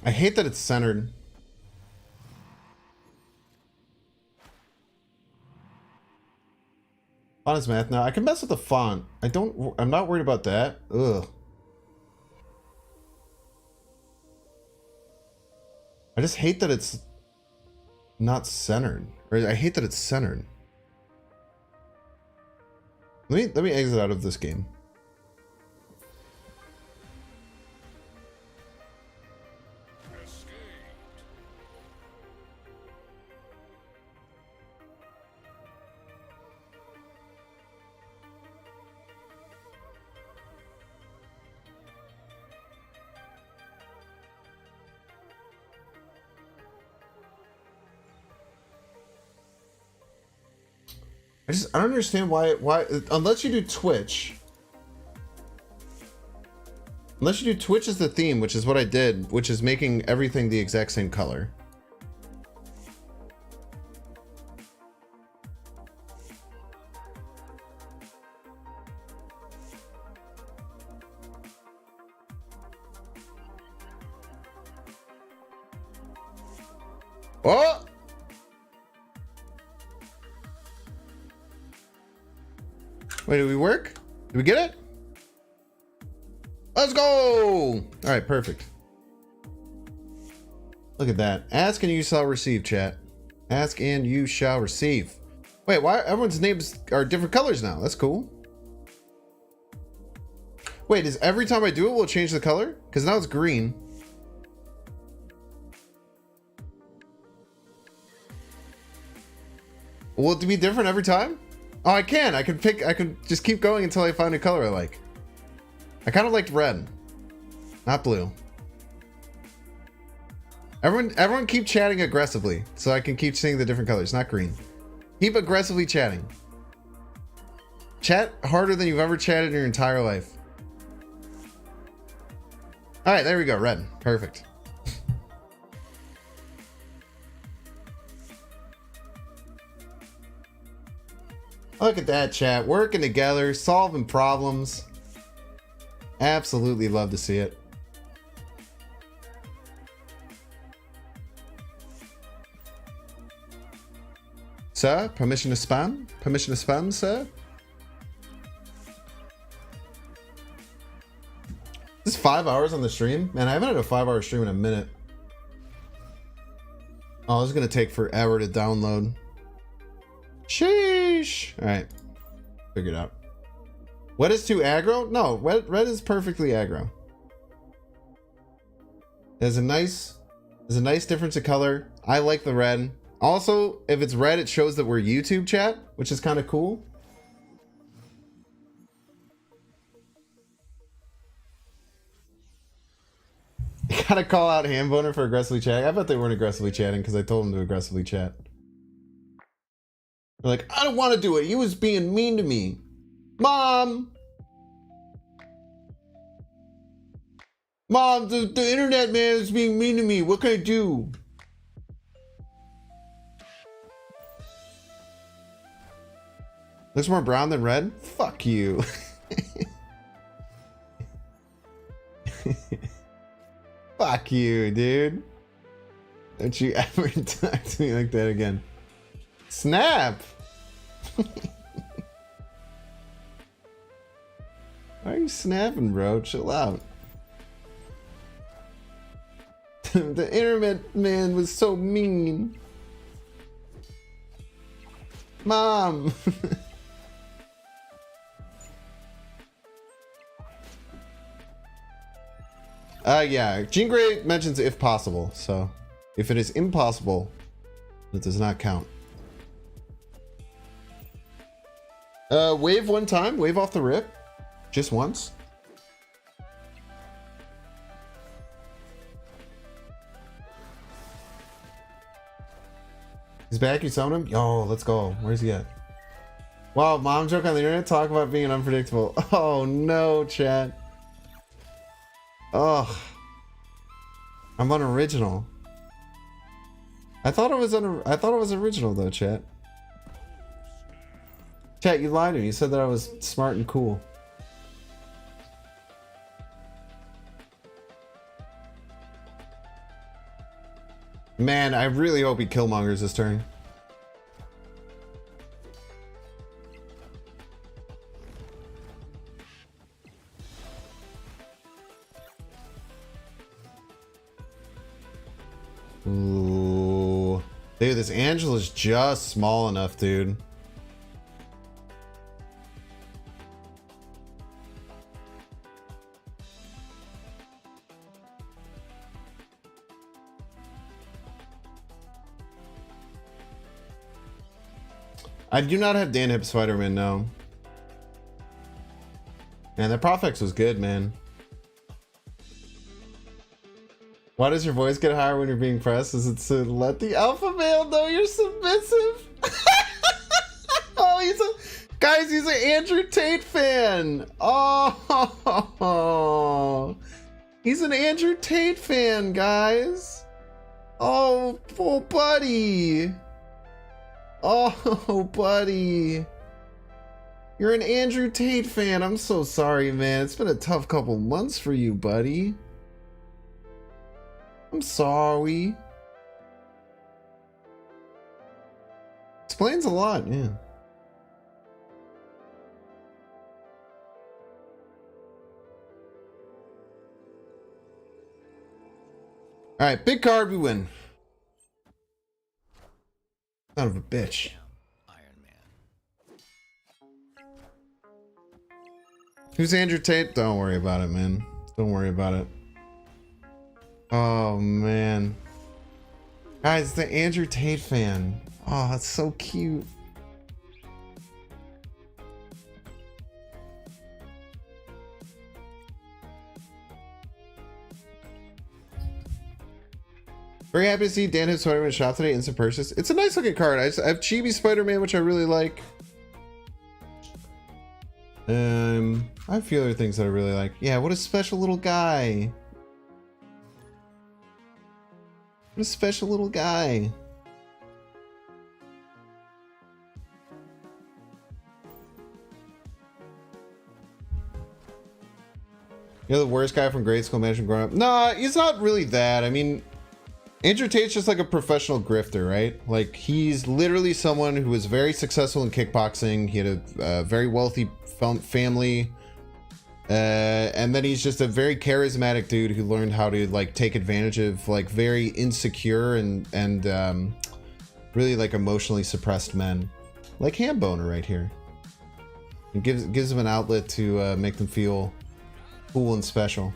I hate that it's centered. Font is math now. I can mess with the font. I'm not worried about that. Ugh. I just hate that it's not centered. Or I hate that it's centered. Let me exit out of this game. I don't understand why unless you do Twitch. Unless you do Twitch as the theme, which is what I did, which is making everything the exact same color. Oh! Wait, did we work? Did we get it? Let's go! Alright, perfect. Look at that. Ask and you shall receive, chat. Ask and you shall receive. Wait, why everyone's names are different colors now? That's cool. Wait, is every time I do it will it change the color? Because now it's green. Will it be different every time? Oh, I can just keep going until I find a color I like. I kind of liked red, not blue. Everyone keep chatting aggressively so I can keep seeing the different colors, not green. Keep aggressively chatting. Chat harder than you've ever chatted in your entire life. All right, there we go, red, perfect. Look at that, chat. Working together, solving problems. Absolutely love to see it. Sir, permission to spam? Permission to spam, sir? This is 5 hours on the stream? Man, I haven't had a 5-hour stream in a minute. Oh, this is going to take forever to download. Sheesh. All right, figured out. What is too aggro? No, red is perfectly aggro. There's a nice difference of color. I like the red. Also, if it's red, it shows that we're YouTube chat, which is kind of cool. You gotta call out Hamboner for aggressively chatting. I bet they weren't aggressively chatting because I told them to aggressively chat. They're like, I don't want to do it. He was being mean to me. Mom! Mom, the internet man is being mean to me. What can I do? Looks more brown than red? Fuck you. Fuck you, dude. Don't you ever talk to me like that again. Snap! Why are you snapping, bro? Chill out. The internet man was so mean. Mom! Yeah, Jean Grey mentions if possible, so if it is impossible, it does not count. Wave one time, wave off the rip. Just once. He's back, you summoned him? Yo, let's go. Where's he at? Wow, mom joke on the internet, talk about being unpredictable. Oh no, chat. Oh. I'm unoriginal. I thought it was original though, chat. Chat, you lied to me. You said that I was smart and cool. Man, I really hope he killmongers this turn. Ooh. Dude, this Angela's just small enough, dude. I do not have Dan Hip Spider-Man, no. Man, that Profex was good, man. Why does your voice get higher when you're being pressed? Is it to let the alpha male know you're submissive? Oh, he's an Andrew Tate fan. Oh, he's an Andrew Tate fan, guys. Oh, buddy. Oh, buddy. You're an Andrew Tate fan. I'm so sorry, man. It's been a tough couple months for you, buddy. I'm sorry. Explains a lot, yeah. Alright, big card, we win. Son of a bitch. Iron Man. Who's Andrew Tate? Don't worry about it, man. Don't worry about it. Oh, man. Guys, the Andrew Tate fan. Oh, that's so cute. Very happy to see Dan Hip Spider-Man shop today. Instant purchase. It's a nice looking card. I have Chibi Spider-Man, which I really like. I have a few other things that I really like. Yeah, what a special little guy. What a special little guy. You're the worst guy from grade school, imagine growing up. Nah, he's not really that. I mean, Andrew Tate's just like a professional grifter, right? Like, he's literally someone who was very successful in kickboxing. He had a very wealthy family. And then he's just a very charismatic dude who learned how to like take advantage of like very insecure and really like emotionally suppressed men, like Hamboner right here. It gives them an outlet to make them feel cool and special.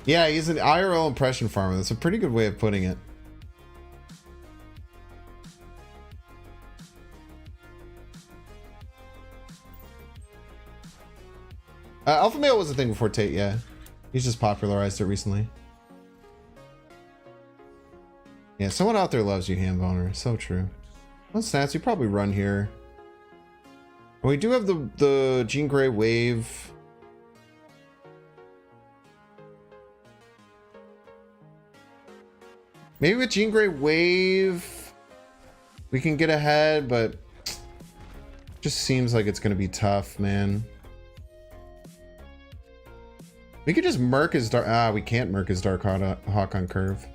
Yeah, he's an IRL impression farmer. That's a pretty good way of putting it. Alpha male was a thing before Tate, yeah. He's just popularized it recently. Yeah, someone out there loves you, Hamboner. So true. Well, Snats, you probably run here. And we do have the Jean Grey wave. Maybe with Jean Grey wave, we can get ahead, but just seems like it's going to be tough, man. We could just Merc his Dark... Ah, we can't Merc his Dark Hawk on curve.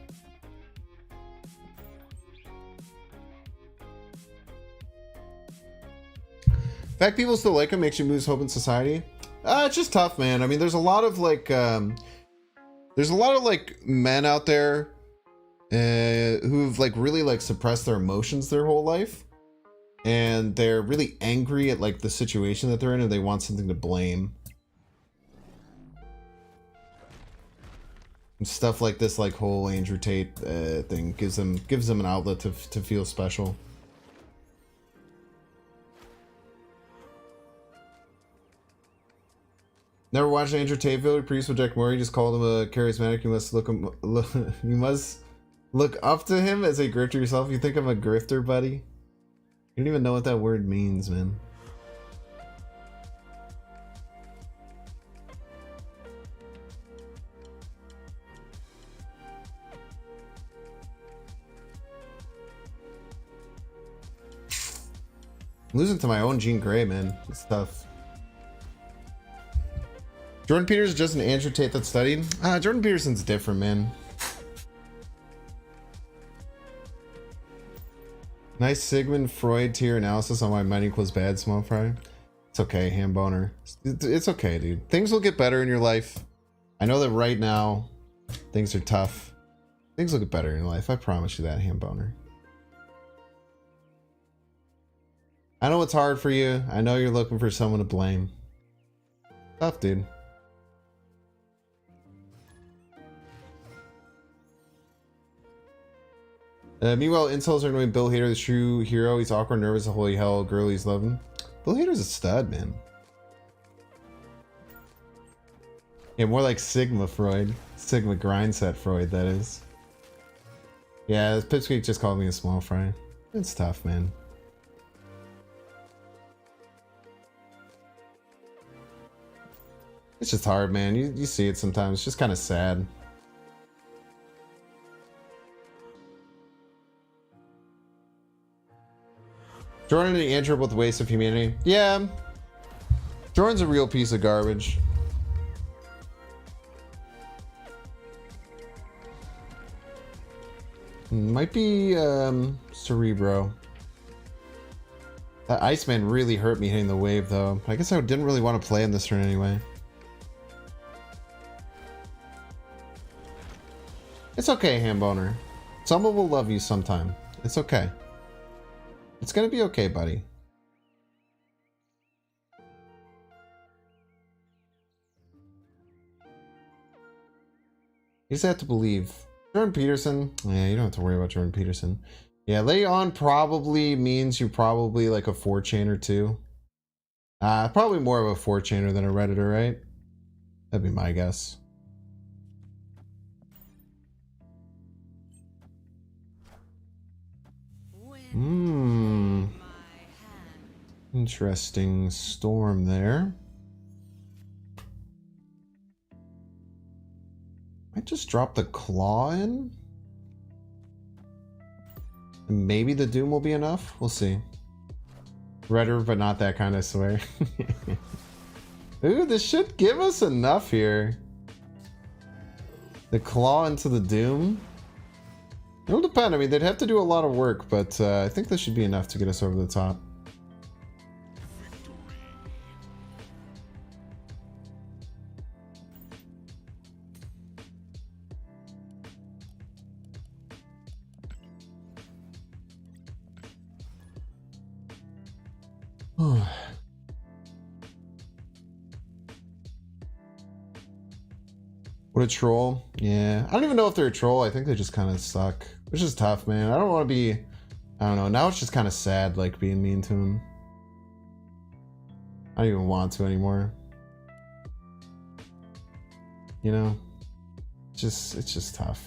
The fact people still like him makes you lose hope in society. It's just tough, man. I mean, there's a lot of like... there's a lot of like men out there who've like really like suppressed their emotions their whole life. And they're really angry at like the situation that they're in and they want something to blame. Stuff like this, like whole Andrew Tate thing, gives them an outlet to feel special. Never watched Andrew Tate video. Priest with Jack Murray just called him a charismatic. You must you must look up to him as a grifter yourself. You think I'm a grifter, buddy? You don't even know what that word means, man. Losing to my own Jean Grey, man. It's tough. Jordan Peters is just an Andrew Tate that studied. Jordan Peterson's different, man. Nice Sigmund Freud tier analysis on why men equals bad, small fry. It's okay, Hamboner. It's okay, dude. Things will get better in your life. I know that right now, things are tough. Things will get better in your life. I promise you that, Hamboner. I know it's hard for you. I know you're looking for someone to blame. Tough, dude. Meanwhile, incels are annoying Bill Hader, the true hero. He's awkward, nervous, holy hell, girlies love him. Bill Hader's a stud, man. Yeah, more like Sigma Freud. Sigma Grindset Freud, that is. Yeah, Pipsqueak just called me a small fry. It's tough, man. It's just hard, man. You see it sometimes. It's just kind of sad. Jordan and Andrew both waste of humanity. Yeah. Jordan's a real piece of garbage. Might be Cerebro. That Iceman really hurt me hitting the wave though. I guess I didn't really want to play in this turn anyway. It's okay, Hamboner. Someone will love you sometime. It's okay. It's gonna be okay, buddy. You just have to believe. Jordan Peterson. Yeah, you don't have to worry about Jordan Peterson. Yeah, lay on probably means you probably like a 4-chain or 2. Probably more of a 4-chainer than a Redditor, right? That'd be my guess. Hmm. Interesting storm there. Might just drop the claw in. And maybe the doom will be enough. We'll see. Redder, but not that kind, I swear. Ooh, this should give us enough here. The claw into the doom. It'll depend. I mean, they'd have to do a lot of work, but I think this should be enough to get us over the top. What a troll. Yeah. I don't even know if they're a troll. I think they just kind of suck. Which is tough, man. I don't want to be... I don't know. Now it's just kind of sad, like, being mean to him. I don't even want to anymore. You know? It's just tough.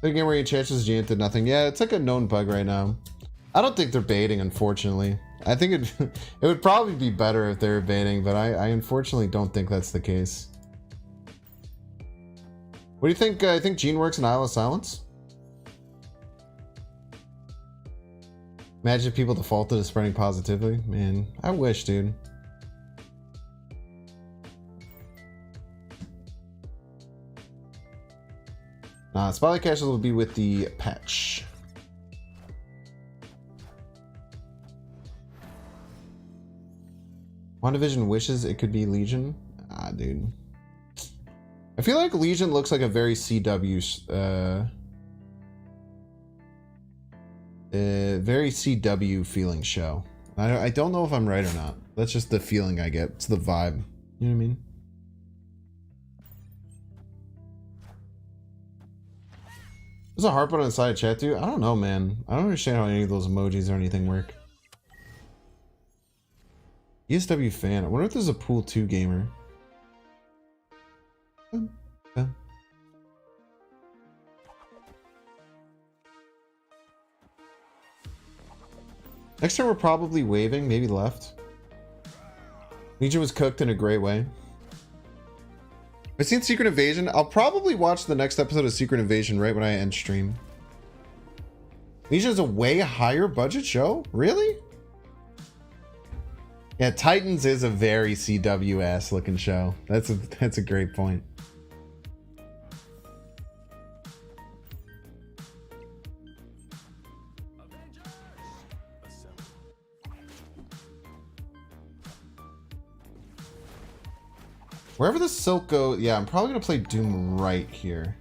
The game where you chances Giant did nothing. Yeah, it's like a known bug right now. I don't think they're baiting, unfortunately. I think it would probably be better if they were baiting, but I unfortunately don't think that's the case. What do you think? I think Gene works in Isle of Silence. Imagine if people defaulted to spreading positively. Man, I wish, dude. Nah, Spotlight Caches will be with the patch. WandaVision wishes it could be Legion. Ah, dude. I feel like Legion looks like a very CW, very CW feeling show. I don't know if I'm right or not. That's just the feeling I get. It's the vibe. You know what I mean? There's a heart button on the side of chat, dude. I don't know, man. I don't understand how any of those emojis or anything work. ESW fan. I wonder if there's a Pool 2 gamer. Next time we're probably waving, maybe left. Legion was cooked in a great way. I've seen Secret Invasion. I'll probably watch the next episode of Secret Invasion right when I end stream. Legion is a way higher budget show? Really? Yeah, Titans is a very CW-ass looking show. That's a great point. Wherever the silk goes, yeah, I'm probably gonna play Doom right here.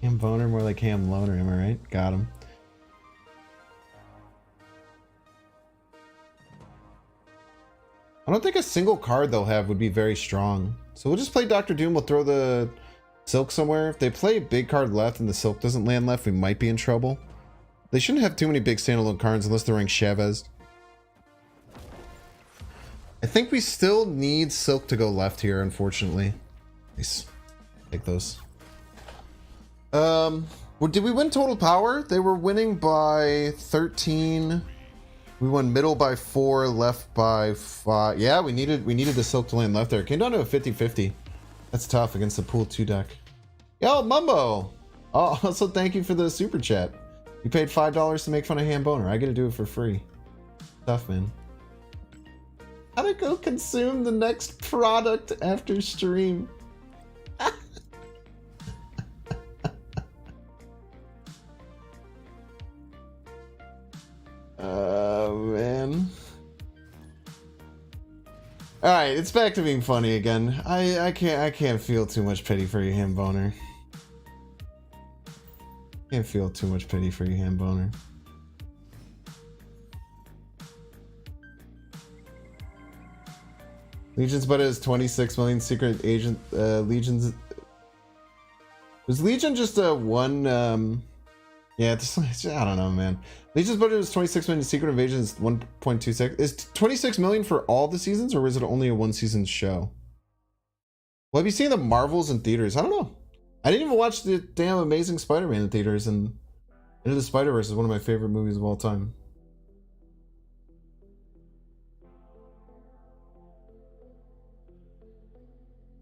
Ham Boner, more like Ham Loner, am I right? Got him. I don't think a single card they'll have would be very strong. So we'll just play Dr. Doom, we'll throw the Silk somewhere. If they play big card left and the Silk doesn't land left, we might be in trouble. They shouldn't have too many big standalone cards unless they're running Chavez. I think we still need Silk to go left here, unfortunately. Nice. Take those. Well, did we win total power? They were winning by 13. We won middle by 4, left by 5. Yeah, we needed the Silk to land left there. It came down to a 50-50. That's tough against the pool 2 deck. Yo, Mumbo! Oh, also thank you for the super chat. You paid $5 to make fun of Ham Boner. I get to do it for free. Tough, man. How to go consume the next product after stream? Man. Alright, it's back to being funny again. I can't feel too much pity for you, Ham Boner. Can't feel too much pity for you, Ham Boner. Legion's budget is 26 million. Secret agent Legion's was Legion just a one yeah, I don't know, man. Legion's budget is 26 million. Secret Invasion is 1.26. Is 26 million for all the seasons, or is it only a one season show? Well, have you seen the Marvels in theaters? I don't know. I didn't even watch the damn Amazing Spider-Man in theaters, and Into the Spider-Verse is one of my favorite movies of all time.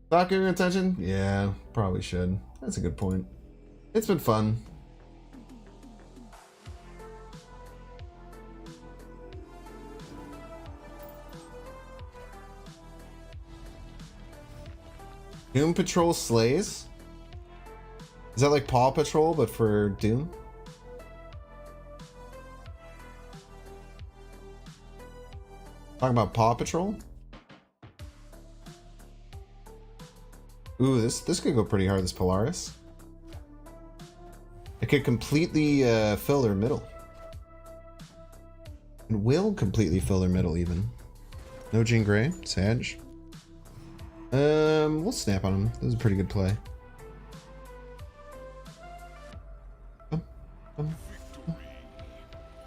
Stop giving attention? Yeah, probably should. That's a good point. It's been fun. Doom Patrol Slays? Is that like Paw Patrol, but for Doom? Talking about Paw Patrol? Ooh, this could go pretty hard, this Polaris. It could completely fill their middle. It will completely fill their middle, even. No Jean Grey, Sag. We'll snap on him. This is a pretty good play.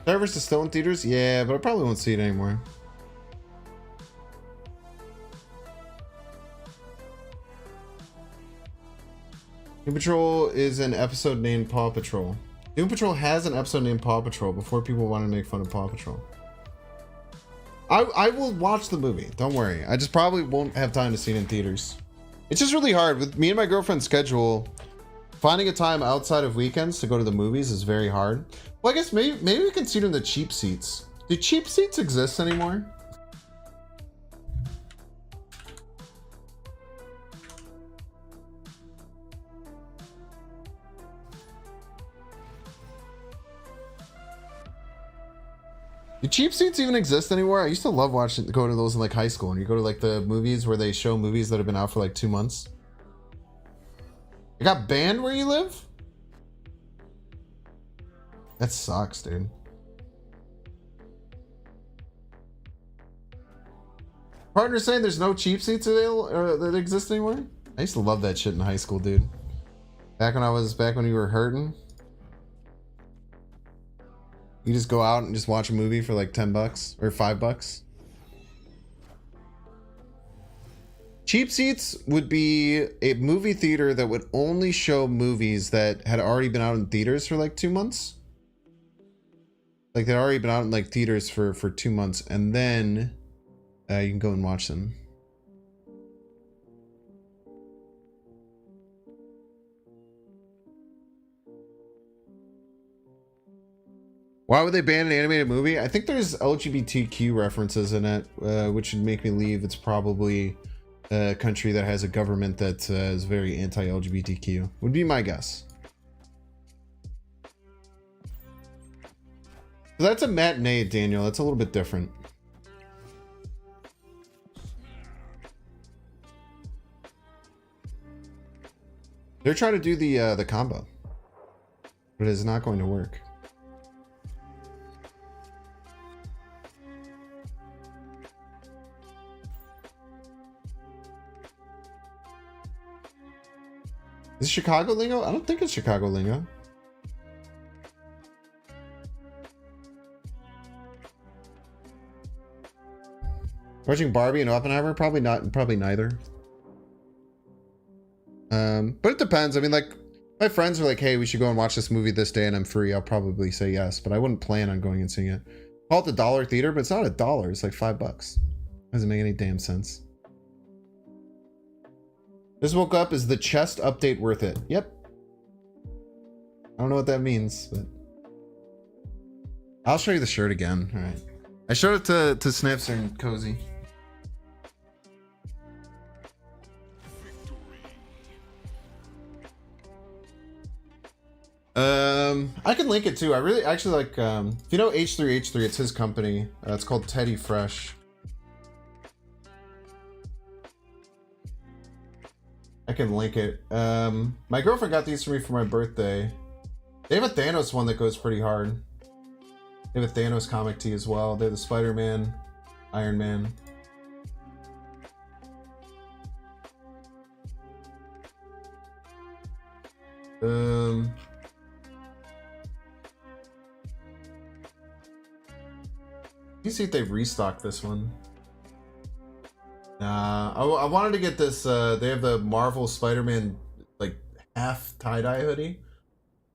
Starverse is still in theaters? Yeah, but I probably won't see it anymore. Doom Patrol is an episode named Paw Patrol. Doom Patrol has an episode named Paw Patrol before people want to make fun of Paw Patrol. I will watch the movie. Don't worry. I just probably won't have time to see it in theaters. It's just really hard. With me and my girlfriend's schedule, finding a time outside of weekends to go to the movies is very hard. Well, I guess maybe we can see it in the cheap seats. Do cheap seats exist anymore? Do cheap seats even exist anymore? I used to love go to those in like high school, and you go to like the movies where they show movies that have been out for like 2 months. It got banned where you live? That sucks, dude. Partner saying there's no cheap seats available that exist anymore? I used to love that shit in high school, dude. Back when you were hurting. You just go out and just watch a movie for like $10 or $5. Cheap seats would be a movie theater that would only show movies that had already been out in theaters for like 2 months. Like they'd already been out in like theaters for 2 months, and then you can go and watch them. Why would they ban an animated movie? I think there's LGBTQ references in it, which would make me believe it's probably a country that has a government that is very anti-LGBTQ. Would be my guess. So that's a matinee, Daniel. That's a little bit different. They're trying to do the combo, but it is not going to work. Is it Chicago lingo? I don't think it's Chicago lingo. Watching Barbie and Oppenheimer? Probably not. Probably neither. But it depends. I mean, like, my friends are like, hey, we should go and watch this movie this day and I'm free. I'll probably say yes, but I wouldn't plan on going and seeing it. Call it the dollar theater, but it's not $1. It's like $5. Doesn't make any damn sense. Just woke up. Is the chest update worth it? Yep. I don't know what that means, but I'll show you the shirt again. All right. I showed it to Snipster and Cozy. I can link it too. I really actually like, if you know H3H3, it's his company. It's called Teddy Fresh. I can link it. My girlfriend got these for me for my birthday. They have a Thanos one that goes pretty hard. They have a Thanos comic tee as well. They're the Spider-Man, Iron Man. Let me see if they've restocked this one. Nah, I wanted to get this. They have the Marvel Spider-Man like half tie-dye hoodie.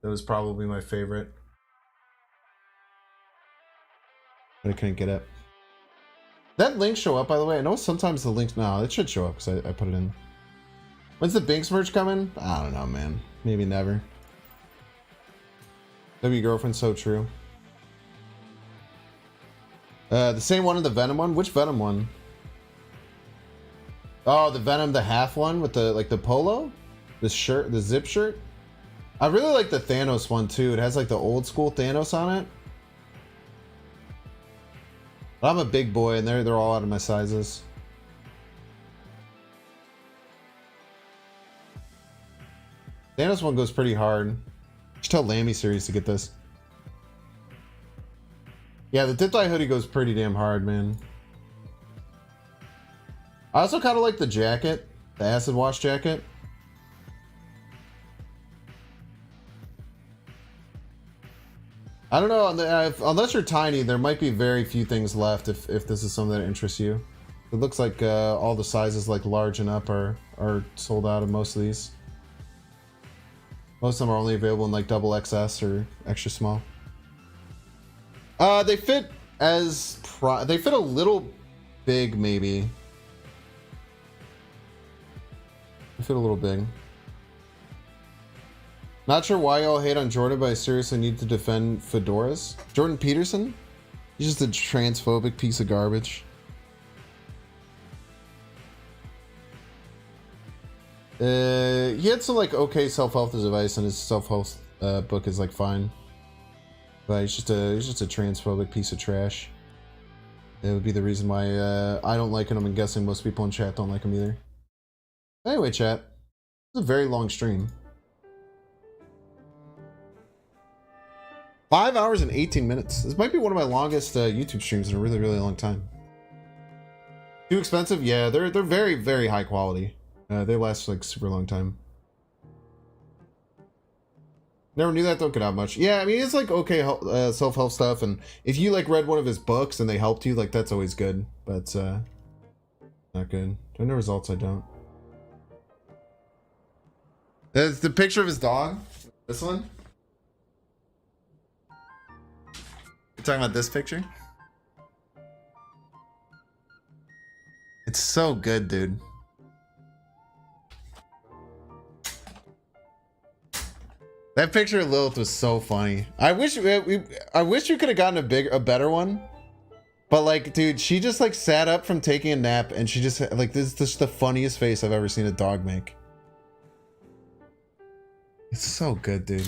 That was probably my favorite. But I couldn't get it. That link show up, by the way? I know sometimes the links... No, it should show up because I put it in. When's the Binks merch coming? I don't know, man. Maybe never. W girlfriend, so true. The same one in the Venom one? Which Venom one? Oh, the Venom, the half one with the, like, the polo? The shirt, the zip shirt? I really like the Thanos one, too. It has, like, the old school Thanos on it. But I'm a big boy, and they're all out of my sizes. Thanos one goes pretty hard. You should tell Lammy series to get this. Yeah, the dip-dye hoodie goes pretty damn hard, man. I also kind of like the jacket, the acid wash jacket. I don't know, unless you're tiny, there might be very few things left if this is something that interests you. It looks like all the sizes like large and up are sold out of most of these. Most of them are only available in like double XS or extra small. They fit they fit a little big, maybe. They fit a little big. Not sure why y'all hate on Jordan, but I seriously need to defend fedoras. Jordan Peterson? He's just a transphobic piece of garbage. He had some like okay self-help advice, and his self-help book is like fine. But he's just a transphobic piece of trash. It would be the reason why I don't like him. I'm guessing most people in chat don't like him either. Anyway, chat. It's a very long stream. 5 hours and 18 minutes. This might be one of my longest YouTube streams in a really, really long time. Too expensive? Yeah, they're very, very high quality. They last like super long time. Never knew that. Don't get out much. Yeah, I mean, it's like okay self-help stuff, and if you like read one of his books and they helped you, like that's always good. But not good. Do I know results? I don't. That's the picture of his dog. This one. You're talking about this picture? It's so good, dude. That picture of Lilith was so funny. I wish we could have gotten a better one. But like, dude, she just like sat up from taking a nap, and she just like this is just the funniest face I've ever seen a dog make. It's so good, dude.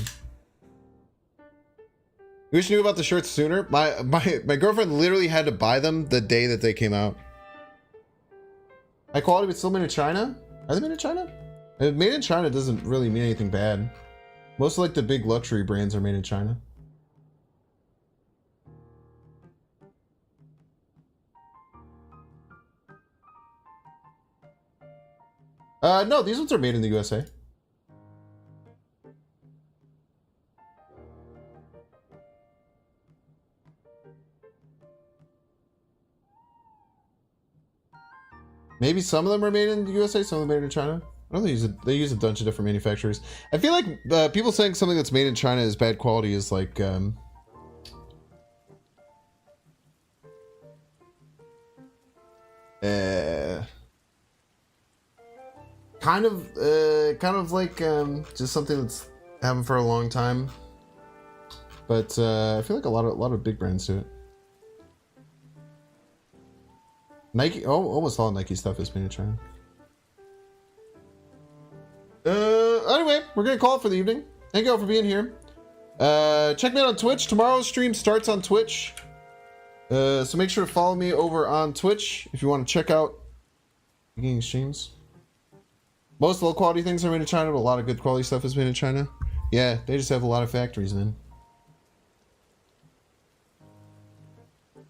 You wish you knew about the shirts sooner. My girlfriend literally had to buy them the day that they came out. High quality, but still made in China? Are they made in China? Made in China doesn't really mean anything bad. Most of like the big luxury brands are made in China. No, these ones are made in the USA. Maybe some of them are made in the USA, some of them are made in China. I don't think they use a bunch of different manufacturers. I feel like people saying something that's made in China is bad quality is like kind of like just something that's happened for a long time. But I feel like a lot of big brands do it. Nike, almost all Nike stuff is made in China. Anyway, we're gonna call it for the evening. Thank you all for being here. Check me out on Twitch. Tomorrow's stream starts on Twitch. So make sure to follow me over on Twitch if you want to check out gaming streams. Most low quality things are made in China, but a lot of good quality stuff is made in China. Yeah, they just have a lot of factories, man.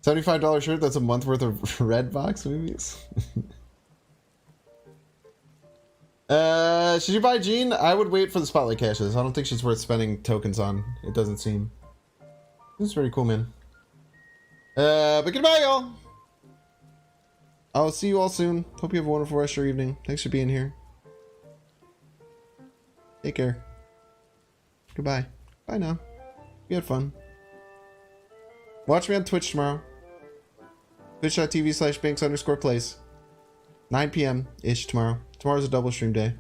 $75 shirt, that's a month worth of Redbox movies. Should you buy Jean? I would wait for the spotlight caches. I don't think she's worth spending tokens on. It doesn't seem. This is very cool, man. But goodbye, y'all. I'll see you all soon. Hope you have a wonderful rest of your evening. Thanks for being here. Take care. Goodbye. Bye now. We had fun. Watch me on Twitch tomorrow. Twitch.tv/Banks_plays. 9 p.m.-ish tomorrow. Tomorrow's a double stream day.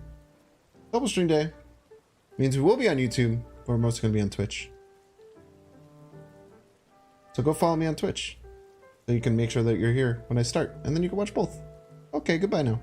Double stream day means we will be on YouTube, but we're mostly going to be on Twitch. So go follow me on Twitch so you can make sure that you're here when I start, and then you can watch both. Okay, goodbye now.